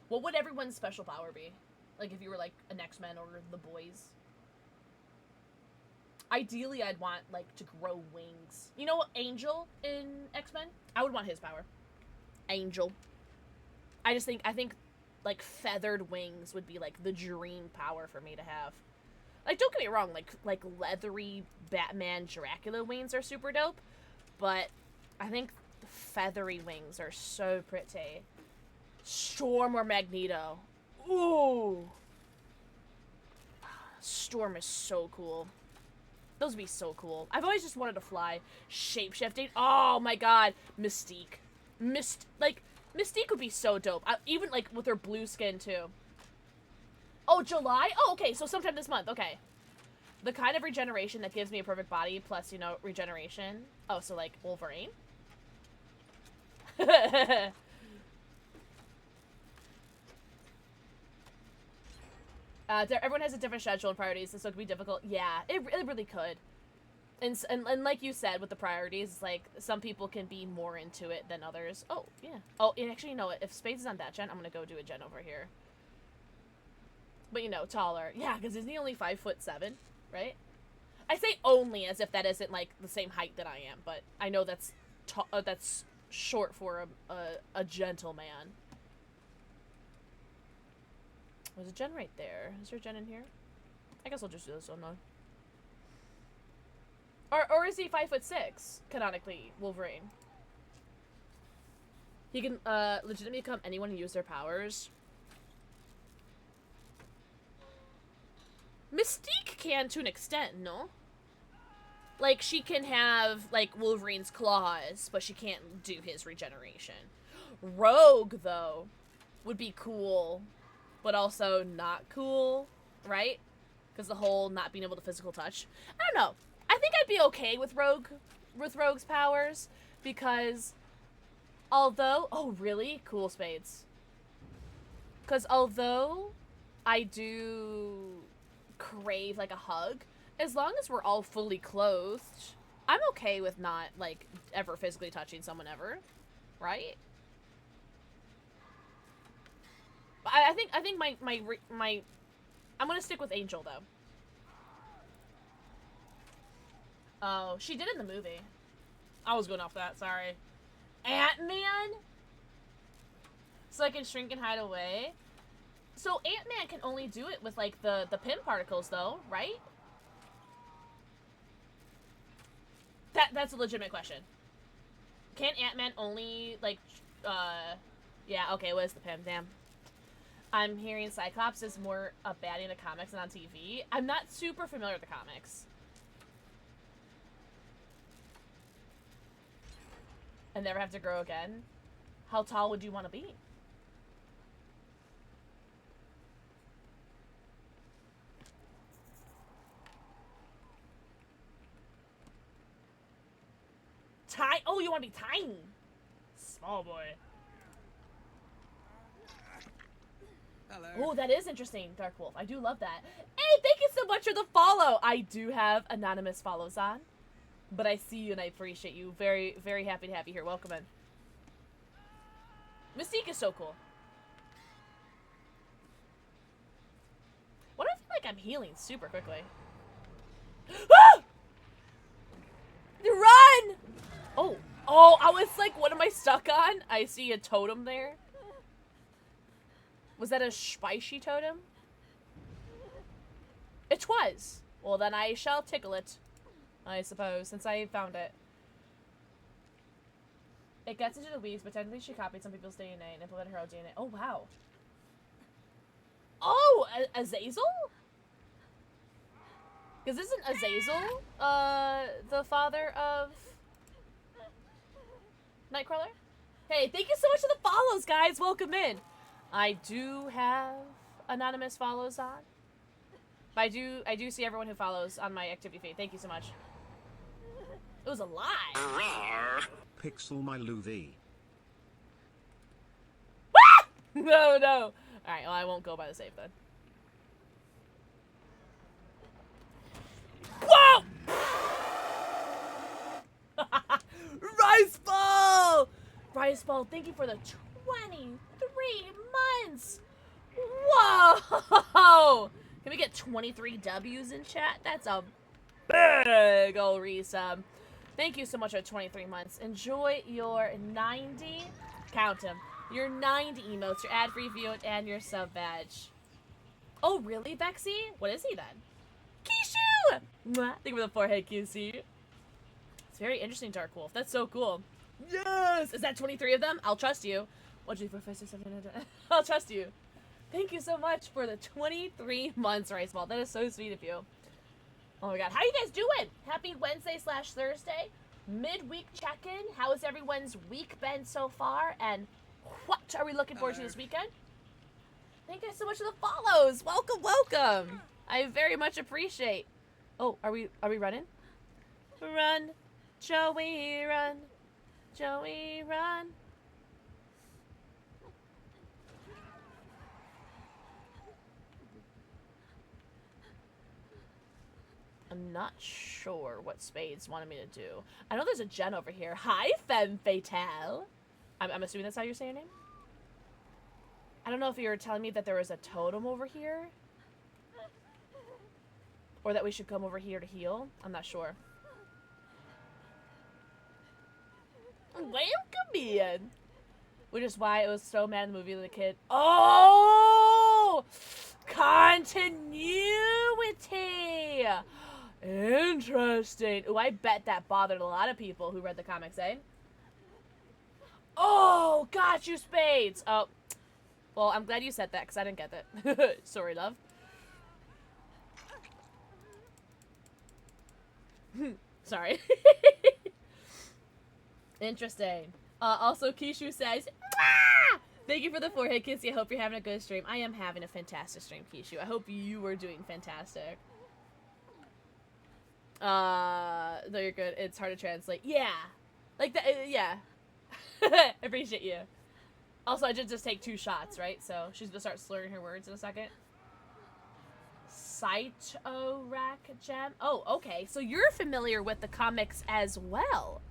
What would everyone's special power be? Like if you were like an X-Men or the boys? Ideally, I'd want like to grow wings. You know Angel in X-Men? I would want his power. Angel. I think like feathered wings would be like the dream power for me to have. Like don't get me wrong, like leathery Batman Dracula wings are super dope, but I think feathery wings are so pretty. Storm or Magneto. Ooh. Storm is so cool. Those would be so cool. I've always just wanted to fly. Shape-shifting. Oh my god. Mystique. Mystique would be so dope. Even like with her blue skin too. Oh, July? Oh, okay. So sometime this month. Okay. The kind of regeneration that gives me a perfect body plus, you know, regeneration. Oh, so like Wolverine? Everyone has a different schedule and priorities, so it could be difficult. Yeah, it really could. And like you said with the priorities, like some people can be more into it than others. Oh, yeah. Oh, and actually, you know what? If Spades is on that gen, I'm gonna go do a gen over here. But you know, taller. Yeah, because isn't he only 5'7", right? I say only as if that isn't like the same height that I am, but I know that's short for a gentleman. There's a gen right there. Is there a gen in here? I guess I'll just do this one though. Or is he 5'6", canonically, Wolverine? He can legitimately become anyone who uses their powers. Mystique can to an extent, no? Like, she can have, like, Wolverine's claws, but she can't do his regeneration. Rogue, though, would be cool, but also not cool, right? Because the whole not being able to physical touch. I don't know. I think I'd be okay with Rogue's powers, because although... Oh, really? Cool, Spades. Because although I do crave, like, a hug, as long as we're all fully clothed, I'm okay with not, like, ever physically touching someone ever, right? I think my I'm gonna stick with Angel, though. Oh, she did it in the movie. I was going off that, sorry. Ant-Man? So I can shrink and hide away? So Ant-Man can only do it with, like, the pin particles, though, right? That's a legitimate question. Can Ant-Man only, like, yeah, okay, what is the pin? Damn. I'm hearing Cyclops is more a baddie in the comics than on TV. I'm not super familiar with the comics. And never have to grow again? How tall would you want to be? Oh, you want to be tiny? Small boy. Hello. Oh, that is interesting, Dark Wolf. I do love that. Hey, thank you so much for the follow. I do have anonymous follows on, but I see you and I appreciate you. Very, very happy to have you here. Welcome in. Mystique is so cool. Why do I feel like I'm healing super quickly? Ah! Run! Oh, I was like, what am I stuck on? I see a totem there. Was that a spicy totem? It was. Well, then I shall tickle it, I suppose, since I found it. It gets into the weeds, but technically she copied some people's DNA and implemented her own DNA. Oh, wow. Oh, Azazel? Because isn't Azazel, the father of Nightcrawler? Hey, thank you so much for the follows, guys. Welcome in. I do have anonymous follows on. But I do see everyone who follows on my activity feed. Thank you so much. It was a lie. Pixel my Luthi. No, no. Alright, well, I won't go by the save then. Whoa! Rice Ball! Rice Ball, thank you for the 23 months! Whoa! Can we get 23 W's in chat? That's a big ol' resub. Thank you so much for 23 months. Enjoy your 90, count them, your 90 emotes, your ad-free view, and your sub badge. Oh, really, Bexy? What is he then? Kishu! Mwah. Thank you for the forehead, QC. It's very interesting, Dark Wolf. That's so cool. Yes! Is that 23 of them? I'll trust you. 1, 2, 3, 4, 5, 6, 7, 8, 9, 10. I'll trust you. Thank you so much for the 23 months, Rice Ball. That is so sweet of you. Oh my god. How you guys doing? Happy Wednesday/Thursday. Midweek check-in. How has everyone's week been so far? And what are we looking forward to this weekend? Thank you guys so much for the follows. Welcome, welcome. I very much appreciate. Oh, are we running? Run, Joey, run. Joey, run. I'm not sure what Spades wanted me to do. I know there's a Jen over here. Hi, Femme Fatale. I'm assuming that's how you say your name? I don't know if you were telling me that there was a totem over here. Or that we should come over here to heal. I'm not sure. Welcome in. Which is why it was so mad in the movie with the kid. Oh! Continuity! Interesting. Ooh, I bet that bothered a lot of people who read the comics, eh? Oh, got you, Spades! Oh. Well, I'm glad you said that, because I didn't get that. Sorry, love. Sorry. Interesting. Also, Kishu says, ah! Thank you for the forehead kiss. I hope you're having a good stream. I am having a fantastic stream, Kishu. I hope you are doing fantastic. No, you're good. It's hard to translate. Yeah. Like that, yeah. I appreciate you. Also, I did just take 2 shots, right? So, she's gonna start slurring her words in a second. Cyto-Rack Gem? Oh, okay. So you're familiar with the comics as well.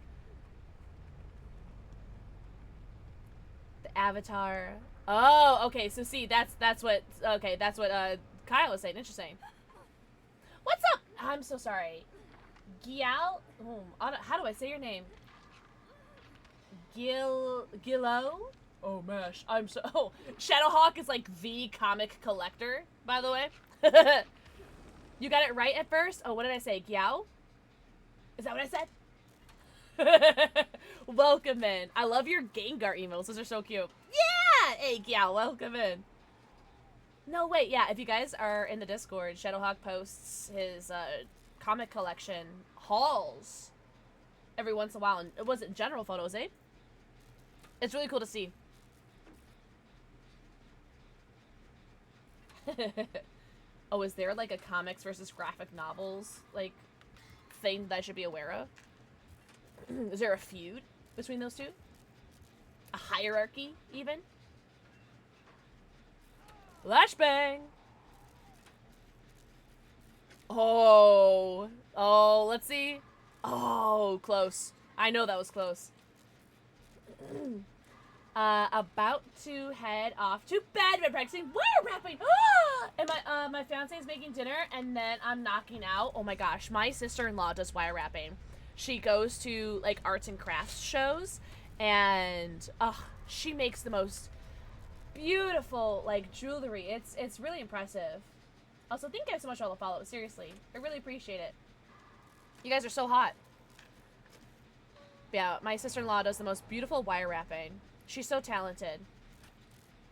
The Avatar. Oh, okay. So see, that's what Kyle was saying. Interesting. What's up? I'm so sorry. Gial? How do I say your name? Gillo? Oh, mash. Oh, Shadowhawk is like the comic collector, by the way. You got it right at first? Oh, what did I say? Giao? Is that what I said? Welcome in. I love your Gengar emails. Those are so cute. Yeah! Hey, Giao, welcome in. No, wait, yeah, if you guys are in the Discord, Shadowhawk posts his comic collection hauls every once in a while. And it wasn't general photos, eh? It's really cool to see. Oh, is there like a comics versus graphic novels like thing that I should be aware of? Is there a feud between those two? A hierarchy, even? Flashbang! Oh, let's see. Oh, close. I know that was close. About to head off to bed. Been practicing wire wrapping. And my fiance is making dinner, and then I'm knocking out. Oh my gosh, my sister-in-law does wire wrapping. She goes to like arts and crafts shows, and she makes the most beautiful like jewelry. It's really impressive. Also, thank you guys so much for all the follows. Seriously. I really appreciate it. You guys are so hot. Yeah, my sister-in-law does the most beautiful wire wrapping. She's so talented.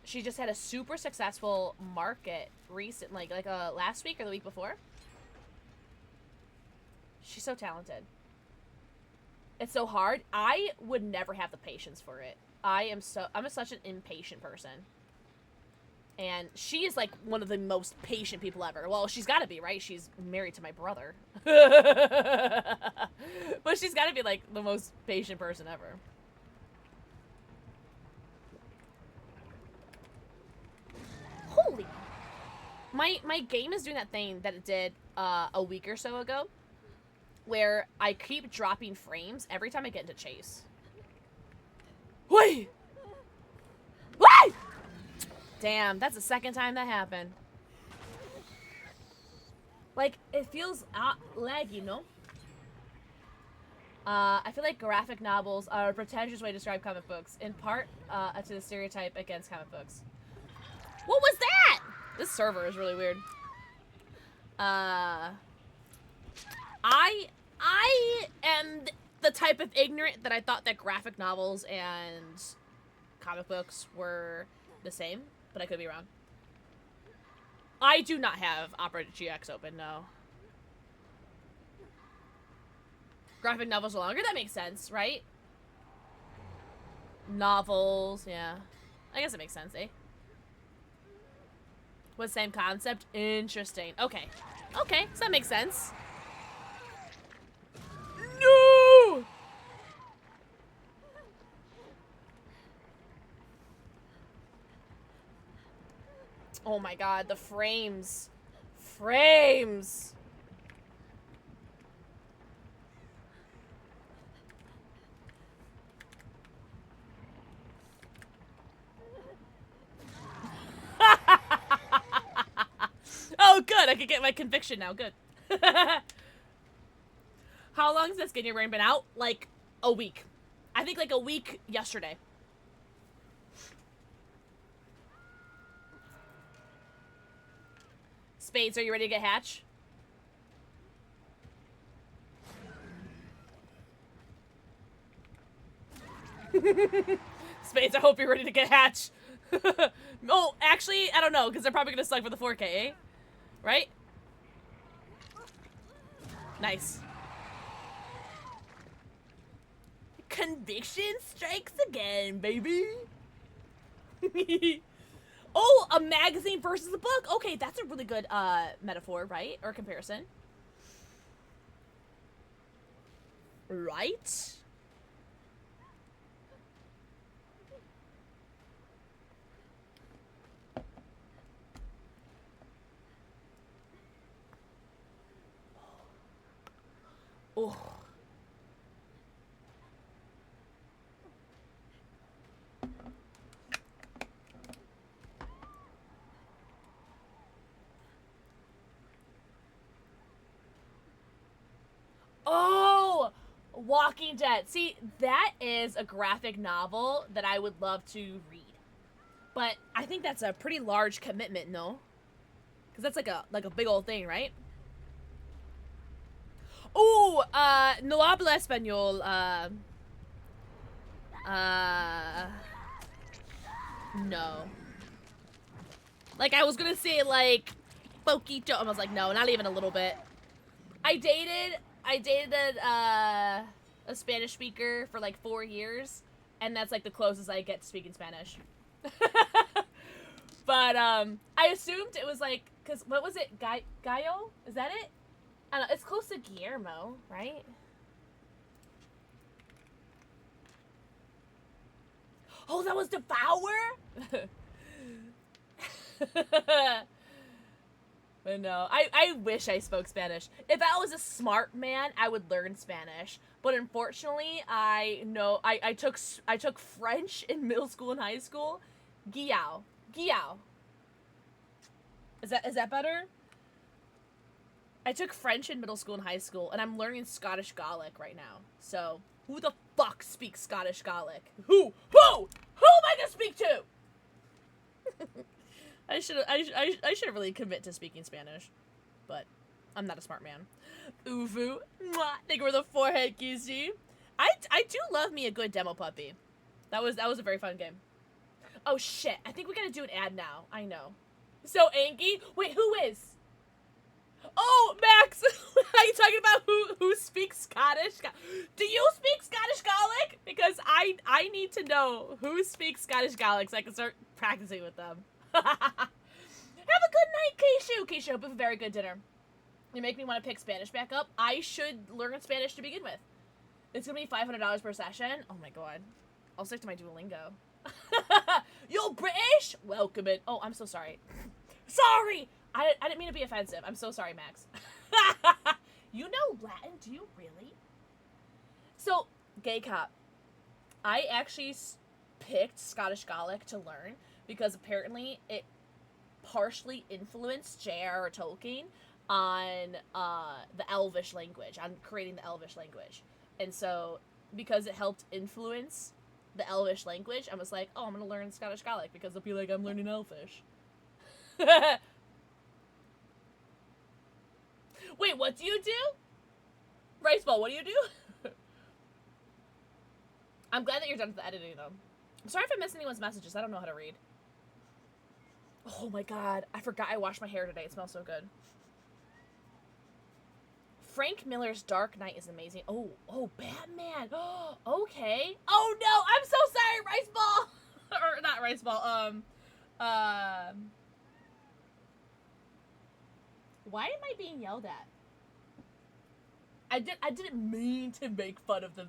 She just had a super successful market recently, like last week or the week before. She's so talented. It's so hard. I would never have the patience for it. I'm such an impatient person. And she is like one of the most patient people ever. Well, she's got to be, right? She's married to my brother. But she's got to be like the most patient person ever. Holy. My game is doing that thing that it did a week or so ago, where I keep dropping frames every time I get into chase. Wait! Wait! Damn, that's the second time that happened. Like, it feels laggy, no? I feel like graphic novels are a pretentious way to describe comic books, in part to the stereotype against comic books. What was that? This server is really weird. I am the type of ignorant that I thought that graphic novels and comic books were the same, but I could be wrong. I do not have Opera GX open, no. Graphic novels are longer? That makes sense, right? Novels, yeah. I guess it makes sense, eh? What, same concept? Interesting. Okay. Okay, so that makes sense. No! Oh my god, the frames. Frames! Oh, good. I can get my conviction now. Good. How long has this Skinny Rain been out? Like, a week. I think like a week yesterday. Spades, are you ready to get hatch? Spades, I hope you're ready to get hatch. Oh, actually, I don't know, because they're probably going to suck for the 4K, eh? Right? Nice. Conviction strikes again, baby. Oh, a magazine versus a book. Okay, that's a really good metaphor, right? Or comparison. Right? Oh. Oh, Walking Dead. See, that is a graphic novel that I would love to read. But I think that's a pretty large commitment, no? Because that's like a big old thing, right? Oh, no habla español. No. Like, I was gonna say, like, poquito. I was like, no, not even a little bit. I dated a Spanish speaker for like 4 years, and that's like the closest I get to speaking Spanish. But I assumed it was like, cause what was it, Gallo? Is that it? I don't know. It's close to Guillermo, right? Oh, that was Devour. But no, I wish I spoke Spanish. If I was a smart man, I would learn Spanish. But unfortunately, I took French in middle school and high school. Guillao. Is that better? I took French in middle school and high school, and I'm learning Scottish Gaelic right now. So, who the fuck speaks Scottish Gaelic? Who am I gonna speak to? I should really commit to speaking Spanish, but I'm not a smart man. Uvu, mwah, thank you for the forehead, Kizzy. I do love me a good demo puppy. That was a very fun game. Oh shit! I think we gotta do an ad now. I know. So Angie, wait, who is? Oh, Max! Are you talking about who speaks Scottish? Do you speak Scottish Gaelic? Because I need to know who speaks Scottish Gaelic so I can start practicing with them. Have a good night, Keishu. Keishu, hope you have a very good dinner. You make me want to pick Spanish back up. I should learn Spanish to begin with. It's gonna be $500 per session. Oh my god. I'll stick to my Duolingo. You're British? Welcome it. Oh, I'm so sorry. Sorry! I didn't mean to be offensive. I'm so sorry, Max. You know Latin? Do you really? So, Gay Cop. I actually picked Scottish Gaelic to learn because apparently it partially influenced J.R.R. Tolkien on the Elvish language, on creating the Elvish language. And so, because it helped influence the Elvish language, I was like, oh, I'm going to learn Scottish Gaelic because it'll be like I'm learning Elvish. Wait, what do you do? Rice Ball, what do you do? I'm glad that you're done with the editing, though. I'm sorry if I missed anyone's messages. I don't know how to read. Oh my god. I forgot I washed my hair today. It smells so good. Frank Miller's Dark Knight is amazing. Oh, Batman. Okay. Oh no, I'm so sorry, Rice Ball. Or not Rice Ball. Why am I being yelled at? I didn't mean to make fun of the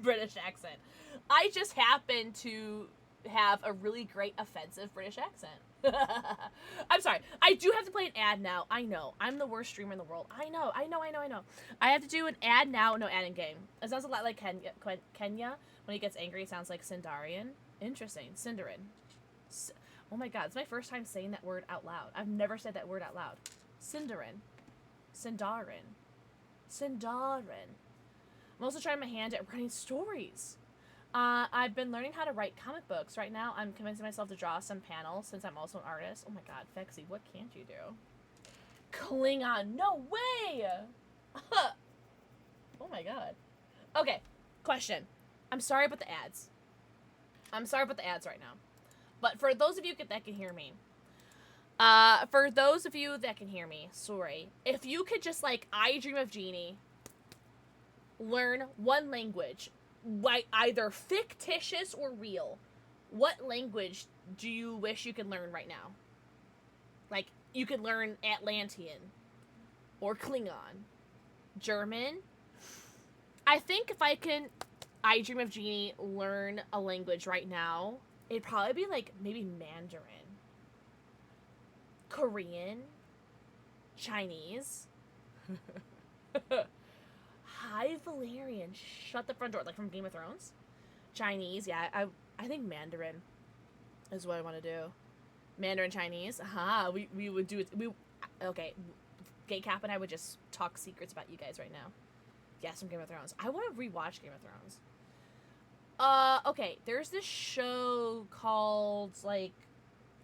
British accent. I just happen to have a really great offensive British accent. I'm sorry. I do have to play an ad now. I know. I'm the worst streamer in the world. I know. I have to do an ad now. No, ad in game. It sounds a lot like Kenya. When he gets angry, it sounds like Sindarian. Interesting. Sindarin. Oh my god. It's my first time saying that word out loud. I've never said that word out loud. Sindarin. Sindarin. I'm also trying my hand at writing stories. I've been learning how to write comic books. Right now, I'm convincing myself to draw some panels since I'm also an artist. Oh my god, Fexy, what can't you do? Klingon, no way! Oh my god. Okay, question. I'm sorry about the ads. I'm sorry about the ads right now. But for those of you that can hear me, sorry. If you could just, like, I Dream of Jeannie, learn one language, either fictitious or real, what language do you wish you could learn right now? Like, you could learn Atlantean, or Klingon, German. I think if I can, I Dream of Jeannie, learn a language right now, it'd probably be, like, maybe Mandarin. Korean, Chinese. Hi, Valerian. Shut the front door. Like from Game of Thrones? Chinese, yeah. I think Mandarin is what I want to do. Mandarin Chinese. Aha, we would do it. Okay, Gay Cap and I would just talk secrets about you guys right now. Yes, from Game of Thrones. I want to rewatch Game of Thrones. Okay, there's this show called, like,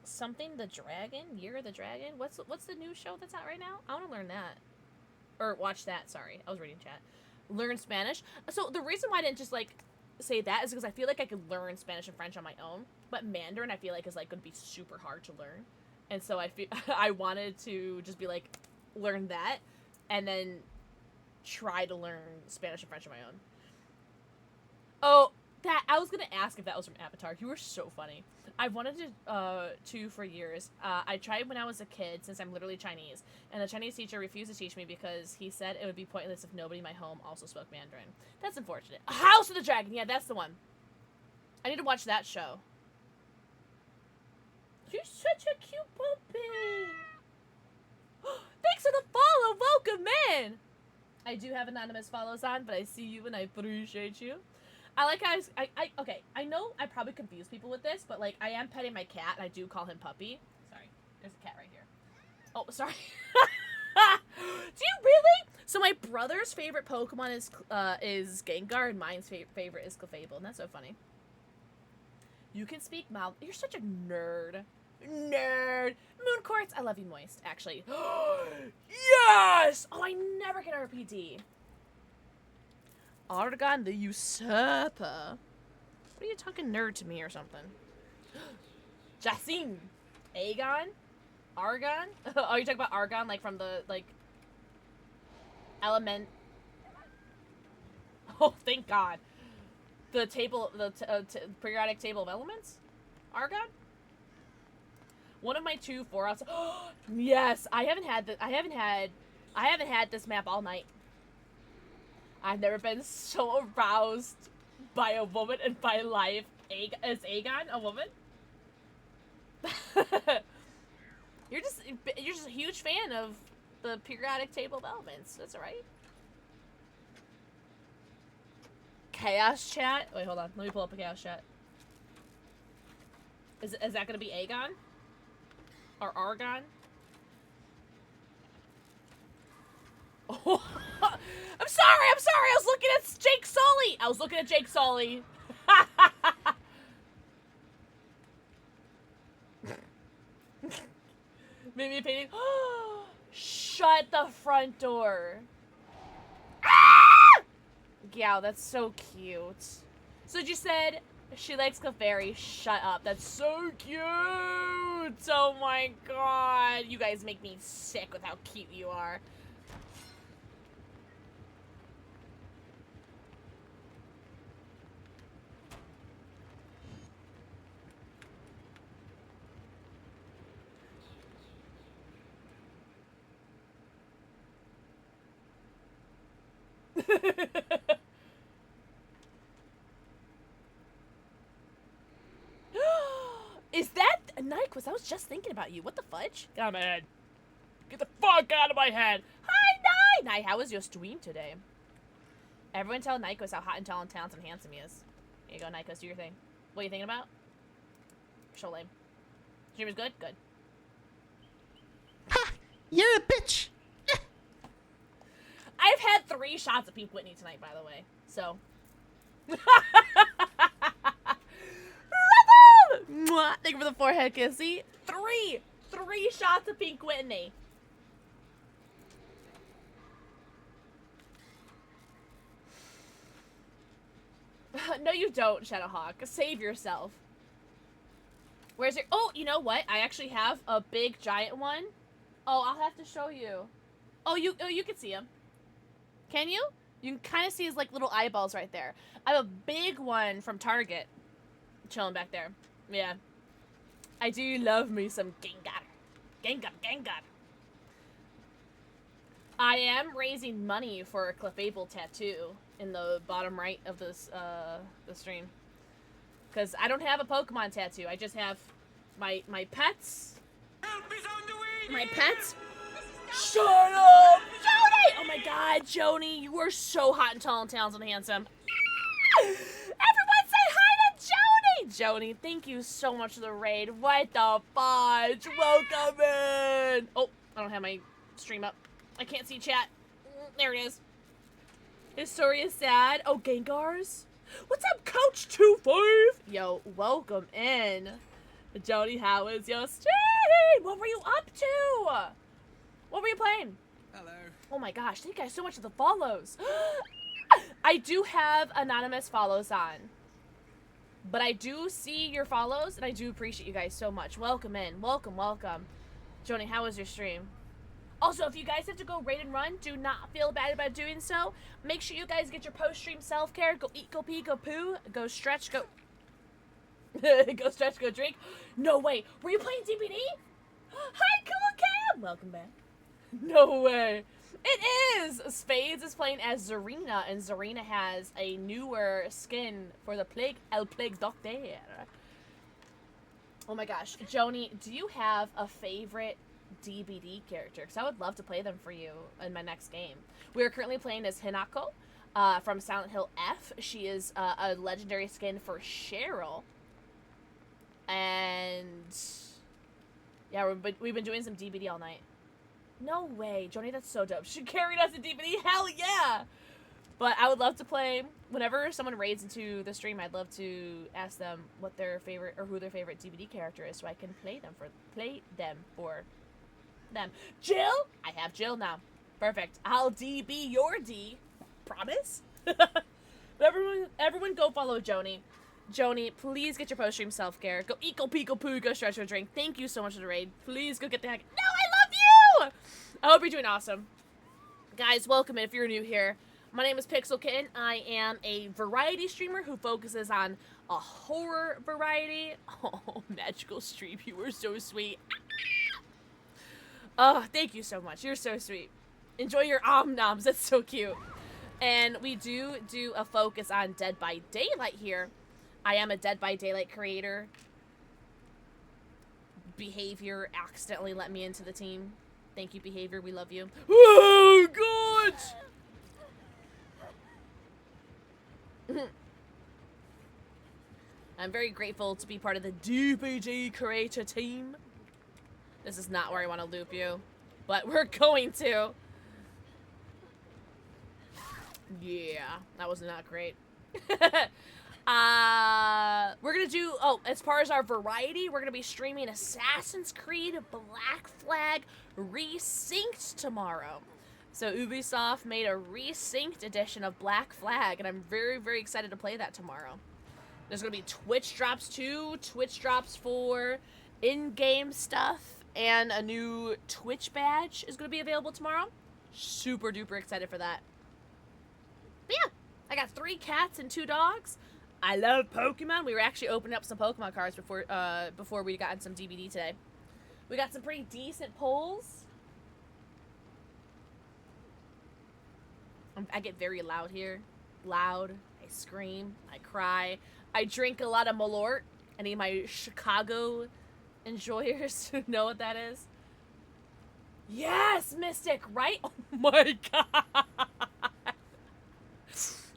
something the Dragon? Year of the Dragon? What's the new show that's out right now? I want to learn that. Or watch that, sorry. I was reading chat. Learn Spanish. So the reason why I didn't just, like, say that is because I feel like I could learn Spanish and French on my own. But Mandarin I feel like is, like, going to be super hard to learn. And so I feel I wanted to just be like, learn that. And then try to learn Spanish and French on my own. Oh, that, I was going to ask if that was from Avatar. You were so funny. I've wanted to for years. I tried when I was a kid, since I'm literally Chinese, and the Chinese teacher refused to teach me because he said it would be pointless if nobody in my home also spoke Mandarin. That's unfortunate. House of the Dragon! Yeah, that's the one. I need to watch that show. You're such a cute puppy! Thanks for the follow! Welcome in! I do have anonymous follows on, but I see you and I appreciate you. I like how okay, I know I probably confuse people with this, but, like, I am petting my cat, and I do call him Puppy. Sorry, there's a cat right here. Oh, sorry. Do you really? So my brother's favorite Pokemon is Gengar, and mine's favorite is Clefable, and that's so funny. You can speak mouth. You're such a nerd. Nerd. Moon Quartz, I love you, Moist, actually. Yes! Oh, I never get RPD. Argon the Usurper. What are you talking nerd to me or something? Jacine. Aegon? Argon? Oh, you talking about Argon, like from the, like, element. Oh, thank God. The table, the periodic table of elements? Argon? One of my 2 4-outs. Yes, I haven't had this map all night. I've never been so aroused by a woman in my life. Is Aegon a woman? You're just a huge fan of the periodic table of elements. That's alright. Chaos chat. Wait, hold on. Let me pull up a chaos chat. Is that gonna be Aegon? Or Argon? Oh, I'm sorry. I was looking at Jake Sully. Maybe a painting. Shut the front door. Ah! Yeah, that's so cute. So you said she likes Clefairy. Shut up. That's so cute. Oh my god. You guys make me sick with how cute you are. Is that Nyquist? I was just thinking about you. What the fudge? Get out of my head. Get the fuck out of my head. Hi, Nye. How was your stream today? Everyone tell Nyquist how hot and tall and talented and handsome he is. Here you go, Nyquist. Do your thing. What are you thinking about? So lame. Stream is good? Good. Ha! You're a bitch! I've had 3 shots of Pink Whitney tonight, by the way. So. Mwah! Thank you for the forehead kissy. 3 shots of Pink Whitney. No, you don't, Shadowhawk. Save yourself. Where's your... Oh, you know what? I actually have a big, giant one. Oh, I'll have to show you. Oh, you can see him. Can you? You can kind of see his, like, little eyeballs right there. I have a big one from Target. Chilling back there. Yeah. I do love me some Gengar. Gengar. I am raising money for a Clefable tattoo in the bottom right of this, the stream. Because I don't have a Pokemon tattoo. I just have my pets. Help is on the way! My pets. Shut up! Joni! Oh my god, Joni, you are so hot and tall and talented and handsome. Everyone say hi to Joni! Joni, thank you so much for the raid. What the fudge? Welcome in! Oh, I don't have my stream up. I can't see chat. There it is. His story is sad. Oh, Gengars? What's up, Coach 25? Yo, welcome in. Joni, how is your stream? What were you up to? What were you playing? Hello. Oh my gosh, thank you guys so much for the follows. I do have anonymous follows on. But I do see your follows, and I do appreciate you guys so much. Welcome in. Welcome. Joni, how was your stream? Also, if you guys have to go raid and run, do not feel bad about doing so. Make sure you guys get your post-stream self-care. Go eat, go pee, go poo, go stretch, go... go stretch, go drink. No way. Were you playing DBD? Hi, Cool Cam! Welcome back. No way. It is! Spades is playing as Zarina, and Zarina has a newer skin for the Plague, El Plague Doctor. Oh my gosh. Joni, do you have a favorite DBD character? Because I would love to play them for you in my next game. We are currently playing as Hinako from Silent Hill F. She is a legendary skin for Cheryl. And yeah, we've been doing some DBD all night. No way. Joni, that's so dope. She carried us to DBD. Hell yeah. But I would love to play whenever someone raids into the stream. I'd love to ask them what their favorite or who their favorite DVD character is, so I can play them for them. Jill, I have Jill now. Perfect. I'll DB your D. Promise. Everyone, go follow Joni. Joni, please get your post stream self care. Go eco pico poo. Go stretch or drink. Thank you so much for the raid. Please go get the heck. No, I love you. I hope you're doing awesome. Guys, welcome in if you're new here. My name is PixelxKitten. I am a variety streamer who focuses on a horror variety. Oh, magical stream. You were so sweet. Oh, thank you so much. You're so sweet. Enjoy your noms. That's so cute. And we do a focus on Dead by Daylight here. I am a Dead by Daylight creator. Behavior accidentally let me into the team. Thank you, Behavior. We love you. Oh, God! I'm very grateful to be part of the DBD creator team. This is not where I want to loop you, but we're going to. Yeah, that was not great. We're gonna do, as far as our variety, we're gonna be streaming Assassin's Creed Black Flag Resynced tomorrow. So Ubisoft made a resynced edition of Black Flag, and I'm very, very excited to play that tomorrow. There's gonna be Twitch drops 2, Twitch drops 4, in-game stuff, and a new Twitch badge is gonna be available tomorrow. Super duper excited for that. But yeah, I got 3 cats and 2 dogs. I love Pokemon. We were actually opening up some Pokemon cards before we got in some DBD today. We got some pretty decent polls. I get very loud here. Loud. I scream. I cry. I drink a lot of Malort. Any of my Chicago enjoyers who know what that is? Yes, Mystic, right? Oh my god.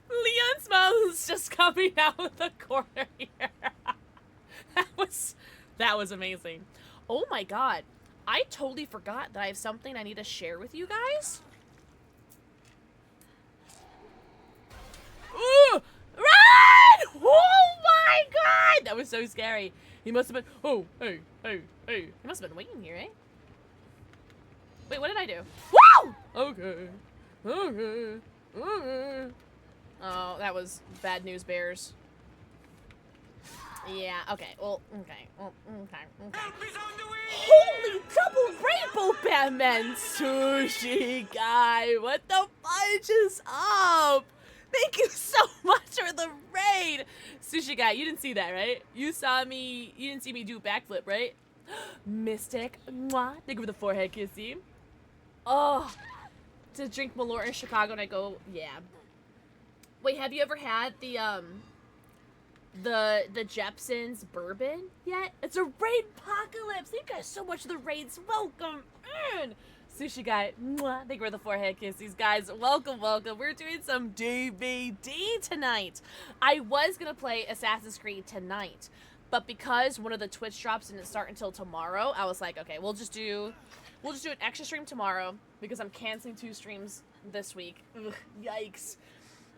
Leon's mouth's just coming out of the corner here. That was amazing. Oh my god. I totally forgot that I have something I need to share with you guys. Ooh! Run! Oh my god! That was so scary. He must have been. Oh, hey. He must have been waiting here, eh? Wait, what did I do? Woo! Okay. Oh, that was bad news, bears. Yeah, okay. Well, okay. Holy double rainbow Batman! Sushi guy, what the fudge is up? Thank you so much for the raid! Sushi guy, you didn't see that, right? You didn't see me do a backflip, right? Mystic, mwah. Thank you for the forehead kissy. Oh, to drink Malort in Chicago and I go, yeah. Wait, have you ever had the Jepson's bourbon yet? It's a raid apocalypse. Thank you guys so much for the raids. Welcome in. Sushi guy, mwah. Thank you for the forehead kisses. Guys, welcome. We're doing some DVD tonight. I was gonna play Assassin's Creed tonight, but because one of the Twitch drops didn't start until tomorrow, I was like, okay, we'll just do an extra stream tomorrow because I'm canceling 2 streams this week. Ugh, yikes.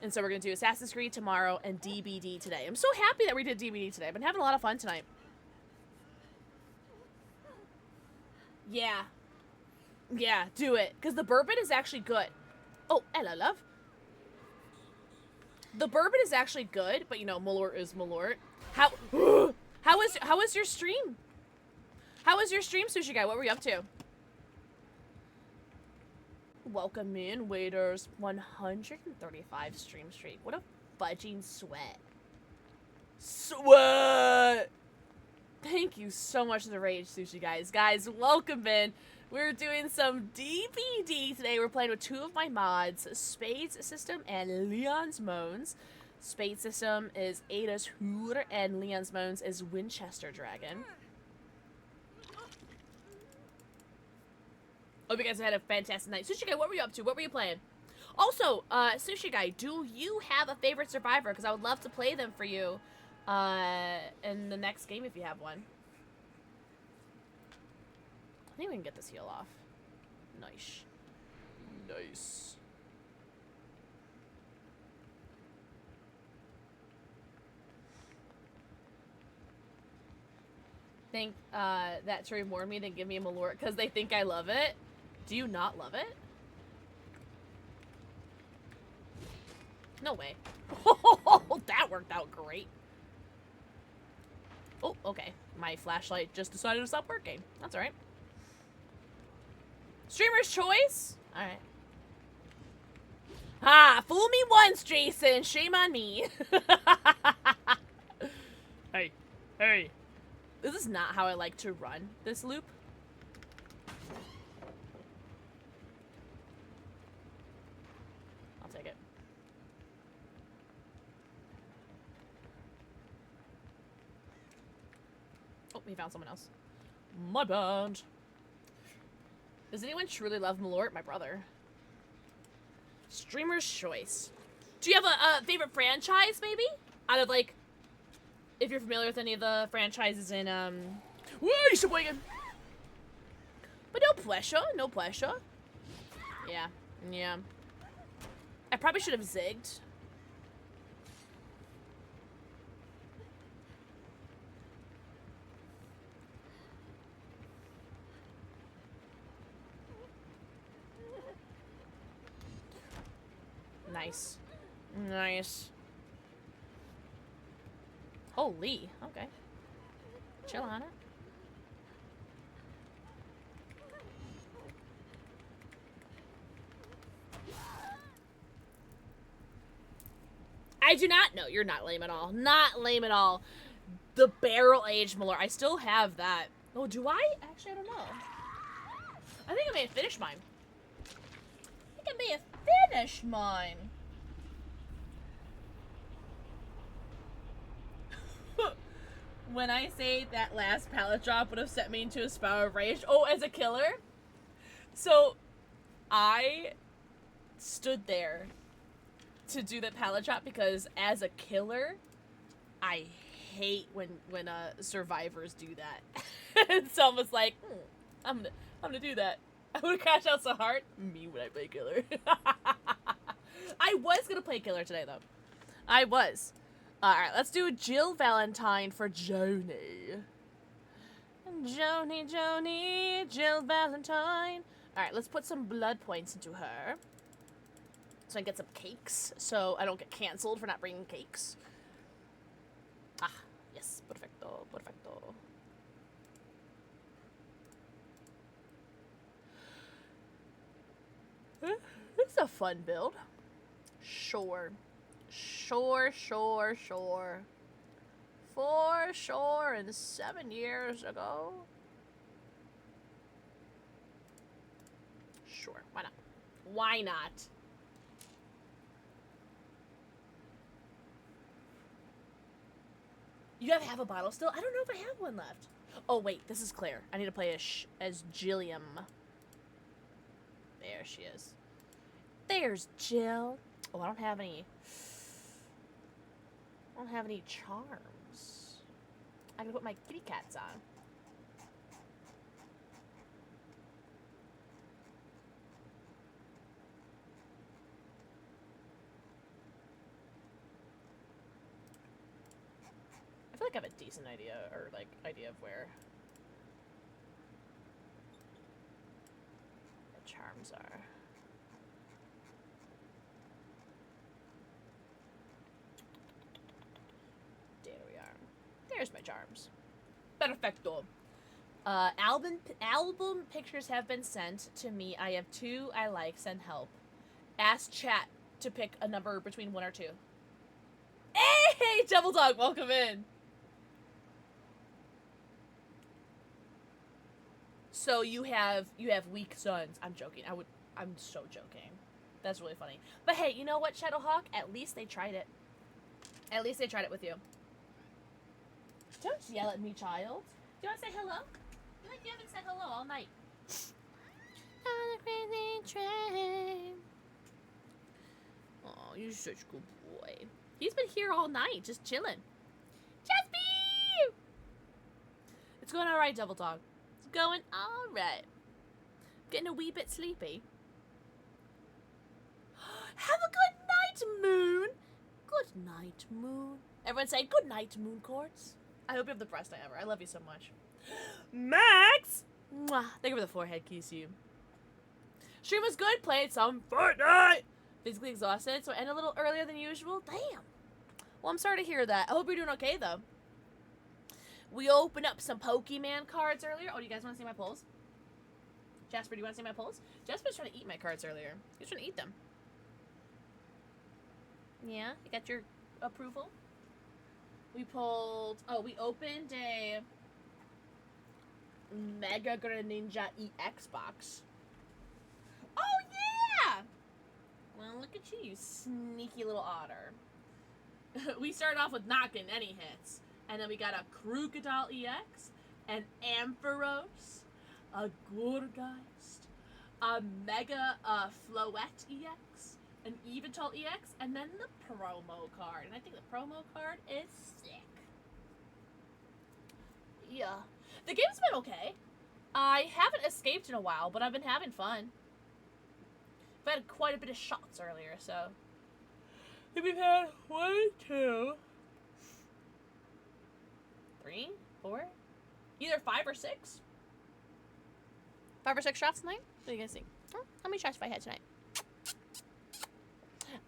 And so we're going to do Assassin's Creed tomorrow and DBD today. I'm so happy that we did DBD today. I've been having a lot of fun tonight. Yeah. Yeah, do it. Because the bourbon is actually good. Oh, hello, love. The bourbon is actually good, but you know, Malort is Malort. How was your stream? How was your stream, Sushi Guy? What were you up to? Welcome in, waiters. 135 stream streak. What a fudging sweat. Sweat! Thank you so much for the rage, Sushi guys. Guys, welcome in. We're doing some DBD today. We're playing with 2 of my mods, Spades System and Leon's Moans. Spade System is Ada's Hoor, and Leon's Moans is Winchester Dragon. Hope you guys had a fantastic night. Sushi Guy, what were you up to? What were you playing? Also, Sushi Guy, do you have a favorite survivor? Because I would love to play them for you in the next game if you have one. I think we can get this heal off. Nice. Nice. think that to reward me, they give me a Malort because they think I love it. Do you not love it? No way. That worked out great. Oh, okay. My flashlight just decided to stop working. That's alright. Streamer's choice? Alright. Ah, fool me once, Jason. Shame on me. Hey. Hey. This is not how I like to run this loop. I'll take it. Oh, we found someone else. My bad. Does anyone truly love Malort? My brother. Streamer's choice. Do you have a favorite franchise, maybe? Out of, like, if you're familiar with any of the franchises in, Woo, Sheboygan! But no pressure, no pressure. Yeah, yeah. I probably should have zigged. Nice. Nice. Holy, okay. Chill on it. I do not know. You're not lame at all. Not lame at all. The barrel-aged Malort. I still have that. Oh, do I? Actually, I don't know. I think I may have finished mine. I think I may have finished mine. When I say that last pallet drop would have set me into a spiral of rage. Oh, as a killer? So, I stood there to do that pallet drop because as a killer, I hate when survivors do that. And so I was like, I'm gonna do that. I would crash out so hard. Me when I play killer. I was gonna play killer today though. I was. Alright, let's do Jill Valentine for Joni. Joni, Jill Valentine. Alright, let's put some blood points into her. So I get some cakes, so I don't get cancelled for not bringing cakes. Ah, yes, perfecto, perfecto. This is a fun build. Sure. Sure. For sure, and 7 years ago. Sure, why not? Why not? You have half a bottle still? I don't know if I have one left. Oh, wait, this is Claire. I need to play as Jilliam. There she is. There's Jill. Oh, I don't have any charms. I can put my kitty cats on. I feel like I have a decent idea, or like idea of where the charms are. There we are. There's my charms. Perfecto. Album pictures have been sent to me. I have 2 I like. Send help. Ask chat to pick a number between 1 or 2. Hey, Devil Dog, welcome in. So you have weak sons. I'm joking. I'm so joking. That's really funny. But hey, you know what, Shadowhawk? At least they tried it. At least they tried it with you. Don't yell at me, child. Do you want to say hello? I feel like you haven't said hello all night. On a crazy train. Oh, you're such a good boy. He's been here all night, just chilling. Jasper! It's going alright, Devil Dog. It's going alright. Getting a wee bit sleepy. Have a good night, Moon. Good night, Moon. Everyone say good night, Moon Quartz. I hope you have the best day ever. I love you so much. Max! Mwah. Thank you for the forehead kiss, you. Stream was good. Played some Fortnite. Physically exhausted, so I ended a little earlier than usual. Damn. Well, I'm sorry to hear that. I hope you're doing okay, though. We opened up some Pokemon cards earlier. Oh, do you guys want to see my polls? Jasper, do you want to see my polls? Jasper's trying to eat my cards earlier. He was trying to eat them. Yeah? You got your approval? We pulled... Oh, we opened a Mega Greninja EX box. Oh, yeah! Well, look at you, you sneaky little otter. We started off with not getting any hits. And then we got a Krookodile EX, an Ampharos, a Gourgeist, a Mega Floette EX, an Evital EX, and then the promo card. And I think the promo card is sick. Yeah. The game's been okay. I haven't escaped in a while, but I've been having fun. I've had quite a bit of shots earlier, so. I think we've had 1, 2, 3, 4, either 5 or 6. 5 or 6 shots tonight? What do you guys think? Huh? How many shots have I had tonight?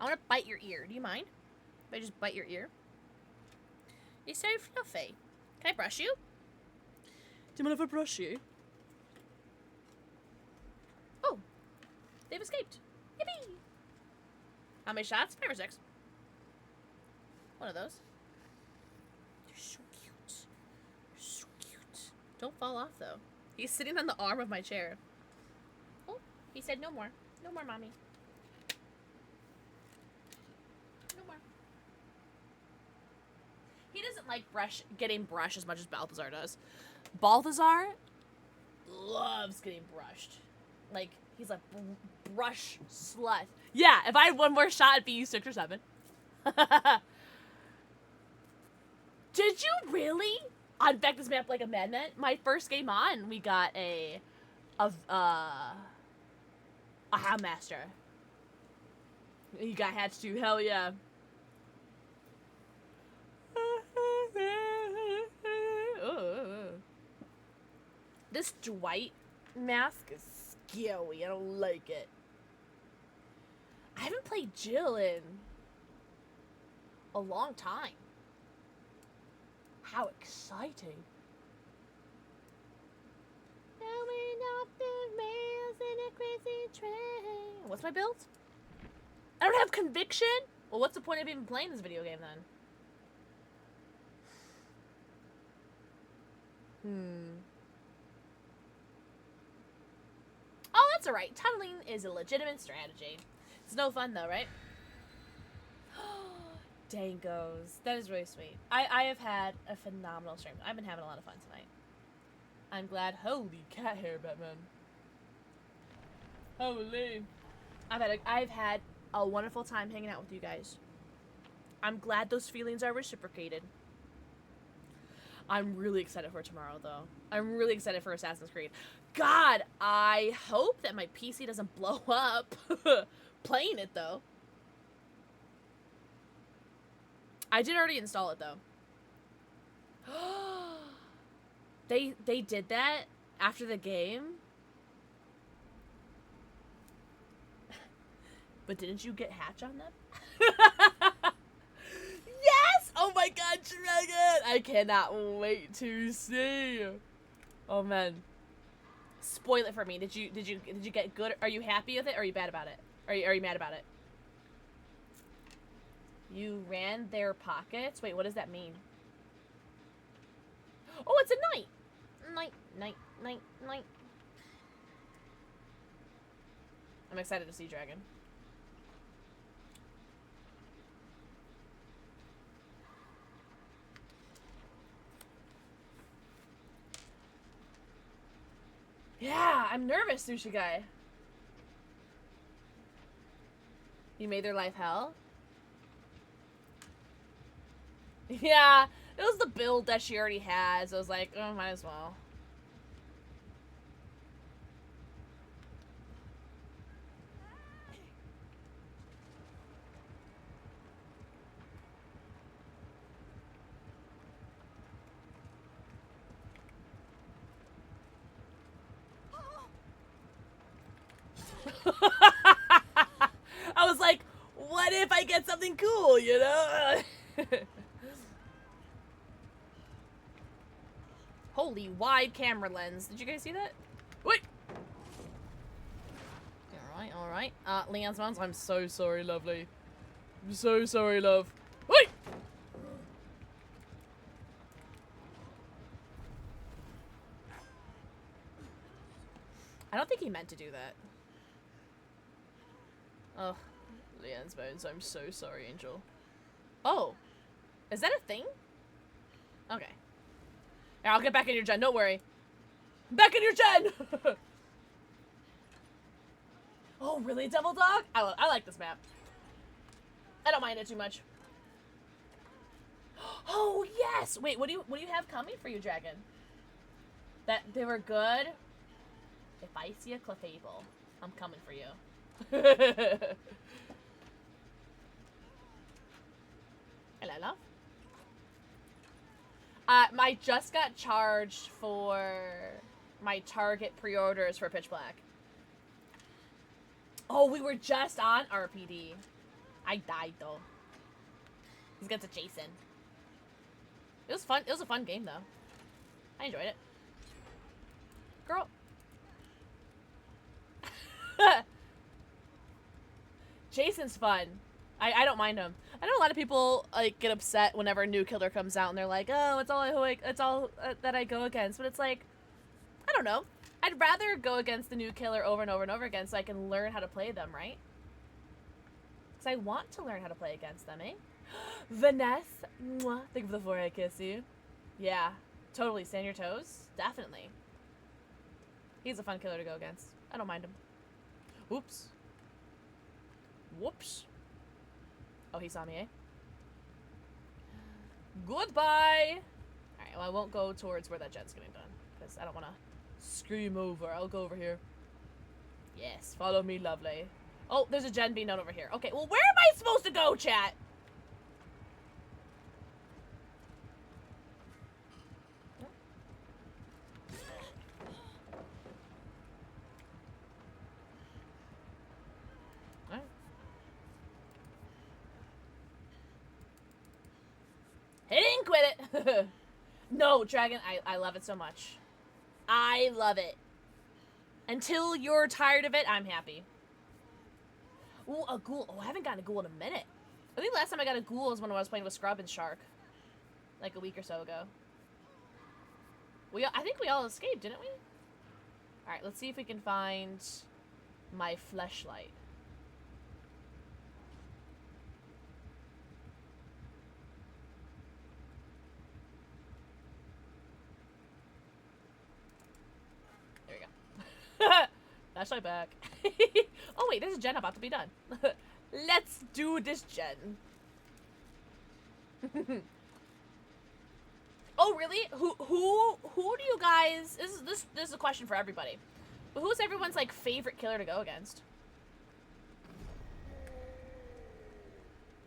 I want to bite your ear. Do you mind if I just bite your ear? You're so fluffy. Can I brush you? Do you mind if I brush you? Oh, they've escaped. Yippee! How many shots? 5 or 6. One of those. They're so cute. They're so cute. Don't fall off, though. He's sitting on the arm of my chair. Oh, he said no more. No more, mommy. No more. He doesn't like getting brushed as much as Balthazar does. Balthazar loves getting brushed. Like, he's like, brush slut. Yeah, if I had one more shot, it'd be you 6 or 7. Did you really? On Beck this map like a madman. My first game on, we got a Houndmaster. You got hatched too. Hell yeah. This Dwight mask is scary. I don't like it. I haven't played Jill in a long time. How exciting. Going off the rails in a crazy train. What's my build? I don't have conviction? Well, what's the point of even playing this video game then? Oh, that's alright. Tunneling is a legitimate strategy. It's no fun though, right? Dangos. That is really sweet. I have had a phenomenal stream. I've been having a lot of fun tonight. I'm glad. Holy cat hair, Batman. Holy. I've had a wonderful time hanging out with you guys. I'm glad those feelings are reciprocated. I'm really excited for tomorrow, though. I'm really excited for Assassin's Creed. God, I hope that my PC doesn't blow up playing it, though. I did already install it, though. They did that after the game? But didn't you get Hatch on them? Yes! Oh my god, Dragon! I cannot wait to see. Oh man. Spoil it for me. Did you get good? Are you happy with it or are you bad about it? Are you mad about it? You ran their pockets? Wait, what does that mean? Oh, it's a knight! Knight. I'm excited to see Dragon. Yeah, I'm nervous, Sushi Guy. You made their life hell? Yeah, it was the build that she already has. I was like, oh, might as well. I was like, what if I get something cool, you know? Holy wide camera lens. Did you guys see that? Wait! Alright, alright. Leon's moms, I'm so sorry, lovely. I'm so sorry, love. Wait! I don't think he meant to do that. Oh, Leanne's bones. I'm so sorry, Angel. Oh, is that a thing? Okay. Yeah, I'll get back in your gen. Don't worry. Back in your gen! Oh, really, Devil Dog? I like this map. I don't mind it too much. Oh, yes! Wait, what do you have coming for you, Dragon? That they were good? If I see a Clefable, I'm coming for you. Hello, love. I just got charged for my Target pre-orders for Pitch Black. Oh, we were just on RPD. I died, though. He's got to Jason. It was fun. It was a fun game, though. I enjoyed it. Girl. Jason's fun. I don't mind him. I know a lot of people like get upset whenever a new killer comes out and they're like, "Oh, it's all that I go against." But it's like, I don't know. I'd rather go against the new killer over and over and over again so I can learn how to play them, right? Because I want to learn how to play against them, eh? Vanessa, mwah, think of the forehead kissy. Yeah, totally. Stand your toes, definitely. He's a fun killer to go against. I don't mind him. Oops. Whoops. Oh, he saw me, eh? Goodbye! Alright, well, I won't go towards where that gen's getting done. Because I don't want to scream over. I'll go over here. Yes, follow me, lovely. Oh, there's a gen being done over here. Okay, well, where am I supposed to go, chat? He didn't quit it. No, Dragon, I love it so much. I love it. Until you're tired of it, I'm happy. Ooh, a ghoul. Oh, I haven't gotten a ghoul in a minute. I think last time I got a ghoul was when I was playing with Scrub and Shark. Like a week or so ago. I think we all escaped, didn't we? Alright, let's see if we can find my fleshlight. That's my back. Oh wait, there's a gen about to be done. Let's do this gen. Oh really? Who do you guys? This is a question for everybody. But who's everyone's like favorite killer to go against?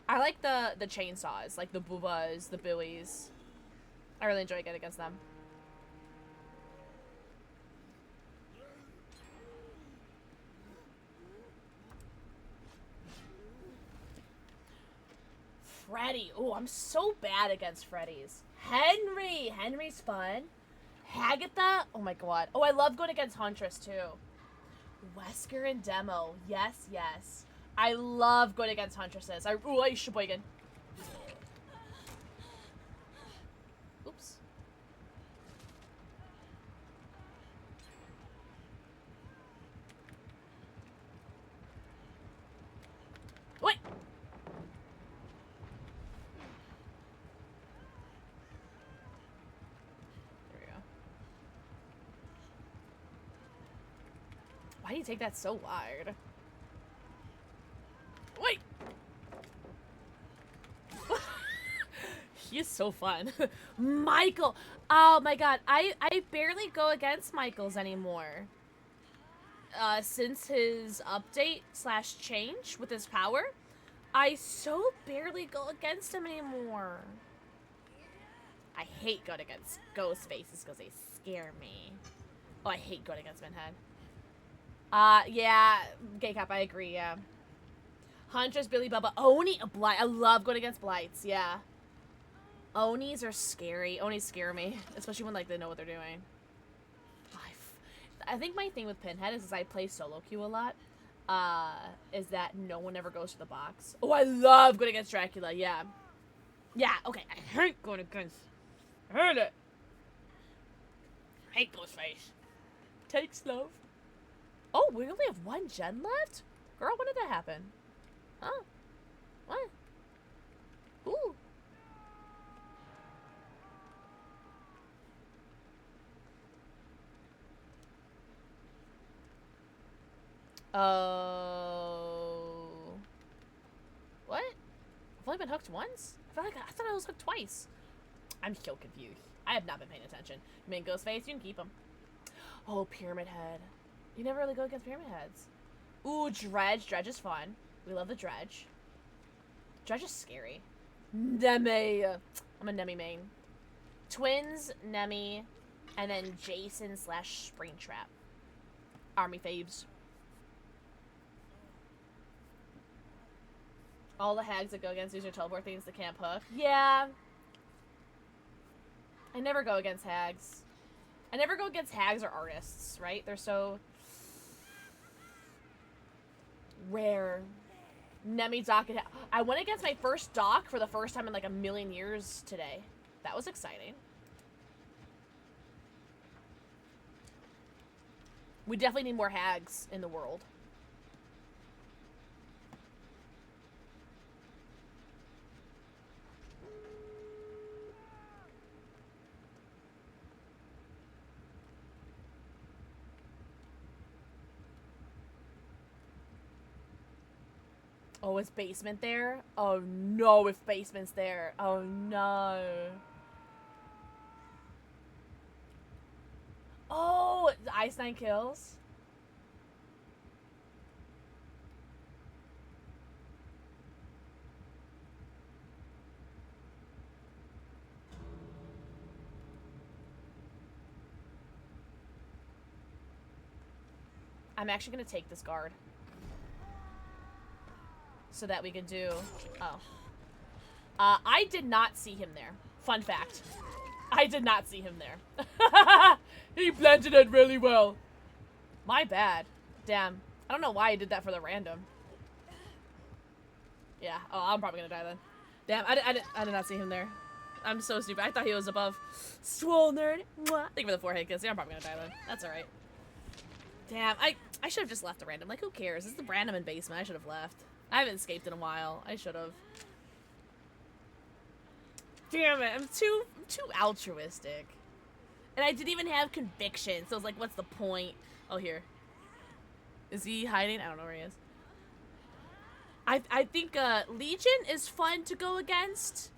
I like the chainsaws, like the boobas, the buoys. I really enjoy getting against them. Freddy. Oh, I'm so bad against Freddy's. Henry's fun. Hagatha. Oh my god. Oh, I love going against Huntress too. Wesker and Demo. Yes, yes. I love going against Huntresses. I Sheboygan. Oops. Wait. Why do you take that so wide? Wait! He is so fun. Michael! Oh my god, I barely go against Michaels anymore. Since his update / change with his power, I so barely go against him anymore. I hate going against ghost faces because they scare me. Oh, I hate going against Minhead. Yeah, Gay Cap, I agree, yeah. Huntress, Billy Bubba, Oni, Blight. I love going against Blights, yeah. Onis are scary. Onis scare me, especially when, like, they know what they're doing. I think my thing with Pinhead is I play solo queue a lot, is that no one ever goes to the box. Oh, I love going against Dracula, yeah. Yeah, okay, I hate going against... I hate it. Hate Ghostface. Takes love. Oh, we only have 1 gen left? Girl, when did that happen? Huh? What? Ooh. Oh. What? I've only been hooked once? I thought I was hooked twice. I'm so confused. I have not been paying attention. You mean Ghostface? You can keep him. Oh, Pyramid Head. You never really go against Pyramid Heads. Ooh, Dredge. Dredge is fun. We love the Dredge. Dredge is scary. Nemi. I'm a Nemi main. Twins, Nemi, and then Jason / Springtrap. Army faves. All the hags that go against use your teleport things to Camp Hook. Yeah. I never go against hags. I never go against hags or artists, right? They're so rare. Nemi Doc. I went against my first Doc for the first time in like a million years today. That was exciting. We definitely need more hags in the world. Oh, is Basement there? Oh no, if Basement's there. Oh no. Oh, Ice 9 kills? I'm actually gonna take this guard. So that we can do... Oh. I did not see him there. Fun fact. I did not see him there. He planted it really well. My bad. Damn. I don't know why I did that for the random. Yeah. Oh, I'm probably gonna die then. Damn, I did not see him there. I'm so stupid. I thought he was above. Swole nerd. Mwah. Thank you for the forehead kiss. Yeah, I'm probably gonna die then. That's alright. Damn, I should have just left the random. Like, who cares? This is the random in basement. I should have left. I haven't escaped in a while. I should have. Damn it, I'm too altruistic. And I didn't even have conviction, so I was like, what's the point? Oh, here. Is he hiding? I don't know where he is. I think Legion is fun to go against.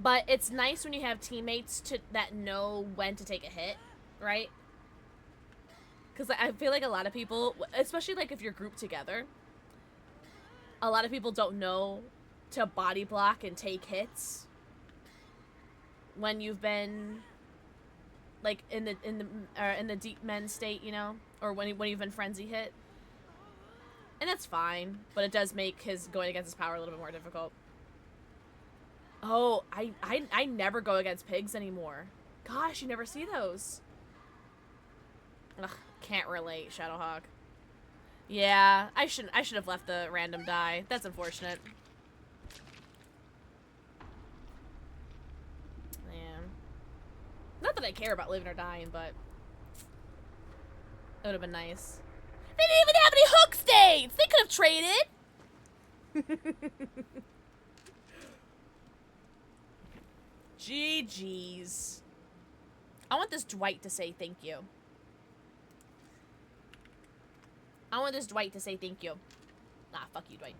But it's nice when you have teammates that know when to take a hit, right? Because I feel like a lot of people, especially like if you're grouped together, a lot of people don't know to body block and take hits when you've been like in the deep men state, you know, or when you've been frenzy hit, and that's fine. But it does make his going against his power a little bit more difficult. Oh, I never go against pigs anymore. Gosh, you never see those. Ugh, can't relate, Shadowhawk. Yeah, I should have left the random die. That's unfortunate. Man. Not that I care about living or dying, but it would have been nice. They didn't even have any hook states! They could have traded! GG's. I want this Dwight to say thank you. I want this Dwight to say thank you. Nah, fuck you, Dwight.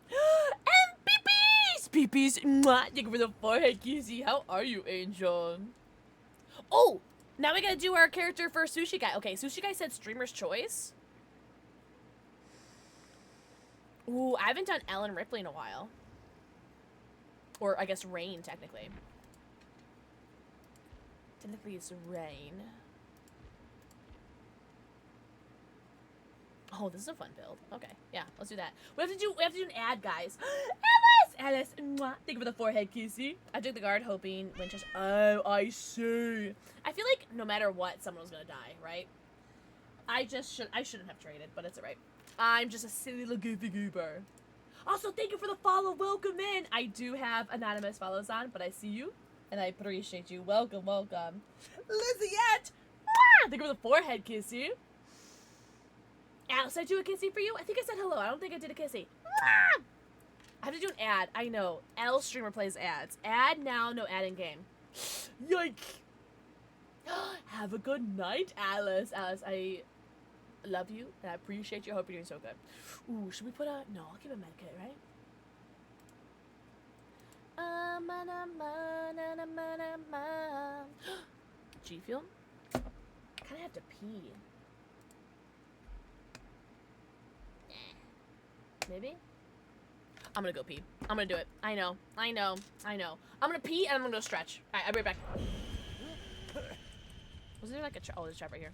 And Peepees! Peepees! Mwah! Thank you for the forehead, Kizzy. How are you, Angel? Oh! Now we gotta do our character for Sushi Guy. Okay, Sushi Guy said Streamer's Choice. Ooh, I haven't done Ellen Ripley in a while. Or, I guess, Rain, technically. Technically, it's Rain. Oh, this is a fun build. Okay, yeah, let's do that. We have to do an ad, guys. Alice, mwah. Thank you for the forehead kissy. I took the guard hoping Winchester. Oh, I see. I feel like no matter what, someone was gonna die, right? I shouldn't have traded, but it's alright. I'm just a silly little goofy goober. Also, thank you for the follow. Welcome in. I do have anonymous follows on, but I see you, and I appreciate you. Welcome, welcome. Lizzieette! Thank you for the forehead kissy. Alice, did I do a kissy for you? I think I said hello. I don't think I did a kissy. I have to do an ad. I know. L streamer plays ads. Ad now, no ad in game. Yike! Have a good night, Alice. Alice, I love you, and I appreciate you. I hope you're doing so good. Ooh, should we put a... No, I'll keep a medkit, right? G Fuel? I kinda have to pee. Maybe? I'm gonna go pee. I'm gonna do it. I know. I'm gonna pee and I'm gonna go stretch. Alright, I'll be right back. Was there like a trap? Oh, there's a trap right here.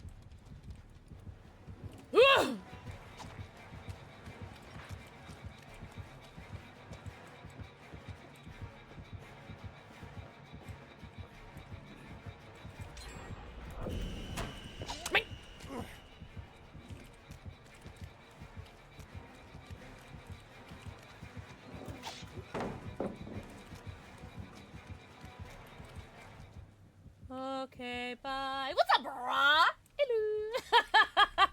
Okay, bye. What's up, brah? Hello.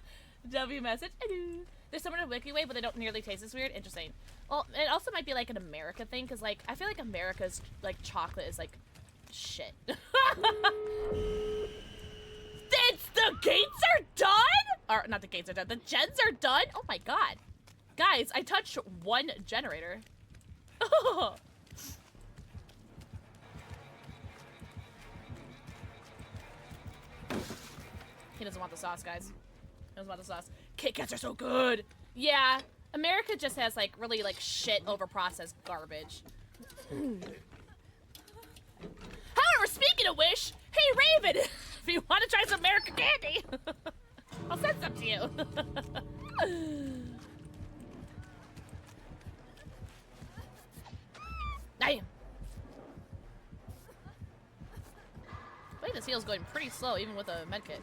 W message. Hello. There's someone in WikiWay, but they don't nearly taste as weird. Interesting. Well, it also might be like an America thing, because like I feel like America's like chocolate is like shit. It's the gates are done? Or not the gates are done. The gens are done? Oh my god. Guys, I touched one generator. He doesn't want the sauce, guys. He doesn't want the sauce. Kit Kats are so good. Yeah, America just has like really like shit overprocessed garbage. However, speaking of which, hey Raven, if you want to try some American candy, I'll send some to you. Damn. Wait, this heal's going pretty slow, even with a medkit.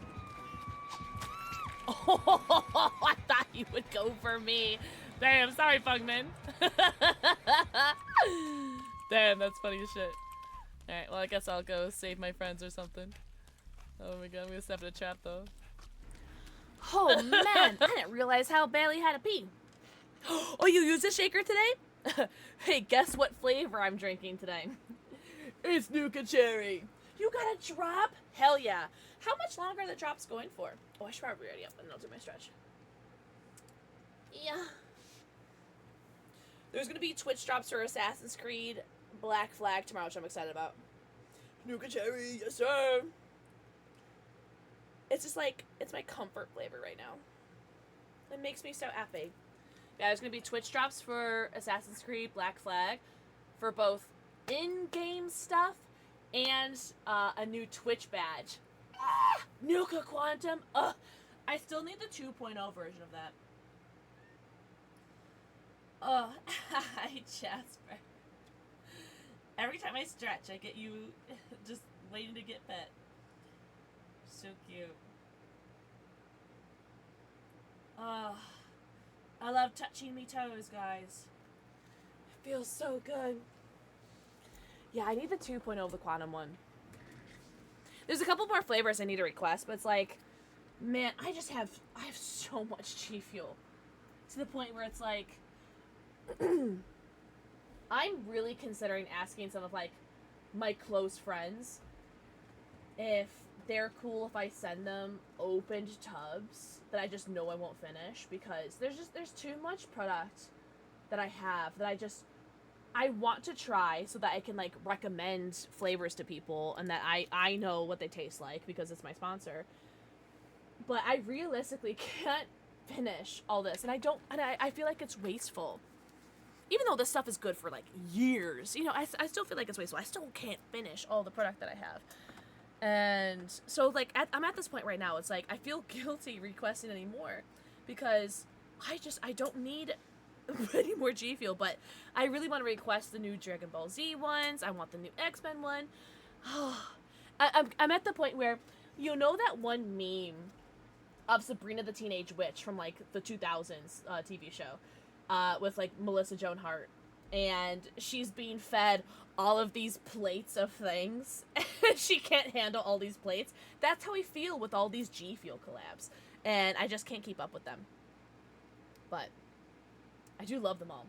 Oh, I thought you would go for me. Damn, sorry, Fugman. Damn, that's funny as shit. Alright, well, I guess I'll go save my friends or something. Oh my god, I'm gonna step in a trap, though. Oh, man, I didn't realize how badly I had to pee. Oh, you used a shaker today? Hey, guess what flavor I'm drinking today? It's Nuka Cherry. You got a drop? Hell yeah. How much longer are the drops going for? Oh, I should probably ready up and I'll do my stretch. Yeah. There's gonna be Twitch drops for Assassin's Creed Black Flag tomorrow, which I'm excited about. Nuka Cherry, yes sir. It's just like, it's my comfort flavor right now. It makes me so happy. Yeah, there's gonna be Twitch drops for Assassin's Creed Black Flag for both in-game stuff and a new Twitch badge. Nuka Quantum. I still need the 2.0 version of that. Oh, hi Jasper. Every time I stretch, I get you just waiting to get pet. So cute. Oh, I love touching me toes, guys. It feels so good. Yeah, I need the 2.0 of the Quantum one. There's a couple more flavors I need to request, but it's like, man, I have so much G Fuel. To the point where it's like, I'm really considering asking some of like my close friends if they're cool if I send them opened tubs that I just know I won't finish, because there's too much product that I have that I want to try so that I can like recommend flavors to people and that I know what they taste like because it's my sponsor. But I realistically can't finish all this, and I feel like it's wasteful. Even though this stuff is good for like years, you know, I still feel like it's wasteful. I still can't finish all the product that I have. And so like I'm at this point right now, it's like I feel guilty requesting anymore because I don't need any more G Fuel, but I really want to request the new Dragon Ball Z ones. I want the new X-Men one. I'm at the point where, you know that one meme of Sabrina the Teenage Witch from, like, the 2000s TV show, with, like, Melissa Joan Hart, and she's being fed all of these plates of things, and she can't handle all these plates. That's how I feel with all these G Fuel collabs, and I just can't keep up with them. But I do love them all.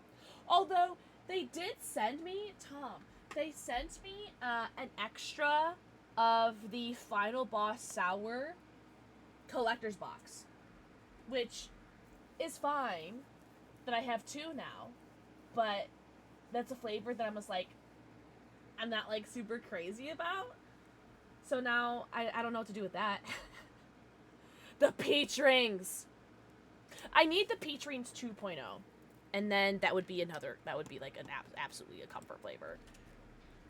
Although, they did send me, Tom, they sent me an extra of the Final Boss Sour collector's box, which is fine that I have 2 now, but that's a flavor that I'm not, like, super crazy about. So now, I don't know what to do with that. The peach rings! I need the peach rings 2.0. And then that would be like an absolutely a comfort flavor.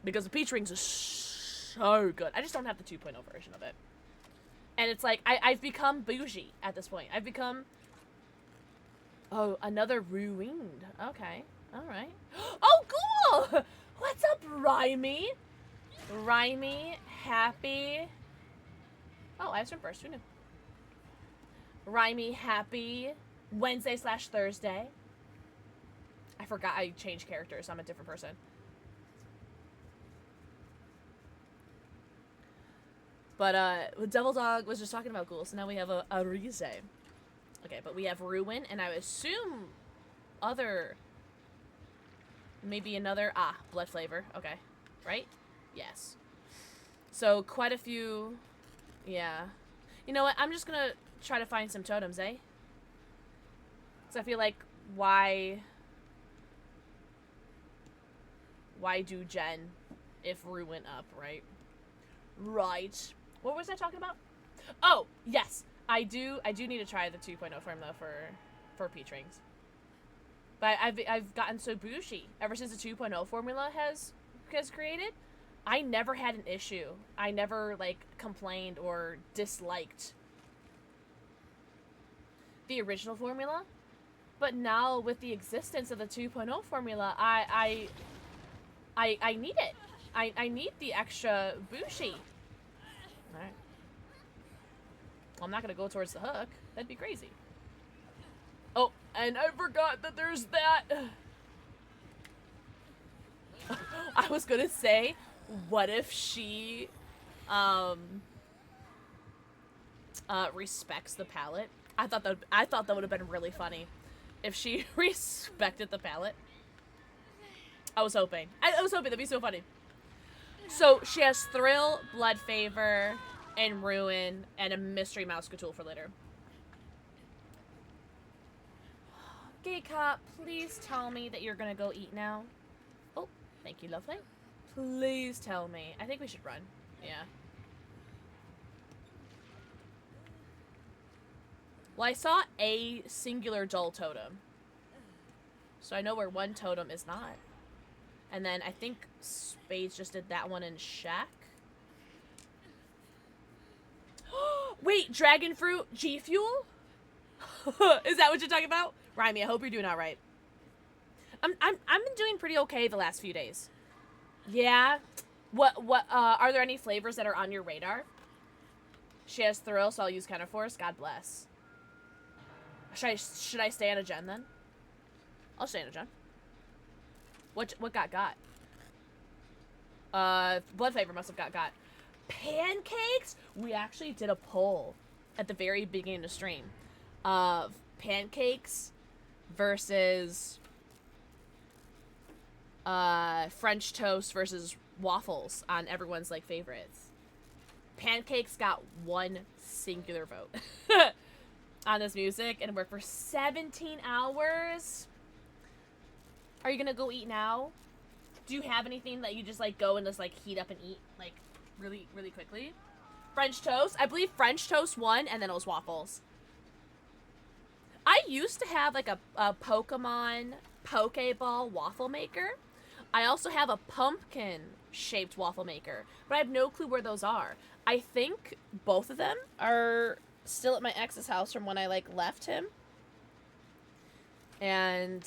Because the peach rings is so good. I just don't have the 2.0 version of it. And it's like, I've become bougie at this point. I've become... Oh, another ruined. Okay. Alright. Oh, cool! What's up, Rhymy? Rhymy, happy... Oh, I have some first. Who knew? Rhymy, happy Wednesday/Thursday. I forgot I changed characters. I'm a different person. But, Devil Dog was just talking about ghouls, so now we have a Rize. Okay, but we have Ruin, and I assume maybe another, blood flavor. Okay, right? Yes. So, quite a few, yeah. You know what, I'm just gonna try to find some totems, eh? Because I feel like, why do Gen if Rue went up, right? Right. What was I talking about? Oh, yes. I do need to try the 2.0 formula for peach rings. But I've gotten so bougie ever since the 2.0 formula has created. I never had an issue. I never, like, complained or disliked the original formula. But now with the existence of the 2.0 formula, I need it. I need the extra bougie. Alright. Well, I'm not gonna go towards the hook. That'd be crazy. Oh, and I forgot that there's that. I was gonna say, what if she, respects the palette? I thought that would have been really funny if she respected the palette. I was hoping that'd be so funny. So she has Thrill, Blood Favor, and Ruin, and a Mystery Mouse Tool for later. Gay Cop, please tell me that you're gonna go eat now. Oh, thank you, lovely. Please tell me. I think we should run. Yeah. Well, I saw a singular dull totem. So I know where one totem is not. And then I think Spades just did that one in Shack. Wait, Dragon Fruit G Fuel? Is that what you're talking about? Rhymy, I hope you're doing all right. I've been doing pretty okay the last few days. Yeah. What are there any flavors that are on your radar? She has Thrill, so I'll use Counterforce. God bless. Should I stay on a gen then? I'll stay on a gen. What got? Blood Favor must have got. Pancakes? We actually did a poll at the very beginning of stream of pancakes versus French toast versus waffles on everyone's, like, favorites. Pancakes got one singular vote on this music, and we're for 17 hours. Are you gonna go eat now? Do you have anything that you just, like, go and just, like, heat up and eat, like, really, really quickly? French toast? I believe French toast won, and then it was waffles. I used to have, like, a Pokemon Pokeball waffle maker. I also have a pumpkin-shaped waffle maker, but I have no clue where those are. I think both of them are still at my ex's house from when I, like, left him. And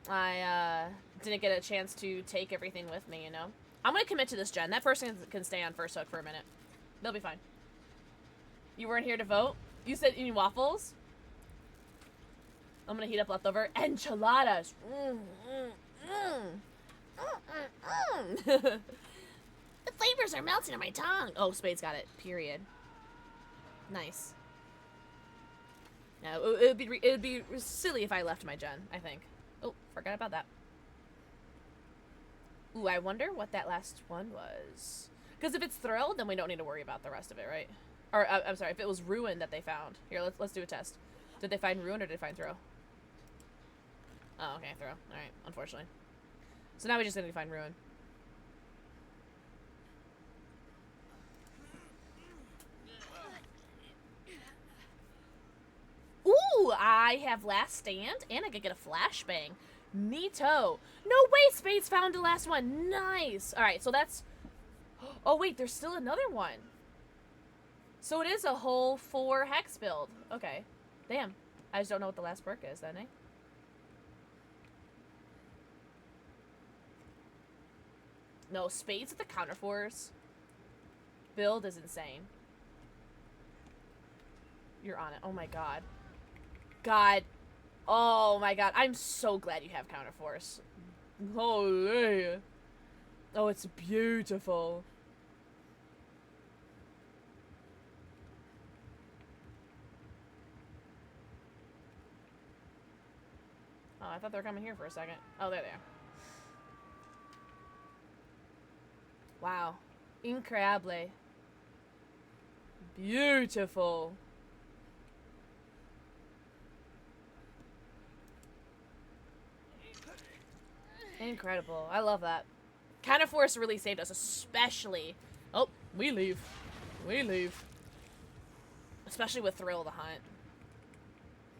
I didn't get a chance to take everything with me, you know? I'm gonna commit to this gen. That person can stay on first hook for a minute. They'll be fine. You weren't here to vote? You said you need waffles? I'm gonna heat up leftover enchiladas. The flavors are melting on my tongue. Oh, Spade's got it. Period. Nice. No, it would be silly if I left my gen, I think. Oh, forgot about that. Ooh, I wonder what that last one was. Because if it's Thrill, then we don't need to worry about the rest of it, right? Or, I'm sorry, if it was Ruin that they found. Here, let's do a test. Did they find Ruin or did they find Thrill? Oh, okay, Thrill. Alright, unfortunately. So now we just need to find Ruin. Ooh, I have Last Stand, and I could get a Flashbang. Neato. No way, Spades found the last one. Nice. Alright, so that's... Oh, wait, there's still another one. So it is a whole 4 hex build. Okay. Damn. I just don't know what the last perk is then, eh? No, Spades with the counterforce build is insane. You're on it. Oh my god. God. Oh my god. I'm so glad you have counterforce. Holy. Oh, it's beautiful. Oh, I thought they were coming here for a second. Oh, there they are. Wow. Increíble. Beautiful. Incredible. I love that. Counterforce really saved us, especially... Oh, we leave. We leave. Especially with Thrill the Hunt.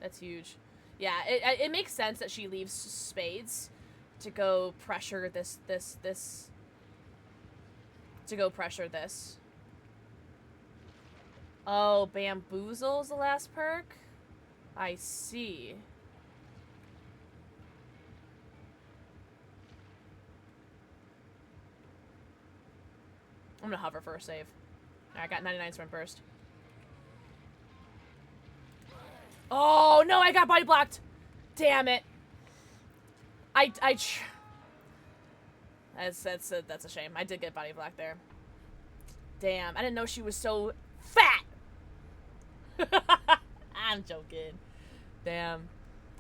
That's huge. Yeah, it makes sense that she leaves Spades to go pressure this. To go pressure this. Oh, Bamboozle's the last perk? I see. I'm gonna hover for a save. Alright, I got 99 sprint burst. Oh, no, I got body blocked. Damn it. That's a shame. I did get body blocked there. Damn, I didn't know she was so fat. I'm joking. Damn.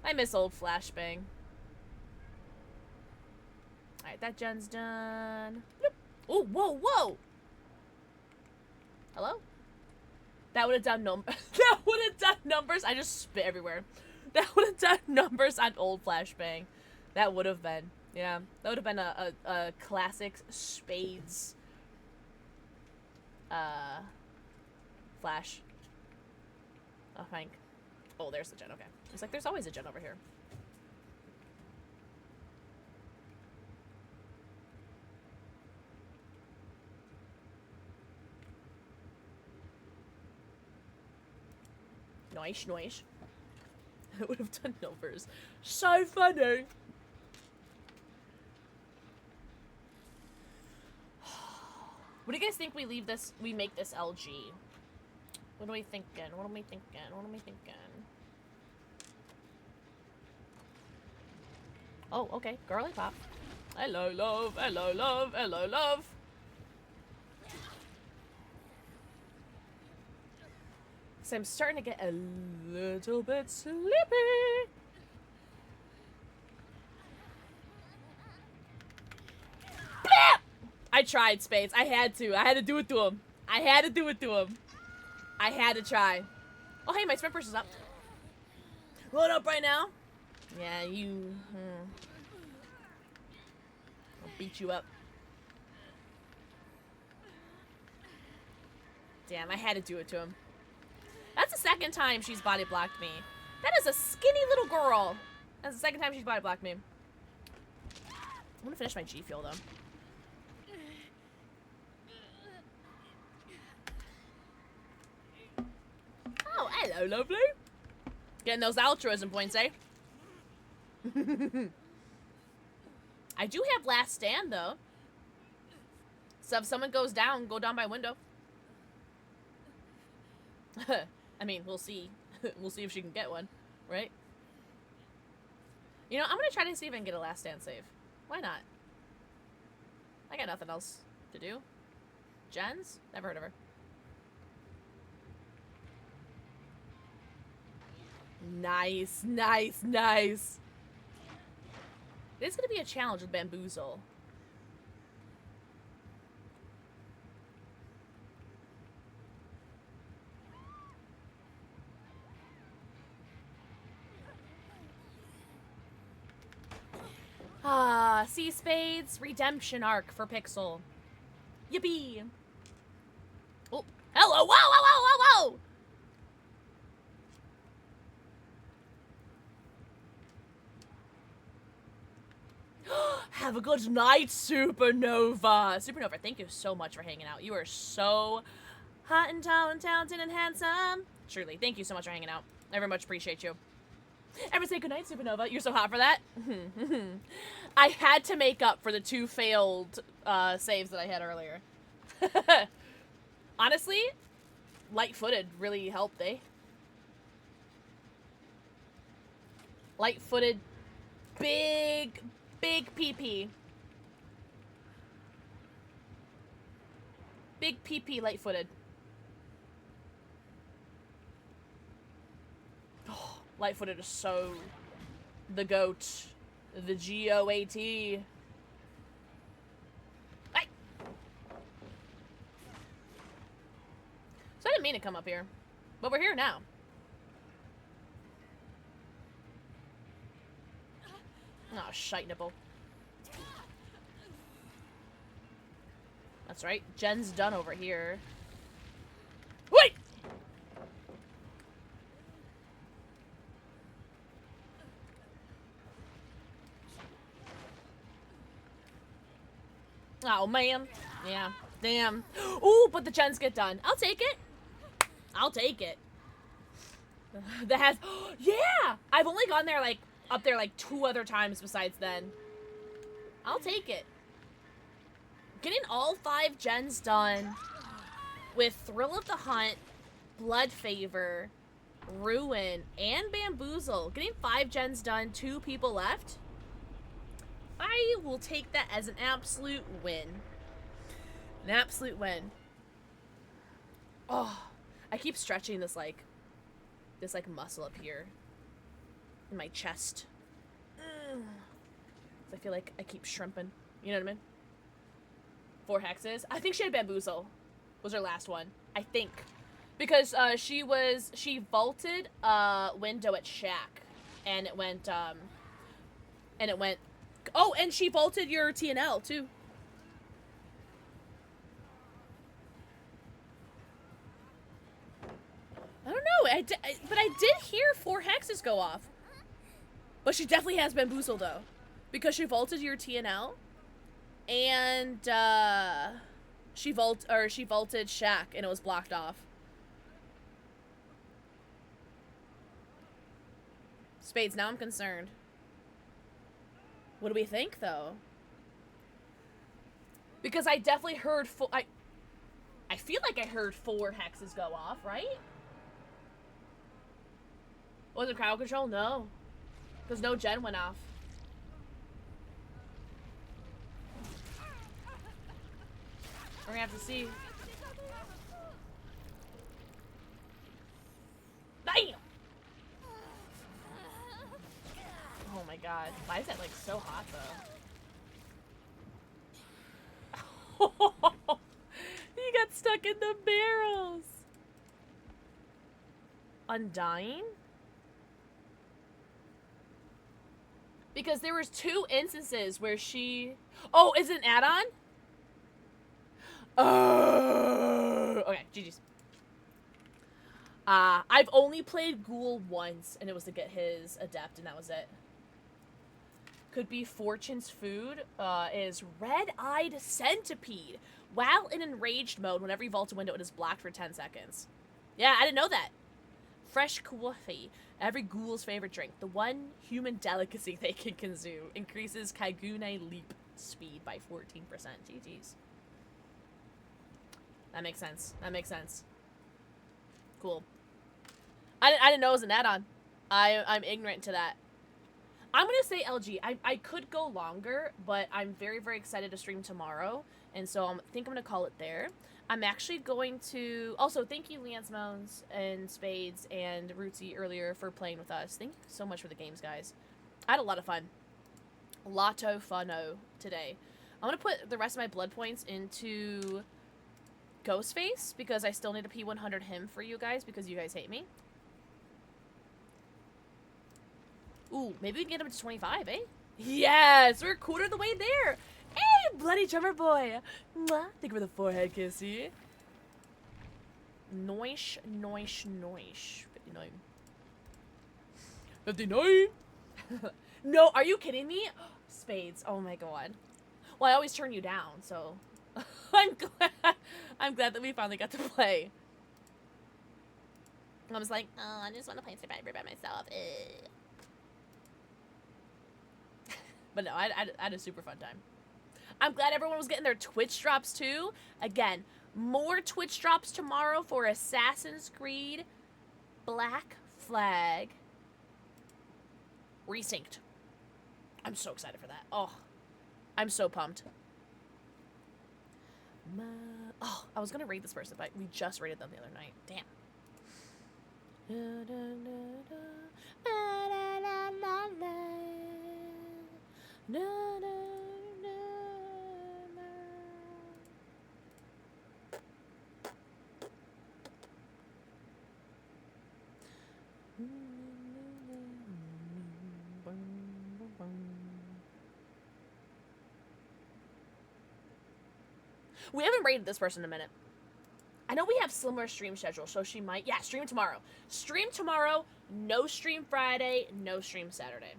I miss old Flashbang. Alright, that gen's done. Oh, whoa, whoa! Hello? That would have done that would have done numbers. I just spit everywhere. That would have done numbers on old Flashbang. That would have been. Yeah. That would have been a classic Spades Flash. Oh, thank. Oh, there's the gen. Okay. It's like there's always a gen over here. Nice, nice. I would have done numbers. So funny. What do you guys think we leave this? We make this LG. What are we thinking? What are we thinking? What are we thinking? Oh, okay. Girly pop. Hello, love. Hello, love. Hello, love. So I'm starting to get a little bit sleepy. Blah! I tried, Spades. I had to. I had to do it to him. I had to do it to him. I had to try. Oh, hey, my sprint burst is up. Load up right now. Yeah, you... I'll beat you up. Damn, I had to do it to him. That's the second time she's body blocked me. That is a skinny little girl. That's the second time she's body blocked me. I'm gonna finish my G Fuel, though. Oh, hello, lovely. Getting those altruism points, eh? I do have last stand, though. So if someone goes down, go down by window. I mean, we'll see. We'll see if she can get one, right? You know, I'm gonna try to see if I can get a last stand save. Why not? I got nothing else to do. Jen's? Never heard of her. Nice, nice, nice. It's gonna be a challenge with Bamboozle. Ah, Sea Spades redemption arc for Pixel. Yippee! Oh, hello! Whoa, whoa, whoa, whoa, whoa! Have a good night, Supernova! Supernova, thank you so much for hanging out. You are so hot and tall and talented and handsome. Truly, thank you so much for hanging out. I very much appreciate you. Everyone say goodnight, Supernova. You're so hot for that. I had to make up for the 2 failed saves that I had earlier. Honestly, light-footed really helped, eh? Light-footed, big PP. Big PP light-footed. Oh, light-footed is so the GOAT. The GOAT. Hey! So I didn't mean to come up here, but we're here now. Oh, shite nipple. That's right. Jen's done over here. Wait! Oh, man. Yeah. Damn. Ooh, but the gens get done. I'll take it. I'll take it. That has... Yeah! I've only gone there, like, up there, like, 2 other times besides then. I'll take it. Getting all 5 gens done with Thrill of the Hunt, Blood Favor, Ruin, and Bamboozle. Getting 5 gens done, 2 people left. I will take that as an absolute win. An absolute win. Oh, I keep stretching this muscle up here in my chest. I feel like I keep shrimping. You know what I mean? 4 hexes. I think she had Bamboozle. Was her last one. I think. Because she vaulted a window at Shack. And it went, oh, and she vaulted your TNL, too. I don't know, but I did hear 4 hexes go off. But she definitely has Bamboozle, though. Because she vaulted your TNL. And, she vaulted Shack, and it was blocked off. Spades, now I'm concerned. What do we think, though? Because I definitely heard I feel like I heard 4 hexes go off, right? Was it crowd control? No. Because no gen went off. We're gonna have to see. Damn! Oh my god. Why is that like so hot though? He got stuck in the barrels. Undying? Because there was 2 instances where she... Oh, is it an add-on? Oh, okay, GG's. I've only played Ghoul once, and it was to get his Adept, and that was it. Could be Fortune's food, is Red-Eyed Centipede. While in enraged mode, whenever you vault a window, it is blocked for 10 seconds. Yeah, I didn't know that. Fresh coffee, every ghoul's favorite drink. The one human delicacy they can consume. Increases Kaigune leap speed by 14%. GG's. That makes sense. That makes sense. Cool. I didn't know it was an add-on. I'm ignorant to that. I'm gonna say LG. I could go longer, but I'm very, very excited to stream tomorrow, and so I think I'm gonna call it there. I'm actually going to... Also, thank you, Leanne's Moans and Spades and Rootsy earlier for playing with us. Thank you so much for the games, guys. I had a lot of fun. Lotto funno today. I'm gonna put the rest of my blood points into Ghostface, because I still need a P100 him for you guys, because you guys hate me. Ooh, maybe we can get him to 25, eh? Yes, we're a quarter of the way there. Hey, bloody drummer boy. Mwah. Thank you for the forehead kissy. Noish, noish, noish. 59. 59? No, are you kidding me? Spades, oh my god. Well, I always turn you down, so... I'm glad that we finally got to play. I was like, oh, I just want to play Survivor by myself. But no, I had a super fun time. I'm glad everyone was getting their Twitch drops too. Again, more Twitch drops tomorrow for Assassin's Creed Black Flag Resynced. I'm so excited for that. Oh, I'm so pumped. Oh, I was gonna raid this person, but we just raided them the other night. Damn. We haven't rated this person in a minute. I know we have similar stream schedule, so she might... Yeah, stream tomorrow. Stream tomorrow, no stream Friday, no stream Saturday.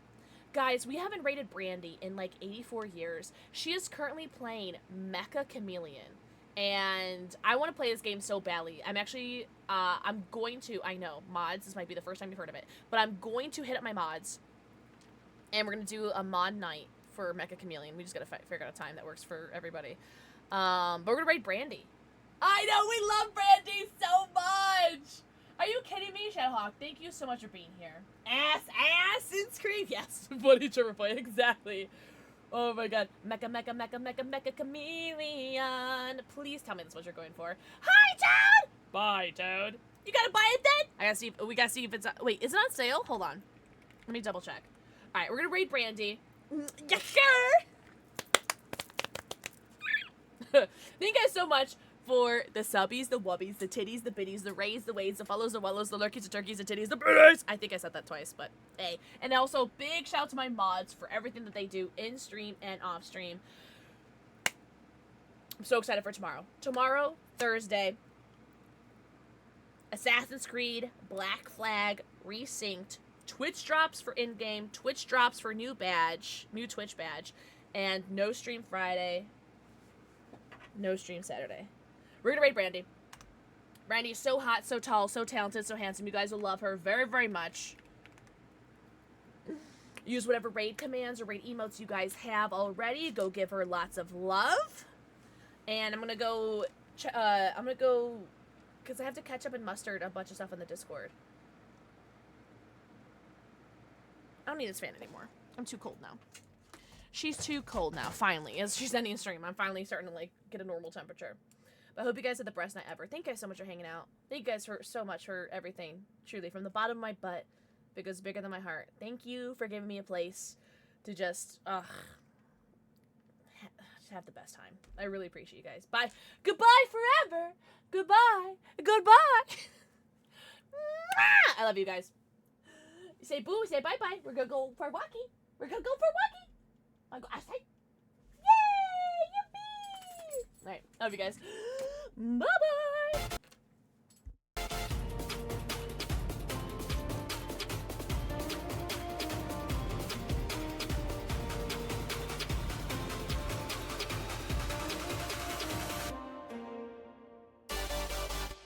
Guys, we haven't rated Brandy in like 84 years. She is currently playing Mecha Chameleon. And I want to play this game so badly. I'm actually... I'm going to... I know, mods. This might be the first time you've heard of it. But I'm going to hit up my mods. And we're going to do a mod night for Mecha Chameleon. We just got to figure out a time that works for everybody. But we're gonna raid Brandy. I know, we love Brandy so much! Are you kidding me, Shadowhawk? Thank you so much for being here. Assassin's Creed! Yes, Bloody Trevor Boy, exactly. Oh my god. Mecha Chameleon. Please tell me that's what you're going for. Hi, Toad! Bye, Toad. You gotta buy it then? We gotta see if it's... wait, is it on sale? Hold on. Let me double check. Alright, we're gonna raid Brandy. Yes, sir! Thank you guys so much for the subbies, the wubbies, the titties, the biddies, the rays, the ways, the follows, the wallows, the lurkies, the turkeys, the titties, the birders. I think I said that twice, but hey. And also, big shout out to my mods for everything that they do in stream and off stream. I'm so excited for tomorrow. Tomorrow, Thursday, Assassin's Creed Black Flag Resynced. Twitch drops for in-game, Twitch drops for new Twitch badge, and no stream Friday. No stream Saturday. We're gonna raid Brandy. Brandy is so hot, so tall, so talented, so handsome. You guys will love her very, very much. Use whatever raid commands or raid emotes you guys have already. Go give her lots of love. And I'm gonna go, because I have to catch up and mustard a bunch of stuff on the Discord. I don't need this fan anymore. I'm too cold now. She's too cold now, finally. As she's ending stream, I'm finally starting to, like, get a normal temperature. But I hope you guys had the best night ever. Thank you guys so much for hanging out. Thank you guys so much for everything. Truly, from the bottom of my butt, because it's bigger than my heart. Thank you for giving me a place to just have the best time. I really appreciate you guys. Bye. Goodbye forever. Goodbye. Goodbye. I love you guys. You say boo, we say bye-bye. We're gonna go for a walkie. We're gonna go for a walkie. I go outside. Yay! Yippee! Alright, love you guys. Bye-bye!